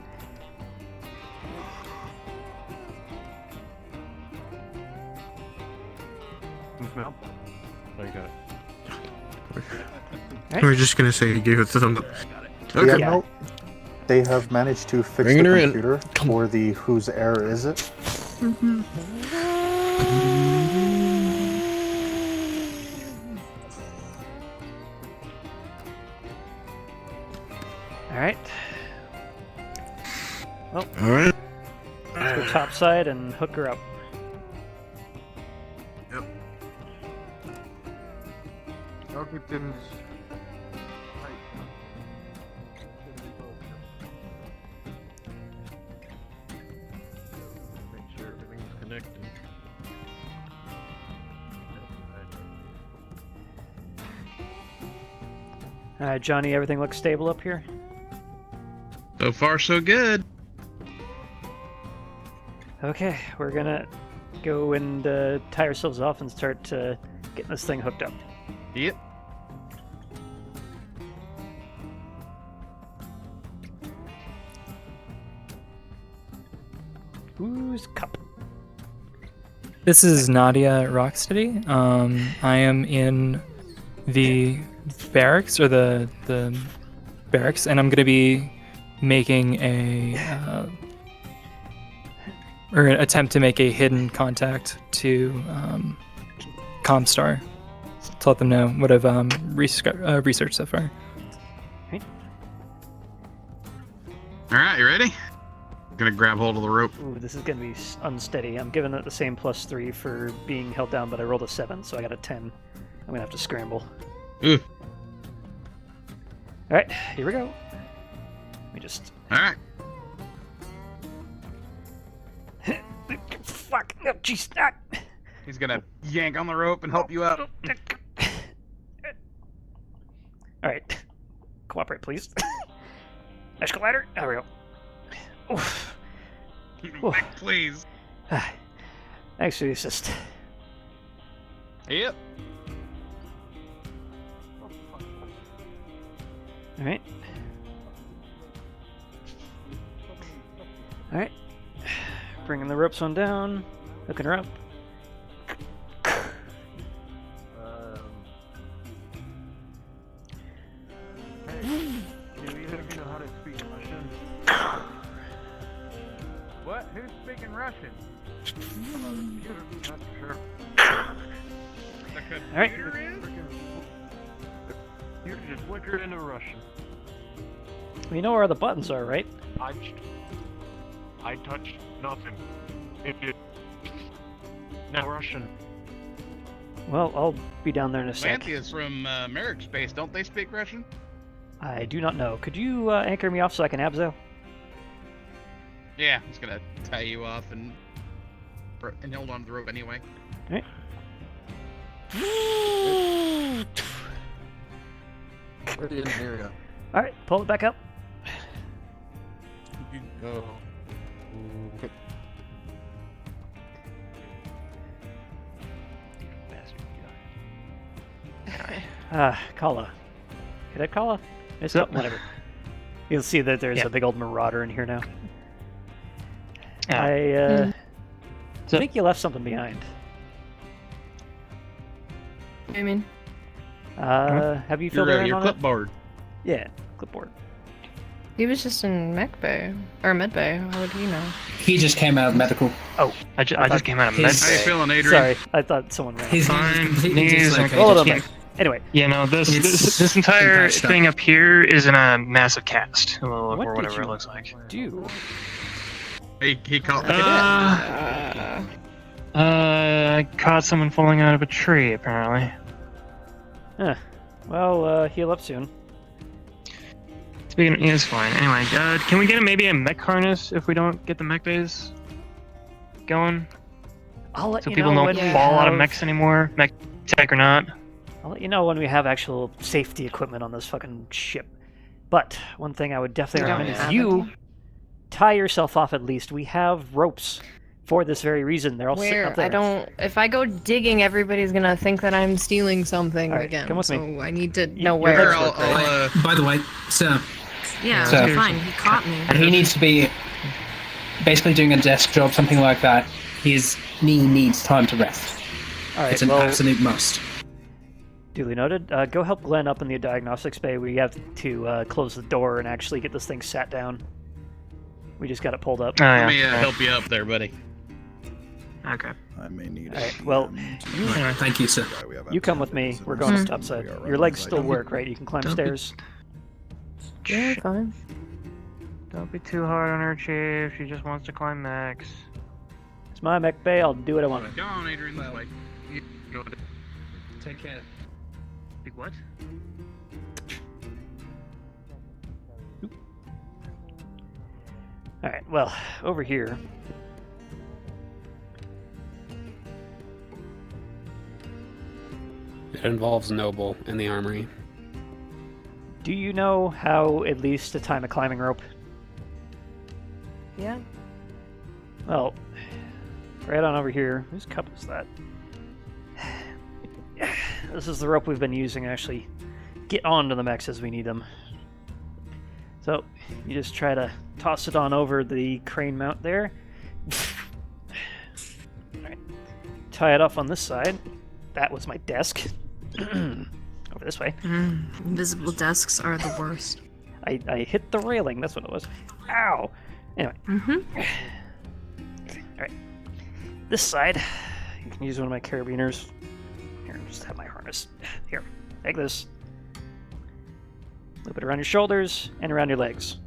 Oh, you got it. We're just gonna say you gave it to them. Okay. Yeah, no, they have managed to fix Bringing the her in. computer for the whose error is it? Alright. Well, Alright. let's go top side and hook her up. Yep. Everything's Make sure everything's connected. Alright, Johnny, everything looks stable up here? So far, so good. Okay, we're gonna go and tie ourselves off and start getting this thing hooked up. Yep. Who's cup? This is Nadia Rocksteady. I am in the barracks, or the barracks, and I'm going to be making or an attempt to make a hidden contact to Comstar to let them know what I've researched so far. Alright, you ready? Gonna grab hold of the rope. Ooh, this is gonna be unsteady. I'm giving it the same +3 for being held down, but I rolled a 7, so I got a 10. I'm gonna have to scramble. Ooh. Alright, here we go. Let me just... Alright. Fuck! Oh, jeez! Ah. He's gonna yank on the rope and help you out. Alright. Cooperate, please. Escalator? There we go. Oof. Back, please. Thanks for the assist. Yep. Alright. Alright. Bringing the ropes on down. Hooking her up. Hey, do either of you know how to speak Russian? What? Who's speaking Russian? Not sure. All right. You just flickered into Russian. We know where the buttons are, right? I touched nothing. It did. Now Russian. Well, I'll be down there in a sec. Xanthia's from Merrick Space. Don't they speak Russian? I do not know. Could you anchor me off so I can abseil? Yeah, he's gonna tie you off and hold on to the rope anyway. Alright. Where the engineer go? Alright, pull it back up. Oh. Kala. Cadet Kala? It's whatever. You'll see that there's a big old marauder in here now. I think you left something behind. I mean, Have you filled in your on clipboard. it? Yeah, clipboard. he was just in mech bay or med bay. How would he know? He just came out of medical. Oh, I just came out of med. How you feeling, Adrian? Sorry, I thought someone ran. His Fine. completely Knees are dislocated. Hold on a Yeah. minute. Anyway, You know, this entire patched up. thing up here is in a massive cast, or What did whatever you it looks like. do. He caught I caught someone falling out of a tree, apparently. Huh. Well, heal up soon. Speaking, yeah, it's fine. Anyway, can we get maybe a mech harness if we don't get the mech bays going? I'll let So you people know don't when we fall out of have- mechs anymore, mech tech or not. I'll let you know when we have actual safety equipment on this fucking ship. But one thing I would definitely We don't recommend is have you tie yourself off at least. We have ropes for this very reason. They're all sitting Where up there. I don't. If I go digging, everybody's gonna think that I'm stealing something All right, again. come with so me. I need to know You're where. the expert, By the way, sir, Yeah, So- it's fine. He caught me. he needs to be basically doing a desk job, something like that. His knee needs time to rest. All right, It's an well, absolute must. duly noted. Go help Glenn up in the diagnostics bay. We have to close the door and actually get this thing sat down. We just got it pulled up. Oh, Let yeah. me help you up there, buddy. Okay. I may need All right, well, Thank you, sir. you come with me. We're going up topside. Your legs still work, right? You can climb stairs. Yeah, fine. Don't be too hard on her, Chief. She just wants to climb mechs. It's my mech bay. I'll do what I want. Come on, Adrian, this way. You go ahead. Take care. Big what? All right. Well, over here. It involves Noble in the armory. Do you know how at least to time a climbing rope? Yeah. Well, right on over here. Whose cup is that? This is the rope we've been using to actually get onto the mechs as we need them. So, you just try to toss it on over the crane mount there. Alright. Tie it off on this side. That was my desk. Over this way. Invisible desks are the worst. I hit the railing, that's what it was. Ow! Anyway. Alright. This side, you can use one of my carabiners. Here, just have my harness. Here, take this. Loop it around your shoulders and around your legs.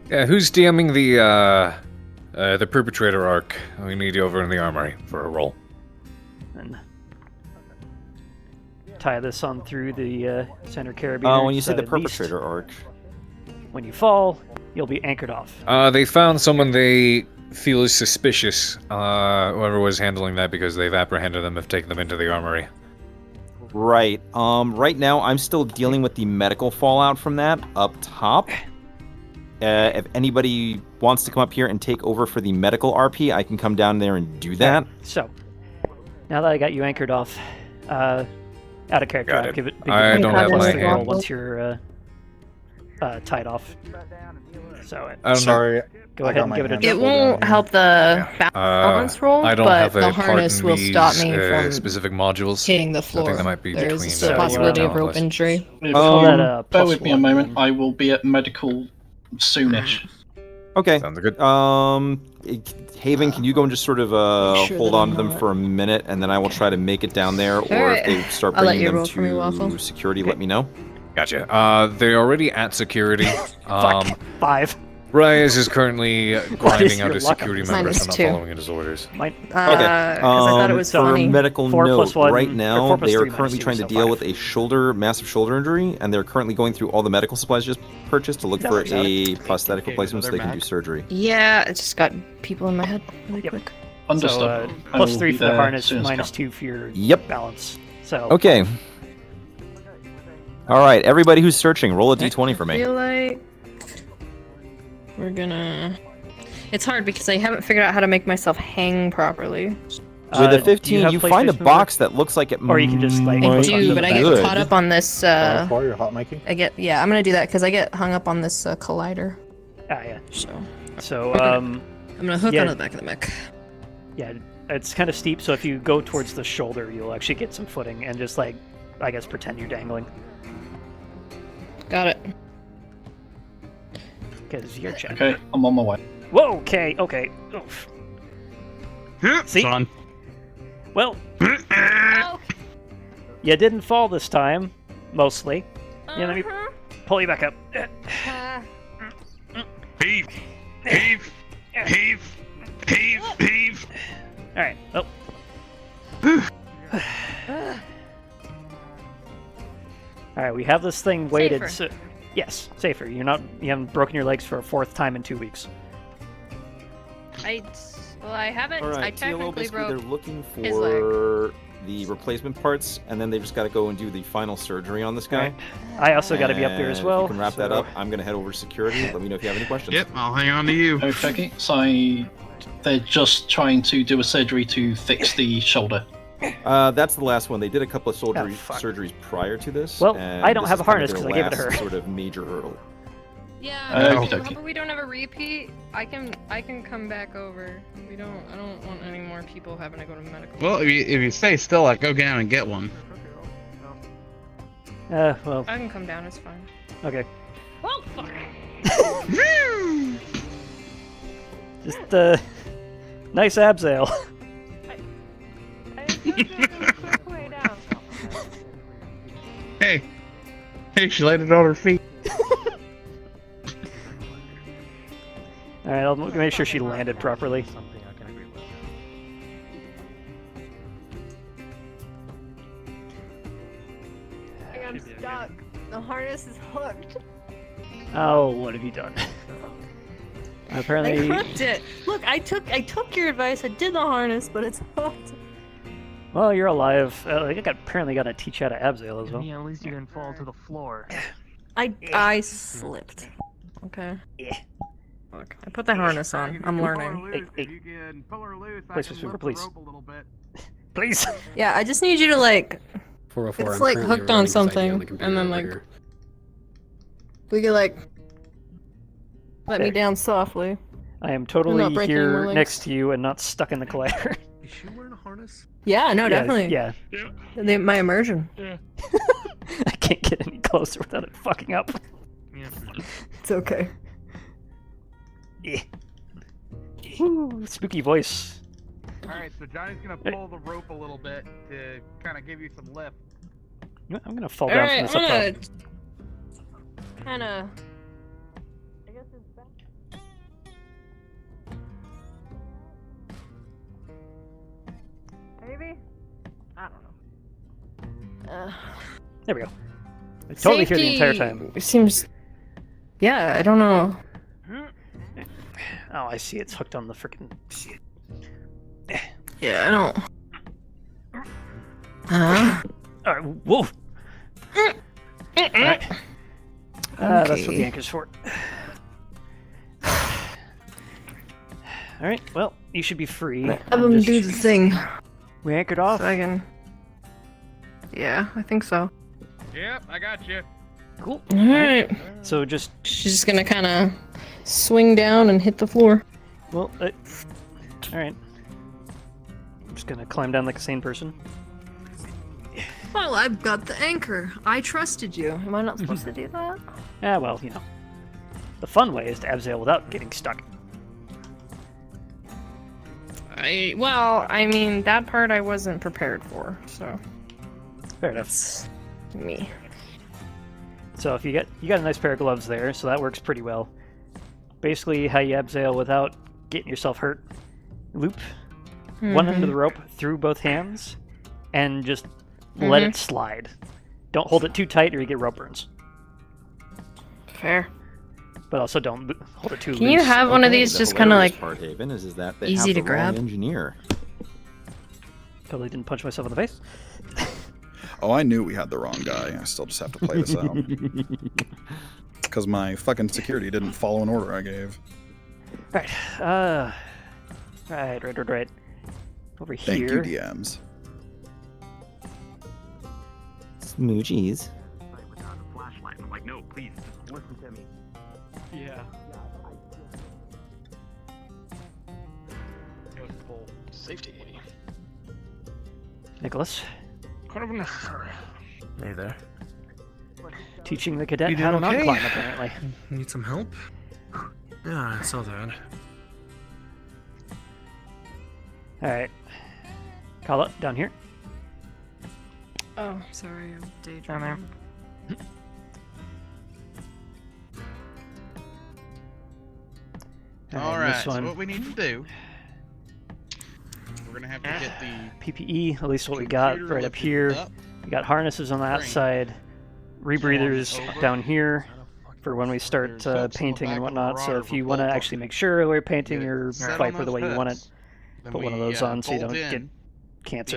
Yeah, who's DMing the perpetrator arc? We need you over in the armory for a roll. And tie this on through the center carabiner. When you say so the at least perpetrator arc, when you fall, you'll be anchored off. They found someone they feel is suspicious. Whoever was handling that, because they've apprehended them, have taken them into the armory. right? Right now I'm still dealing with the medical fallout from that up top. If anybody wants to come up here and take over for the medical RP, I can come down there and do that. So, now that I got you anchored off, out of character, Got I'll it. give it. I don't have my hand. Once you're tied off. So, I don't know. Go ahead and give it a. It won't help the balance roll, I don't but have a the part harness in will these, stop me from specific modules. hitting the I floor. think that might be There's between still the possibility of talent rope list. injury. Bear with me a moment. I will be at medical soonish. Okay. Sounds good. Haven, can you go and just sort of Sure hold that on I'm to them not. for a minute, and then I will try to make it down there, or Alright. if they start I'll let bringing you them roll for me, Waffle. to security, let me know. Gotcha. They're already at security. Fuck. 5. Reyes is currently grinding out your his luck security on members this? and not Minus 2. following his orders. Mine. Okay. Because I thought it was for funny. medical 4 note, plus 1, right or now 4 plus they are 3 currently minus 2, trying to so deal 5. with a massive shoulder injury, and they're currently going through all the medical supplies just purchased to look That for works out. a prosthetic replacement so they can do surgery. Yeah, it just got people in my head really quick. Understood. So, I plus will 3 be for the there harness, as soon as minus possible. 2 for your Yep. balance. So. Okay. All right, everybody who's searching, roll a d20 for I me. feel like we're gonna. It's hard because I haven't figured out how to make myself hang properly. With a do 15, you have find a PlayStation box that looks like it Or you can just, like, might I do, be but I get good. caught up on this. For your hot making? Yeah, I'm gonna do that because I get hung up on this collider. Ah, yeah. So, Okay. I'm gonna hook yeah. onto the back of the mech. Yeah, it's kind of steep, so if you go towards the shoulder, you'll actually get some footing, and just, like, I guess, pretend you're dangling. Got it. Because you're check. Okay, I'm on my way. Whoa, okay. Oof. See? Son. Well, you didn't fall this time, mostly. Yeah, let me pull you back up. Heave! Heave! Heave! Heave! Heave! Alright, oh. Alright, we have this thing weighted. Safer. So, yes, safer. You haven't broken your legs for a 4th time in 2 weeks. I haven't. All right, I TLO, technically basically broke they're looking his leg. for the replacement parts, and then they've just got to go and do the final surgery on this guy. Right. I also got to be up there as And well. If you can wrap that so- up, I'm going to head over to security. Let me know if you have any questions. Yep, I'll hang on to you. Okay, so they're just trying to do a surgery to fix the shoulder. That's the last one. They did a couple of surgeries prior to this. Well, and I don't this have is a kind harness of 'cause their I gave it to last her. Sort of major hurdle. Yeah, Okey-dokey. but we don't have a repeat. I can come back over. I don't want any more people having to go to medical. Well, if you stay still, I go down and get one. Well. I can come down. It's fine. Okay. Oh fuck! Just, nice abseil. Hey, she laid it on her feet. Alright, I'll make sure she landed properly. I'm stuck. The harness is hooked. Oh, what have you done? Apparently. I hooked it. Look, I took your advice. I did the harness, but it's hooked. Well, you're alive. Apparently got to teach you how to abseil as well. Yeah, at least you didn't fall to the floor. I slipped. Okay. Look, I put the harness on. I'm learning. Please. Please. Yeah, I just need you to like. 404. It's like hooked on something, and then like we could like let me down softly. I am not totally breaking your here legs. next to you and not stuck in the collider. Is she wearing a harness? Yeah, no, definitely. Yeah. My immersion. I can't get any closer without it fucking up. It's okay. Yeah. Woo, spooky voice. Alright, so Johnny's gonna pull the rope a little bit to kind of give you some lift. I'm gonna fall down from this up top. Kind of. Maybe. I don't know. There we go. I totally hear the entire time. It seems. Yeah, I don't know. Oh, I see. It's hooked on the freaking. Yeah, I don't. Alright, whoa! Alright. That's what the anchor's for. Alright, well, you should be free. Have them do the thing. We anchored off? So I can. Yeah, I think so. Yep, I got you. Cool. Alright. So just. She's just gonna kind of swing down and hit the floor. Well, alright. I'm just gonna climb down like a sane person. Well, I've got the anchor. I trusted you. Am I not supposed to do that? Yeah, well, you know. The fun way is to abseil without getting stuck. Well, I mean, that part I wasn't prepared for, so. Fair enough. That's me. So if you got a nice pair of gloves there, so that works pretty well. Basically, how you abseil without getting yourself hurt. Loop one end of the rope through both hands, and just let it slide. Don't hold it too tight or you get rope burns. Fair. But also don't hold it too loose. Can you have one of these The just kind of hilarious like part, Haven, is that they easy have to the wrong grab? engineer. Totally didn't punch myself in the face. Oh, I knew we had the wrong guy. I still just have to play this out. Because my fucking security didn't follow an order I gave. Right. Right. Over Thank here. you, DMs. Smoochies. Flashlight. I'm like, no, please, listen to me. Yeah. Safety. Nicholas. Kind of unnecessary. Hey there. Teaching the cadet You how to doing mountain okay? climb, apparently. Need some help? Yeah, I saw that. Alright. Call up, down here. Oh, sorry, I'm daydreaming. Down there. Alright, this so one. what we need to do, we're gonna have to get the PPE, at least what we got right up here. We got harnesses on that side, rebreathers down here for when we start painting and whatnot. So if you want to actually make sure we're painting your Viper the way you want it, put one of those on so you don't get cancer.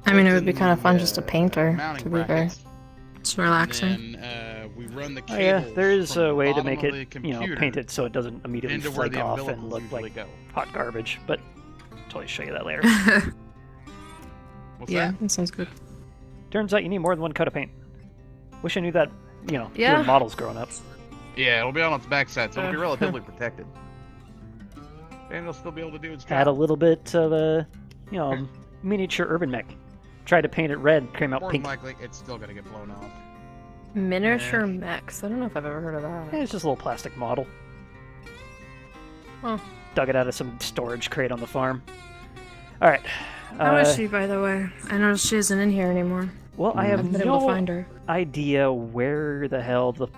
I mean, it would be kind of fun just to paint her, to be fair. It's relaxing. We run the Oh yeah, cables there is from a the way to bottom make of it, the you know, computer painted so it doesn't immediately into where flake the off and umbilicals look usually like go. hot garbage. But totally show you that later. What's Yeah, that? that sounds good. Turns out you need more than one coat of paint. Wish I knew that, you know, Yeah. doing models growing up. Yeah, it'll be on its backside, so it'll be relatively protected. And it'll still be able to do its job. Add a little bit of a, you know, miniature urban mech. Tried to paint it red, came out More pink. than likely, it's still gonna get blown off. Miniature mechs. I don't know if I've ever heard of that. Yeah, it's just a little plastic model. Huh. Dug it out of some storage crate on the farm. All right. How is she, by the way? I noticed she isn't in here anymore. Well, I have haven't been able to no find her. idea where the hell the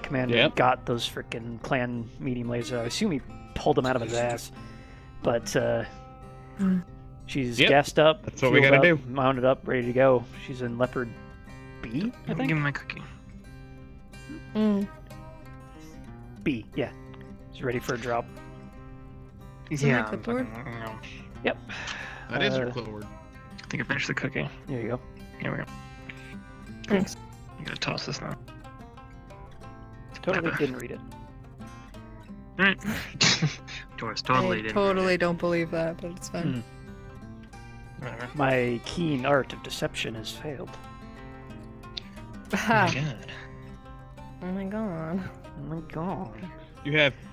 commander got those freaking clan medium lasers. I assume he pulled them out of his ass. But she's gassed up, That's what we fueled gotta up, do. mounted up, ready to go. She's in Leopard B, I Give think? me my cookie. B, yeah. She's ready for a drop. Is it my Yeah. clipboard? Yep. That is your clipboard. I think I finished the cookie. There you go. Here we go. Thanks. I'm gonna toss this now. Totally didn't read it. Alright. Doris totally I didn't. totally don't believe that, but it's fine. Whatever. My keen art of deception has failed. Ha. God. Oh my god. Oh my god.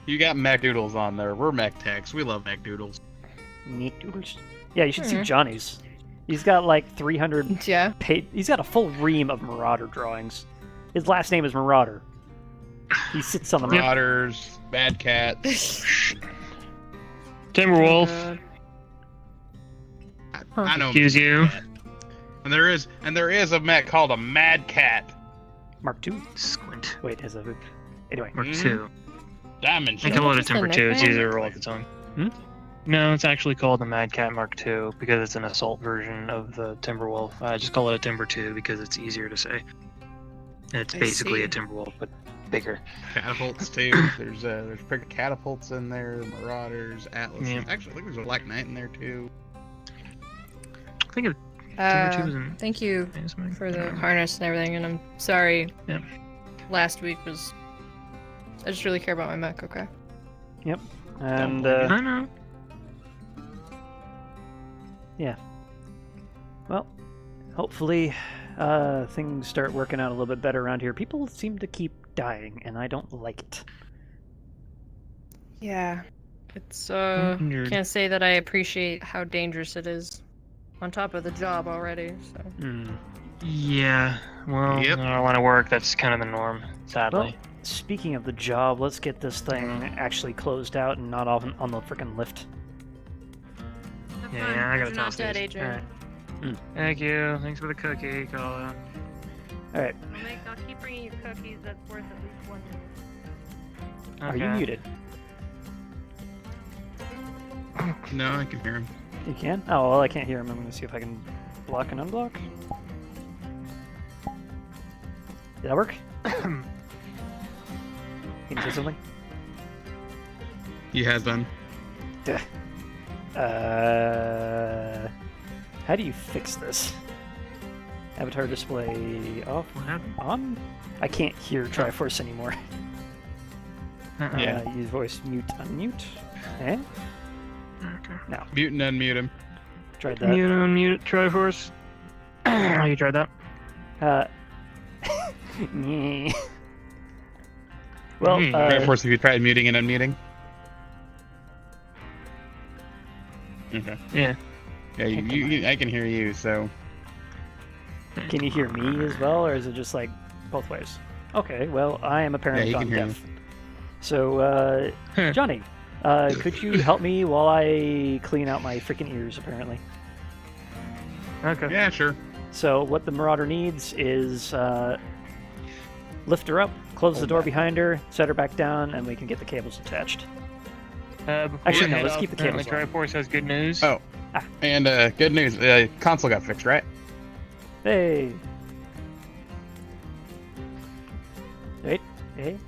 You got mech doodles on there. We're mech techs. We love mech doodles. Neat doodles. Yeah, you should see Johnny's. He's got like 300 he's got a full ream of Marauder drawings. His last name is Marauder. He sits on the Marauders, Bad Cats. Timberwolf. I know. Excuse you. And there is a mech called a Mad Cat. Mark II. Squint. Wait, has a anyway. Mark II. Diamond. I call it a Just a Timber 2. It's nickname? easier to roll at the tongue. No, it's actually called the Mad Cat Mark II because it's an assault version of the Timberwolf. I just call it a Timber 2 because it's easier to say. And it's I basically see. a Timberwolf, but bigger. Catapults too. There's pretty catapults in there. Marauders, Atlas. Yeah. Actually, I think there's a Black Knight in there too. I think Timber 2 was in. Thank you Fantasmic. for the harness and everything, and I'm sorry. Yeah. Last week was. I just really care about my mech, okay? Yep. And I know. yeah. Well, hopefully things start working out a little bit better around here. People seem to keep dying, and I don't like it. Yeah. It's Injured. can't say that I appreciate how dangerous it is. On top of the job already, so. Yeah. Well, in our line of work, that's kind of the norm, sadly. Well, speaking of the job, let's get this thing actually closed out and not on the freaking lift. Yeah, I gotta You're not toss dead, these. Adrian. Alright. Thank you. Thanks for the cookie, Carla. Alright. I'll keep bringing you cookies that's worth at least 1 minute. Are you Okay. muted? No, I can hear him. You can? Oh, well, I can't hear him. I'm going to see if I can block and unblock. Did that work? Can you say something? He has been. How do you fix this? Avatar display off? On? I can't hear Triforce anymore. Yeah. Use voice mute, unmute. Eh? Okay. No. Mute and unmute him. Tried that. Mute, unmute, Triforce. Oh, you tried that? Yeah. Well, Triforce, have you tried muting and unmuting? Okay. Yeah. Yeah, I can hear you, so. Can you hear me as well, or is it just like both ways? Okay, well, I am apparently Yeah, he can hear deaf. So, Johnny, could you help me while I clean out my freaking ears, apparently? Okay. Yeah, sure. So, what the Marauder needs is lift her up, close the door behind her, set her back down, and we can get the cables attached. Actually, no, let's keep the cables on. Triforce has good news. Oh, and good news. Console got fixed, right? Hey. Wait, hey.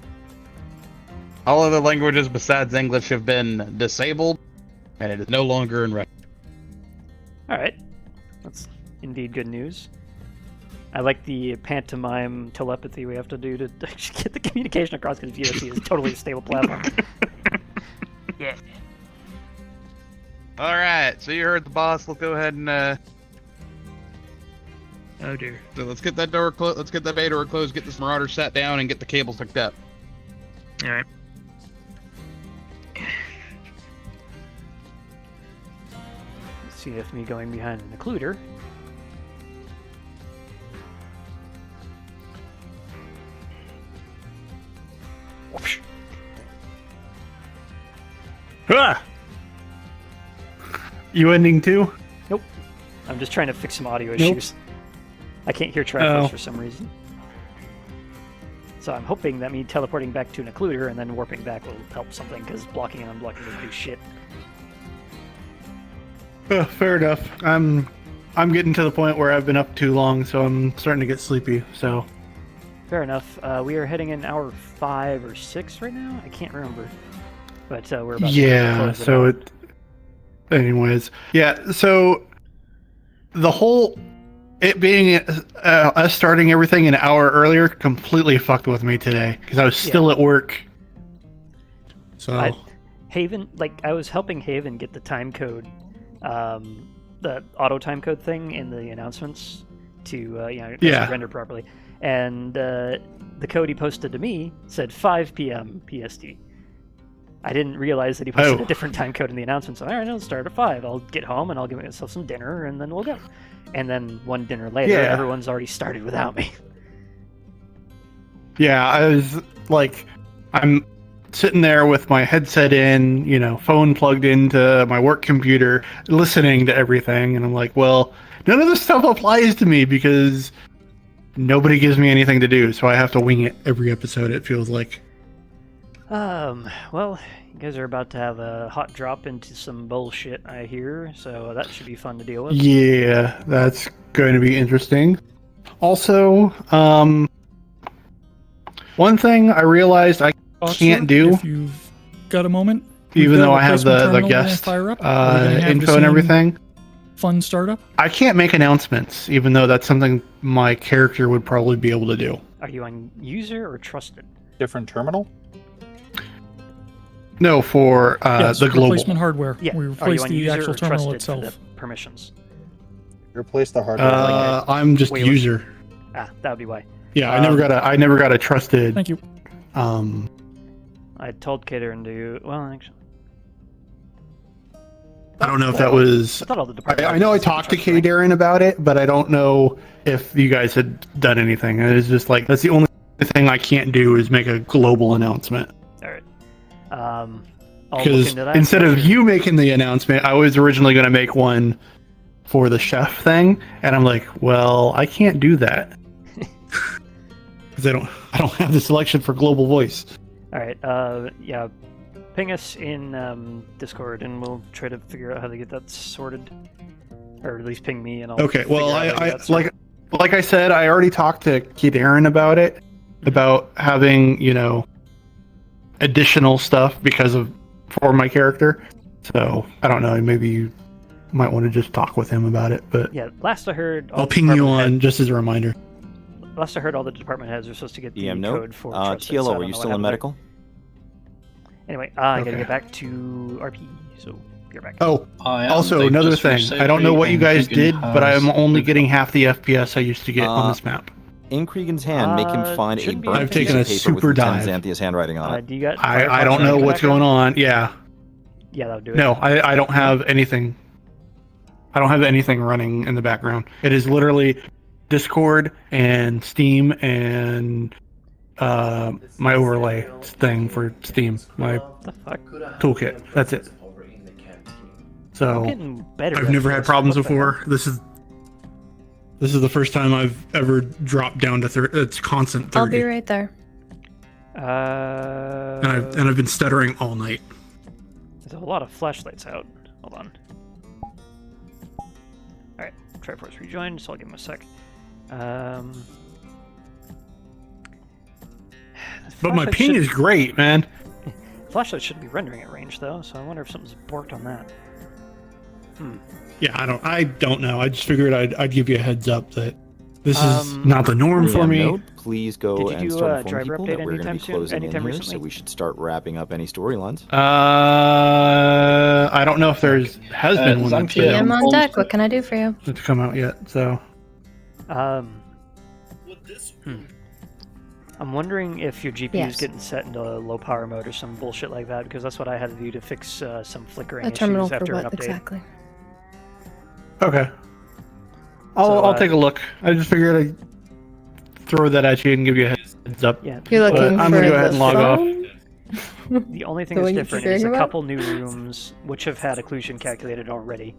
All other languages besides English have been disabled, and it is no longer in Russian. Alright. That's indeed good news. I like the pantomime telepathy we have to do to get the communication across, because VOC is totally a stable platform. Yeah. Alright, so you heard the boss. Let's go ahead and Oh dear. So let's get that door closed. Let's get that bay door closed. Get this Marauder sat down and get the cables hooked up. All right. See if me going behind an occluder. Ah! You ending too? Nope. I'm just trying to fix some audio Nope. issues. I can't hear Triforce Oh. for some reason. So I'm hoping that me teleporting back to an occluder and then warping back will help something, because blocking and unblocking doesn't do shit. Fair enough. I'm getting to the point where I've been up too long, so I'm starting to get sleepy. So Fair enough. We are heading in hour 5 or 6 right now? I can't remember. But we're about to yeah. close So out. anyways, yeah. So the whole it being us starting everything an hour earlier completely fucked with me today because I was still at work. So Haven, like, I was helping Haven get the time code, the auto time code thing in the announcements to render properly. And the code he posted to me said 5 p.m. PST. I didn't realize that he posted a different time code in the announcement, so all right, I'll start at 5. I'll get home and I'll give myself some dinner, and then we'll go. And then one dinner later, everyone's already started without me. Yeah, I was like, I'm sitting there with my headset in, phone plugged into my work computer, listening to everything, and I'm like, well, none of this stuff applies to me because nobody gives me anything to do, so I have to wing it every episode, it feels like. Well, you guys are about to have a hot drop into some bullshit, I hear, so that should be fun to deal with. Yeah, that's going to be interesting. Also, one thing I realized I can't do, if you've got a moment, even though I have the guest info and everything. Fun startup. I can't make announcements, even though that's something my character would probably be able to do. Are you on user or trusted? Different terminal? No, for yes, the global. replacement hardware. Yeah. We Are you replace on the user actual or terminal trusted itself. for the permissions? Replace the hardware. I'm just Wait, user. That would be why. Yeah, I never got a trusted. Thank you. I told Caterin to. Well, actually, I don't know if that was. I know I talked to K. Darren about it, but I don't know if you guys had done anything. It's just like that's the only thing I can't do is make a global announcement. All right. I'll look Because into that. instead of you making the announcement, I was originally going to make one for the chef thing, and I'm like, well, I can't do that because I don't have the selection for global voice. All right. Yeah. Ping us in Discord, and we'll try to figure out how to get that sorted, or at least ping me, and I'll. Okay. Well, figure out how to get that sorted. like I said, I already talked to Kid Aaron about it, about having additional stuff for my character. So I don't know. Maybe you might want to just talk with him about it. But Yeah. Last I heard. I'll ping you on just as a reminder. Last I heard, all the department heads are supposed to get the no. code for trusted, so I TLO, don't are you know still what in happened medical? there. Anyway, I gotta Okay. get back to RP, so you're back. Oh, I am. also They've another just thing. received I don't know what you guys Regan did, but has- I'm only getting half the FPS I used to get on this map. In Cregan's hand, make him find a shouldn't be burnt I've piece taken of a paper super with Lieutenant dive. Xanthia's handwriting on it. Do you got? I don't know what's going on. Yeah. Yeah, that would do it. No, I don't have anything. I don't have anything running in the background. It is literally Discord and Steam and my overlay thing for Steam, my toolkit. That's it. So I've never had problems before. This is the first time I've ever dropped down to it's constant 30. I'll be right there. And I've been stuttering all night. There's a lot of flashlights out. Hold on. Alright, Triforce rejoined, so I'll give him a sec. But my ping is great, man. Flashlight shouldn't be rendering at range though, so I wonder if something's borked on that. Yeah, I don't know. I just figured I'd give you a heads up that this is not the norm for me. Note, please go Did you and do start a informing driver people update that we're going to anytime be soon? closing Anytime in here, recently? so we should start wrapping up any storylines. I don't know if has been one that's I'm on deck. What can I do for you? that's come out yet. So I'm wondering if your GPU is Yes. getting set into low power mode or some bullshit like that, because that's what I had to do to fix some flickering A terminal issues for after an what update. exactly? okay, I'll take a look. I just figured I'd throw that at you and give you a heads up. Yeah, You're looking I'm for gonna go ahead the and log off. phone? The only thing The that's one you're different figuring is a about? couple new rooms which have had occlusion calculated already.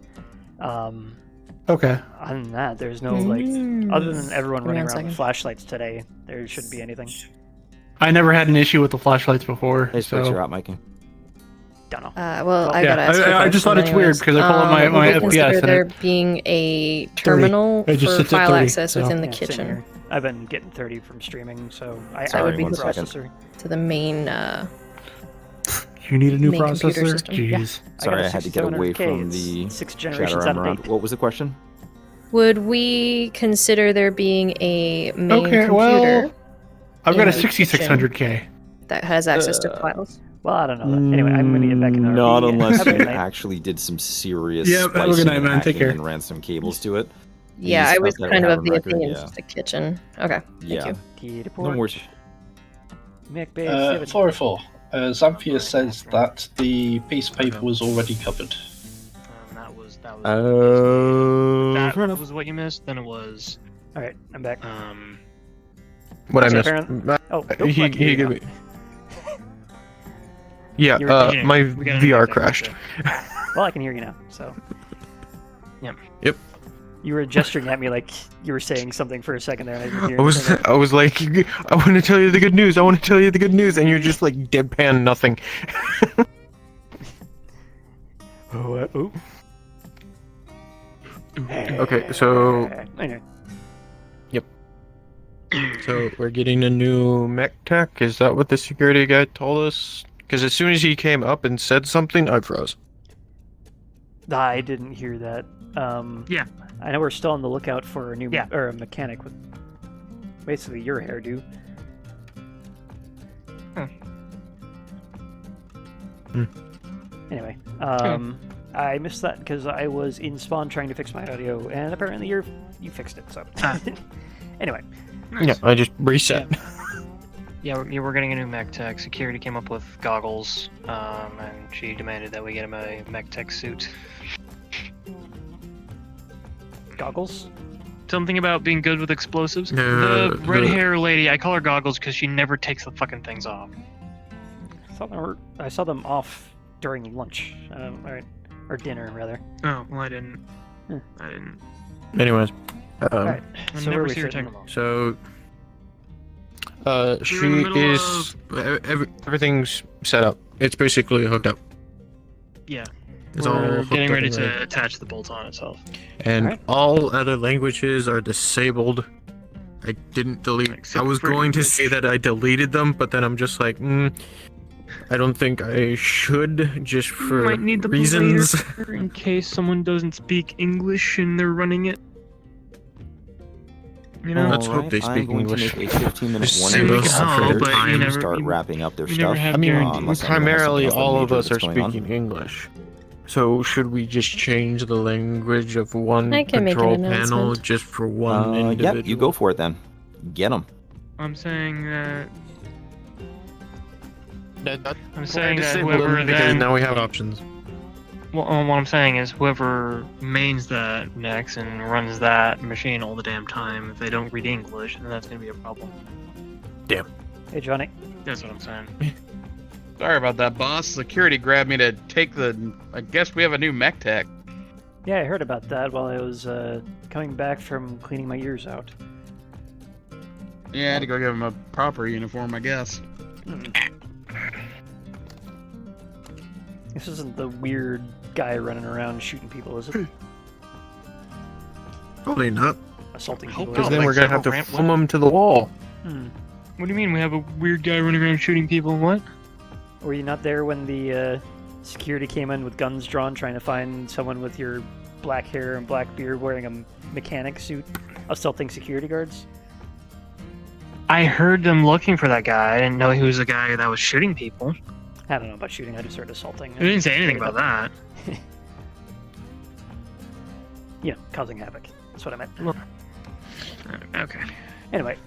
Okay. Other than that, there's no other than everyone Give me running 1 around second. with flashlights today, there shouldn't be anything. I never had an issue with the flashlights before. Hey, Spikes, so. you're out, Mikey. Don't know. Well, I Yeah, gotta ask you a I just thought question it's weird anyways. because I pull up my Would you FPS consider and there it, being a terminal It just for sits at file 30, access so. within the Yeah, same kitchen? here. I've been getting 30 from streaming, so I Sorry, would be one the second. processor. To the main you need a new main computer processor? system. Jeez. Yeah. Sorry, I had to get away 6700K, from it's the 6 shadow generations out armor of round. date. What was the question? Would we consider there being a main Okay, computer well, I've got a in the kitchen 6600K. that has access to files? Well, I don't know that. Anyway, I'm gonna get back in the Not RP. unless Have a you good night. actually did some serious Yeah, have a good splicing night, and man. Take hacking care. and ran some cables to it. Yeah, Use I was stuff that kind we of have of the on record, opinion yeah. just the kitchen. Okay, thank Yeah. you. Key to No port. worries. Mick Base, 404. Xanthia says that the piece of paper was already covered. That was Uh, that was what you missed. Then it was. All right, I'm back. What I So missed? apparent- Oh, nope, he I can hear you gave now. me. Yeah, You were- my we got an VR update, crashed. Well, I can hear you now. So. Yep. You were gesturing at me like you were saying something for a second there. And I didn't hear anything. I was like, I want to tell you the good news. I want to tell you the good news, and you're just like deadpan nothing. Oh. Okay, so Anyway. yep. So we're getting a new mech tech. Is that what the security guy told us? Because as soon as he came up and said something, I froze. I didn't hear that. Yeah. I know we're still on the lookout for a new or a mechanic with basically your hairdo. Anyway, I missed that because I was in spawn trying to fix my audio, and apparently you fixed it. So anyway, Yeah, I just reset. Yeah, we're getting a new mech tech. Security came up with goggles, and she demanded that we get him a mech tech suit. goggles. Something about being good with explosives. No, The red the- hair lady, I call her goggles because she never takes the fucking things off. I saw them off during lunch. Or dinner rather. Oh, well, I didn't. Hmm. I didn't. Anyways, Alright, I so never where are we see her sitting? take. so she in the middle is everything's set up. It's basically hooked up. Yeah. It's all We're hooked getting up ready and to attach the bolt on itself. And all other languages are disabled. I didn't delete. Except I was for going to English. say that I deleted them, but then I'm just like, I don't think I should, just for Might need the reasons. later in case someone doesn't speak English and they're running it. You know, Let's hope they I'm speak going English. to make a 15-minute Just warning save for us their all, but you time to never- start you- wrapping up their you never stuff. have I mean, guaranteed- unless anyone has primarily something else all of major us are that's going on. speaking English. So should we just change the language of one I can make an control panel announcement. just for one individual? Yep, you go for it then. Get them. I'm saying that. I'm Why saying that disable whoever them? Because then. now we have options. Well, what I'm saying is, whoever mains that next and runs that machine all the damn time, if they don't read English, then that's gonna be a problem. Damn. Hey, Johnny. That's what I'm saying. Sorry about that, boss. Security grabbed me to take the... I guess we have a new mech tech. Yeah, I heard about that while I was coming back from cleaning my ears out. Yeah, I had to go give him a proper uniform, I guess. This isn't the weird guy running around shooting people, is it? Probably not. Assaulting Hope people. Because not. then we're gonna have to film them to the wall. What do you mean we have a weird guy running around shooting people? What? Were you not there when the security came in with guns drawn trying to find someone with your black hair and black beard wearing a mechanic suit assaulting security guards? I heard them looking for that guy. I didn't know he was the guy that was shooting people. I don't know about shooting, I just heard assaulting. I didn't say anything about that. Yeah, causing havoc. That's what I meant. Okay. Anyway,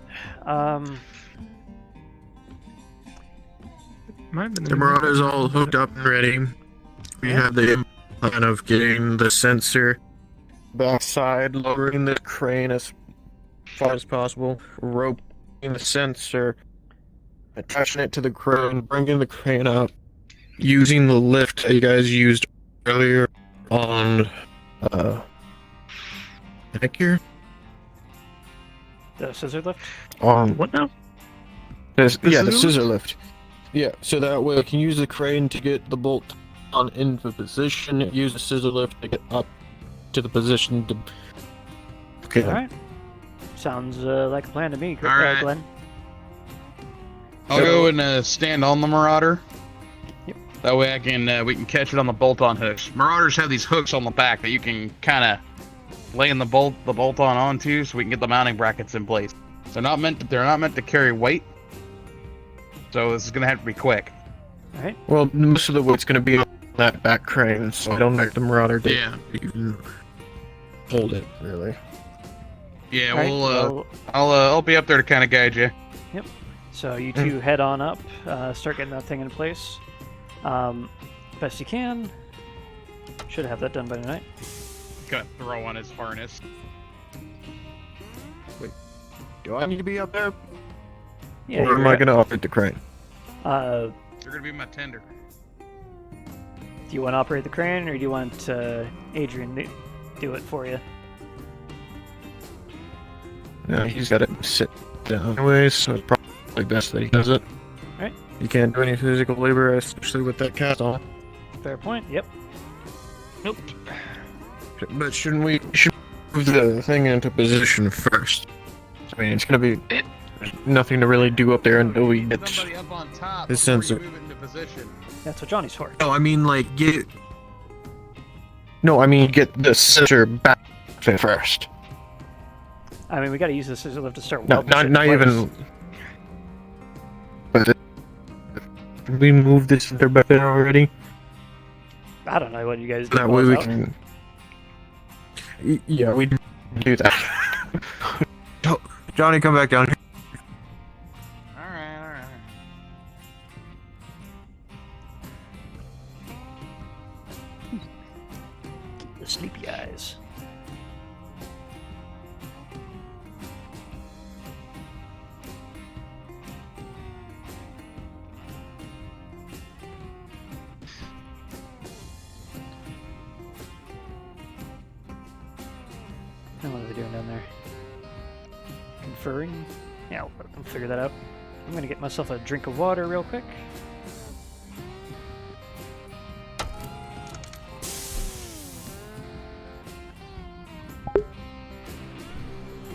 The Marauders all hooked up and ready. We have the plan of getting the sensor backside, lowering the crane as far as possible, roping the sensor, attaching it to the crane, bringing the crane up, using the lift that you guys used earlier on here. the scissor lift? What now? The scissor scissor lift. Yeah, so that way I can use the crane to get the bolt on into position, use the scissor lift to get up to the position to... Okay. Alright. Sounds like a plan to me, Alright. Glenn. I'll go and stand on the Marauder. Yep. That way I can we can catch it on the bolt-on hooks. Marauders have these hooks on the back that you can kind of lay in the bolt-on onto, so we can get the mounting brackets in place. They're not meant to carry weight, so this is gonna have to be quick. Alright. Well, most of the weight's gonna be on that back crane, so I don't think the Marauder did even hold it, really. Yeah, Alright, we'll I'll be up there to kind of guide you. Yep. So you two head on up, start getting that thing in place. Best you can. Should have that done by tonight. Gonna throw on his harness. Wait, do I need to be up there? Yeah. Or am I gonna operate the crane? You're gonna be my tender. Do you want to operate the crane, or do you want Adrian to do it for you? No, he's got to sit down anyway, so it's probably best that he does it. Alright. You can't do any physical labor, especially with that cast on. Fair point. Yep. Nope. But shouldn't we move the thing into position first? I mean, it's gonna be nothing to really do up there until we get the sensor. That's what Johnny's for. No, I mean get the sensor back first. I mean, we got to use the scissor lift to start. No, welding shit in not place. even. But we moved this sensor back there already. I don't know what you guys do. That way we can. Yeah, we do that. Johnny, come back down here. Alright. Keep the sleepy eyes. Now what are they doing down there? Conferring? Yeah, I'll let them figure that out. I'm gonna get myself a drink of water real quick.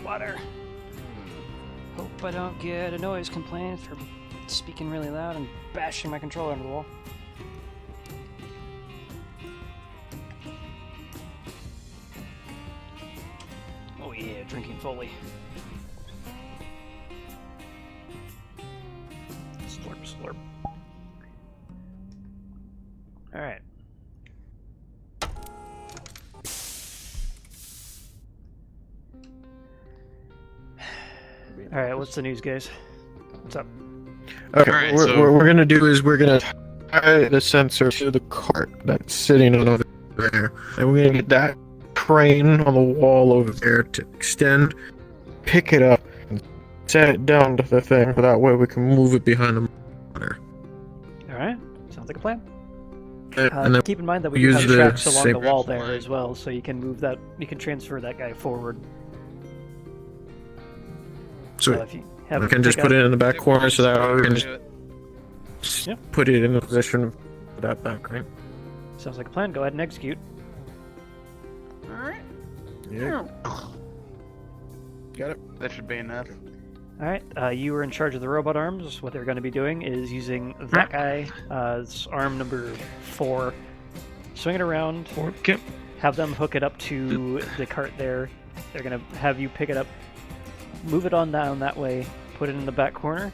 Water. Hope I don't get a noise complaint for speaking really loud and bashing my controller into the wall. Oh yeah, drinking fully. Slurp, slurp. Alright. Alright, what's the news, guys? What's up? Okay, Alright, what we're gonna do is we're gonna tie the sensor to the cart that's sitting on over there, and we're gonna get that crane on the wall over there to extend, pick it up, and set it down to the thing. So that way we can move it behind the water. All right, sounds like a plan. And then Keep in mind that we use have the tracks along the same- wall there as well, so you can move that. You can transfer that guy forward. So if you have we can just pick put up- it in the back corner so that way we can just Yep. put it in a position for that back, right? Sounds like a plan. Go ahead and execute. Alright. Yeah. Got it. That should be enough. All right, you were in charge of the robot arms. What they're going to be doing is using that guy, it's arm number 4. Swing it around. Have them hook it up to the cart there. They're going to have you pick it up, move it on down that way, put it in the back corner,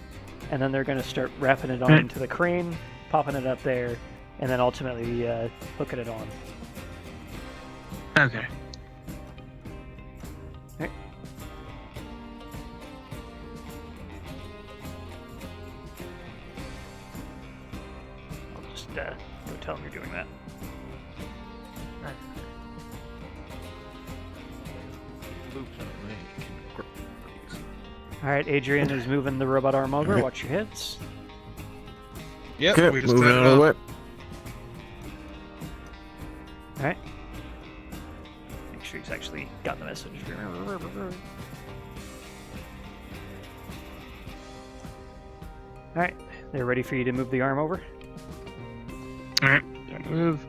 and then they're going to start wrapping it on into the crane, popping it up there, and then ultimately hooking it on. Okay. Alright. I'll just go tell them you're doing that. Alright, Adrian is moving the robot arm over. Alright. Watch your hits. Yep, we just moving out of the way. Alright. Make sure he's actually got the message. Alright, they're ready for you to move the arm over. Alright, time to move.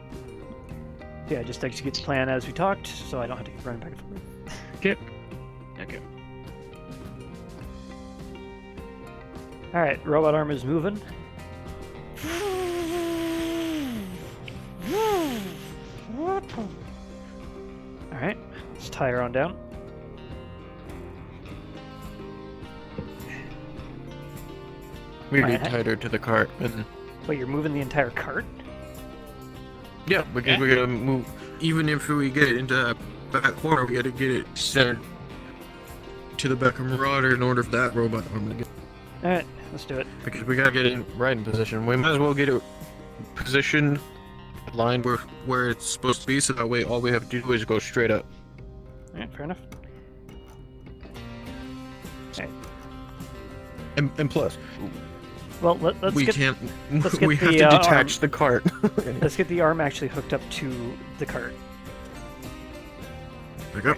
Yeah, just execute the plan as we talked, so I don't have to keep running back and forth. Okay. Okay. Alright, robot arm is moving. Alright, let's tie her on down. We Alright. tied her to the cart, and Wait, you're moving the entire cart? yeah, because we gotta move. Even if we get it into that back corner, we gotta get it centered to the back of Marauder in order for that robot arm to get. Alright, let's do it. Because we gotta get it right in position. We might as well get it positioned, aligned where it's supposed to be, so that way all we have to do is go straight up. Alright, fair enough. Alright. And plus, Well, let's we get, can't. let's get We have the, to detach arm. the cart. Let's get the arm actually hooked up to the cart. There you go.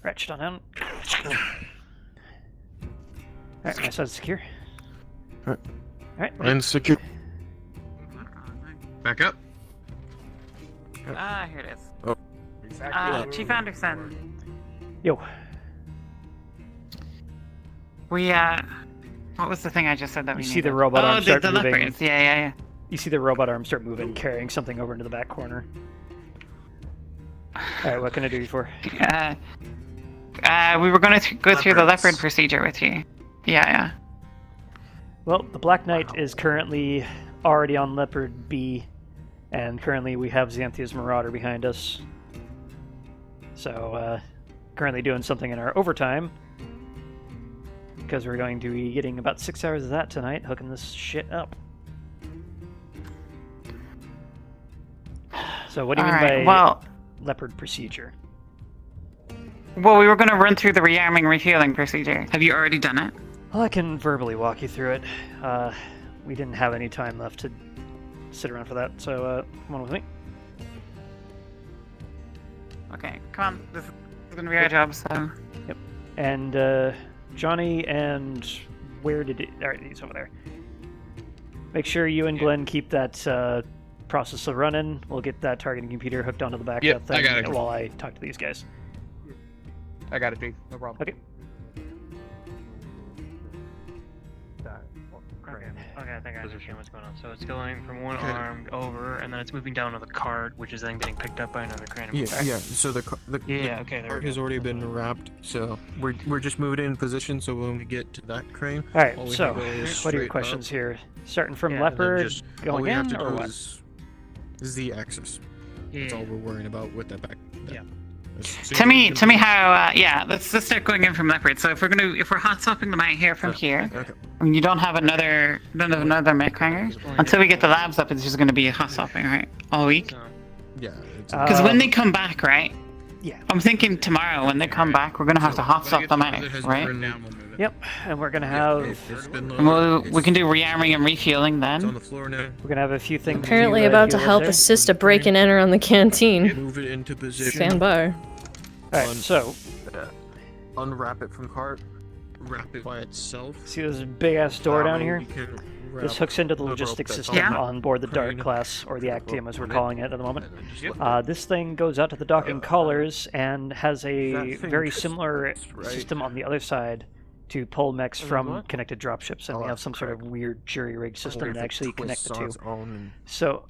Ratchet on down. Alright, my side's secure. Alright. And secure. Back up. Here it is. Oh. Chief Anderson. Yo. We, what was the thing I just said that we You needed? see the robot arm start the moving. leopards. Yeah. You see the robot arm start moving, carrying something over into the back corner. Alright, what can I do you for? We were going to go through the leopard procedure with you. Yeah. Well, the Black Knight is currently already on Leopard B, and currently we have Xanthia's Marauder behind us. So, currently doing something in our overtime, because we're going to be getting about 6 hours of that tonight, hooking this shit up. So what do you mean by Leopard procedure? Well, we were going to run through the rearming refueling procedure. Have you already done it? Well, I can verbally walk you through it. We didn't have any time left to sit around for that, so come on with me. Okay, come on. This is going to be our job, so... Yep. And Johnny and... Where did it... Alright, he's over there. Make sure you and Glenn keep that process running. We'll get that targeting computer hooked onto the back of that thing I got it. while I talk to these guys. I got it, Chief. No problem. Okay. Okay, I think I understand what's going on. So it's going from one arm over, and then it's moving down to the cart, which is then getting picked up by another crane. Yeah. So the cart has already been wrapped. So we're just moving in position. So when we get to that crane, Alright, all we so have to go is what are your straight questions up. here? Starting from And then Leopard, just- all going we have in, to or do what? is Z-axis. That's all we're worrying about with that back. Yeah. Tell me how. Yeah, let's start going in from leopard. So if we're hot swapping them out here from here, and you don't have another mech hanger until we get the labs up. It's just going to be hot swapping, right, all week. Yeah. Because when they come back, right? Yeah. I'm thinking tomorrow when they come back, we're gonna have to hot swap them out, right? Yep, and we're gonna have. We can do rearming and refueling then. We're gonna have a few things. Apparently about to help assist a break and enter on the canteen. Move it into position. Stand by. Alright, so. Unwrap it from cart. Wrap it by itself. See this big ass door down here? This hooks into the logistics system on board the Dart class, or the Actium as we're calling it at the moment. This thing goes out to the docking collars and has a very similar system on the other side to pull mechs from connected dropships, and we have some sort of weird jury-rigged system to actually connect the two. So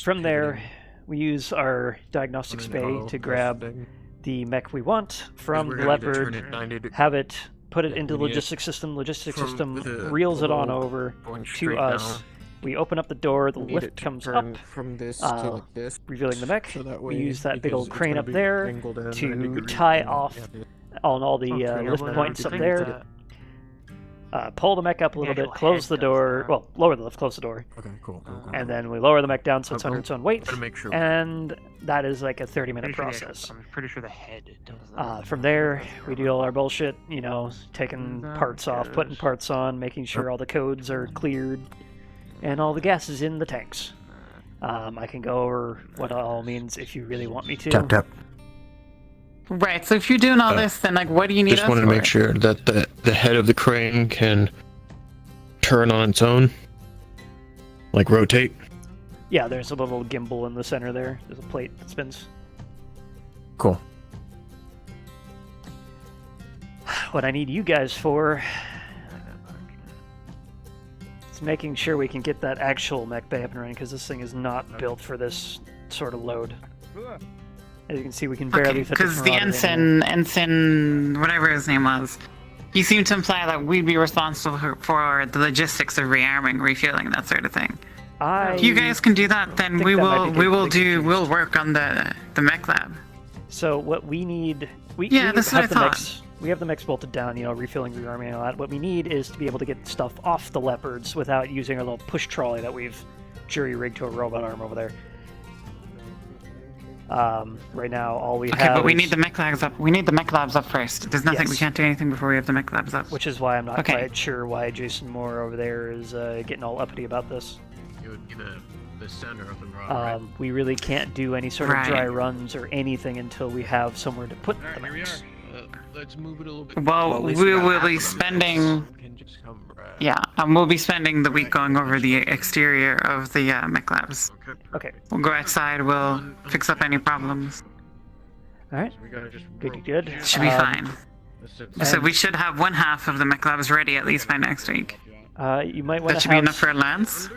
from there, we use our diagnostics bay to grab the mech we want from the Leopard, have it put it into the logistics system. Logistics system reels it on over to us. We open up the door, the lift comes up, from this to like this, revealing the mech. so that We way use that big old it's crane gonna up be there angled in to 90 degrees. tie off on all the lift points up there. Pull the mech up a little bit, close the door, well, lower the lift, close the door. Okay, cool. And then we lower the mech down so it's under its own weight. Gotta make sure. And that is like a 30-minute process. I'm pretty sure the head does From there, we do all our bullshit, you know, taking parts off, putting parts on, making sure all the codes are cleared, and all the gas is in the tanks. I can go over what it all means if you really want me to. Tap, tap. Right. So if you're doing all this, then like, what do you need Just us wanted to for? make sure that the head of the crane can turn on its own, like rotate. Yeah, there's a little gimbal in the center there. There's a plate that spins. Cool. What I need you guys for is making sure we can get that actual mech bay up and running, because this thing is not built for this sort of load. As you can see, we can barely fit Because the ensign, whatever his name was, he seemed to imply that we'd be responsible for the logistics of rearming, refueling, that sort of thing. If you guys can do that, then we'll work on the mech lab. So what we need, we that's what I have the thought. mechs. We have the mechs bolted down, you know, refilling, rearming, and all that. What we need is to be able to get stuff off the Leopards without using our little push trolley that we've jury-rigged to a robot arm over there. Right now, all we have. Okay, but we is- need the mech labs up. We need the mech labs up first. There's nothing. We can't do anything before we have the mech labs up. Which is why I'm not Okay. quite sure why Jason Moore over there is getting all uppity about this. It would be the center of the rod, right? We really can't do any sort of Right. dry runs or anything until we have somewhere to put the mechs. Let's move it a little bit. Well, we will be spending. Yeah, we'll be spending the week going over the exterior of the mech labs. Okay. We'll go outside. We'll fix up any problems. All right. Good. Should be fine. So we should have one half of the mech labs ready at least by next week. You might want That to should be enough for a lance.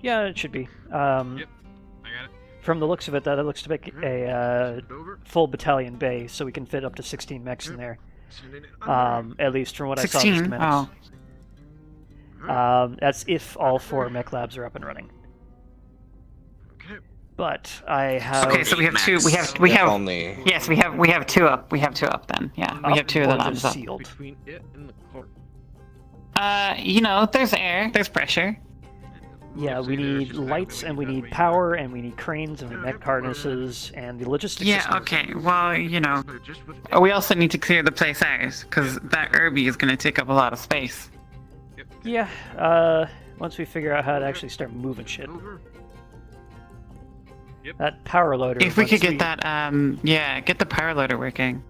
Yeah, it should be. From the looks of it, that it looks to be a full battalion bay, so we can fit up to 16 mechs in there. At least from what I saw. 16? Oh. That's if all 4 mech labs are up and running. But I have. Okay, so we have two. We have. Yes, we have 2 up. We have 2 up then. Yeah, we have 2 of the One's labs up. sealed. You know, there's air, there's pressure. Yeah, we need lights, and we need power, and we need cranes, and we need mech harnesses, and the logistics Yeah, system. okay. Well, you know, we also need to clear the place out because that Irby is going to take up a lot of space. Yeah, once we figure out how to actually start moving shit. That power loader. If we could once get that, yeah, get the power loader working.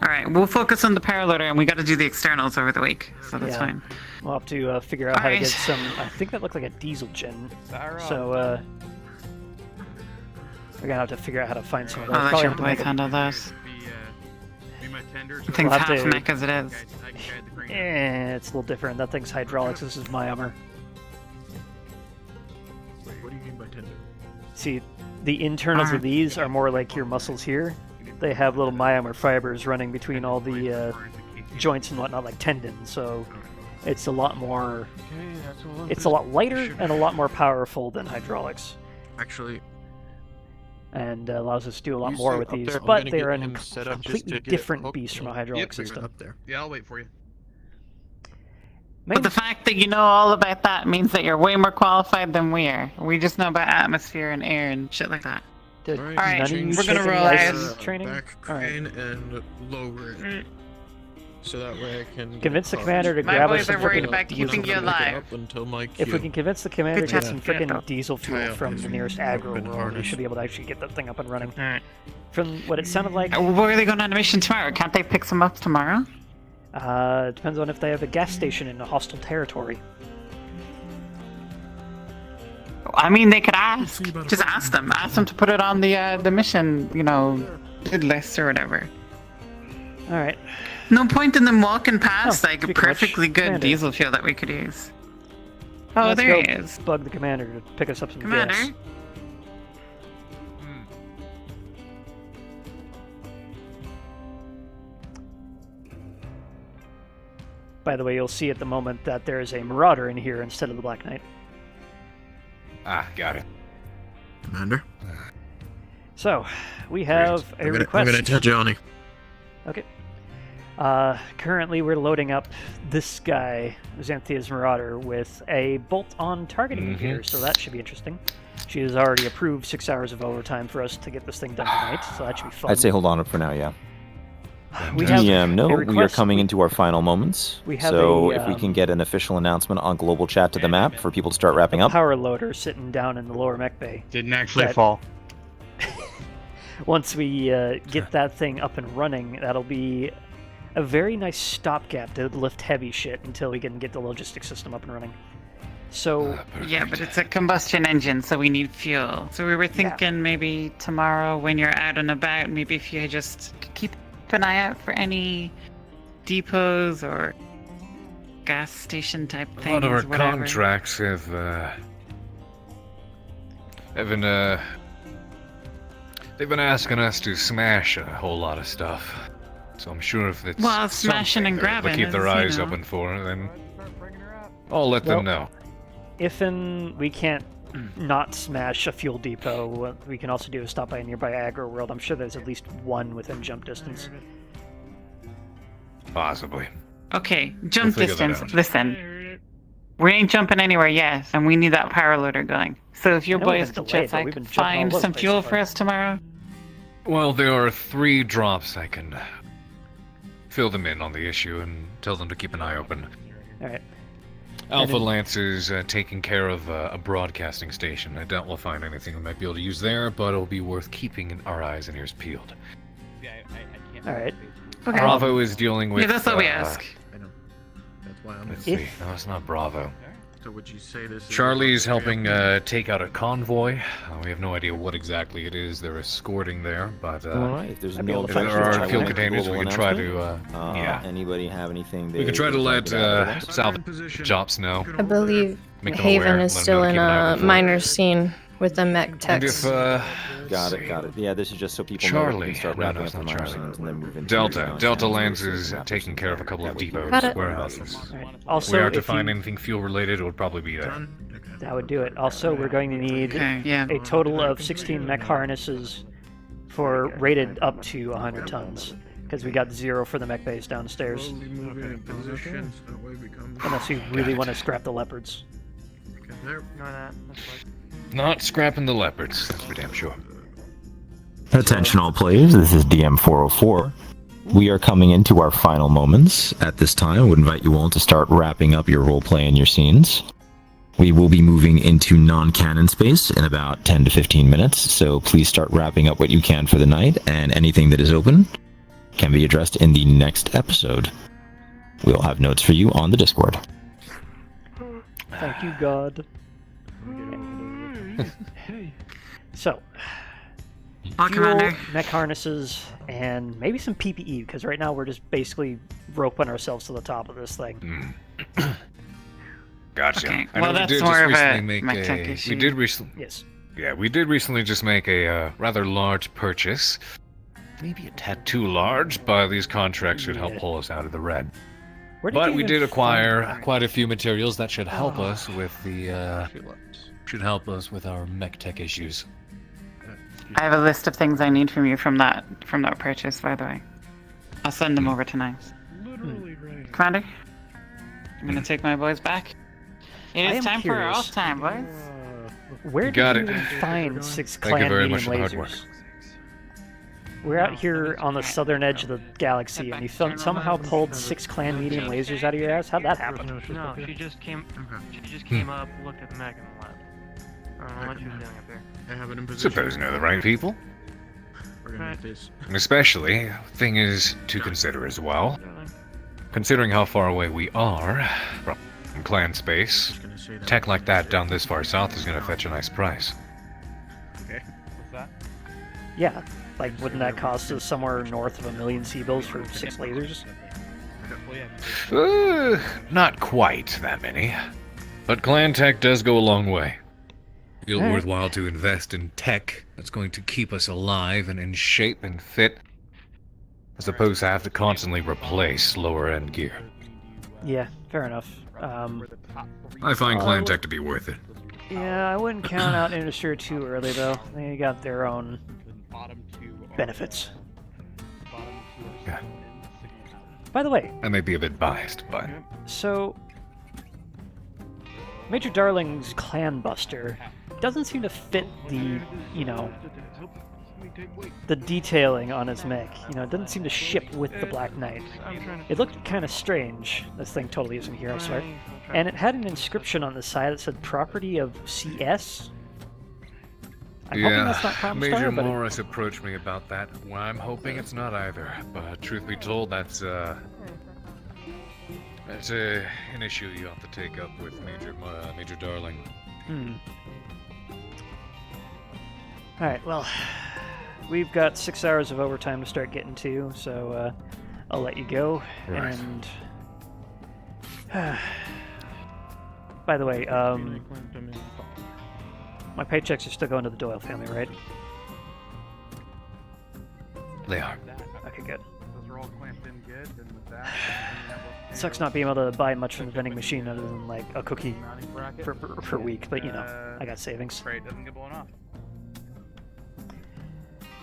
All right, we'll focus on the power loader, and we got to do the externals over the week, so that's fine. We'll have to figure out how to Alright. get some. I think that looked like a diesel gen. So we're gonna have to figure out how to find some of those. Oh, that Probably should have to way make a- handle those. The thing's We'll have half to- mech as it is. It's a little different. That thing's hydraulics. This is my armor. What do you mean by tender? See, the internals of these are more like your muscles here. They have little myomer fibers running between all the joints and whatnot, like tendons. So it's a lot more. It's a lot lighter and a lot more powerful than hydraulics. Actually, and allows us to do a lot You more stay with up these, there, I'm but gonna they're get a him set up just completely to get different hooked beast from a and hydraulic Yep, system. up there. Yeah, I'll wait for you. But the fact that you know all about that means that you're way more qualified than we are. We just know about atmosphere and air and shit like that. Did All right, none of you we're gonna take any roll IC out. training? Back All right. crane and lower it. So that way I can Convince the get commander to My grab boys us some are worried frickin' about diesel keeping you fuel. alive. until my If we queue. can convince the commander to Good get job. some Yeah. frickin' diesel fuel from the nearest aggro been world, we harnessed. should be able to actually get that thing up and running. From what it sounded like, Where are they going on a mission tomorrow? Can't they pick some up tomorrow? depends on if they have a gas station in a hostile territory. I mean, they could ask. Just ask them. Ask them to put it on the mission, list or whatever. All right. No point in them walking past like a speaking of which, perfectly good Commander. diesel fuel that we could use. Oh, Let's there go he is. Bug the commander to pick us up some Commander. gas. By the way, you'll see at the moment that there is a marauder in here instead of the Black Knight. Ah, got it. Commander? So, we have a request. I'm gonna tell Johnny. Okay. Currently, we're loading up this guy, Xanthia's Marauder, with a bolt-on targeting gear, so that should be interesting. She has already approved 6 hours of overtime for us to get this thing done tonight, so that should be fun. I'd say hold on for now, yeah. We have no, a we are request. coming into our final moments. We have so a, if we can get an official announcement on global chat to the map for people to start wrapping up. Power loader sitting down in the lower mech bay. Didn't actually That- fall. Once we get that thing up and running, that'll be a very nice stopgap to lift heavy shit until we can get the logistics system up and running. So Yeah, but it's a combustion engine, so we need fuel. So we were thinking maybe tomorrow when you're out and about, maybe if you just keep an eye out for any depots or gas station type A things. lot of our whatever. contracts have been they've been asking us to smash a whole lot of stuff. So I'm sure if it's Well, smashing and something that grabbing they keep their is, you eyes know. open for, then I'll let them know. if we can't not smash a fuel depot, what we can also do is stop by a nearby aggro world. I'm sure there's at least one within jump distance. Possibly. Okay, jump We'll figure that distance. out. Listen, we ain't jumping anywhere yet, and we need that power loader going. So if your I know we've boys been could delayed, just but we've been like jumping all find over the some place fuel so for far. us tomorrow. Well, there are 3 drops I can fill them in on the issue and tell them to keep an eye open. All right. Alpha And then- Lance is taking care of a broadcasting station. I doubt we'll find anything we might be able to use there, but it'll be worth keeping our eyes and ears peeled. All right. Okay. Bravo is dealing with. Yeah, that's all we ask. I know. That's why I'm. Let's see. No, it's not Bravo. So would you say this? Charlie's helping take out a convoy. We have no idea what exactly it is they're escorting there, but Alright, if there's I'd be able no to if there find are fuel fuel there. containers, we global can try to. announcement? Yeah. Anybody have anything? We can try to let salvage shops know. I believe Make them Haven aware, is let them still know to in keep an eye a out for it. minor scene with the mech And techs. if Got it. Yeah, this is just so people know that we Charlie, can start no, wrapping it's up the not minor Charlie. scenes and then move into Delta Lance is taking care of a couple of depots, Got it. warehouses. Also, we are to if find you- anything fuel related, it would probably be there. That would do it. Also, we're going to need Okay, yeah. a total of 16 mech harnesses for rated up to 100 tons, because we got 0 for the mech base downstairs. Slowly moving in position, so that way we come. Unless we really want to scrap the leopards. Okay, there. Not scrapping the leopards, that's for damn sure. Attention all players, this is DM404. We are coming into our final moments. At this time, I would invite you all to start wrapping up your roleplay and your scenes. We will be moving into non-canon space in about 10 to 15 minutes, so please start wrapping up what you can for the night, and anything that is open can be addressed in the next episode. We'll have notes for you on the Discord. Thank you, God. So, fuel, mech harnesses, and maybe some PPE, because right now we're just basically roping ourselves to the top of this thing. Gotcha. Okay, I well, know that's we did more just of a recently make mech tech a. issue. We did recently. Yes. Yeah, we did recently just make a rather large purchase. Maybe a tad too large, but these contracts should help pull us out of the red. Where But you we even did acquire find- quite a few materials that should help us with the She left. should help us with our mech tech issues. I have a list of things I need from you from that purchase, by the way. I'll send them over tonight. Commander, I'm gonna take my boys back. It is time for our off time, boys. Where did you even find 6 clan medium lasers? We're out here on the southern edge of the galaxy, and you somehow pulled 6 clan medium lasers out of your ass? How'd that happen? No, she just came up, looked at the mech, and left. I don't know what she was doing up there. I have it in position. Suppose they're the right people. We're gonna make this. And especially, thing is to consider as well. Considering how far away we are from clan space, tech like that down this far south is going to fetch a nice price. Okay. What's that? Yeah, like wouldn't that cost us somewhere north of 1 million C-bills for 6 lasers? Not quite that many. But clan tech does go a long way. Feel Alright. worthwhile to invest in tech that's going to keep us alive and in shape and fit, as opposed to have to constantly replace lower end gear. Yeah, fair enough. I find clan tech to be worth it. Yeah, I wouldn't count out Industry too early, though. They got their own benefits. Yeah. By the way... I may be a bit biased, but... So... Major Darling's Clan Buster doesn't seem to fit the, you know, the detailing on his mech. You know, it doesn't seem to ship with the Black Knight. It looked kind of strange. This thing totally isn't here, I swear. And it had an inscription on the side that said property of CS. I'm hoping that's not Prime Major Star, but Morris approached me about that. Well, I'm hoping it's not either. But truth be told, that's an issue you have to take up with Major Darling. Alright, well, we've got 6 hours of overtime to start getting to, so I'll let you go. Right. And by the way, my paychecks are still going to the Doyle family, right? They are. Okay, good. Those are all clamped in good, and with that, It sucks not being able to buy much from the vending machine other than like a cookie per week, but you know, I got savings. Pray it doesn't get blown off.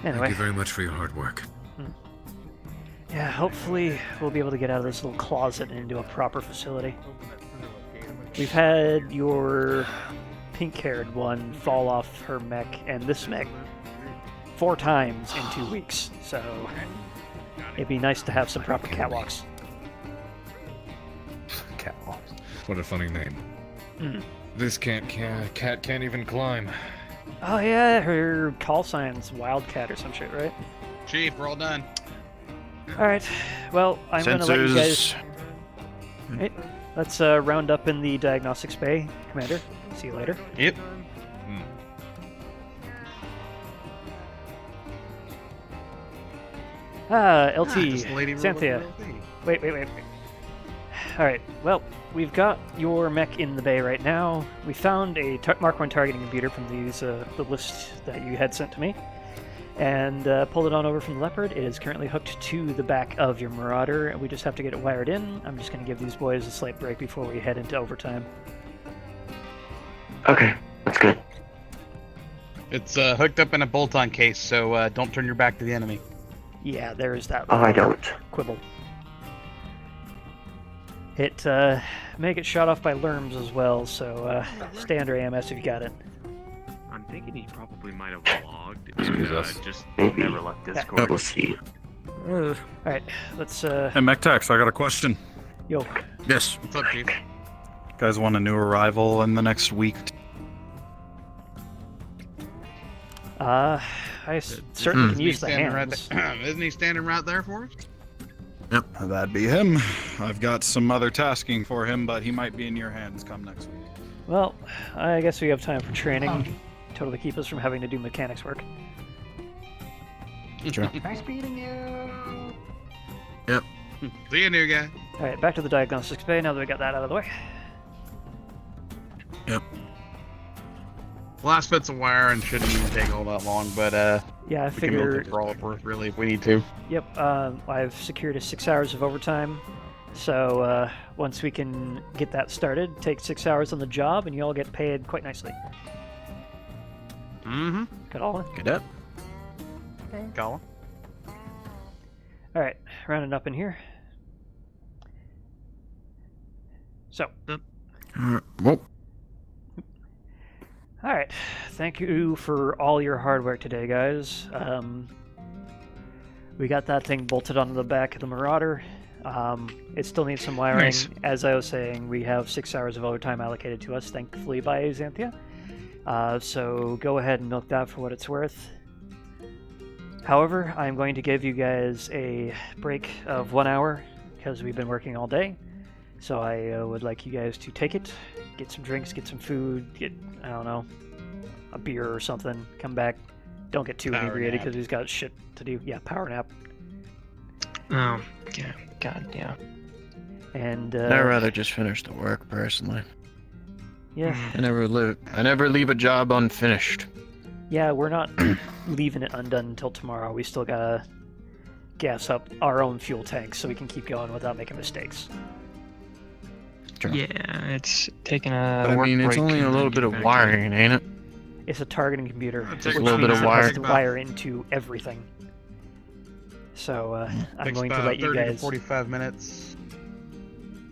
Anyway. Thank you very much for your hard work. Yeah, hopefully we'll be able to get out of this little closet and into a proper facility. We've had your pink-haired one fall off her mech and this mech 4 times in 2 weeks, so it'd be nice to have some proper catwalks. Catwalk. What a funny name. This cat can't even climb. Oh yeah, her call sign's Wildcat or some shit, right? Chief, we're all done. Alright, well, I'm gonna let you guys... Right, let's round up in the diagnostics bay, Commander. See you later. Yep. LT, just lady Cynthia. roll Wait. Alright, well, we've got your mech in the bay right now. We found a Mark 1 targeting computer from the list that you had sent to me, and pulled it on over from the Leopard. It is currently hooked to the back of your Marauder, and we just have to get it wired in. I'm just going to give these boys a slight break before we head into overtime. Okay, that's good. It's hooked up in a bolt-on case, so don't turn your back to the enemy. Yeah, there is that. Oh, I don't. Quibble. It may get shot off by Lerms as well, so stay under AMS if you got it. I'm thinking he probably might have logged. Excuse us. Just Maybe. never left Discord. We'll see. Alright, let's Hey, MechTex, I got a question. Yo. Yes. What's up, Chief? Guys want a new arrival in the next week? I certainly can use the hands. Isn't he standing right there for us? Yep. That'd be him. I've got some other tasking for him, but he might be in your hands come next week. Well, I guess we have time for training. Totally keep us from having to do mechanics work. Sure. Nice meeting you. Yep. See you, new guy. Alright, back to the diagnostics bay now that we got that out of the way. Yep. Last bits of wiring shouldn't even take all that long, but yeah, I we can milk figure. it for all it's worth, really, if we need to. Yep, I've secured 6 hours of overtime. So once we can get that started, take 6 hours on the job, and you all get paid quite nicely. Mm-hmm. Got all in. Get up. Okay. Colin? All right, rounding up in here. So. Well. All right, thank you for all your hard work today, guys. We got that thing bolted onto the back of the Marauder. It still needs some wiring. Nice. As I was saying, we have 6 hours of overtime allocated to us, thankfully, by Xanthia. So go ahead and milk that for what it's worth. However, I'm going to give you guys a break of 1 hour because we've been working all day. So I would like you guys to take it, get some drinks, get some food, get, I don't know, a beer or something, come back. Don't get too inebriated because he's got shit to do. Yeah, power nap. Oh, yeah. God, yeah. And I'd rather just finish the work personally. Yeah. I never leave a job unfinished. Yeah, we're not leaving it undone until tomorrow. We still gotta gas up our own fuel tanks so we can keep going without making mistakes. Sure. Yeah, it's taking a. But I work mean, it's break only a and little then bit get of back to it. wiring, ain't it? It's a targeting computer, It's which a little bit means of it has wiring. to wire into everything. So I'm Takes going to about let you 30 to guys. 45 minutes.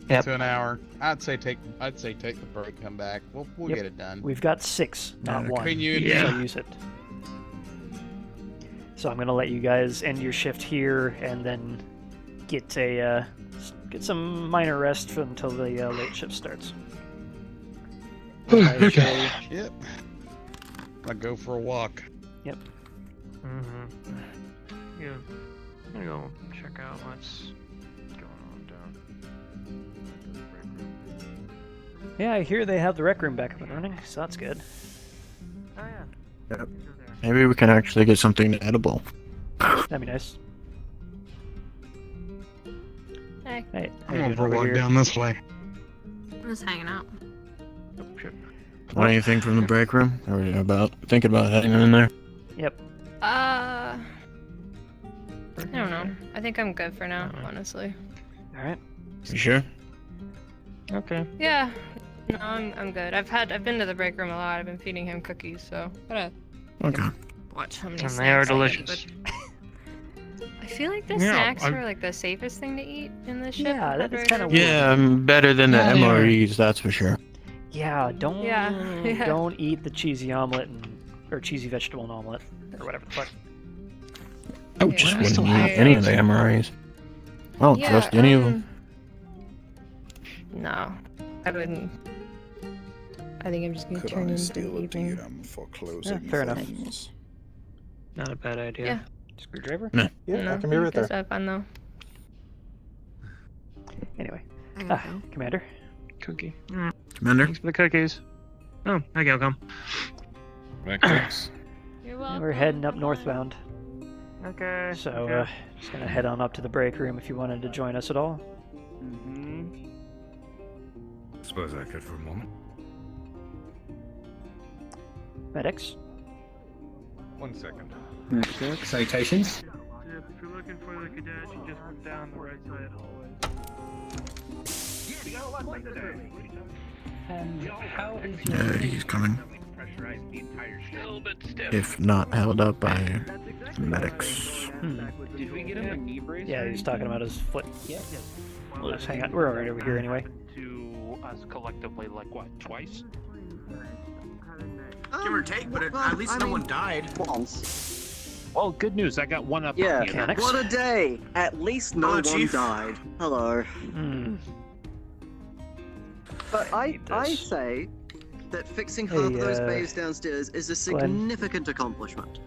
Yep. To an hour. I'd say take the break, come back. We'll Yep. get it done. We've got 6, not 1. Between you and So me. use it. So I'm gonna let you guys end your shift here and then get some minor rest until the late shift starts. Okay. Yep. I go for a walk. Yep. Mm-hmm. Yeah. I'm gonna go check out what's going on down. Yeah, I hear they have the rec room back up and running, so that's good. Oh yeah. Yep. Maybe we can actually get something edible. That'd be nice. Hey. Hey, I'm gonna go walk down this way. I'm just hanging out. Want anything from the break room? Or are you thinking about heading in there? Yep. I don't know. I think I'm good for now, honestly. All right. You sure? Okay. Yeah. No, I'm good. I've been to the break room a lot. I've been feeding him cookies, so gotta Okay. watch how many And snacks they are I get, delicious. but I feel like the Yeah, snacks I'm- are like the safest thing to eat in the ship. Yeah, that is kind of Yeah, better than the Yeah, they are. MREs, that's for sure. Yeah, don't Yeah. don't eat the cheesy omelet or cheesy vegetable and omelet or whatever the fuck. I just I wouldn't still eat have any of those. the MREs. I don't trust any of them. No, I wouldn't. I think I'm just gonna Could turn I into steal the a evening. DM for closing fair enough. things? Not a bad idea. Yeah. Screwdriver? No. Yeah, No, I can be right you guys there. have fun though. Anyway. Okay. Commander. Cookie. Commander? Thanks for the cookies. Oh, hi, Galcom. Right, thanks. You're Yeah, welcome. we're heading up northbound. Okay. So okay. just gonna head on up to the break room if you wanted to join us at all. Mm-hmm. Suppose I could for a moment. Medics. 1 second. Okay, salutations. If you're looking for the cadet, you just went down the right side hallway. Yeah, we got a lot like today. How is Yeah, he's coming. Pressurize the entire ship. A little bit stiff. If not held up by medics. Did we get him a knee brace? Yeah, he's talking about his foot. Yeah. We'll just hang out. We're already over here anyway. To us collectively, like what, twice? Give or take, but at least no one died. Once. Well, good news. I got one up. Yeah, on you. what a day! At least no Hello, one Chief. died. Hello. Hmm. But I need this. say that fixing Hey, half of those uh, bays downstairs is a Glenn. significant accomplishment.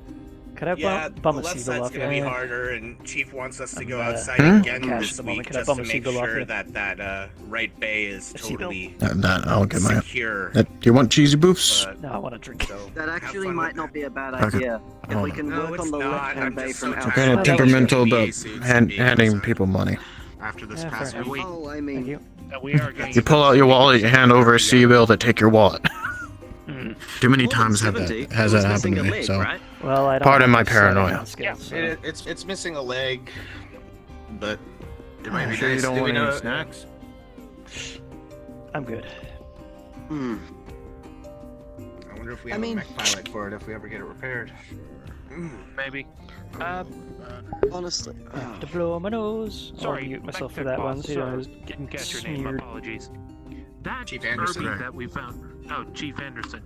Could I Yeah, bum the a left seagull side's off gonna be you? harder, and Chief wants us to go I'm, outside Hmm? again cash this at the moment. week Could I just bum to a make seagull off sure you? that right bay is A seagull. totally I'll get my. secure. Do you want cheesy boofs? But, No, I want to drink. so, That have actually fun might with not be a bad Okay. idea. If Hold we on. can No, work it's on the not. left-hand I'm bay just from so outside. Kind No, of that was temperamental gonna be about easy to be handing outside. people money. after this Yeah, past fair enough. week. Oh, I Thank mean, you. We are getting. You pull out your wallet, you hand over a C-bill, they take your wallet. Too many more than times 70, has it was that happened missing to a me, leg, so right? Well, I don't Pardon have my the sliding paranoia. down skills, so- It's missing a leg, but it might be Sure you nice. don't Do we want any know? snacks? I'm good. Hmm. I wonder wonder if we have a mech pilot for it if we ever get it repaired. Maybe. Honestly, To blow my nose. Sorry, I'll mute myself for Battletech that one. boss, So you know, sorry, didn't catch your name. smeared. Apologies. That Chief Anderson. Irby that we found. Oh, Chief Anderson.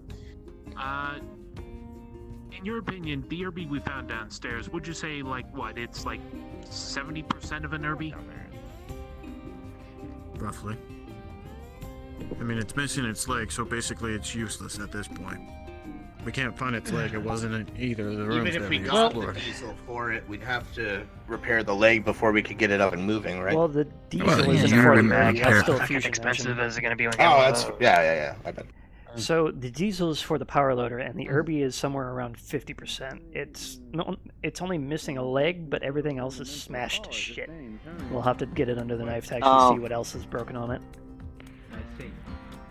In your opinion, the Irby we found downstairs, would you say like what? It's like 70% of an Irby? Roughly. I mean, it's missing its leg, so basically it's useless at this point. We can't find its leg. It wasn't in either of the rooms Even if that we we got explored. the diesel for it, we'd have to repair the leg before we could get it up and moving, right? Well, the diesel Well, isn't yeah, for the yeah, mag. yeah. That's still a Fucking fusion expensive engine. is it going to be when Oh, that's yeah. I bet. So the diesel is for the power loader, and the Irby is somewhere around 50%. It's only missing a leg, but everything else is smashed to shit. We'll have to get it under the knife to actually see what else is broken on it.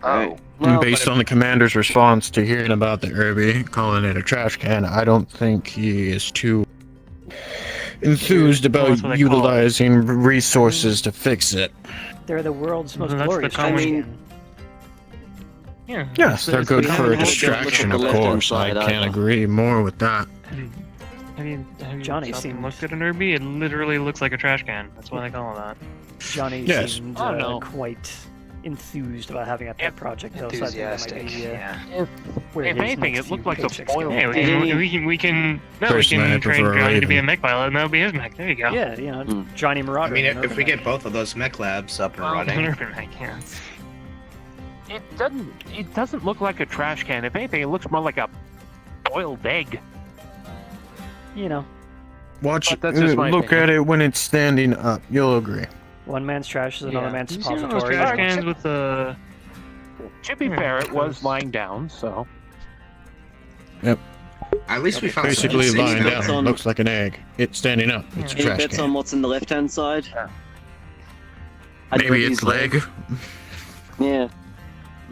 Oh. And based on the commander's response to hearing about the Irby, calling it a trash can, I don't think he is too enthused Well, that's about what they call it. utilizing resources to fix it. They're the world's most That's the glorious common- trash can. Yeah. Yes, they're good for a look at distraction, the of left-hand course. I side can't either. agree more with that. Have you Johnny stopped and seemed- looked at an Irby? It literally looks like a trash can. That's why they call it that. Johnny Yes. seemed Oh, no. quite enthused about having a pet project, though. So I think that might Enthusiastic. be, Yeah. where If his anything, next it looked few like a paychecks boiled go. Hey, we can Personally, I train prefer a Johnny to be a Raven. mech pilot, and that'll be his mech. There you go. Yeah, you know, Johnny Marauder. I mean, and if we Urban get both of those mech labs up and Well, running, an urban mech, yeah. It doesn't look like a trash can. If anything, it looks more like a boiled egg. You know, Watch, But that's just my look opinion. at it when it's standing up. You'll agree. one man's trash is another man's You see those suppository. trash cans with the... Chippy Parrot was lying down, so. Yep. at least we found Basically some lying instincts. down. Looks like an egg. It's standing up. It's a Any trash bets can. on what's in the left-hand side? Maybe it's leg. Yeah.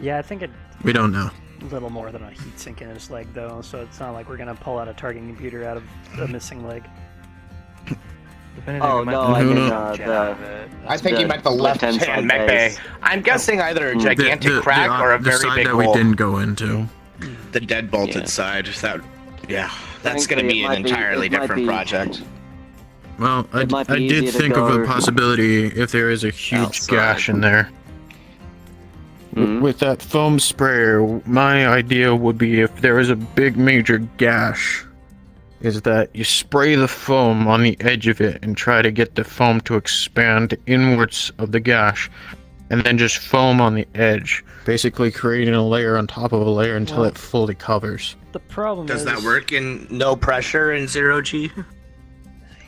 Yeah, I think We don't know. a little more than a heat sink in his leg, though. So it's not like we're gonna pull out a targeting computer out of a missing leg. Oh no, I mean I think he meant the left-hand left-hand side mech bay. base. I'm guessing either a gigantic crack or a the very side big that we hole. didn't go into. The dead bolted side. That's going to Frankly, be it an might be- entirely it might different be- project. Well, I It might be did easier to think of a go possibility if there is a huge outside. gash in there. Mhm. With that foam sprayer, my idea would be if there is a big major gash, is that you spray the foam on the edge of it and try to get the foam to expand inwards of the gash, and then just foam on the edge, basically creating a layer on top of a layer until Well, it fully covers. The problem Does is, that work in no pressure in 0G?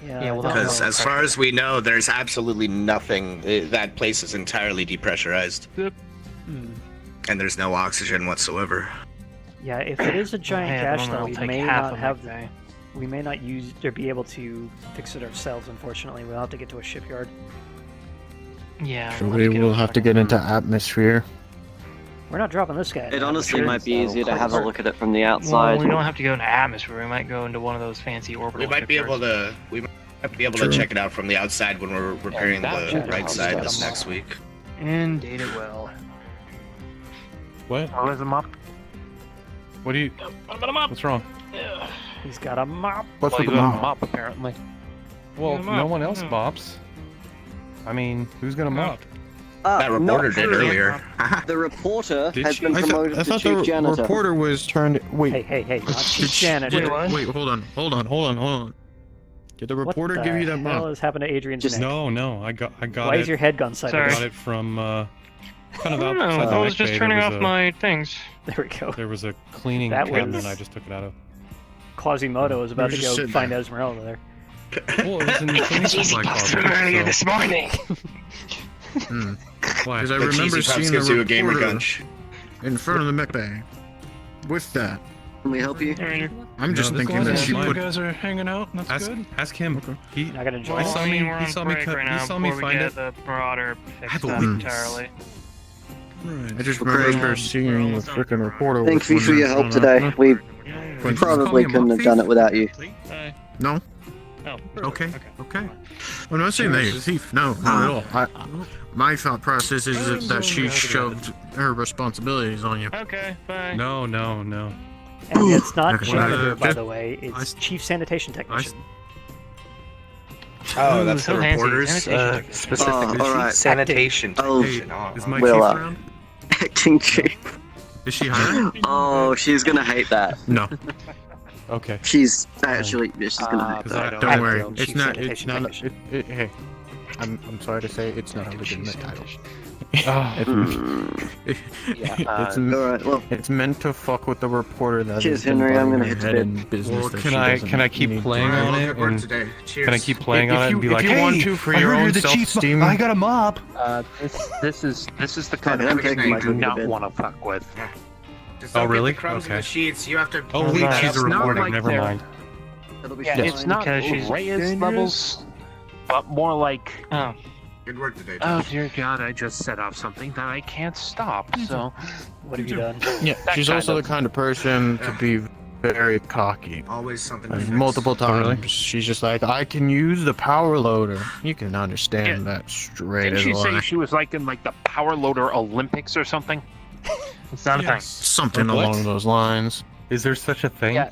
Yeah, well, Because as far as we know, there's absolutely nothing. That place is entirely depressurized. And there's no oxygen whatsoever. yeah, if it is a giant Man, gash, well, though, it'll we take may half not of have. my day. We may not use or be able to fix it ourselves. Unfortunately, we'll have to get to a shipyard. Yeah. So we will have to get into atmosphere. We're not dropping this guy. It honestly Sure. might be easier to have a look at it from the Well, outside. we don't have to go into atmosphere. We might go into one of those fancy orbital We might be able to. We might be able to True. check it out from the outside when we're repairing that the would right help side set this them next all. week. And date it well. What? Oh, there's a mop. What do you? What's wrong? He's got a mop. What's Well, with you the have a mop? mop, apparently. Well, Yeah, no mop. one else Yeah. mops. I mean, who's gonna mop? That reporter not did true. earlier. The reporter Did has she? been promoted I to thought chief the janitor. reporter was turned. Wait, Hey, not chief janitor. wait, hold on. Did the What reporter the give you that hell mop? has happened to Adrian's Just- neck? No, I got Why it. is your head gun sighted? I Sorry. got it from kind I of don't know. outside the I was mech just bay. turning There off was my things. There we go. There was a cleaning That cabinet was- I just took it out of. Quasimodo was about You to just go sit find there. Esmeralda there. Well, it was in the cleaning supply closet. earlier so- this morning. Why? Because I The remember cheesy pups seeing gives the you a gamer reporter gunch. in front of the mech bay. With that, Can we help you? I'm just No, this thinking that wasn't she mine. put. guys are hanging out. That's Ask him. He Not gonna join Well, us. saw I mean, me- we're he on saw me break cut- right he now saw me before we find get it. the Marauder fixed up believe. entirely. I just remember seeing the frickin' reporter. Thank with you one for your in help front of- today. We When- probably couldn't have done it without you. No. Oh, Okay. I'm not saying that you're a thief. No, not at all. My thought process is that she shoved her responsibilities on you. Okay, bye. No. And it's not Okay. janitor, by the way. It's chief sanitation technician. Oh, that's so the fancy. reporters. Sanitation Specifically, all right. sanitation technician. Is my Will, chief around? Acting chief. Is she hiring? Oh, she's gonna hate that. No. Okay. She's actually, yeah, she's gonna hate that. Don't worry. Actium It's Chief not. Sanitation It's not. Technician. Hey, I'm sorry to say it's not a legitimate title. Alright, well. It's meant to fuck with the reporter that Cheers, has been Henry, I'm butting gonna her hit the head bed. in business. Well, that can she I doesn't keep need playing to. on it? And can I keep playing on it and be like, if you hey, want to for I your heard own you're the chief, self-esteem? I got a mop. This is the kind Okay, of I'm thing taking you my do cookie to not bed. want to fuck with. Just Oh, don't get really? the crumbs in Okay. the sheets. You have to. Oh, clean she's up. a reporter. like Never they're- mind. It'll be Yeah, fine. it's not Because she's Reyes dangerous? levels, but more like, Good work today. oh dear God, I just set off something that I can't stop. So, What have you done? Yeah, That she's kind also of- the kind of person to be very cocky. Always something to Like, fix. multiple times. She's just like, I can use the power loader. You can understand that straight didn't as she a say lie. she was like in like the Power Loader Olympics or something? It's not a thing. Something Like what? along those lines. Is there such a thing? Yeah.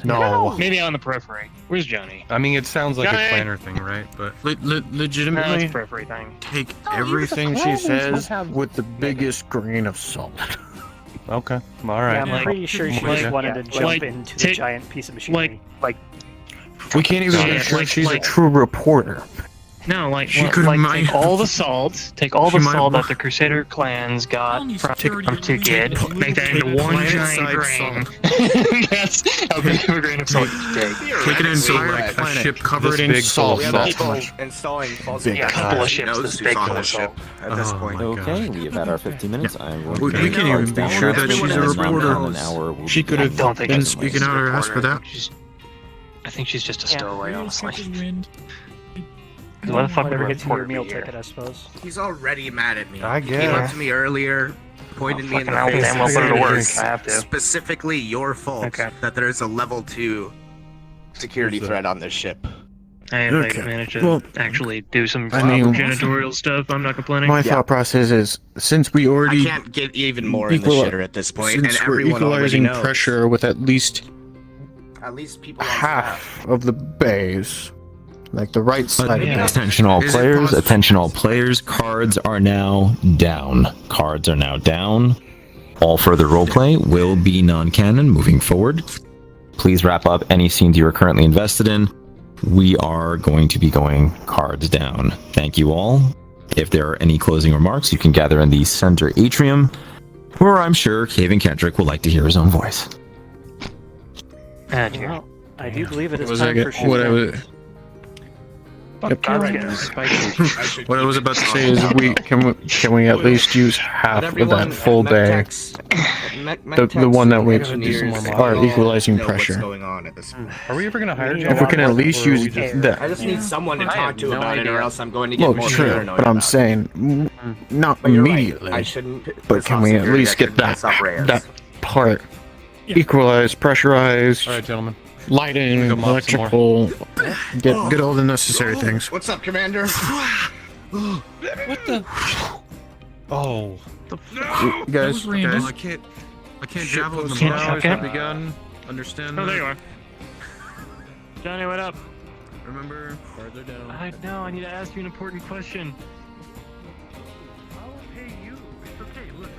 No. Maybe on the periphery. Where's Johnny? I mean, it sounds like Johnny! a planner thing, right? But No, it's Legitimately, a periphery thing. take Oh, even everything the she planners says might have with the biggest grain of salt. okay, all Yeah, right. I'm pretty sure she just wanted to jump into the giant piece of machinery. We can't even Yeah, make sure like- she's a like- true reporter. No, like, She like, could might- take all the salt, take all the She might- salt that the Crusader clans got from Tukid, make that into one giant grain. That's how big of a grain of salt you take. Take it into like a planet ship covered this in big salt. full of That's salt. how much. Installing false Big Yeah, a couple of ships knows this who's big on full the of ship salt. at this Oh point. my Okay, we have had our 15 minutes. I'm going We to can't even be down sure on that she's and a then reporter. in an hour we'll She be could back. have don't think been it's speaking out her ass for that. I think she's just a stowaway, honestly. Whatever What the fuck would a gets you your reporter meal be here? ticket, I suppose. He's already mad at me. I He came up guess. to me earlier, pointed me in the fucking face. hell, and damn, I'll put it to said work. it's I have to. Specifically your fault Okay. that there is a level 2 security threat on this ship. Hey, if Okay. I manage to Well, actually do some I mean- janitorial stuff, I'm not complaining. My thought process is, since we I already can't get even more in the equal- shitter at this point, and since we're everyone already equalizing knows. pressure with at least People on half of the bays, like the right side. of it. Attention all players, attention all players, cards are now down. Cards are now down. All further roleplay will be non-canon moving forward. Please wrap up any scenes you are currently invested in. We are going to be going cards down. Thank you all. If there are any closing remarks, you can gather in the center atrium, where I'm sure Haven Kendrick would like to hear his own voice. Well, I do believe it is Was time I for get, what I shooting. was, Fuck, God's getting spicy. what I was about to say is, can we at least use half of that full day? The one that we are equalizing pressure. Are we ever gonna hire? If we can at least use that. I just need someone to I talk have to no about it, or idea. else I'm going to get Well, more true, paranoid but I'm about it. saying not But you're right. immediately. I shouldn't But piss can off we at security, least I get should that piss off Reyes. that part equalized, pressurized, All right, gentlemen. lighting, Go mop some electrical, get all the necessary things. What's up, Commander? What the? Oh. You guys, I can't javel in the Can't mouth. chuck it? Begun. Understand Oh, there that? you are. Johnny, what up? Remember, farther down. I know, I need to ask you an important question. I'll pay you. It's okay. Listen.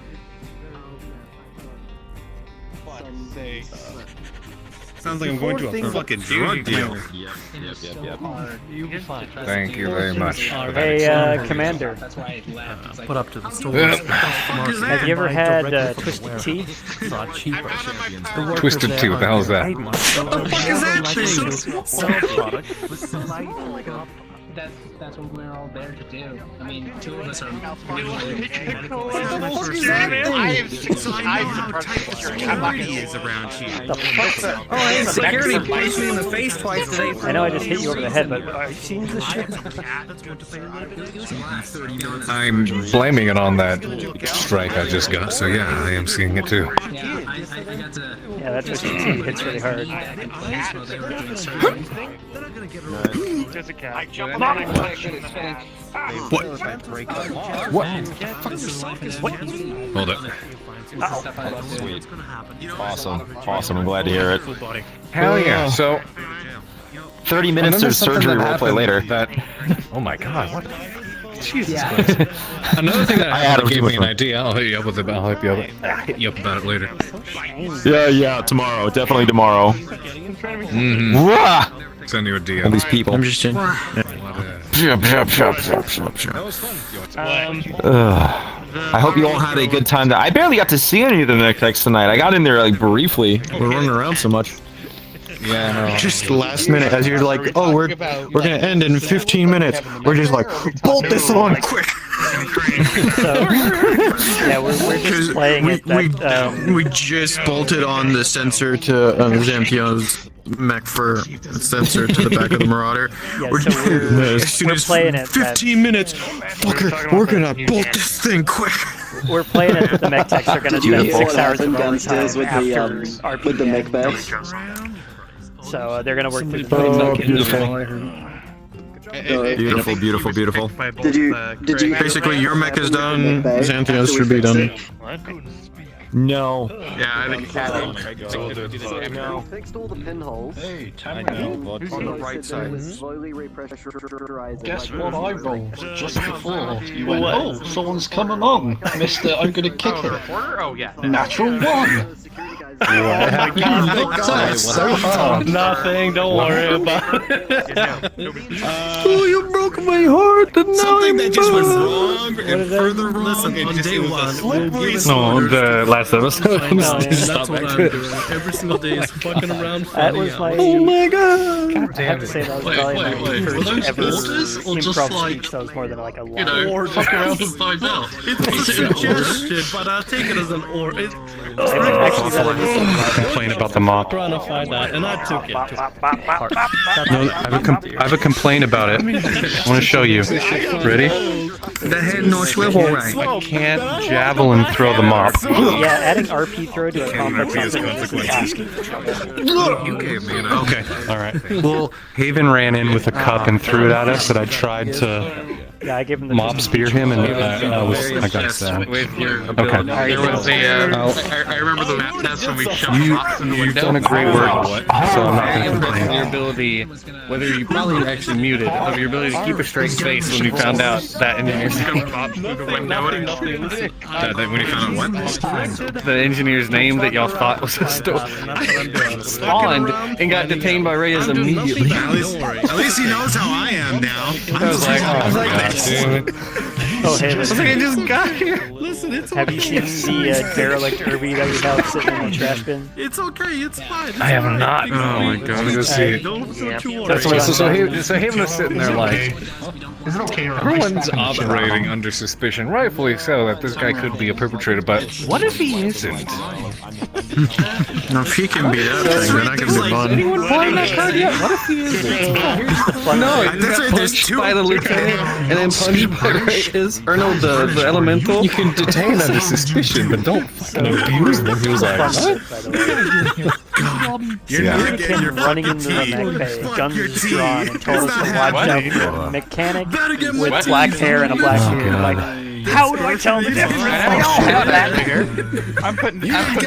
Sounds like I'm going to a fucking drug deal. Yep. You'll be fine. Thank you very much. for that Hey, Commander. That's why I laughed. Put up to the store. Have you ever had Twisted Tea? Twisted Tea, what the hell is that? That's what we're all there to do. I mean, two of us are. Security is around here. Oh, Security punched me in the face twice today. I know I just hit you over the head, but are you seeing this shit? I'm blaming it on that strike I just got, so yeah, I am seeing it too. Yeah, I got to. Yeah, that Twisted Tea hits really hard. There's a cat. What? Hold up. Sweet. Awesome. Awesome. I'm glad to hear it. Hell yeah. So 30 minutes of surgery roleplay later. Oh my god, what? Jesus Christ. Another thing that happened gave me an idea. I'll hit you up with it. I'll hit you up about it later. Yeah, tomorrow. Definitely tomorrow. Send you a DM. All these people. I'm just in. That was fun. I hope you all had a good time. I barely got to see any of the mechs tonight. I got in there like briefly. We're running around so much. Yeah, no. Just last minute, as you're like, oh, we're gonna end in 15 minutes. We're just like, bolt this on quick. Yeah, we're just playing it. We just bolted on the sensor to Xanthio's mech for sensor to the back of the Marauder. Yeah, we're so we're playing it. 15 minutes. Fucker, we're gonna bolt this thing quick. We're playing it. The mech techs are gonna spend 6 hours of downstairs with the mech bay. So they're gonna work through the Beautiful, beautiful, beautiful. Did you Basically, your mech is done. Xanthio's should be done. No. Yeah, I think No. Fixed all the pinholes. Hey, time on the right side. Slowly repressurizing. Guess what I rolled just before? You went, oh, someone's come along. Mr. I'm gonna kick it. Oh, yeah. Natural one. Nothing, don't worry about it. Oh, you broke my heart. Something that just went wrong and further wrong on day one. No, the last episode. That's what I'm doing. Every single day is fucking around. That was my. Oh my god. I have to say that was probably my first ever orders or just improv like, speech. That was more than like a line. You know, fuck around and find out. It's a suggestion, but I'll take it as an order. Complain about the mop. Trying to find out, and I took it. No, I have a complaint about it. I want to show you. Ready? That had no swivel right. I can't javelin throw the mop. Yeah, adding RP throw to a complex weapon is asking for trouble. You gave me an okay. All right. Well, Haven ran in with a cup and threw it at us, that I tried to I gave him the mop spear him, and I got stabbed. With your Okay. ability. There was I remember the map test when we shoved rocks in the window. You've done a great work, so I'm not going to complain. Your ability, whether you probably actually muted, of your ability to keep a straight face when you found out that engineer's name. When you found out what? The engineer's name that y'all thought was a spawned and got detained by Reyes immediately. At least he knows how I am now. I was like, oh my god, dude. Oh, hey, listen. I just got here. Listen, it's Have you seen the derelict Irby that we have sitting in the trash bin? It's okay, it's fine. I have not. Oh my god, I'm gonna see it. Don't you worry. That's what, so Haven was sitting there like, Is it okay? everyone's operating under suspicion, rightfully so, that this guy could be a perpetrator, but what if he isn't? No, if he can be that thing, then I can be fun. Anyone playing that card yet? What if he isn't? No, he got punched by the lieutenant and then punched by Reyes. Or no, the elemental. You can detain under suspicion, but don't fucking abuse them. He was like, what? You're him running into the mech bay, guns drawn, and told us to watch out for a mechanic with black hair and a black beard. Like, how do I tell the difference? I don't have that here. I'm putting You don't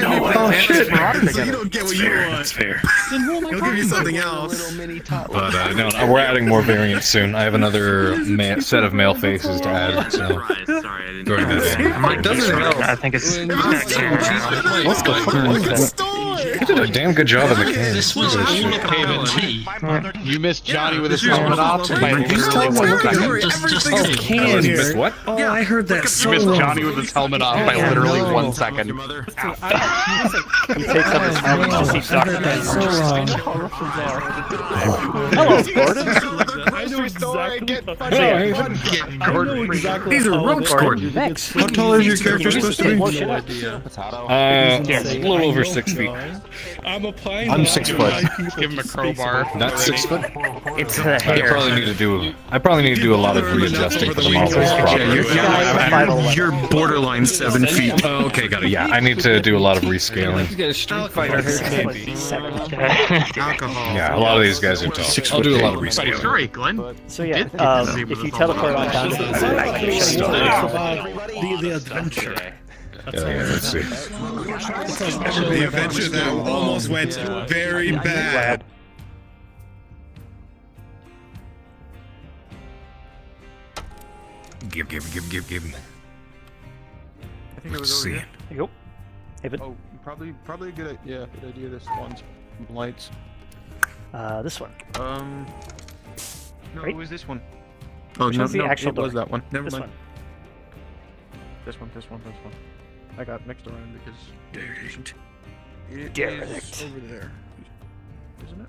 get what you want. That's fair. He'll give you something else. But no, we're adding more variants soon. I have another set of male faces to add. So during that day. Mike doesn't know. I think it's. What's the fuck? You did a damn good job in the game. This was all about tea. You missed Johnny with his helmet off by literally 1 second. You missed what? Oh, I heard that You missed Johnny with his helmet off by literally 1 second. He takes up his helmet to see Dr. Hello, Gordon. I know exactly. These are ropes, Gordon. How tall is your character supposed to be? A little over 6 feet. I'm 6 foot. Give him a crowbar. Not 6 foot. It's the I hair. probably need to do a lot of readjusting for the models. You're borderline 7 feet. Oh, okay, got it. Yeah, I need to do a lot of rescaling. You get a Street Fighter haircut. Yeah, a lot of these guys are tall. I'll do a lot of rescaling. Sorry, Glenn. So yeah, if you teleport on down to the The adventure. Let's see. The adventure that almost went very bad. Give. I think it was over here. There you go. Haven. Oh, probably a good idea. This one's lights. This one. No, Right? it was this one. Oh, no, the actual it was door. that one. Never This mind. one. This one. I got mixed around because Derelict. it Derelict. is over there, isn't it?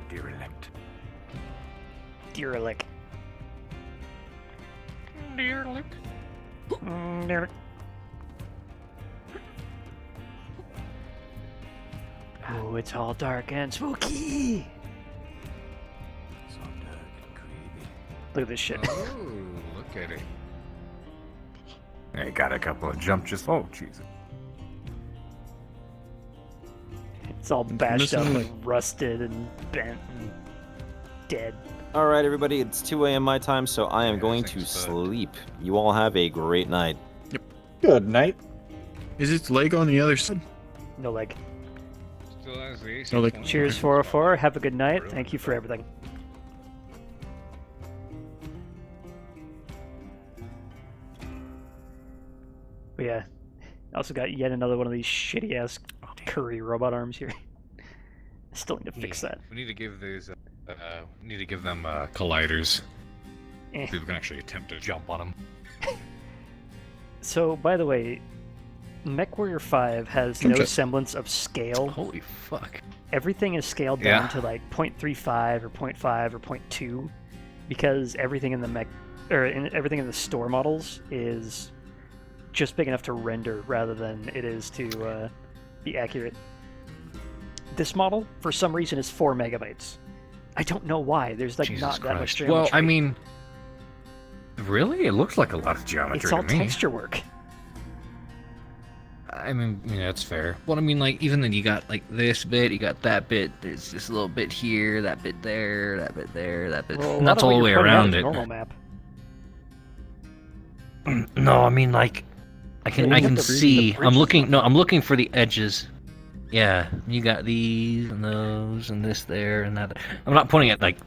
Derelict. Derelict. Derelict. Derelict. Oh, it's all dark and spooky. Look at this shit. Oh, look at it. I got a couple of jump just. Oh, Jesus. It's all bashed up missing, and rusted and bent and dead. All right, everybody, it's 2 a.m. my time, so I am going to sleep. You all have a great night. Yep. Good night. Is its leg on the other side? No leg. Still has the AC. No leg. Cheers, 404. Have a good night. Thank you for everything. But yeah, I also got yet another one of these shitty ass curry robot arms here. Still need to fix that. We need to give these. Them colliders. Eh. People can actually attempt to jump on them. So, by the way, MechWarrior 5 has no semblance of scale. Holy fuck. Everything is scaled down to like 0.35 or 0.5 or 0.2 because everything in the everything in the store models is just big enough to render rather than it is to be accurate. This model, for some reason, is 4 megabytes. I don't know why. There's like Jesus not that much Christ. geometry. Well, I mean, really? It looks like a lot of geometry it's all to me. texture work. I mean, yeah, that's fair. Well, I mean, like, even then you got, like, this bit, you got that bit, there's this little bit here, that bit there, that bit there, that bit... Well, and that's all the way around it. Normal map. No, I mean, like, I can see... I'm looking for the edges. Yeah, you got these, and those, and this there, and that... I'm not pointing at, like,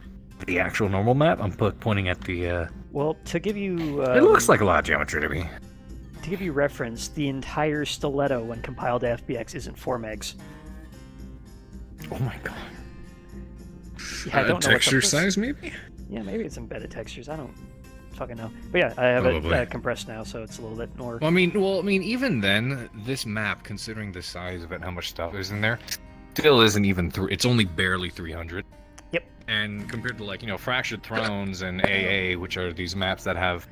the actual normal map, I'm pointing at the, Well, to give you... it looks like a lot of geometry to me. To give you reference, the entire stiletto when compiled to FBX isn't 4 megs. Oh my god. Yeah, I don't know texture size, maybe? Yeah, maybe it's embedded textures. I don't fucking know. But yeah, I have it compressed now, so it's a little bit more... Well, I mean, even then, this map, considering the size of it and how much stuff is in there, still isn't even... It's only barely 300. Yep. And compared to, like, you know, Fractured Thrones and AA, which are these maps that have,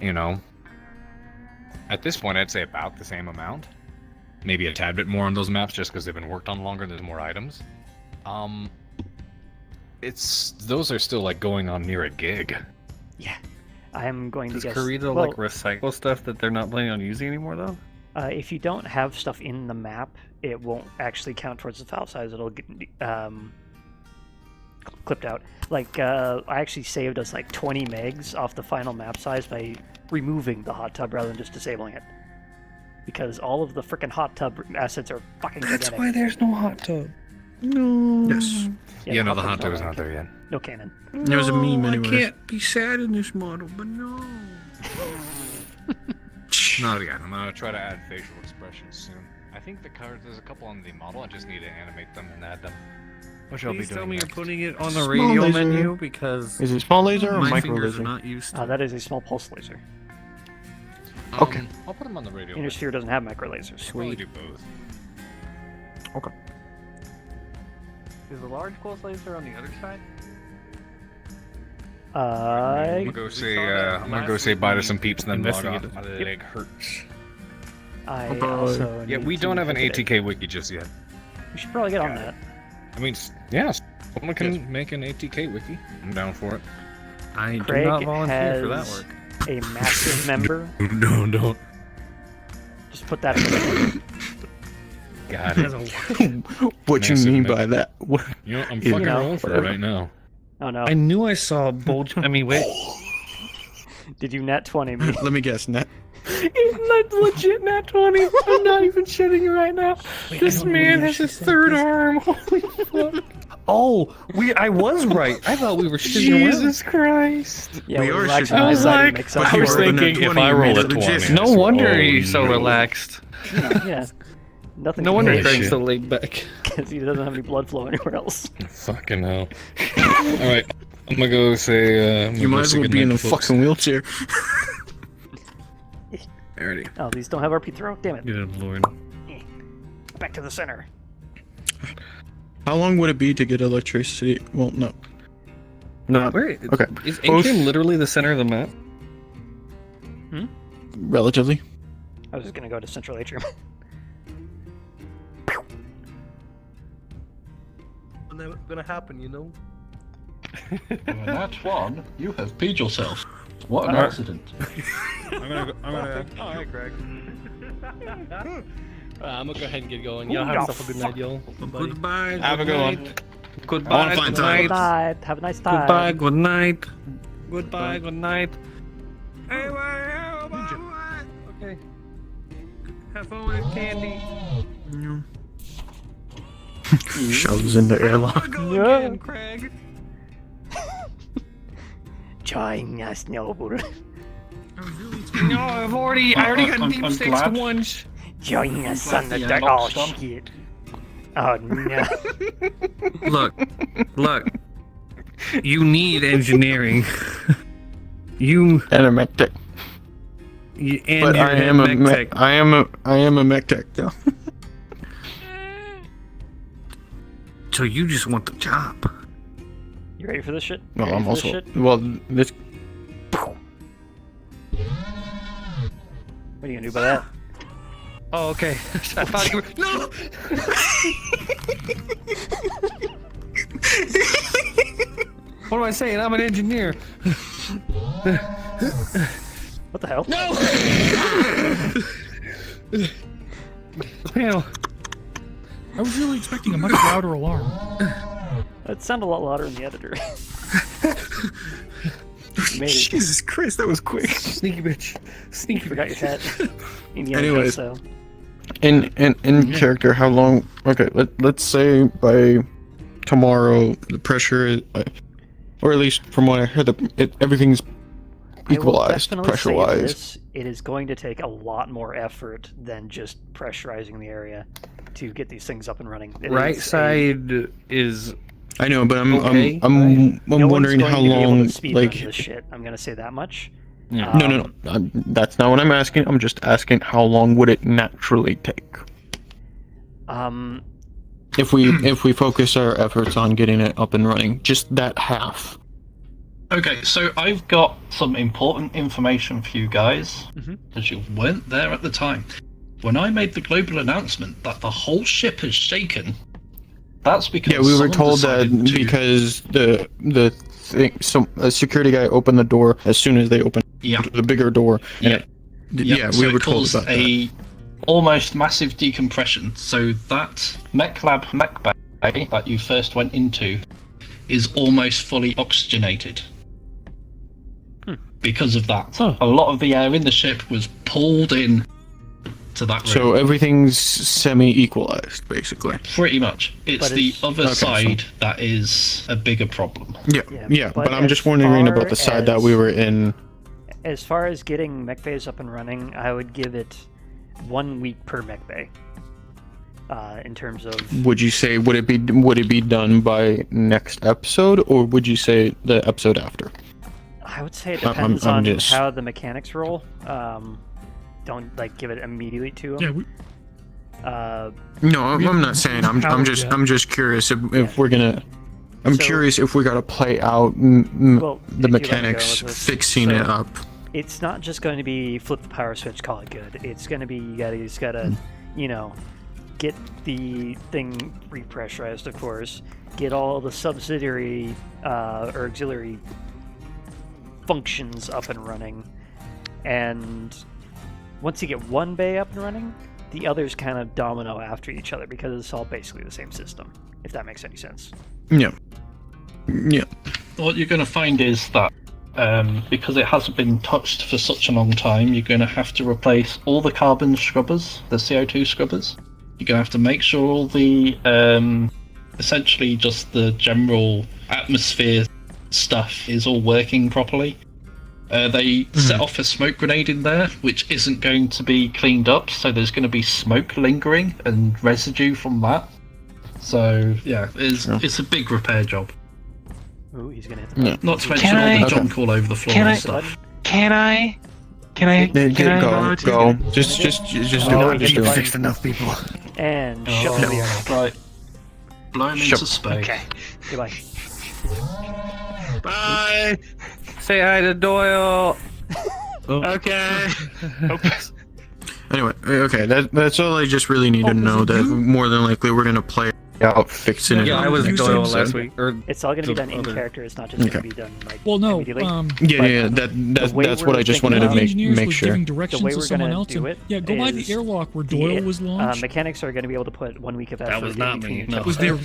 you know... At this point, I'd say about the same amount. Maybe a tad bit more on those maps, just because they've been worked on longer, there's more items. Those are still, like, going on near a gig. Yeah. I'm going Does to guess... Corrida, like, recycle stuff that they're not planning on using anymore, though? If you don't have stuff in the map, it won't actually count towards the file size. It'll get clipped out. Like, I actually saved us, like, 20 megs off the final map size by removing the hot tub rather than just disabling it. Because all of the frickin' hot tub assets are fucking That's gigantic. why there's no hot tub. No. Yes. Yeah, no, the hot tub is not there yet. No cannon. There's a meme anyway. I can't be sad in this model, but no. Not yet. I'm gonna try to add facial expressions soon. I think there's a couple on the model. I just need to animate them and add them. Which I'll be Please doing tell me next. you're putting it on the Small radio laser. menu because Is it small laser or my micro fingers laser? are not used to. That is a small pulse laser. Okay. I'll put them on the radio. Inner sphere doesn't have micro lasers. Probably do both. Okay. Is the large pulse laser on the other side? I'm gonna go say bye to some peeps and then log off. My leg hurts. I also Yeah, need we to don't have an visit it. ATK wiki just yet. We should probably get on that. I mean, yeah, someone can make an ATK wiki. I'm down for it. I do Craig not volunteer for that has work. a massive member. No, don't. Just put that in the Got it. What you Massive mean map. by that? What? You know, I'm You fucking know, rolling for it whatever. right now. Oh no. I knew I saw bulge. I mean, wait. Did you net 20 me? Let me guess. Net. It's legit nat 20. I'm not even shitting you right now. This man has his third arm. Holy fuck. Oh, I was right. I thought we were shitting around. Jesus Christ. Yeah, we are relaxing shitting my around. side makes I sense. was thinking if I roll a 20. No wonder he's so relaxed. Yeah. Nothing. No wonder can Craig's so laid back. Because he doesn't have any blood flow anywhere else. Fucking hell. Alright, I'm gonna go say. You might as well be in a fucking wheelchair. Alrighty. Oh, these don't have RP throw? Damn it. Good lord. Back to the center. How long would it be to get electricity? Well, no. No. Where? Okay. Is Atrium literally the center of the map? Relatively. I was just gonna go to Central Atrium. Never gonna happen, you know. That one, you have peed yourself. What an accident. I'm gonna. Oh, hey, Craig. I'm gonna go ahead and get going. Y'all have yourself a good night, y'all. Goodbye. Have a good one. Goodbye. I wanna find time. Good night. Have a nice time. Goodbye. Good night. Goodbye. Good night. Hey, okay. Have fun with candy. Shoves in the airlock. Yeah. Craig. Join us, noble. No, I already got deep I'm six glad. to ones. Join us on the the dark. Oh, airlock's done. shit. Oh, no. Look. You need engineering. You And a mech tech. and But your I am a mech tech. I am a mech tech though. So you just want the job. You ready for this shit? You Well, ready I'm for this also shit? well. This What are you gonna do about that? Oh, okay. I thought you were. No! What am I saying? I'm an engineer. What the hell? No! Panel. I was really expecting a much louder alarm. That sounded a lot louder in the editor. Made it. Jesus Christ, that was quick. Sneaky bitch. Sneaky. Forgot your hat. Anyways. So. In character, how long? Okay, let's say by tomorrow the pressure is, or at least from what I heard, everything's equalized pressure-wise. It is going to take a lot more effort than just pressurizing the area to get these things up and running. Right side is. I know, but I'm okay, I'm no wondering one's how going to be able long. to speed Like, run this shit. I'm gonna say that much. Yeah. no, that's not what I'm asking. I'm just asking how long would it naturally take if we focus our efforts on getting it up and running, just that half. Okay, so I've got some important information for you guys, because you weren't there at the time. When I made the global announcement that the whole ship has shaken, that's because Yeah, we were someone told that decided to- because the thing, a security guy opened the door as soon as they opened the bigger door. And so we were it told caused about a almost massive decompression. So that mech lab mech bay that you first went into is almost fully oxygenated. Because of that, a lot of the air in the ship was pulled in to that room. So everything's semi-equalized, basically. Pretty much. It's But the it's- other Okay, side that is a bigger problem. Yeah, but but I'm just as wondering far about the side that as- we were in. As far as getting mech bays up and running, I would give it 1 week per mech bay. In terms of, Would you say would it be done by next episode, or would you say the episode after? I would say it I'm depends on just- how the mechanics roll. Don't like give it immediately to them. No, I'm not saying. I'm just curious if we're gonna. I'm curious if we gotta play out Well, if the you let mechanics, go with this, fixing it so up. It's not just going to be flip the power switch, call it good. It's going to be you just gotta, get the thing repressurized, of course. Get all the subsidiary or auxiliary functions up and running, and once you get one bay up and running, the others kind of domino after each other because it's all basically the same system. If that makes any sense. Yeah. What you're going to find is that because it hasn't been touched for such a long time, you're going to have to replace all the carbon scrubbers, the CO2 scrubbers. You're going to have to make sure all the, essentially just the general atmosphere stuff is all working properly. They set off a smoke grenade in there, which isn't going to be cleaned up, so there's going to be smoke lingering and residue from that. So, yeah, it's a big repair job. Ooh, he's gonna hit the button. Not to mention all the junk all over the floor and stuff. Can I Go. Just do it. Just do it. Fixed enough people. And shove him in the air. Right. Blow him into space. Okay. Goodbye. Bye. Say hi to Doyle. Okay. Anyway, okay, that's all I just really need to know. That more than likely we're gonna play out fixing it. Yeah, I was Doyle last week. It's all gonna be done in character. It's not just gonna be done like immediately. That's what I just wanted to make sure. The way we're gonna do it, go by the airlock where Doyle was launched. Mechanics are gonna be able to put 1 week of effort. That was not me. No. Was there?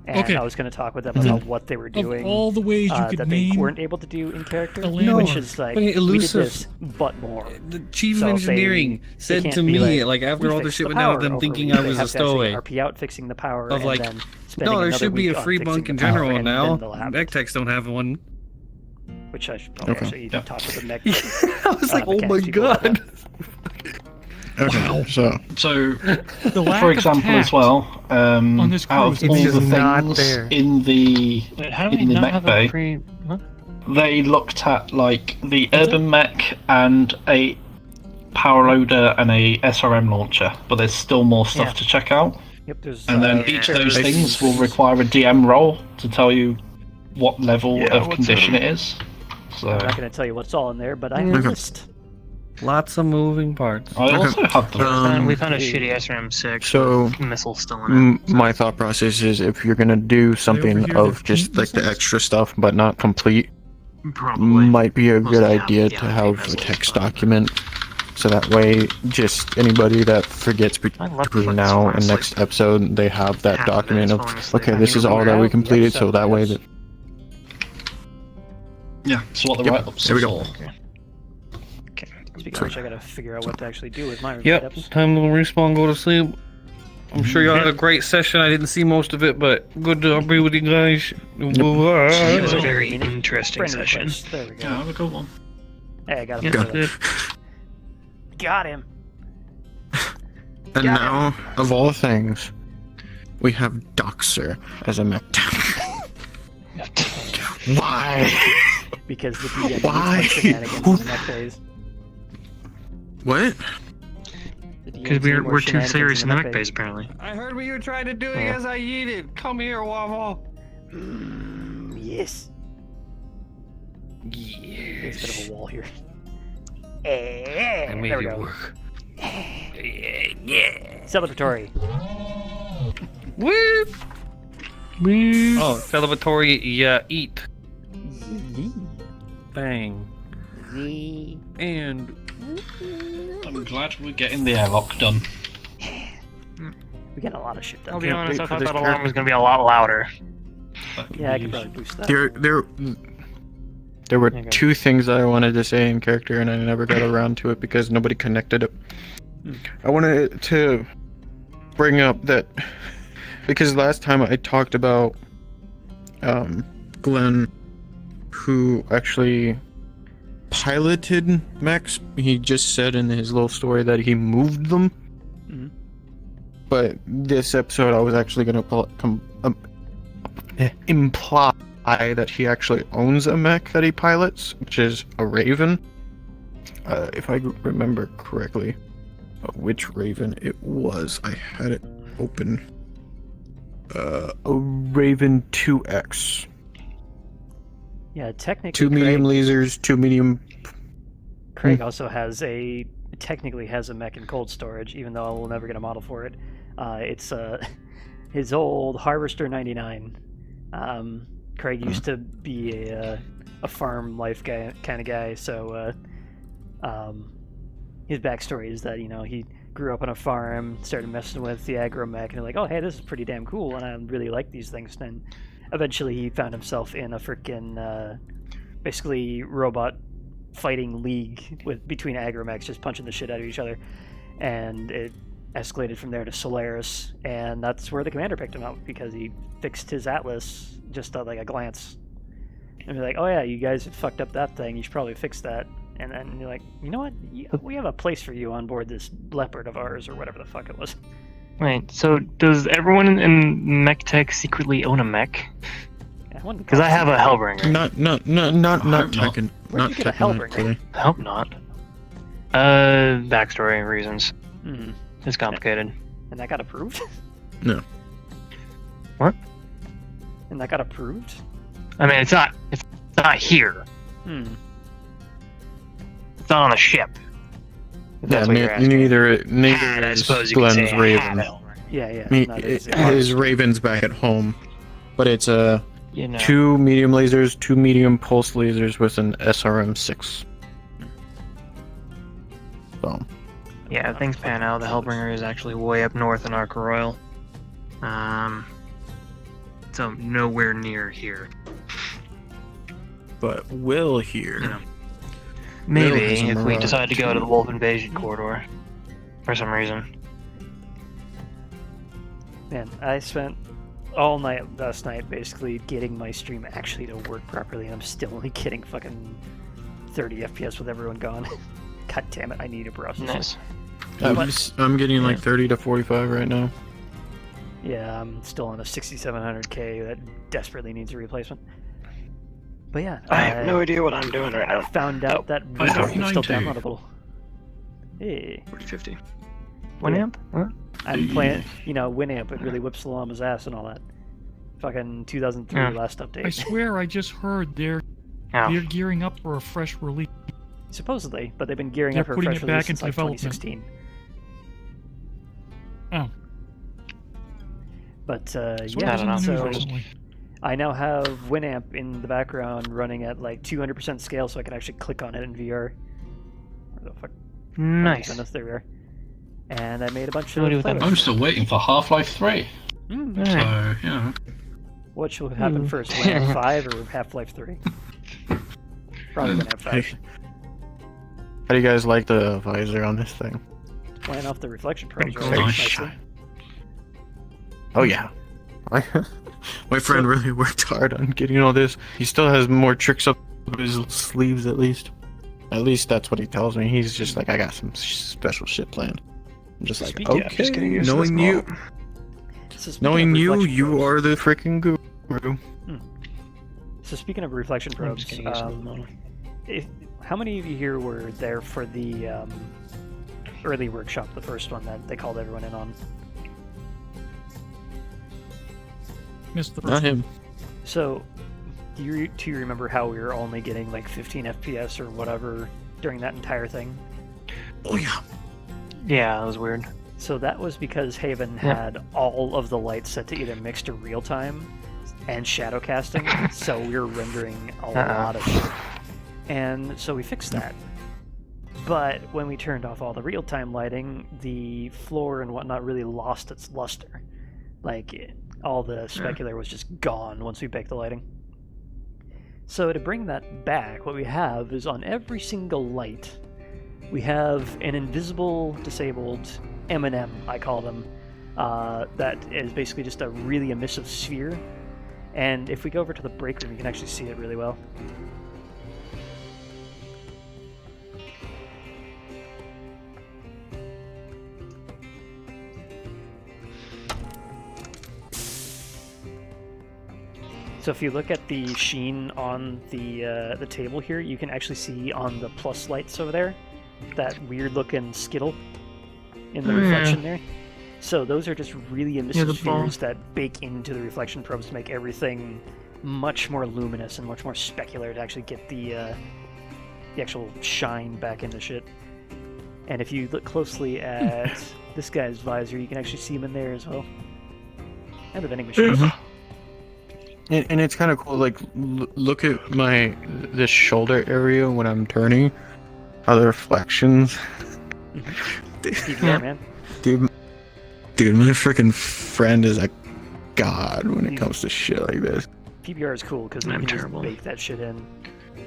And I was going to talk with them about what they were doing. Of all the ways you could that name they weren't able to do in character, no, which is like we did this, but more. The chief of engineering said to me, like after all the shit went down with them thinking I was a stowaway, RP out fixing the power, of like, and then no, there should be a free bunk in general now. Mech techs don't have one. Which I should probably actually talk with the mech. I was like, oh my god. Okay, so for example, as well, out of all the things in the mech bay, they looked at like the urban mech and a power loader and a SRM launcher, but there's still more stuff to check out. Yep, and then each of those things will require a DM roll to tell you what level of condition it is. So I'm not going to tell you what's all in there, but I have a list. Lots of moving parts. I also have the we found a shitty SRM-6 So with missiles still in it. my thought process is if you're gonna do something of just like the extra stuff but not complete, might be a good idea to have a text document, so that way just anybody that forgets between now and next episode, they have that document of okay, this is all that we completed, so that way that. Yeah. So what the write-ups. There we go. Speaking of which, I gotta figure out what to actually do with my Yep, write-ups. time to respawn, go to sleep. I'm sure y'all had a great session. I didn't see most of it, but good to be with you guys. It was a very interesting session. There we go. Yeah, have a good one. Hey, I got him. Got him. And now, of all things, we have Doxer as a mech. Why? Because the DM Why? shenanigans in the mech phase. What? Because we're too serious in the mech phase, apparently. I heard what you were trying to do as I yeeted. Come here, Waffle. Yes. There's a bit of a wall here. I made there we it go. work. Celebratory. Woo! Woo! Oh, celebratory, yeah, eat. Bang. And I'm glad we're getting the airlock done. We get a lot of shit done. I'll be honest, I thought that alarm was going to be a lot louder. Yeah, I could probably boost that. There were two things that I wanted to say in character, and I never got around to it because nobody connected it. I wanted to bring up that because last time I talked about Glenn, who actually piloted mechs. He just said in his little story that he moved them. But this episode, I was actually going to imply that he actually owns a mech that he pilots, which is a Raven. If I remember correctly, which Raven it was. I had it open. A Raven 2X. Yeah, technically. 2 medium lasers, 2 medium. Craig also technically has a mech in cold storage, even though we'll never get a model for it. It's his old Harvester 99. Craig used to be a farm life guy kind of guy, so his backstory is that he grew up on a farm, started messing with the aggro mech, and they're like, oh hey, this is pretty damn cool, and I really like these things. And eventually he found himself in a freaking basically robot fighting league between agromechs just punching the shit out of each other, and it escalated from there to Solaris, and that's where the commander picked him up because he fixed his Atlas just at like a glance. And they're like, oh yeah, you guys have fucked up that thing, you should probably fix that. And then you're like, you know what, we have a place for you on board this Leopard of ours, or whatever the fuck it was. Wait, so does everyone in mech tech secretly own a mech? Because I have a Hellbringer. Not technically. Where'd you get a Hellbringer? I hope not. Backstory reasons. It's complicated. And that got approved? No. What? And that got approved? I mean, it's not here. It's not on the ship. Yeah, neither I is suppose you could Glenn's say Raven. Yeah. His Raven's back at home, but it's You know. 2 medium lasers, 2 medium pulse lasers with an SRM-6. So. Yeah, if things pan out, the Hellbringer is actually way up north in Ark Royal. So nowhere near here. But Will here. Yeah. Maybe if we decide to go to the Wolf Invasion corridor for some reason. Man, I spent all night last night basically getting my stream actually to work properly, and I'm still only getting fucking 30 FPS with everyone gone. God damn it, I need a processor. Nice. I'm getting like 30 to 45 right now. Yeah, I'm still on a 6700K that desperately needs a replacement. But yeah, I have no idea what I'm doing right now. I found out that Winamp is still downloadable. Hey. 4050. Winamp? What? I'm playing, Winamp. It really whips the llama's ass and all that. Fucking 2003 last update. I swear I just heard they're gearing up for a fresh release. Supposedly, but they've been gearing up for a fresh release since like 2016. Oh. But I don't know. So I now have Winamp in the background running at like 200% scale, so I can actually click on it in VR. Where the fuck? Nice. Oh, there we are. And I made a bunch of. I'm still waiting for Half-Life 3. So yeah. What should happen first, Winamp 5 or Half-Life 3? Probably Winamp 5. How do you guys like the visor on this thing? Playing off the reflection probes. Oh yeah. My friend really worked hard on getting all this. He still has more tricks up his sleeves, at least. At least that's what he tells me. He's just like, I got some special shit planned. I'm just like, okay, knowing you, you are the freaking guru. So speaking of reflection probes, how many of you here were there for the early workshop, the first one that they called everyone in on? Missed the first Not him. So, do you remember how we were only getting like 15 FPS or whatever during that entire thing? Oh yeah. Yeah, that was weird. So that was because Haven had all of the lights set to either mixed or real time and shadow casting, so we were rendering a lot of shit. And so we fixed that. But when we turned off all the real time lighting, the floor and whatnot really lost its luster. Like, all the specular was just gone once we baked the lighting. So to bring that back, what we have is on every single light, we have an invisible, disabled M&M, I call them, that is basically just a really emissive sphere. And if we go over to the break room, you can actually see it really well. So if you look at the sheen on the table here, you can actually see on the plus lights over there that weird-looking skittle in the reflection there. So those are just really emissive spheres that bake into the reflection probes to make everything much more luminous and much more specular to actually get the actual shine back into shit. And if you look closely at this guy's visor, you can actually see him in there as well. And the vending machine. And it's kind of cool, like, look at this shoulder area when I'm turning. How the reflections. PBR, man. Dude, my freaking friend is a god when it comes to shit like this. PBR is cool because you can just bake that shit in.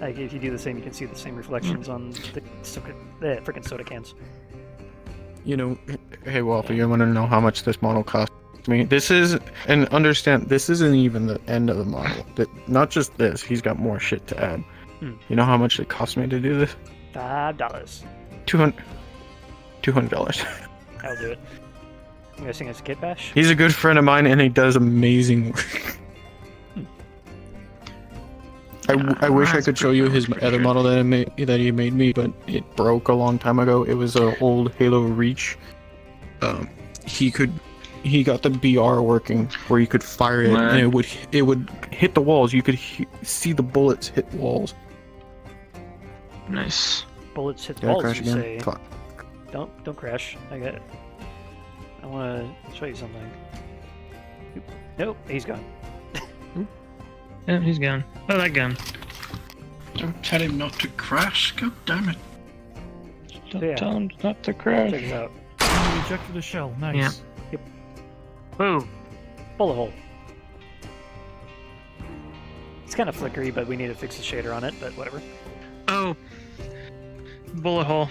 Like if you do the same, you can see the same reflections on the freaking soda cans. You know, hey Waffle, you want to know how much this model cost me? This is, and understand, this isn't even the end of the model. Not just this, he's got more shit to add. You know how much it cost me to do this? $5. $200. I'll do it. I'm guessing it's a kit bash. He's a good friend of mine, and he does amazing work. I wish I could show you his other model that he made me, but it broke a long time ago. It was an old Halo Reach. He got the BR working where you could fire it, and it would hit the walls. You could see the bullets hit walls. Nice. Bullets hit Did I walls. crash You again? say? Fuck. Don't crash. I want to show you something. Nope, he's gone. Yeah, he's gone. Oh, that gun. Don't tell him not to crash. God damn it. Don't tell him not to crash. Check this out. You ejected the shell. Nice. Yeah. Yep. Boom. Bullet hole. It's kind of flickery, but we need to fix the shader on it, but whatever. Oh. Bullet hole.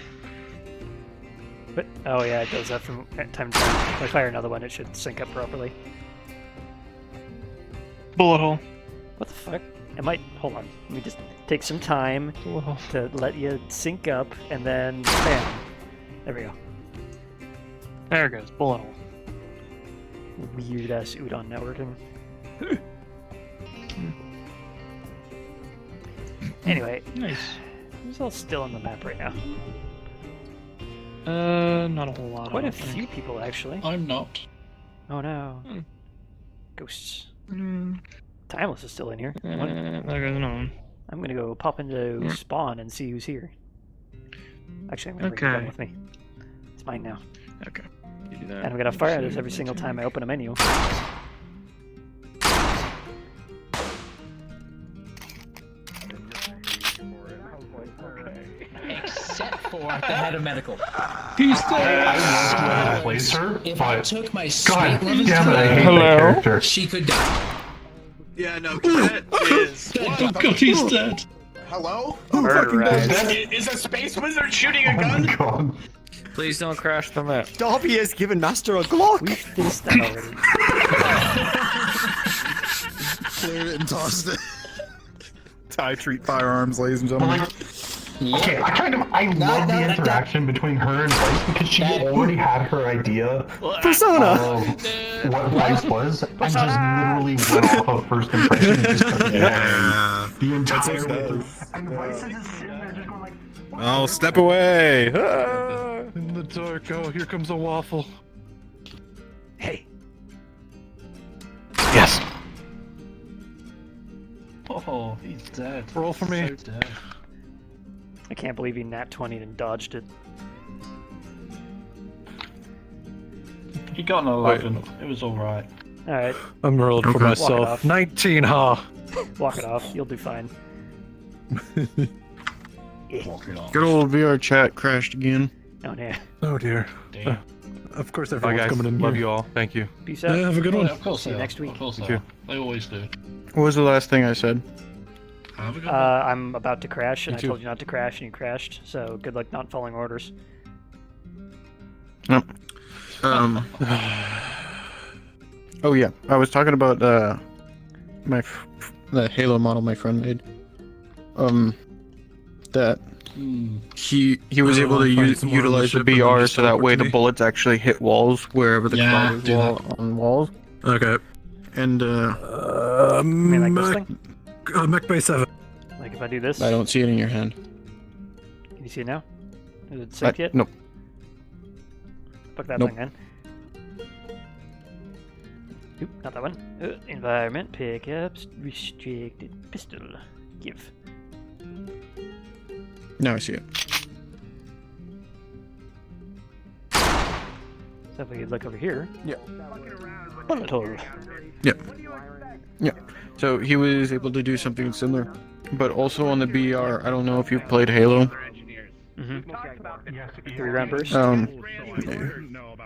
But, oh yeah, it does that from time to time. If I fire another one, it should sync up properly. Bullet hole. What the fuck? It might... Hold on. Let me just take some time to let you sync up, and then... Bam! There we go. There it goes. Bullet hole. Weird-ass udon networking. Anyway. Nice. Who's all still on the map right now? Not a whole lot. Quite a few people, actually. I'm not. Oh no. Ghosts. Timeless is still in here. There goes no one. I'm gonna go pop into spawn and see who's here. Actually, I'm gonna bring the gun with me. It's mine now. Okay. You do that. And I'm gonna fire this every single time I open a menu. Except for the head of medical. He's there. I replace her, if I took my God sweet damn it, I hate Hello? that character. She could die. Yeah, no, that is. Oh god, he's dead. Hello? Is a space wizard shooting a gun? Please don't crash the map. Dobby has given Master a Glock! We finished that already. Cleared it and tossed it. Tie treat firearms, ladies and gentlemen. Okay, I love the interaction between her and Bryce because she already had her idea Persona! of what Bryce was and just literally went off of first impression and just took it away. The entire way. And Bryce is just sitting there just going like, Oh, step away! In the dark, oh, here comes a waffle. Hey. Yes. Oh, he's dead. Roll for me. So dead. I can't believe he nat 20'd and dodged it. He got an 11. It was alright. Alright. I'm rolled for Walk it myself. off. 19, huh? Walk it off. You'll do fine. Walk it off. Good old VR chat crashed again. Oh, yeah. Oh dear. Damn. Of course, Bye, everyone's guys. coming in. Love here. you all. Thank you. Peace out. Yeah, have a good Oh, one. yeah, of course See you they next are. week. Of course Thank they you. are. They always do. What was the last thing I said? Have a good one. I'm about to crash, and Me I too. told you not to crash, and you crashed, so good luck not following orders. No. Oh yeah, I was talking about the Halo model my friend made. That he was able to utilize the BR so that way the bullets actually hit walls wherever the cloud is on walls. Okay. And You mean like this thing? Mech Bay 7. Like if I do this? I don't see it in your hand. Can you see it now? Is it synced yet? Nope. Fuck that Nope. thing then. Oop, not that one. Environment, pickups, restricted pistol. Give. Now I see it. So if we could look over here. Yeah. Bullet hole. Yep. Yeah. So he was able to do something similar, but also on the BR. I don't know if you've played Halo. Mm-hmm. 3-round burst.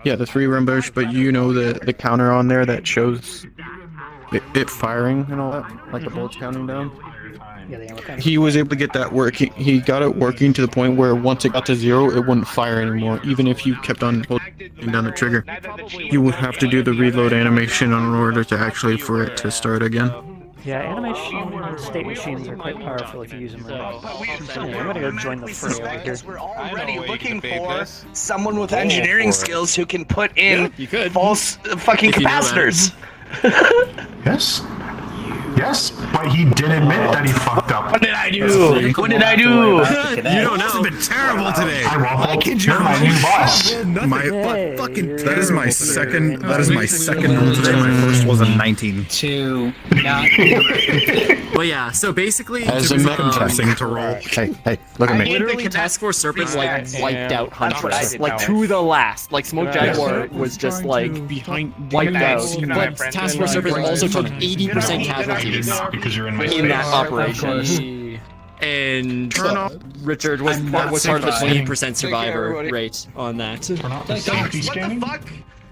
Yeah, the 3-round burst, but you know the counter on there that shows it firing and all that, like the bullets counting down. Yeah, the ammo cannon. He was able to get that working. He got it working to the point where once it got to 0, it wouldn't fire anymore. Even if you kept on holding down the trigger, you would have to do the reload animation in order to actually for it to start again. Yeah, animation state machines are quite powerful if you use them right. I'm gonna go join the fray over here. We're already looking for someone with engineering skills who can put in false fucking capacitors. Yes. Yes, but he did admit that he fucked up. What did I do? What did I do? You don't know. This has been terrible today. I kid you. You're my new boss. That is my second. That is my second roll today. My first was a 19. Well, yeah. So basically, As a confessing to roll. Hey, look at me. literally, Task Force Serpent like wiped out Huntress, like to the last. Like Smoke Jaguar was just like wiped out. But Task Force Serpent also took 80% casualties in that operation. And Richard was part of the 28% survivor rate on that. What the fuck?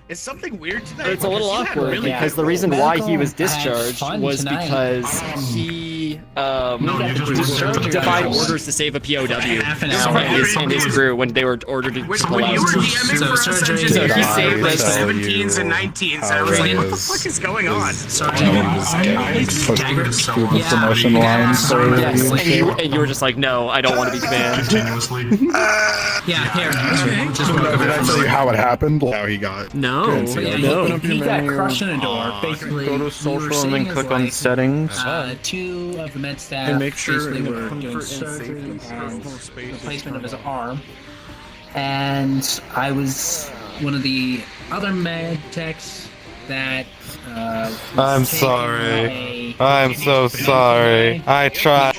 Is something weird today? It's a little awkward because the reason why he was discharged was because he defied orders to save a POW and his crew when they were ordered to pull out. So he saved like 17s and 19s, and I was like, what the fuck is going on? Promotion lines. And you were just like, no, I don't want to be banned. Yeah, here. Did I tell you how it happened? How he got? No. He got crushed in a door. Basically, go to social and then click on settings. 2 of the med staff And make sure basically were doing surgery and replacement of his arm. And I was one of the other med techs that I'm sorry. I'm so sorry. I tried.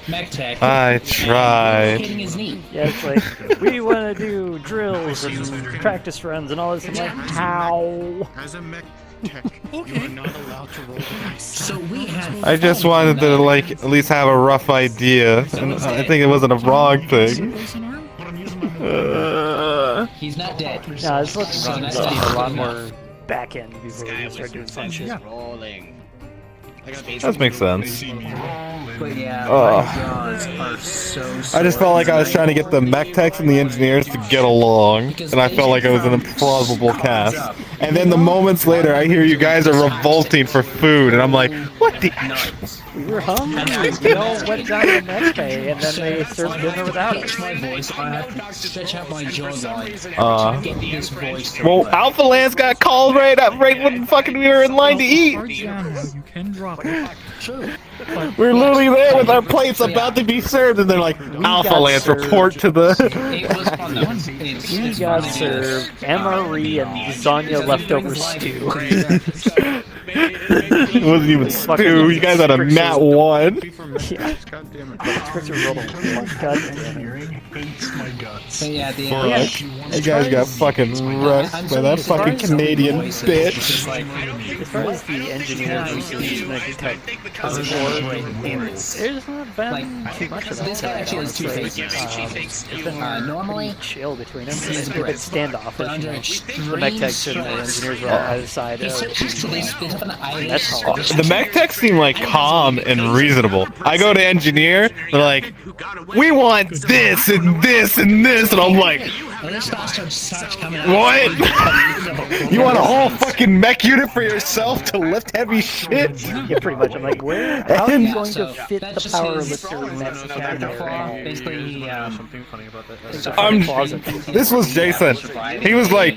I tried. Yeah, it's like, we want to do drills and practice runs and all this. I'm like, how? As a mech tech, you are not allowed to roll the dice. So we had. I just wanted to like at least have a rough idea, and I think it wasn't a wrong thing. He's not dead. No, this looks like a lot more back end before we start doing fun shit. That makes sense. But yeah, I just felt like I was trying to get the mech techs and the engineers to get along, and I felt like it was an improbable cast. And then the moments later, I hear you guys are revolting for food, and I'm like, what the? We were hungry. We all went down to the next day, and then they served dinner without us. My voice, I have to stretch out my jawline. Get this voice. Well, Alpha Lance got called right when fucking we were in line to eat. You can drop it. We're literally there with our plates about to be served, and they're like, Alpha Lance, report to the... We got served MRE and lasagna leftover stew. It wasn't even stew, you guys had a Nat 1. Yeah. You guys got fucking wrecked by that fucking Canadian bitch. As far as the engineers research and tech there's not been too much of that. This guy actually has 2 faces. It's been normally chill between them. It's a bit standoffish. The mech techs and the engineers were on either side. That's hard. The mech techs seem like calm and reasonable. I go to engineer, they're like, we want this and this and this, and I'm like, what? You want a whole fucking mech unit for yourself to lift heavy shit? Yeah, pretty much. I'm like, how are you going to fit the power lifter mech in there? Basically, something funny about that. This was Jason. He was like,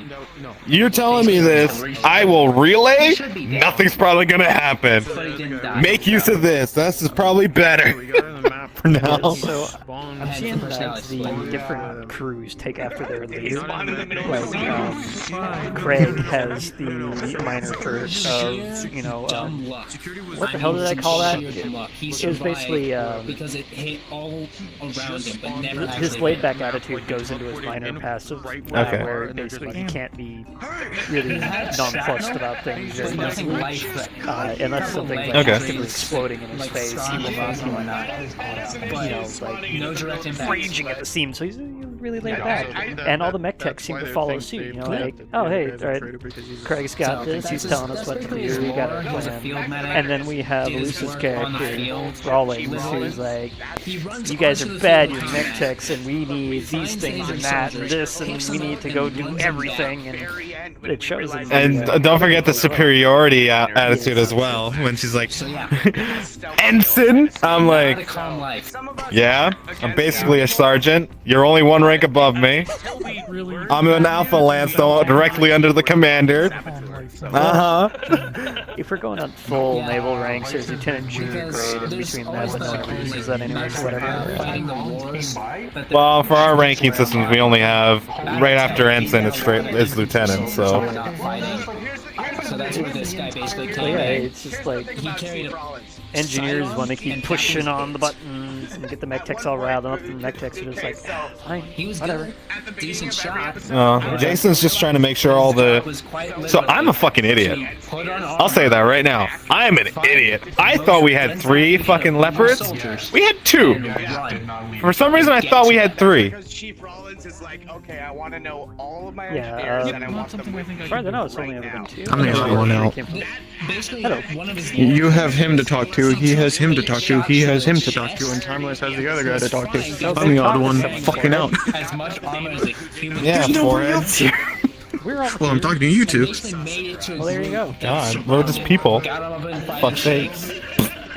you're telling me this, I will relay? Nothing's probably gonna happen. Make use of this. This is probably better. For now. So, I'm seeing that the different crews take after their leader. Like, Craig has the minor curse of, what the hell did I call that? It was basically, because it hit all around him, but never his laid-back attitude goes into his minor passive, where basically he can't be really nonplussed about things very easily. Unless something's like actively exploding in his face, he will not, like, no direct impact. raging at the seams. So he's really really laid back, and all the mech techs seem to follow suit. You know, like, oh hey, all right, Craig's got this. He's telling us what to do. We got a plan. And then we have Luce's character, Rawlings, who's like, you guys are bad, you're mech techs, and we need these things and that and this, and we need to go do everything. And it shows. And don't forget the superiority attitude as well. When she's like, Ensign, I'm like, yeah, I'm basically a sergeant. You're only one rank above me. I'm an Alpha Lance, though, directly under the commander. If we're going on full naval ranks, there's Lieutenant Junior grade in between that, but no one uses that anymore, so whatever. Well, for our ranking systems, we only have right after ensign, it's lieutenant. So. So that's where this guy basically came yeah, in. it's just like he carried engineers want to keep pushing on the buttons and get the mech techs all riled up, and the mech techs are just like, fine, whatever. Decent shot. Jason's just trying to make sure all the. So I'm a fucking idiot. I'll say that right now. I'm an idiot. I thought we had 3 fucking leopards. We had 2. For some reason, I thought we had 3. Chief Rollins is like, okay, I want to know all of my Yeah, engineers, and I want them with me as far as I know, it's only ever been 2. I'm the other one out. You have him to talk to, he has him to talk to, he has him to talk to, and Timeless has the other guy to talk to. I'm the odd one fucking out. As much armor as a human. Yeah, foreheads. Well, I'm talking to you two. Well, there you go. God, load just people. Fuck sakes.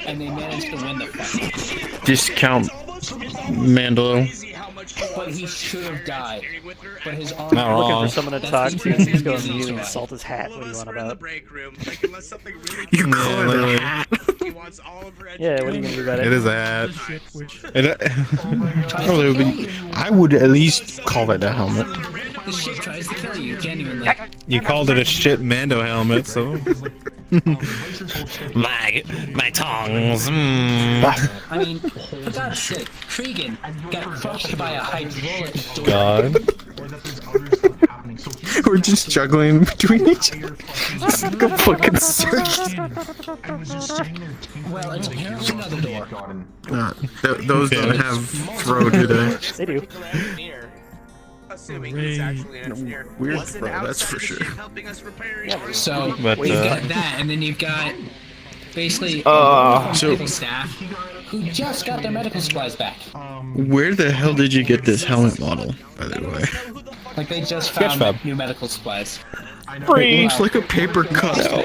And they managed to win the fight. Discount Mandalo. But he should have died. But his arm. Not looking wrong. for someone to talk to, and just go on mute and insult his hat. What do you want about? You call it a hat. Yeah, what are you gonna do about it? It is a hat. I would at least call it a helmet. The ship tries to kill you, genuinely. You called it a shit Mando helmet, so. my tongues. I mean, for God's sake, Cregan got crushed by a hydraulic door. God. We're just juggling between each other. It's like a fucking circus. Well, it's apparently another door. Those don't have throw, do they? They do. Assuming he's actually an engineer. Weird throw, that's for sure. So, But, you've got that, and then you've got basically medical staff who just got their medical supplies back. Where the hell did you get this helmet model, by the way? Like, they just found new medical supplies. It looks like a paper cutout.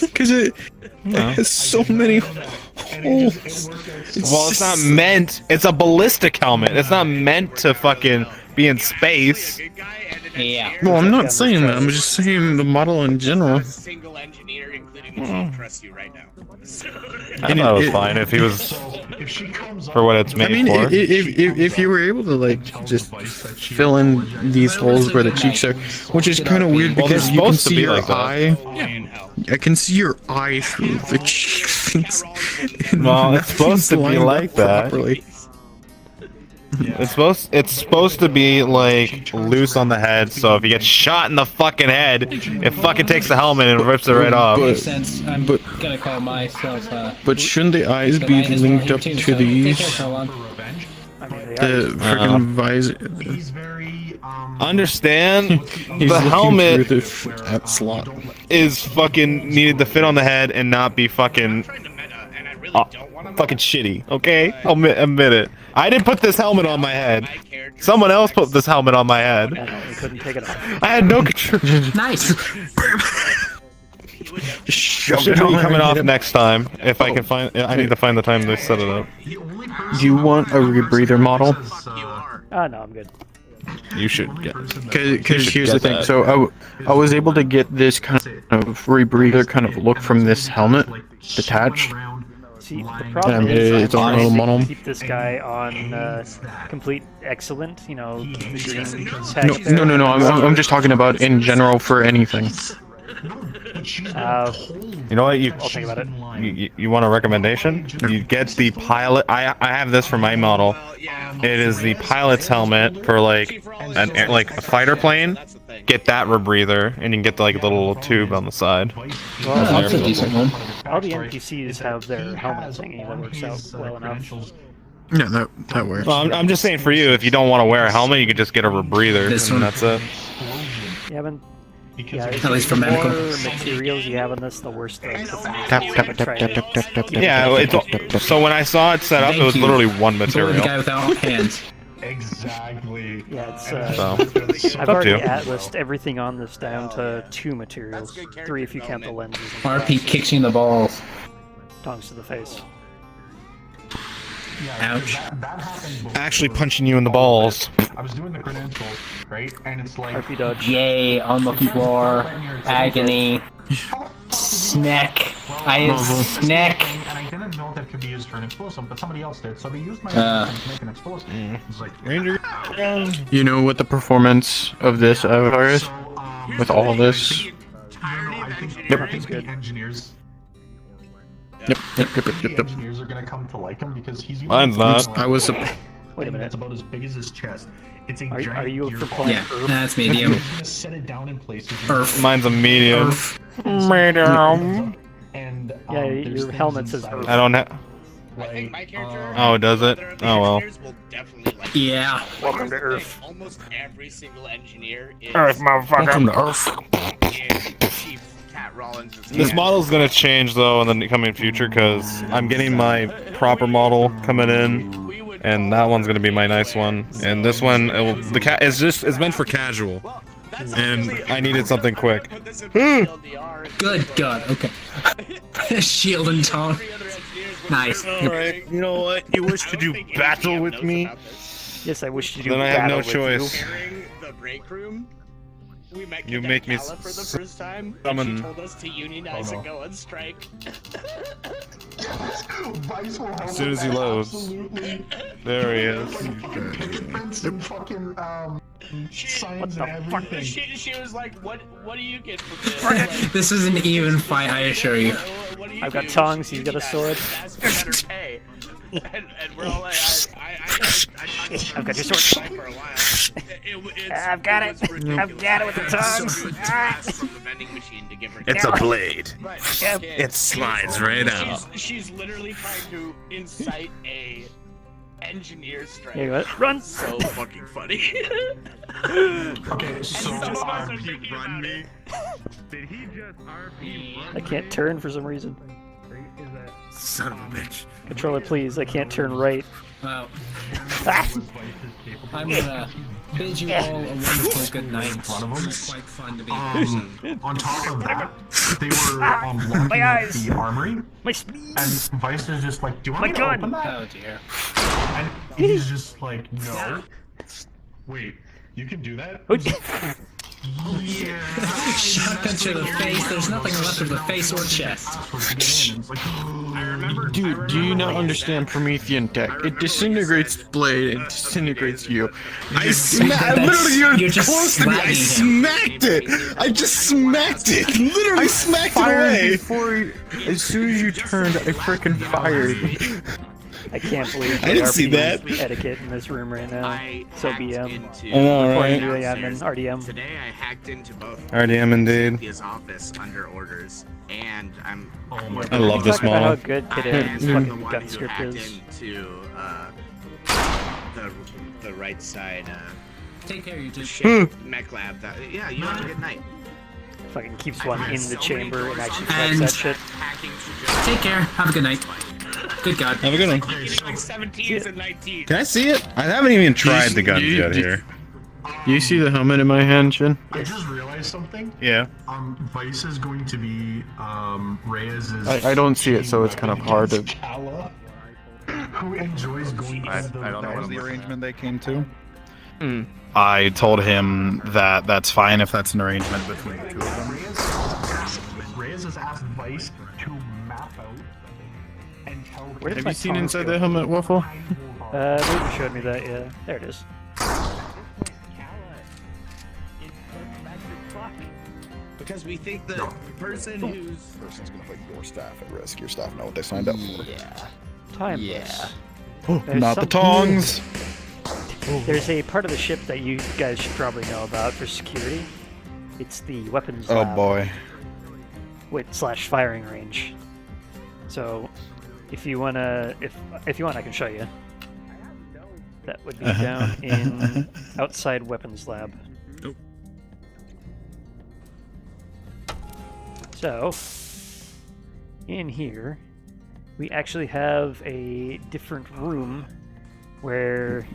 Because it has so many holes. Well, it's not meant. It's a ballistic helmet. It's not meant to fucking be in space. Yeah. Well, I'm not saying that. I'm just saying the model in general. I thought it was fine if he was for what it's made I mean, for. if you were able to like just fill in these holes where the cheeks are, which is kind of weird because you can see your eye. I can see your eye through the cheeks. Well, it's supposed to be like that. Properly. It's supposed to be like loose on the head, so if you get shot in the fucking head, it fucking takes the helmet and rips it right off. Makes sense. I'm gonna call myself. But shouldn't the eyes be linked up to these? The freaking visor. Understand? The helmet that slot is fucking needed to fit on the head and not be fucking fucking shitty. Okay, I'll admit it. I didn't put this helmet on my head. Someone else put this helmet on my head. I couldn't take it off. I had no control. Nice. It should be coming off next time if I can find. I need to find the time to set it up. You want a rebreather model? No, I'm good. You should get. Because here's the thing. So I was able to get this kind of rebreather kind of look from this helmet detached. See, the problem is it's on a little model. keep this guy on complete excellent, you know, keep the green tag there. No. I'm just talking about in general for anything. You know what? I'll think about it. You want a recommendation? You get the pilot. I have this for my model. It is the pilot's helmet for like a fighter plane. Get that rebreather, and you can get like a little tube on the side. Well, that's a decent one. All the NPCs have their helmet thingy that works out well enough. Yeah, that works. Well, I'm just saying for you, if you don't want to wear a helmet, you could just get a rebreather, and that's it. You haven't. Yeah, At least for medical. The more materials you have in this, the worse the Yeah, so when I saw it set up, it was literally one material. The guy without hands. Exactly. Yeah, it's. up I've to already you. atlased everything on this down to 2 materials, 3 if you count the lenses. RP kicks you in the balls. Tongs to the face. Ouch. That happened Actually punching you in the balls. I was doing the credentials, right? And it's like RP dodge. Yay, on the floor. Agony. Snack. I have snack. And I didn't know that could be used for an explosive, but somebody else did, so they used my to make an explosive. It's like Ranger. You know what the performance of this avatar is? With all this? I think the engineers. Yep. The engineers are gonna come to like him because he's. Mine's not. I was. Wait a minute. That's about as big as his chest. It's a giant. Are you gear for ball. playing Yeah, that's medium. He's gonna set it down in place. Mine's a medium. And Yeah, your helmet says Earth. I don't have. I think my character. Oh, does it? Oh well. Will definitely like Yeah. Welcome to Earth. Almost every single engineer is. Earth, motherfucker. Welcome to Earth. Chief Cat Rollins. This model's gonna change though in the coming future because I'm getting my proper model coming in, and that one's gonna be my nice one. And this one, it's meant for casual, and I needed something quick. Good God. Okay. Shield and taunt. Nice. Alright, you know what? You wish to do battle with me? Yes, I wish to do Then I have battle no with choice. you. During the break room, we met You make me Kala for the first time. And summon- she told us to unionize and go on strike. Vice will help As soon with as he that, loads. absolutely. There he is. Fingerprints and fucking signs and everything. She was like, "What do you get from this?" Like, This is an even fight, I assure you. what do you I've got do? tongs, She he's got a just sword. asked for better pay. And we're all like, I've got your sword. for a while. I've got it. I've got it with the tongs. From the vending machine to give her. It's a blade. Yep. It slides right out. She's literally trying to incite a engineer strike. Yeah, what? Run! So fucking funny. Okay, so Some of us are thinking run about me? it. Did he just RP run? I can't turn for some reason. Son of a bitch. Controller, please. I can't turn right. Wow. Ah! I'm gonna bid you all a wonderful good night. It's quite fun to be in person. on top of that, they were locking My up eyes! the armory, My speed! and Vice is just like, "Do you want My me to gun! open that?" Oh dear. And he's just like, "No." Wait, you can do that? Yeah. Shotgun to the face. There's nothing left of the face or chest. Dude, do you not understand Promethean tech? It disintegrates blade, it disintegrates you. I literally, you're close to me. I smacked it. I just smacked it. Literally smacked it away. As soon as you turned, I frickin' fired. I can't believe I didn't see RP that. etiquette in this room right now. So BM. I know, According right? to the admin, RDM. Today I hacked into both RDM indeed. his office under orders, and I'm. I love this Talk about how model. good I Kid am M's the fucking one gun who script hacked is. into the right side Take care, you two. mech lab. Yeah, you have a good night. Fucking keeps one in the chamber and actually And- fucks that shit. Take care. Have a good night. Good God. Have a good one. Like 17s and 19s. Can I see it? I haven't even tried the guns yet here. Do you see the helmet in my hand, Shin? I just realized something. Yeah. Vice is going to be Reyes's. I don't see it, so it's kind of hard to. Kala, who enjoys going. I don't know what the arrangement they came to. Mm. I told him that that's fine if that's an arrangement between the two of them. Reyes has asked Vice to map out and tell. Where did Have my you seen tongs inside go? the helmet, Waffle? Maybe showed me that, yeah. There it is. Because we think the person who's. Person's gonna put your staff at risk. Your staff know what they signed up for. Timeless. Not the tongs. There's a part of the ship that you guys should probably know about for security. It's the weapons Oh lab boy. / firing range. So, if you wanna, if you want, I can show you. That would be down in outside weapons lab. Nope. So, in here, we actually have a different room where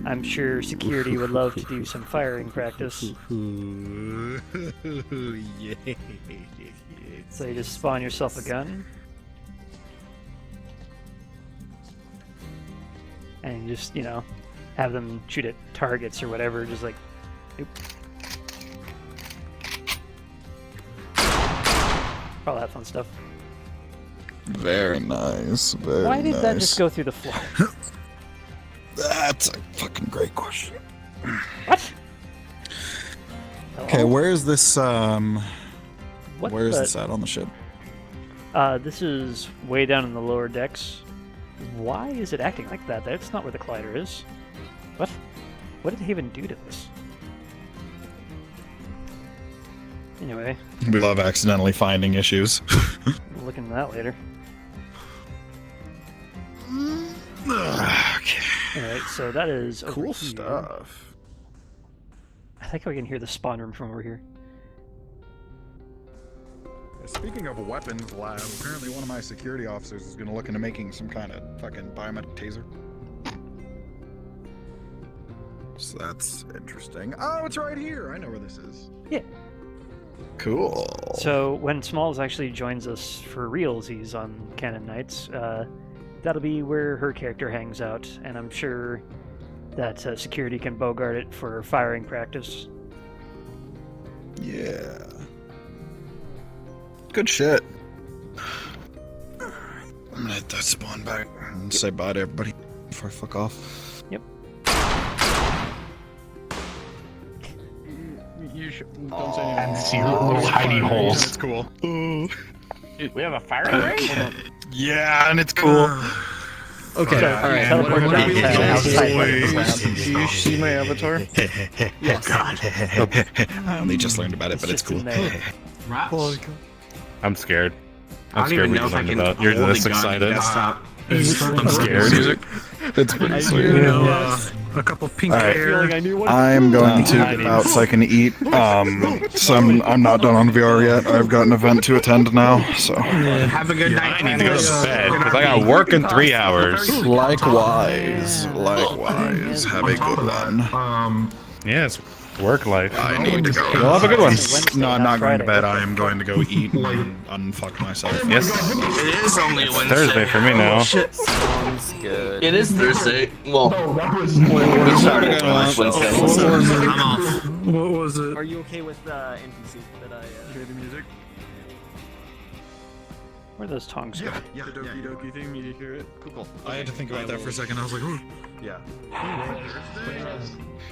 I'm sure security would love to do some firing practice. So you just spawn yourself a gun. And you just, you know, have them shoot at targets or whatever, just like, oop. All that fun stuff. Very nice. Very Why did nice. that just go through the floor? That's a fucking great question. What? Okay, where is this? What Where is the- this at on the ship? This is way down in the lower decks. Why is it acting like that? That's not where the collider is. What? What did Haven do to this? Anyway, We love accidentally finding issues. we'll look into that later. Okay. Alright, so that is over Cool here. stuff. I think I can hear the spawn room from over here. Speaking of weapons lab, apparently one of my security officers is going to look into making some kind of fucking biometric taser. So that's interesting. Oh, it's right here. I know where this is. Yeah. Cool. So when Smalls actually joins us for realsies on Actium Knights, that'll be where her character hangs out, and I'm sure that security can bogart it for firing practice. Yeah. Good shit. I'm gonna hit that spawn back and say bye to everybody before I fuck off. Yep. You should, don't say anything. And see little hidey holes. It's cool. We have a firing range? Yeah, and it's cool. Okay, alright. What are we outside doing? Do you see my avatar? Yes. I only just learned about it, but it's cool. Rats? I'm scared. I'm I don't scared even we know if I learned can about. You're hold a this gun on excited. desktop. I'm scared. It's pretty sweet. You know, a couple pink Alright. hair. I knew what- I'm going to I get need- out so I can eat. So I'm not done on VR yet. I've got an event to attend now. So Have a good night. I need to go to bed because I got work in 3 hours. Likewise. Likewise. Have a good one. Yeah, it's work life. I need to go. You'll have a good one. No, I'm not going to bed. I am going to go eat and unfuck myself. Yes. It is only It's Wednesday. Thursday for me now. Sounds good. It is Thursday. Well, What started last Wednesday. I'm off. What was it? Are you okay with NPC that I Hear the music? Where do those tongs go? Yeah, the Doki Doki thing. You hear it? Cool. I had to think about that for a second. I was like, ooh. Yeah.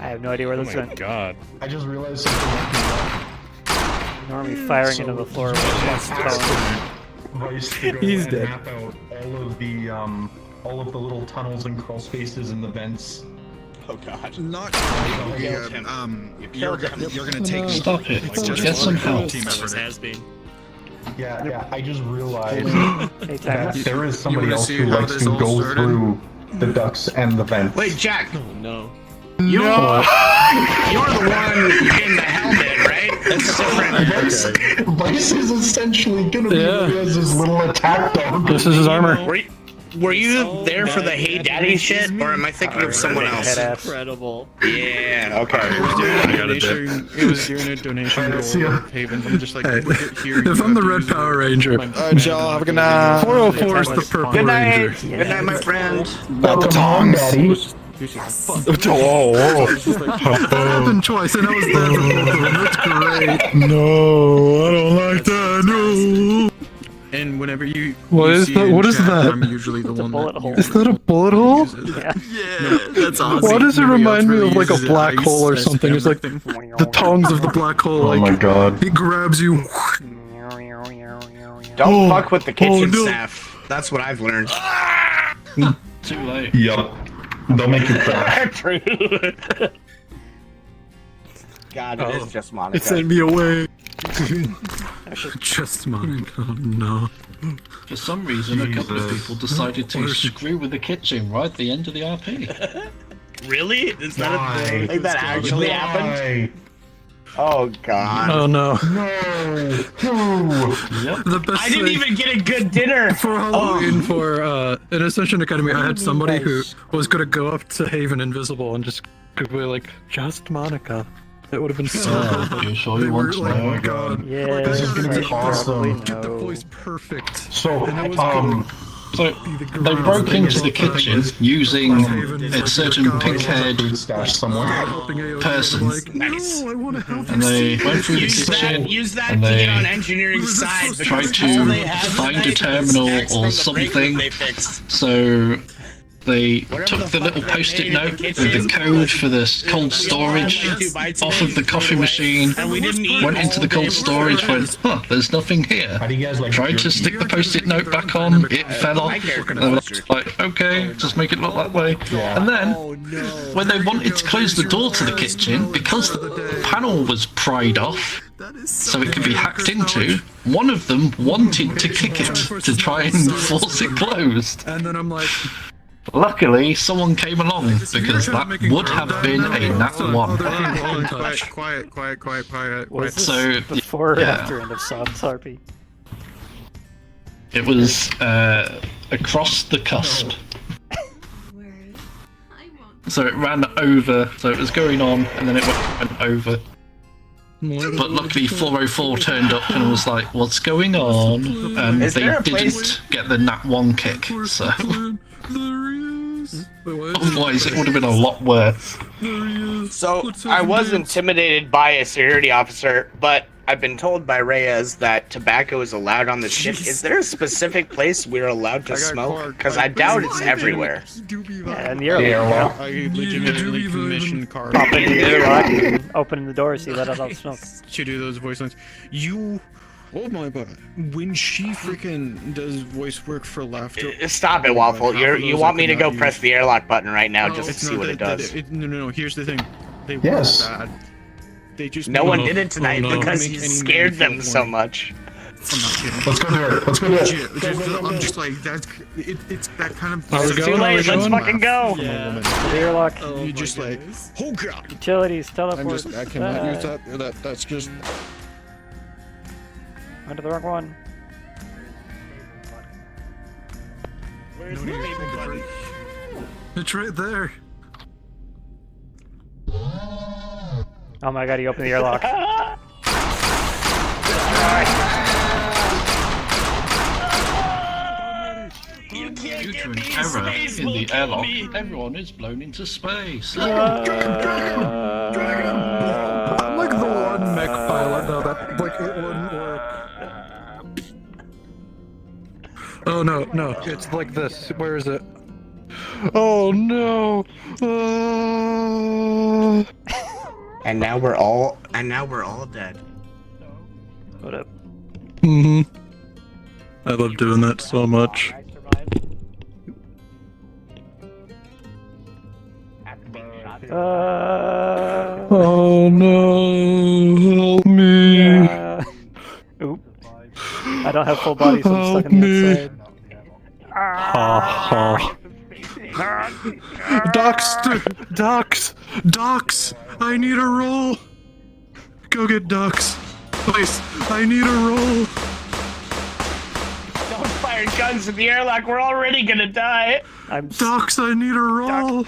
I have no idea where Oh this my went. god. I just realized something. Normally firing into the floor with Vice to go He's and dead. map out all of the little tunnels and crawl spaces in the vents. Oh god. Not killed him. you're gonna take Stop it. like, Get some help. team effort. Yeah, I just realized Hey, that Timer. there is somebody wanna else see who how likes this to all go started? through the ducts and the vents. Wait, Jack. Oh no. You're the one in the helmet, right? That's different. Vice is essentially gonna be as his little attack dog. This is his armor. Were you there for the Hey Daddy shit, or am I thinking of someone else? Incredible. Yeah. Okay. It was during a donation to Haven. I'm just like, here. If I'm the Red Power Ranger. Alright, y'all. Have a good night. 404 is the Purple Good night. Ranger. Good night, my friend. Not the tongs. Daddy. Oh, that happened twice, and I was there for both of them. That's great. No, I don't like that. No. And whenever you What you is see that? in What is chat, that? I'm usually the It's a one bullet that hole. Is that a bullet hole? Yeah. That's awesome. Why does it Nobody remind else me really of like a uses it. black I hole or use something? It's like everything. the tongs of the black hole. Oh Like my god. he grabs you. Don't fuck with the kitchen no. staff. That's what I've learned. Too late. Yup. They'll make you cry. God, it is just Monica. It sent me away. Just Monica, oh, no. For some reason, a couple of people decided to screw with the kitchen right at the end of the RP. Really? Is that a thing? Like that actually happened? Oh god. Oh no. No. The best I didn't thing- even get a good dinner. For Halloween, for in Ascension Academy, I had somebody who was gonna go up to Haven Invisible and just could be like, just Monica. It would have been so Oh, you sure you want to know? oh my god. Yeah, This is gonna be awesome. Get the voice perfect. So, And it was So they broke into the kitchen using a certain pink-haired person, Nice. and they went through the kitchen Use that and to they get on engineering's side. tried because all they to have find a tonight is terminal snacks or from the something. break room they fixed. So they took the little post-it note with the code for the cold storage off of the coffee machine, went into the cold storage, went, huh, there's nothing here. Tried to stick the post-it note back on, it fell off. And they were like, okay, just make it look that way. And then, when they wanted to close the door to the kitchen, because the panel was pried off, so it could be hacked into, one of them wanted to kick it to try and force it closed. And then I'm like, luckily, someone came along, because that would have been a nat 1. Was this So, before or yeah. after end of soft harpy? It was across the cusp. So it ran over, so it was going on, and then it went over. But luckily 404 turned up and was like, what's going on? And Is they there a didn't place- get the nat 1 kick, so... Otherwise it would have been a lot worse. So I was intimidated by a security officer, but I've been told by Reyes that tobacco is allowed on the ship. Is there a specific place we're allowed to smoke? Because I doubt it's everywhere. Yeah, and the airlock. I legitimately commissioned card. Pop into the airlock and open the door so you let out all the smoke. To do those voice lines. Oh my god. When she freaking does voice work for laughter. Stop it, Waffle. You want me to go press the airlock button right now just to it's see not what it that- does? No, here's the thing. They Yes. were bad. They just No one did it tonight because you scared them so much. I'm not kidding. Let's go do it. Let's go do it. I'm just like, that's, it's that kind of... Are we It's too late. Let's fucking go. Yeah. The airlock. You're just like, oh god. Utilities, teleport. I cannot use that. That's just... Went to the wrong one. Where's the paper button? It's right there. Oh my god, he opened the airlock. You can't Due get to an me in error space, in the look airlock, at me. everyone is blown into space. I'm like the one mech pilot though that like it wouldn't work. Oh no, it's like this. Where is it? Oh no! And now we're all dead. What up? I love doing that so much. Oh no! Help me! Oop. I don't have full body, so I'm stuck on the inside. Ducks! I need a roll! Go get ducks! Please, I need a roll! Don't fire guns in the airlock. We're already gonna die. Ducks, I need a roll!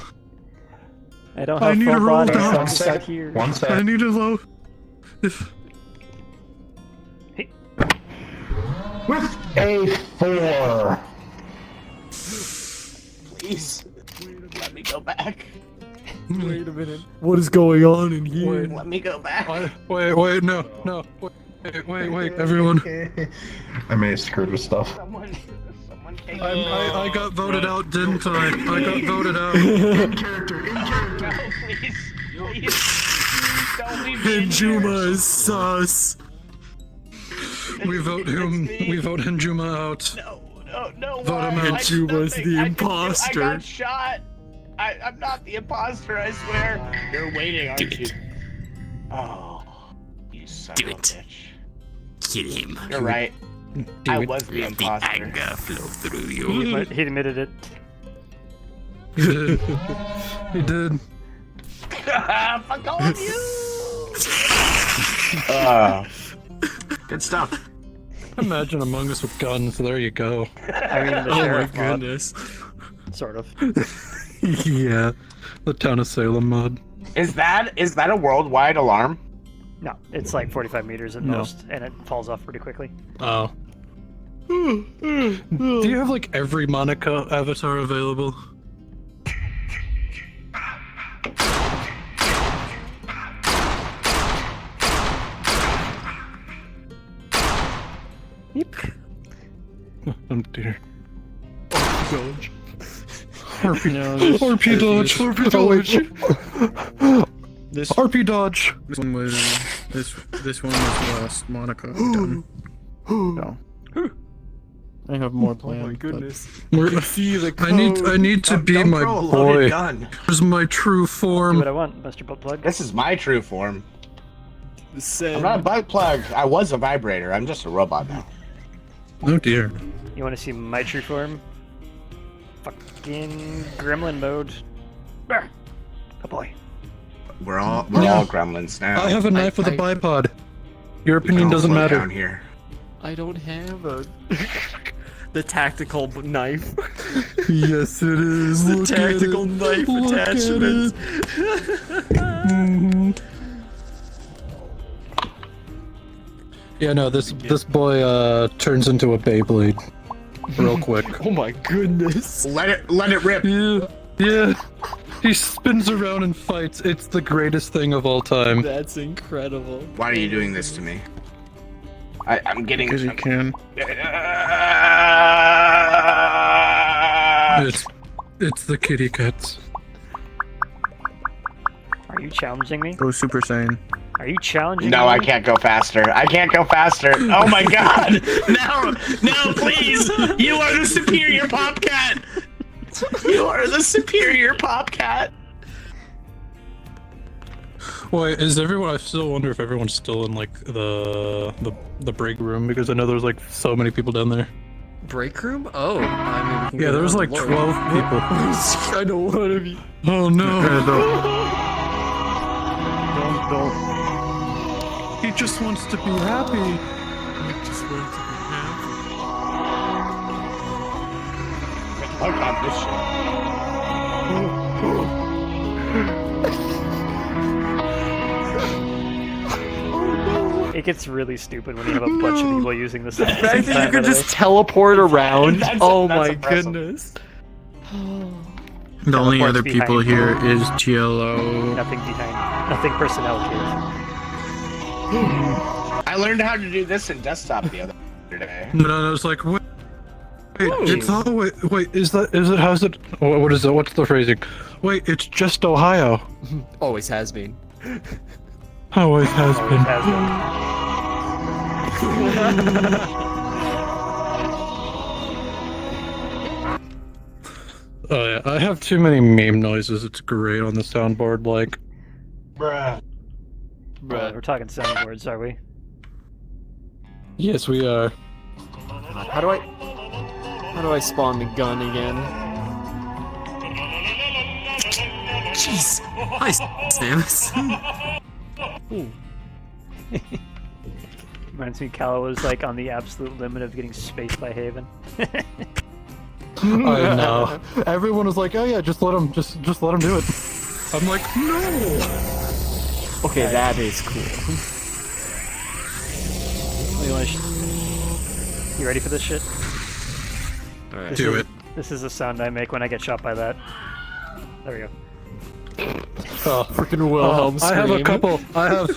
I don't have full body, so I'm stuck here. I need a low. With a 4. Please, let me go back. Wait a minute. What is going on in here? Let me go back. Wait, no. Wait, everyone. I may have screwed with stuff. I got voted out, didn't I? I got voted out. In character. Please, don't leave me in here. Hinjuma is sus. We vote Hinjuma out. No, Vote him out. Hinjuma's the imposter. I got shot. I'm not the imposter, I swear. You're waiting, aren't you? Oh, you son of a bitch. kill him. You're right. I was the imposter. The anger flow through He you. admitted it. He did. Fuck all of you! Good stuff. Imagine Among Us with guns. There you go. I mean, the oh my sheriff mod. goodness. Sort of. Yeah, the town of Salem mod. Is that a worldwide alarm? No, it's like 45 meters at No. most, and it falls off pretty quickly. Oh. Do you have like every Monica avatar available? Yep. Oh dear. Dodge. RP dodge. RP dodge. RP dodge. This RP dodge. This one was this one was last Monica. Done. No. I have more planned. Oh my goodness. See the code. I need to be my boy. Here's my true Do form. what I want, Mr. Butt Plug. This is my true form. Send. I'm not a butt plug. I was a vibrator. I'm just a robot now. Oh dear. You want to see my true form? Fucking gremlin mode. Oh boy. We're all Yeah. gremlins now. I have a knife with a bipod. Your We can opinion all doesn't float matter. down here. I don't have a the tactical knife. Yes, it is. The Look tactical at it. knife Look attachment. Mhm. Yeah, no, this boy turns into a Beyblade real quick. Oh my goodness. Let it rip. Yeah. He spins around and fights. It's the greatest thing of all time. That's incredible. Why are you doing this to me? I'm getting. Because you can. It's the kitty cats. Are you challenging me? Go Super Saiyan. Are you challenging No, me? I can't go faster. I can't go faster. Oh my god! No, please! You are the superior popcat! You are the superior popcat! Wait, is everyone? I still wonder if everyone's still in like the break room because I know there's like so many people down there. Break room? Oh, I mean, we can Yeah, go there was down like the 12 floor. people. I don't want to be. Oh no! Don't. He just wants to be happy. I just want to be happy. Fuck on this It gets really stupid when you have a bunch of people using this. The fact that you can just teleport around. Oh my goodness. The only Teleports other people behind here you. is TLO. Nothing behind. Nothing personnel here. I learned how to do this in desktop the other day. No, I was like, wait, it's all wait, is it? How's it? What is it? What's the phrasing? Wait, it's just Ohio. Always has been. Always has been. Oh yeah, I have too many meme noises. It's great on the soundboard. Like, Bruh. We're talking soundboards, are we? yes, we are. How do I spawn the gun again? Jeez. Hi, Samus. Reminds me, Calla was like on the absolute limit of getting spaced by Haven. I know. Everyone was like, "Oh yeah, just let him, just let him do it." I'm like, "No." Okay, that is cool. You ready for this shit? Alright. Do it. This is the sound I make when I get shot by that. There we go. Oh, freaking Wilhelm I have a scream. couple. I have.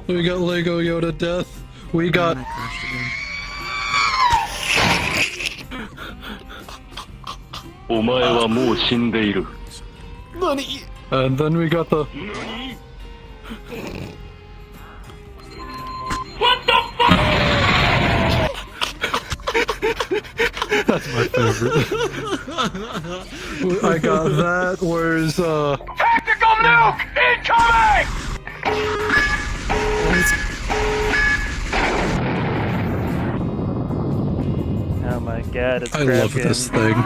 We got Lego Yoda death. We got. And then we got the. That's my favorite. I got that. Where's Tactical nuke incoming! Oh my god, it's I love crap this game. thing.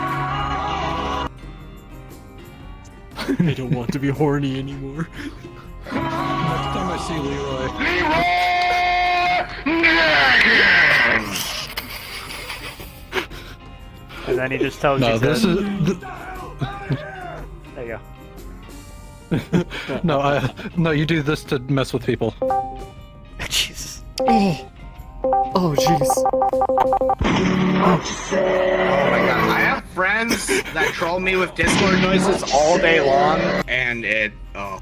I don't want to be horny anymore. Next time I see Leroy. And then he just tells No, you this to... is. There you No, you do this to mess with people. Jesus. Oh, jeez. Oh my god, I have friends that troll me with Discord noises all day long, and oh.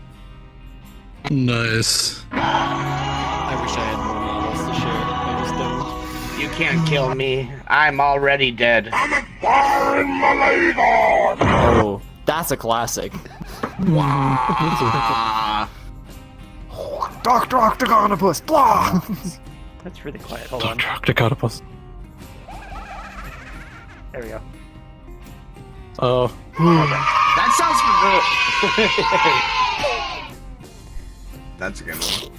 Nice. I wish I had more models to share. I just don't. You can't kill me. I'm already dead. Oh, that's a classic. Dr. Octagonopus, blah! That's really quiet. Hold on. Dr. Octagonopus. There we go. Oh. That sounds familiar. That's a good one.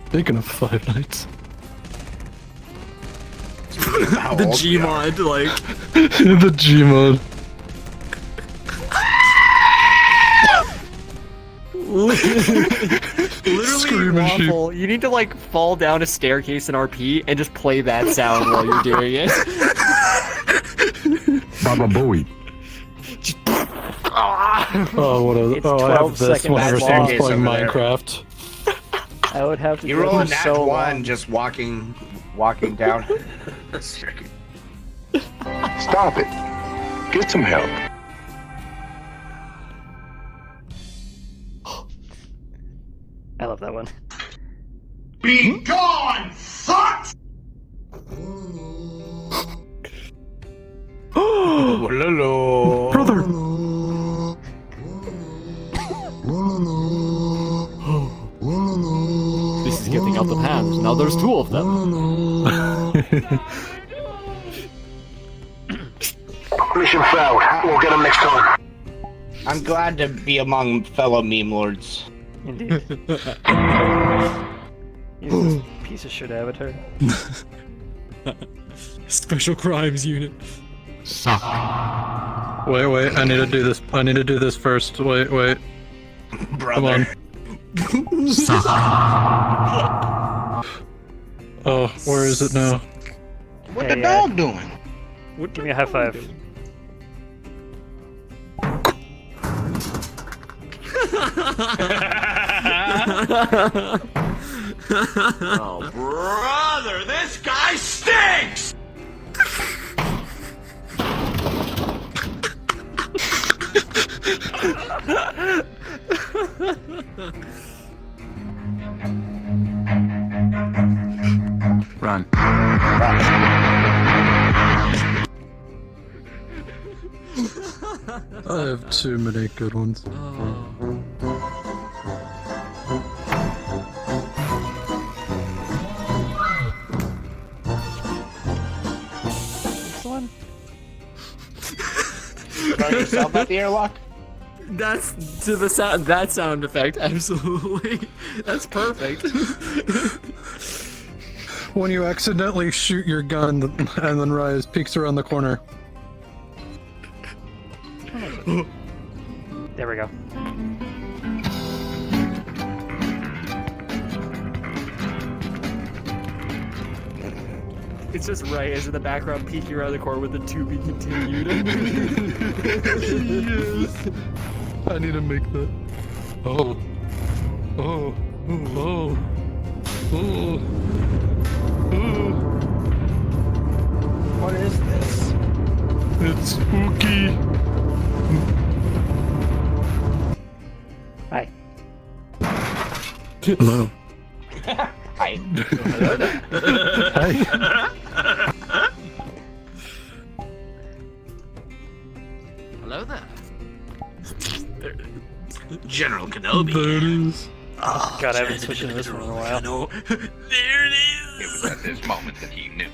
Speaking of Five Nights. The Gmod, like. The Gmod. Literally waffle. You need to like fall down a staircase in RP and just play that sound while you're doing it. Baba Booey. Oh, what a, It's oh, I 12 have this seconds whenever long. someone's playing Over there. Minecraft. I would have to You do roll a it nat so one long. just walking down. That's tricky. Stop it. Get some help. I love that one. Be gone, fuck! Hello. Brother! This is getting out of hand. Now there's two of them. Mission failed. We'll get him next time. I'm glad to be among fellow meme lords. Indeed. Use this piece of shit avatar. Special crimes unit. Wait, I need to do this. I need to do this first. Wait. Brother. Come on. Oh, where is it now? What the dog doing? Give me a high five. Oh, brother, this guy stinks! Run. I have too many good ones. This one? Throw yourself at the airlock? That's to the sound. That sound effect, absolutely. That's perfect. When you accidentally shoot your gun and then Rise peeks around the corner. There we go. It's just right as in the background peeking around the corner with the to be continued. Yes. I need to make that. Oh. What is this? It's spooky. Hi. Hello. Hi. Hello there. General Kenobi. There it is. Oh, God, I haven't switched into this one in a while. There it is. It was at this moment that he knew.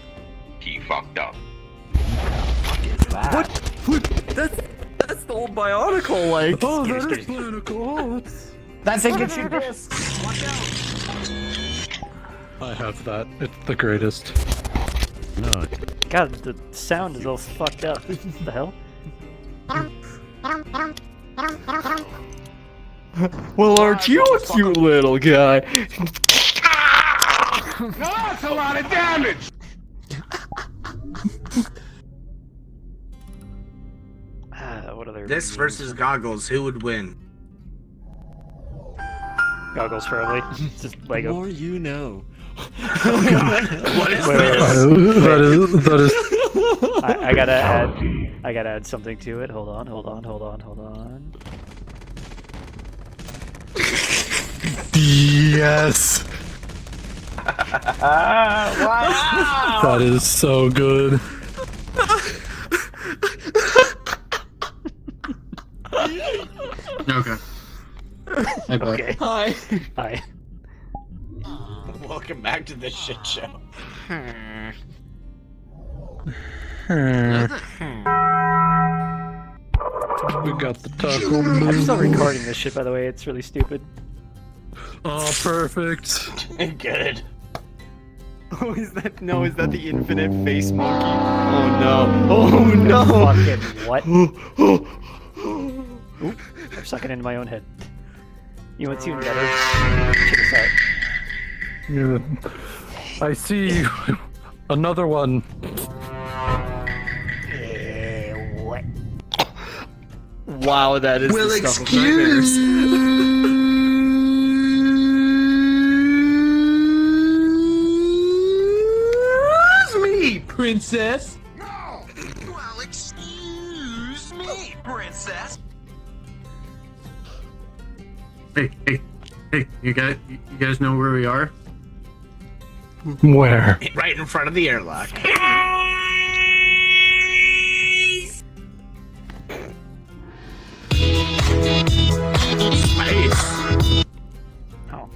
He fucked up. What? That's the old Bionicle, like. Oh, that is Bionicle. That thing gets you discs. Watch out. I have that. It's the greatest. No. God, the sound is all fucked up. What the hell? Well, aren't you a cute little guy? That's a lot of damage! What other This versus Goggles, who would win? Goggles, probably. Just Lego. The more you know. What is That is. I gotta add something to it. Hold on. Yes. Wow! That is so good. Okay. Okay. Hi. Hi. Welcome back to this shit show. We got the taco. I'm still recording this shit, by the way. It's really stupid. Oh, perfect. Good. Oh, is that the infinite face monkey? Oh no! Oh no! Fucking what? Oop, I'm sucking into my own head. You know what's even better? Check this out. Yeah. I see you. Another one. What? Wow, that is Well, the stuff of excuse me, princess. No! Well, excuse me, princess. Hey, you guys know where we are? Where? Right in front of the airlock. Space. Oh.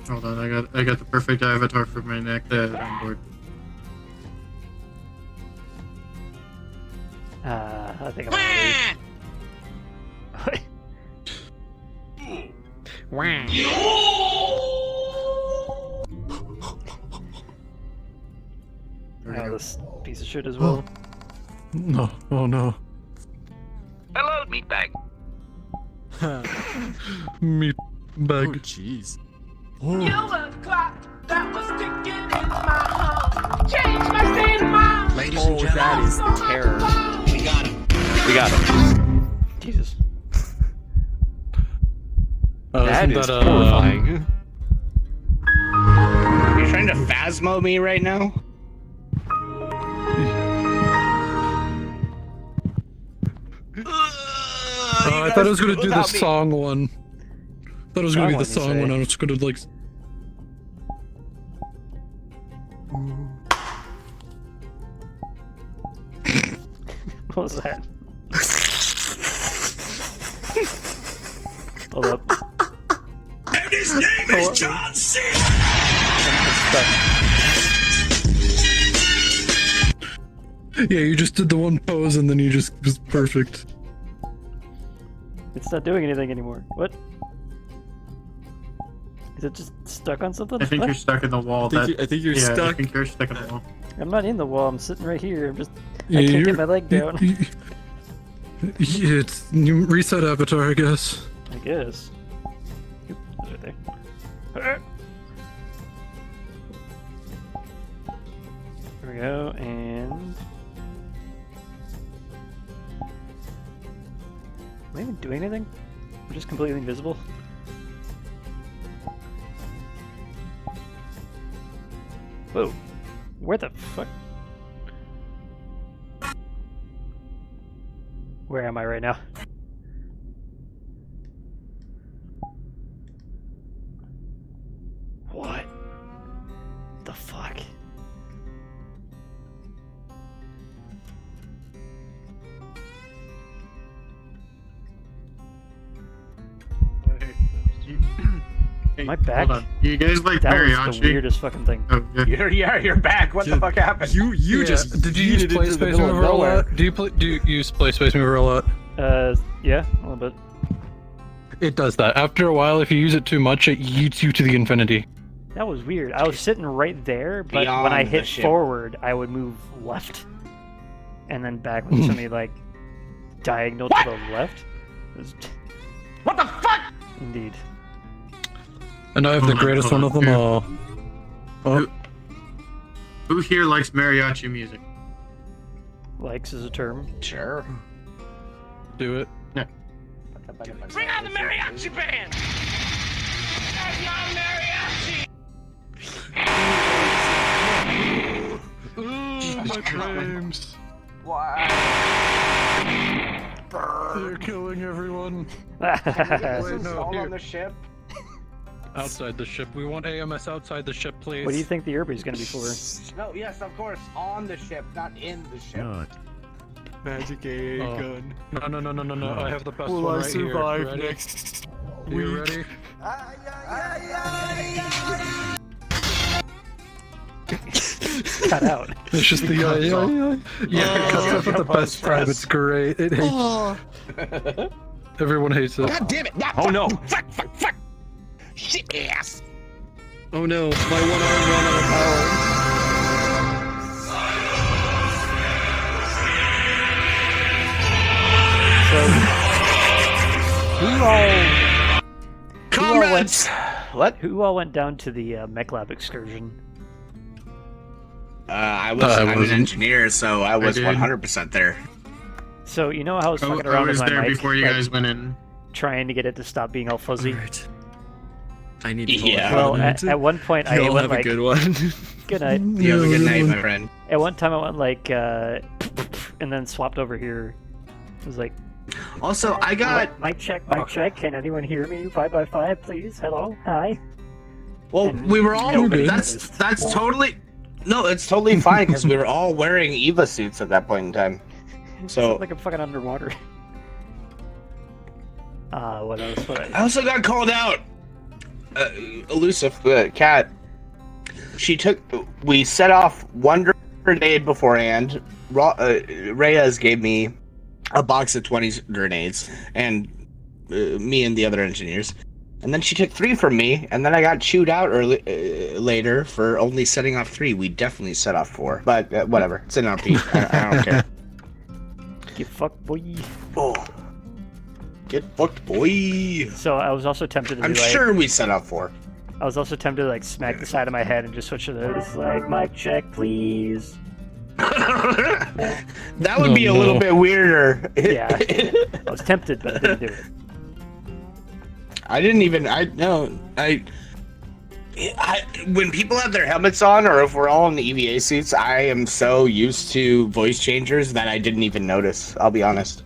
Hold on, I got the perfect avatar for my neck on board. I think I'm gonna leave. This piece of shit as well. No, oh no. Hello, meatbag. Meat bag. Oh, jeez. You were clock that was ticking in my heart. Change my state of mind. Ladies and gentlemen, that is terror. We got him. Jesus. That is horrifying. You're trying to phasmo me right now? I thought I was gonna do the song one. Thought it was gonna be the song one. I was gonna like. What was that? Hold up. And his name is John C. Yeah, you just did the one pose and then you just was perfect. It's not doing anything anymore. What? Is it just stuck on something? I think you're stuck in the wall. I think you're stuck. I think you're stuck in the wall. I'm not in the wall. I'm sitting right here. I'm just. Yeah, I can't get my leg down. It's you reset avatar, I guess. I guess. Oop, right there. There we go, and. Am I even doing anything? I'm just completely invisible. Whoa. Where the fuck? Where am I right now? What the fuck? My back? Hold on. You guys like that mariachi? was the weirdest fucking thing. Oh, yeah. You're back. What the fuck happened? You just Did you use play space mover a lot? Do you use play space mover a lot? Yeah, a little bit. It does that. After a while, if you use it too much, it yeets you to the infinity. That was weird. I was sitting right there, but when Beyond I the hit ship. forward, I would move left, and then back when somebody like diagonal to the left. What the fuck? Indeed. And I have the greatest one of them all. Oh. Who here likes mariachi music? Likes is a term. Sure. Do it. Yeah. Bring on the mariachi band! That's my mariachi! Ooh, my frames. Why? They're killing everyone. Wait, no, all here. on the ship? Outside the ship. We want AMS outside the ship, please. What do you think the Irby's gonna be for? No, yes, of course, on the ship, not in the ship. Magic gun. No. I have the best Will one I right here. survive Ready? next You week? ready? Cut out. It's just the yeah. It cuts off at the best time. It's great. It hates. Everyone hates it. God damn it! Oh no! Fuck! Shit ass! Oh no! My one arm ran out of power. Comrades! What? Who all went down to the mech lab excursion? I'm an engineer, so I was did. 100% there. So you know how I was fucking I around was with my there mic, before you like, guys went in. trying to get it to stop being all fuzzy. I need to Yeah. Well, at one point I Y'all went have like, a good one. good night. You have a good night, my friend. At one time I went like, and then swapped over here. It was like, Also, I got... mic check. Can anyone hear me? 5x5, please. Hello, hi. Well, we were all... Nobody That's noticed. totally... No, it's totally fine, because we were all wearing EVA suits at that point in time. So... like I'm fucking underwater. What else? I also got called out. Elusive cat. We set off one grenade beforehand. Reyes gave me a box of 20 grenades, and me and the other engineers. And then she took 3 from me, and then I got chewed out later for only setting off 3. We definitely set off 4, but whatever. It's an RP. I don't care. Get fucked, boy. Oh. Get fucked, boy. So I was also tempted to I'm be like, sure we set off 4. I was also tempted to like smack the side of my head and just switch to this, like, mic check, please. That would be a little bit weirder. Yeah. I was tempted, but I didn't do it. I didn't even. When people have their helmets on, or if we're all in the EVA suits, I am so used to voice changers that I didn't even notice. I'll be honest.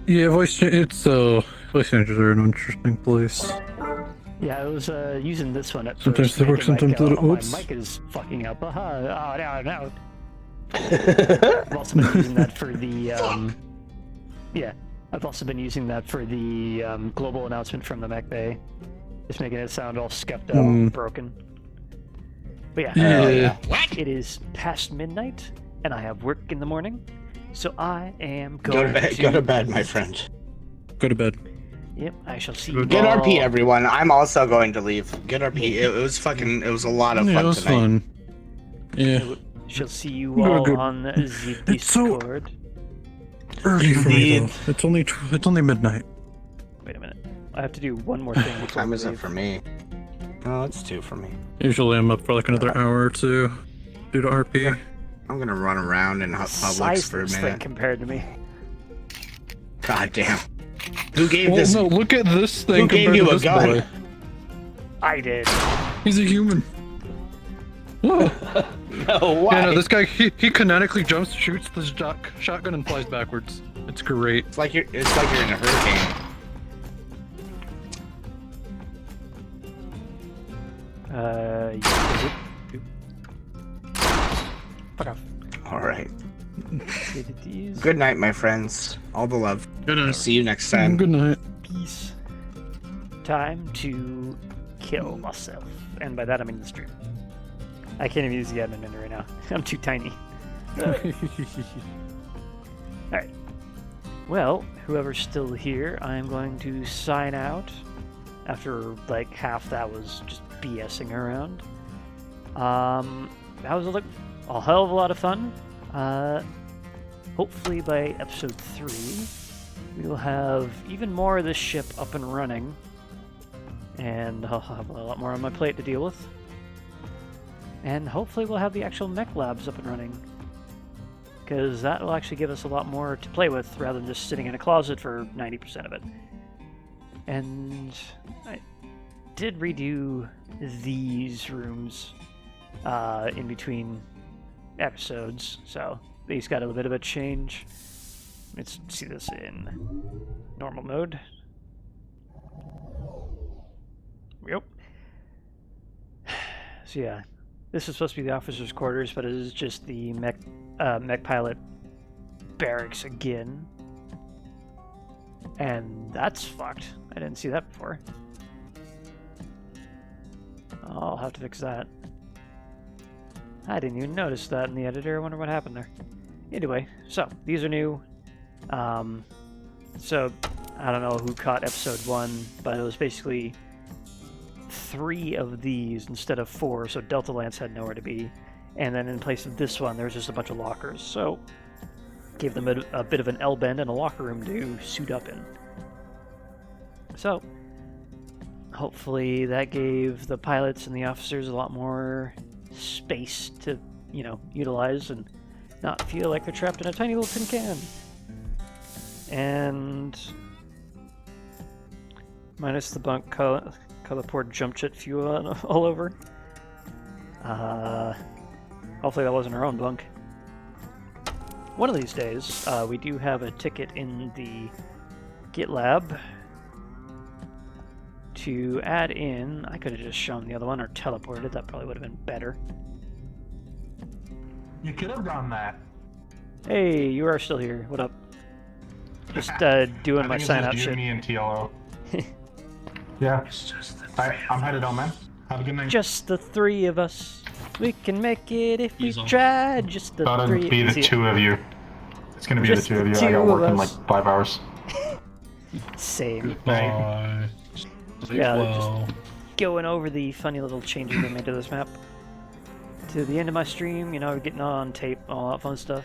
Yeah, voice changers are an interesting place. Yeah, I was using this one at Sometimes first. they work, thinking, sometimes they don't. my Oops. mic is fucking up. Oh, no. I've also been using that for the, yeah, I've also been using that for the global announcement from the mech bay. Just making it sound all scuffed up and broken. But yeah, it is past midnight, and I have work in the morning, so I am going Go to bed, my friend. Go to bed. Yep, I shall see you Good all. RP, everyone. I'm also going to leave. Good RP. It was a lot of Yeah, fun it was tonight. fun. Yeah. Shall see you Good, all good. on the Discord. Early for me, though. It's only midnight. Wait a minute. I have to do one more thing. What time is it for me? Oh, it's 2 for me. Usually I'm up for like another hour or 2 due to RP. I'm gonna run around in Publix Size for a this thing minute. compared to me. God damn. Who gave Well, this? no, look at this thing Who gave compared you to a this gun? boy. I did. He's a human. Whoa. No, why? Yeah, no, this guy, he kinetically jumps, shoots the shotgun, and flies backwards. It's great. It's like you're in a hurricane. Fuck off. All right. Good night, my friends. All the love. Good night. See you next time. Good night. Peace. Time to kill myself. And by that I mean the stream. I can't even use the admin menu right now. I'm too tiny. Alright. Well, whoever's still here, I'm going to sign out. After like half that was just BSing around. That was a hell of a lot of fun. Hopefully by episode 3, we will have even more of this ship up and running, and I'll have a lot more on my plate to deal with. And hopefully we'll have the actual mech labs up and running, because that will actually give us a lot more to play with rather than just sitting in a closet for 90% of it. And I did redo these rooms in between episodes, so these got a little bit of a change. Let's see this in normal mode. Yep. So yeah, this is supposed to be the officers' quarters, but it is just the mech pilot barracks again. And that's fucked. I didn't see that before. I'll have to fix that. I didn't even notice that in the editor. I wonder what happened there. Anyway, so these are new. So I don't know who caught episode 1, but it was basically 3 of these instead of 4, so Delta Lance had nowhere to be. And then in place of this one, there was just a bunch of lockers. So gave them a bit of an L-bend and a locker room to suit up in. So hopefully that gave the pilots and the officers a lot more space to, you know, utilize and not feel like they're trapped in a tiny little tin can. And minus the bunk color-poured jump jet fuel all over. Hopefully that wasn't our own bunk. One of these days, we do have a ticket in the GitLab to add in. I could have just shown the other one or teleported. That probably would have been better. You could have done that. Hey, you are still here. What up? Just doing my sign-up shit. Me and TLO. Yeah. I'm headed on, man. Have a good night. Just the 3 of us. We can make it if we try. Just the 3 of us. That'll be the 2 of you. It's gonna be the 2 of you. I got work in like 5 hours. Same. Bye. Yeah, just going over the funny little changes they made to this map. To the end of my stream, you know, getting on tape, all that fun stuff.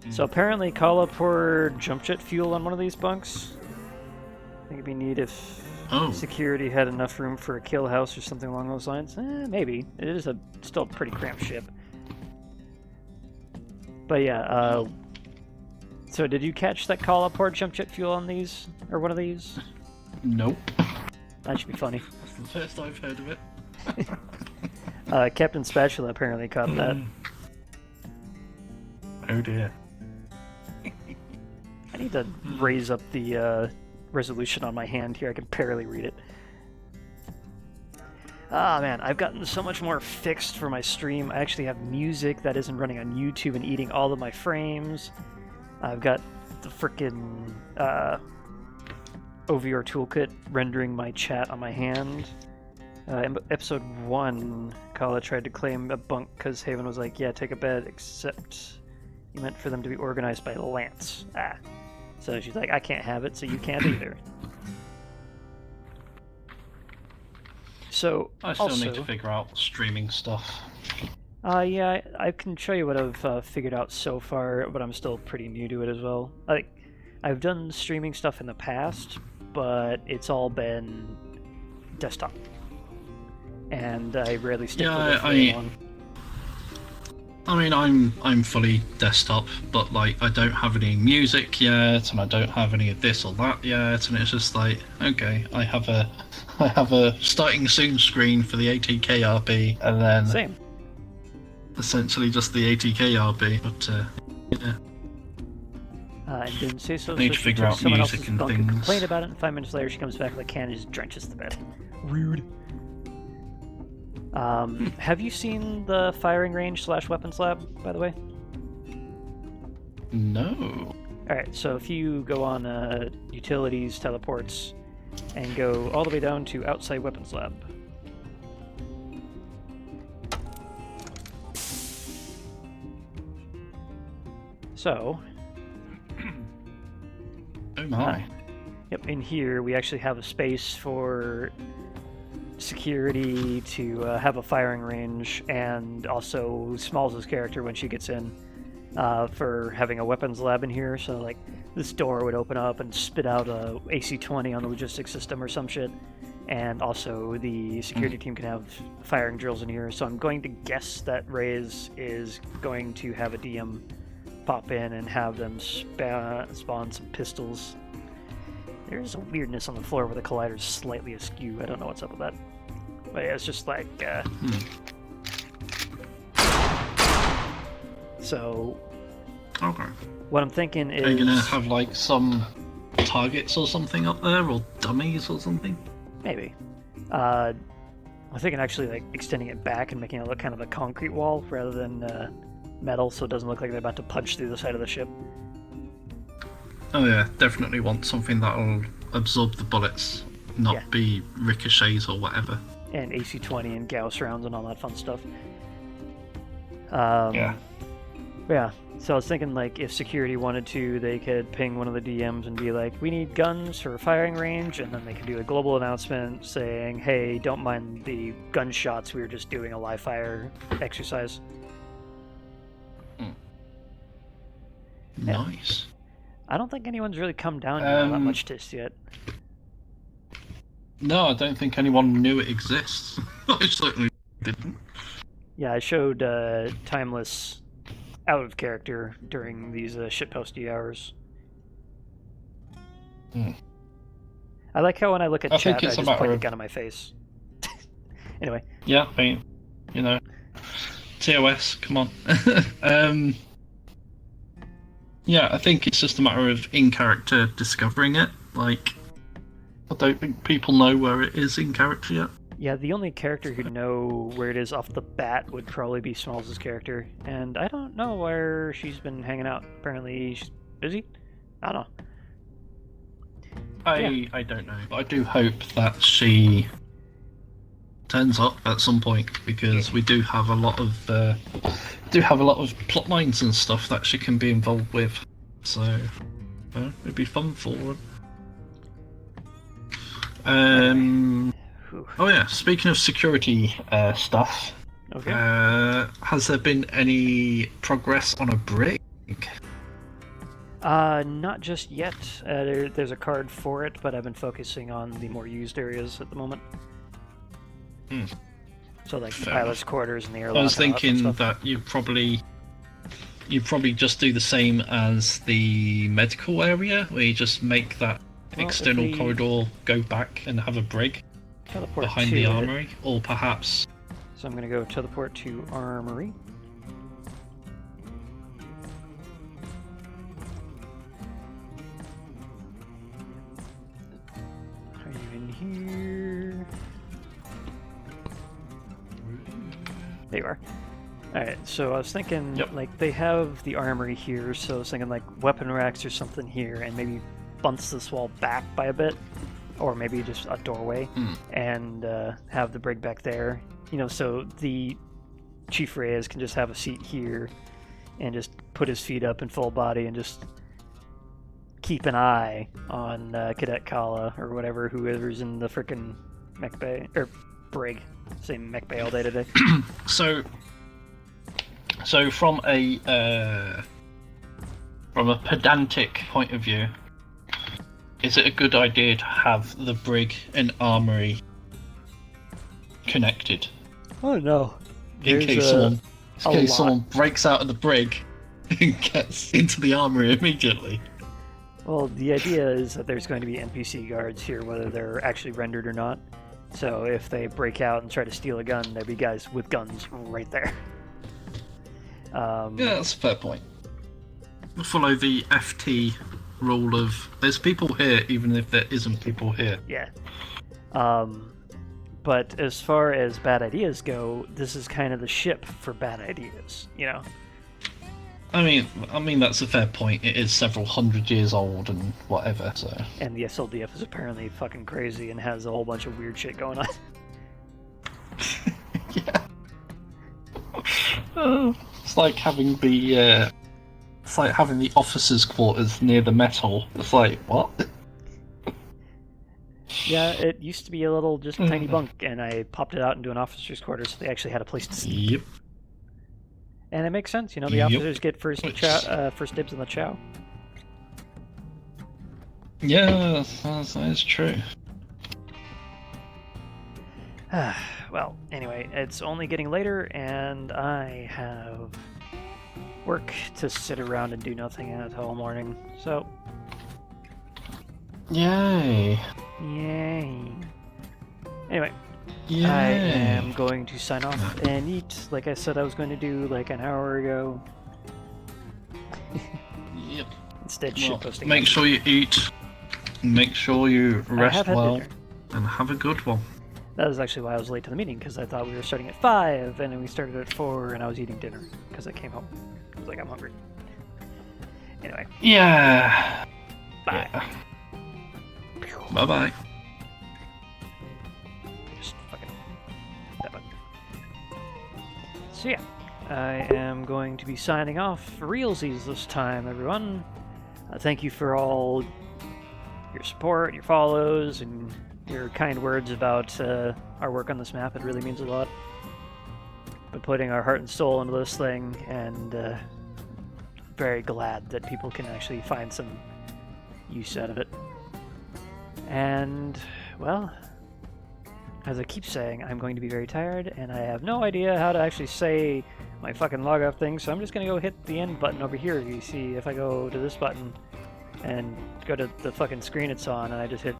So apparently call up for jump jet fuel on one of these bunks. I think it'd be neat if security had enough room for a kill house or something along those lines. Maybe. It is still a pretty cramped ship. But yeah, so did you catch that call up for jump jet fuel on these? Or one of these? Nope. That should be funny. That's the first I've heard of it. Captain Spatula apparently caught that. Oh dear. I need to raise up the resolution on my hand here. I can barely read it. Ah man, I've gotten so much more fixed for my stream. I actually have music that isn't running on YouTube and eating all of my frames. I've got the frickin' OVR toolkit rendering my chat on my hand. In episode 1, Kala tried to claim a bunk because Haven was like, yeah, take a bed, except he meant for them to be organized by Lance. So she's like, I can't have it, so you can't either. So, I still need to figure out streaming stuff. Yeah, I can show you what I've figured out so far, but I'm still pretty new to it as well. I've done streaming stuff in the past, but it's all been desktop. And I rarely stick with it for long. I mean, I'm fully desktop, but like I don't have any music yet, and I don't have any of this or that yet, and it's just like, okay, I have a starting soon screen for the ATK RP, and then essentially just the ATK RP, but yeah. I didn't say so. Need to figure out music and things. Complain about it, and 5 minutes later she comes back with a can and just drenches the bed. Rude. Have you seen the firing range / weapons lab, by the way? No. Alright, so if you go on utilities, teleports, and go all the way down to outside weapons lab. So... oh my. Yep, in here we actually have a space for security to have a firing range, and also Smalls' character when she gets in for having a weapons lab in here. So like this door would open up and spit out a AC-20 on the logistics system or some shit. And also the security team can have firing drills in here. So I'm going to guess that Reyes is going to have a DM pop in and have them spawn some pistols. There's a weirdness on the floor where the collider's slightly askew. I don't know what's up with that. But yeah, it's just like... So... Okay. What I'm thinking is... Are you gonna have like some targets or something up there, or dummies or something? Maybe. I'm thinking actually like extending it back and making it look kind of a concrete wall rather than metal, so it doesn't look like they're about to punch through the side of the ship. Oh yeah, definitely want something that'll absorb the bullets, not be ricochets or whatever. And AC-20 and Gauss rounds and all that fun stuff. Yeah. Yeah, so I was thinking like if security wanted to, they could ping one of the DMs and be like, we need guns for firing range, and then they can do a global announcement saying, hey, don't mind the gunshots, we were just doing a live fire exercise. Nice. I don't think anyone's really come down here that much just yet. No, I don't think anyone knew it exists. I certainly didn't. Yeah, I showed Timeless out of character during these shitposty hours. I like how when I look at chat, I just point a gun at my face. Anyway. Yeah, I mean, you know, TOS, come on. Yeah, I think it's just a matter of in-character discovering it. Like, I don't think people know where it is in character yet. Yeah, the only character who'd know where it is off the bat would probably be Smalls' character, and I don't know where she's been hanging out. Apparently she's busy? I don't know. I don't know, but I do hope that she turns up at some point, because we do have a lot of plot lines and stuff that she can be involved with, so it'd be fun for her. Oh yeah, speaking of security stuff, okay. Has there been any progress on a brig? Not just yet. There's a card for it, but I've been focusing on the more used areas at the moment. So like the pilot's quarters and the airlock. I was thinking that you'd probably just do the same as the medical area, where you just make that external corridor go back and have a brig behind the armory, or perhaps... So I'm going to go teleport to armory. Are you in here? There you are. Alright, so I was thinking, like, they have the armory here, so I was thinking, like, weapon racks or something here, and maybe bunts this wall back by a bit, or maybe just a doorway, and have the brig back there. You know, so the Chief Reyes can just have a seat here, and just put his feet up in full body, and just keep an eye on Cadet Kala, or whatever, whoever's in the frickin' mech bay, or brig. Same mech bay all day today. So from a pedantic point of view, is it a good idea to have the brig and armory connected? Oh no! In case someone breaks out of the brig and gets into the armory immediately. Well, the idea is that there's going to be NPC guards here, whether they're actually rendered or not. So if they break out and try to steal a gun, there'll be guys with guns right there. Yeah, that's a fair point. Follow the FT rule of there's people here even if there isn't people here. Yeah. But as far as bad ideas go, this is kind of the ship for bad ideas, you know? I mean that's a fair point. It is several hundred years old and whatever, so... And the SLDF is apparently fucking crazy and has a whole bunch of weird shit going on. It's like having the officers' quarters near the mess hall. It's like, what? Yeah, it used to be a little just tiny bunk, and I popped it out into an officer's quarters, so they actually had a place to sleep. Yep. And it makes sense, you know, the officers get first dibs on the chow. Yeah, that is true. Well, anyway, it's only getting later, and I have work to sit around and do nothing at all morning, so... Yay. Yay. Anyway, Yay. I am going to sign off and eat, like I said I was going to do like an hour ago. Yep. Instead, Well, shitposting. make sure you eat, make sure you rest have had well, dinner. and have a good one. That was actually why I was late to the meeting, because I thought we were starting at 5, and then we started at 4, and I was eating dinner, because I came home. I was like, I'm hungry. Anyway. Yeah. Bye. Yeah. Bye-bye. Just fucking... that button. So yeah, I am going to be signing off for realsies this time, everyone. Thank you for all your support, your follows, and your kind words about our work on this map. It really means a lot. Been putting our heart and soul into this thing, and very glad that people can actually find some use out of it. And, well, as I keep saying, I'm going to be very tired, and I have no idea how to actually say my fucking log off thing, so I'm just going to go hit the end button over here. You see, if I go to this button and go to the fucking screen it's on, and I just hit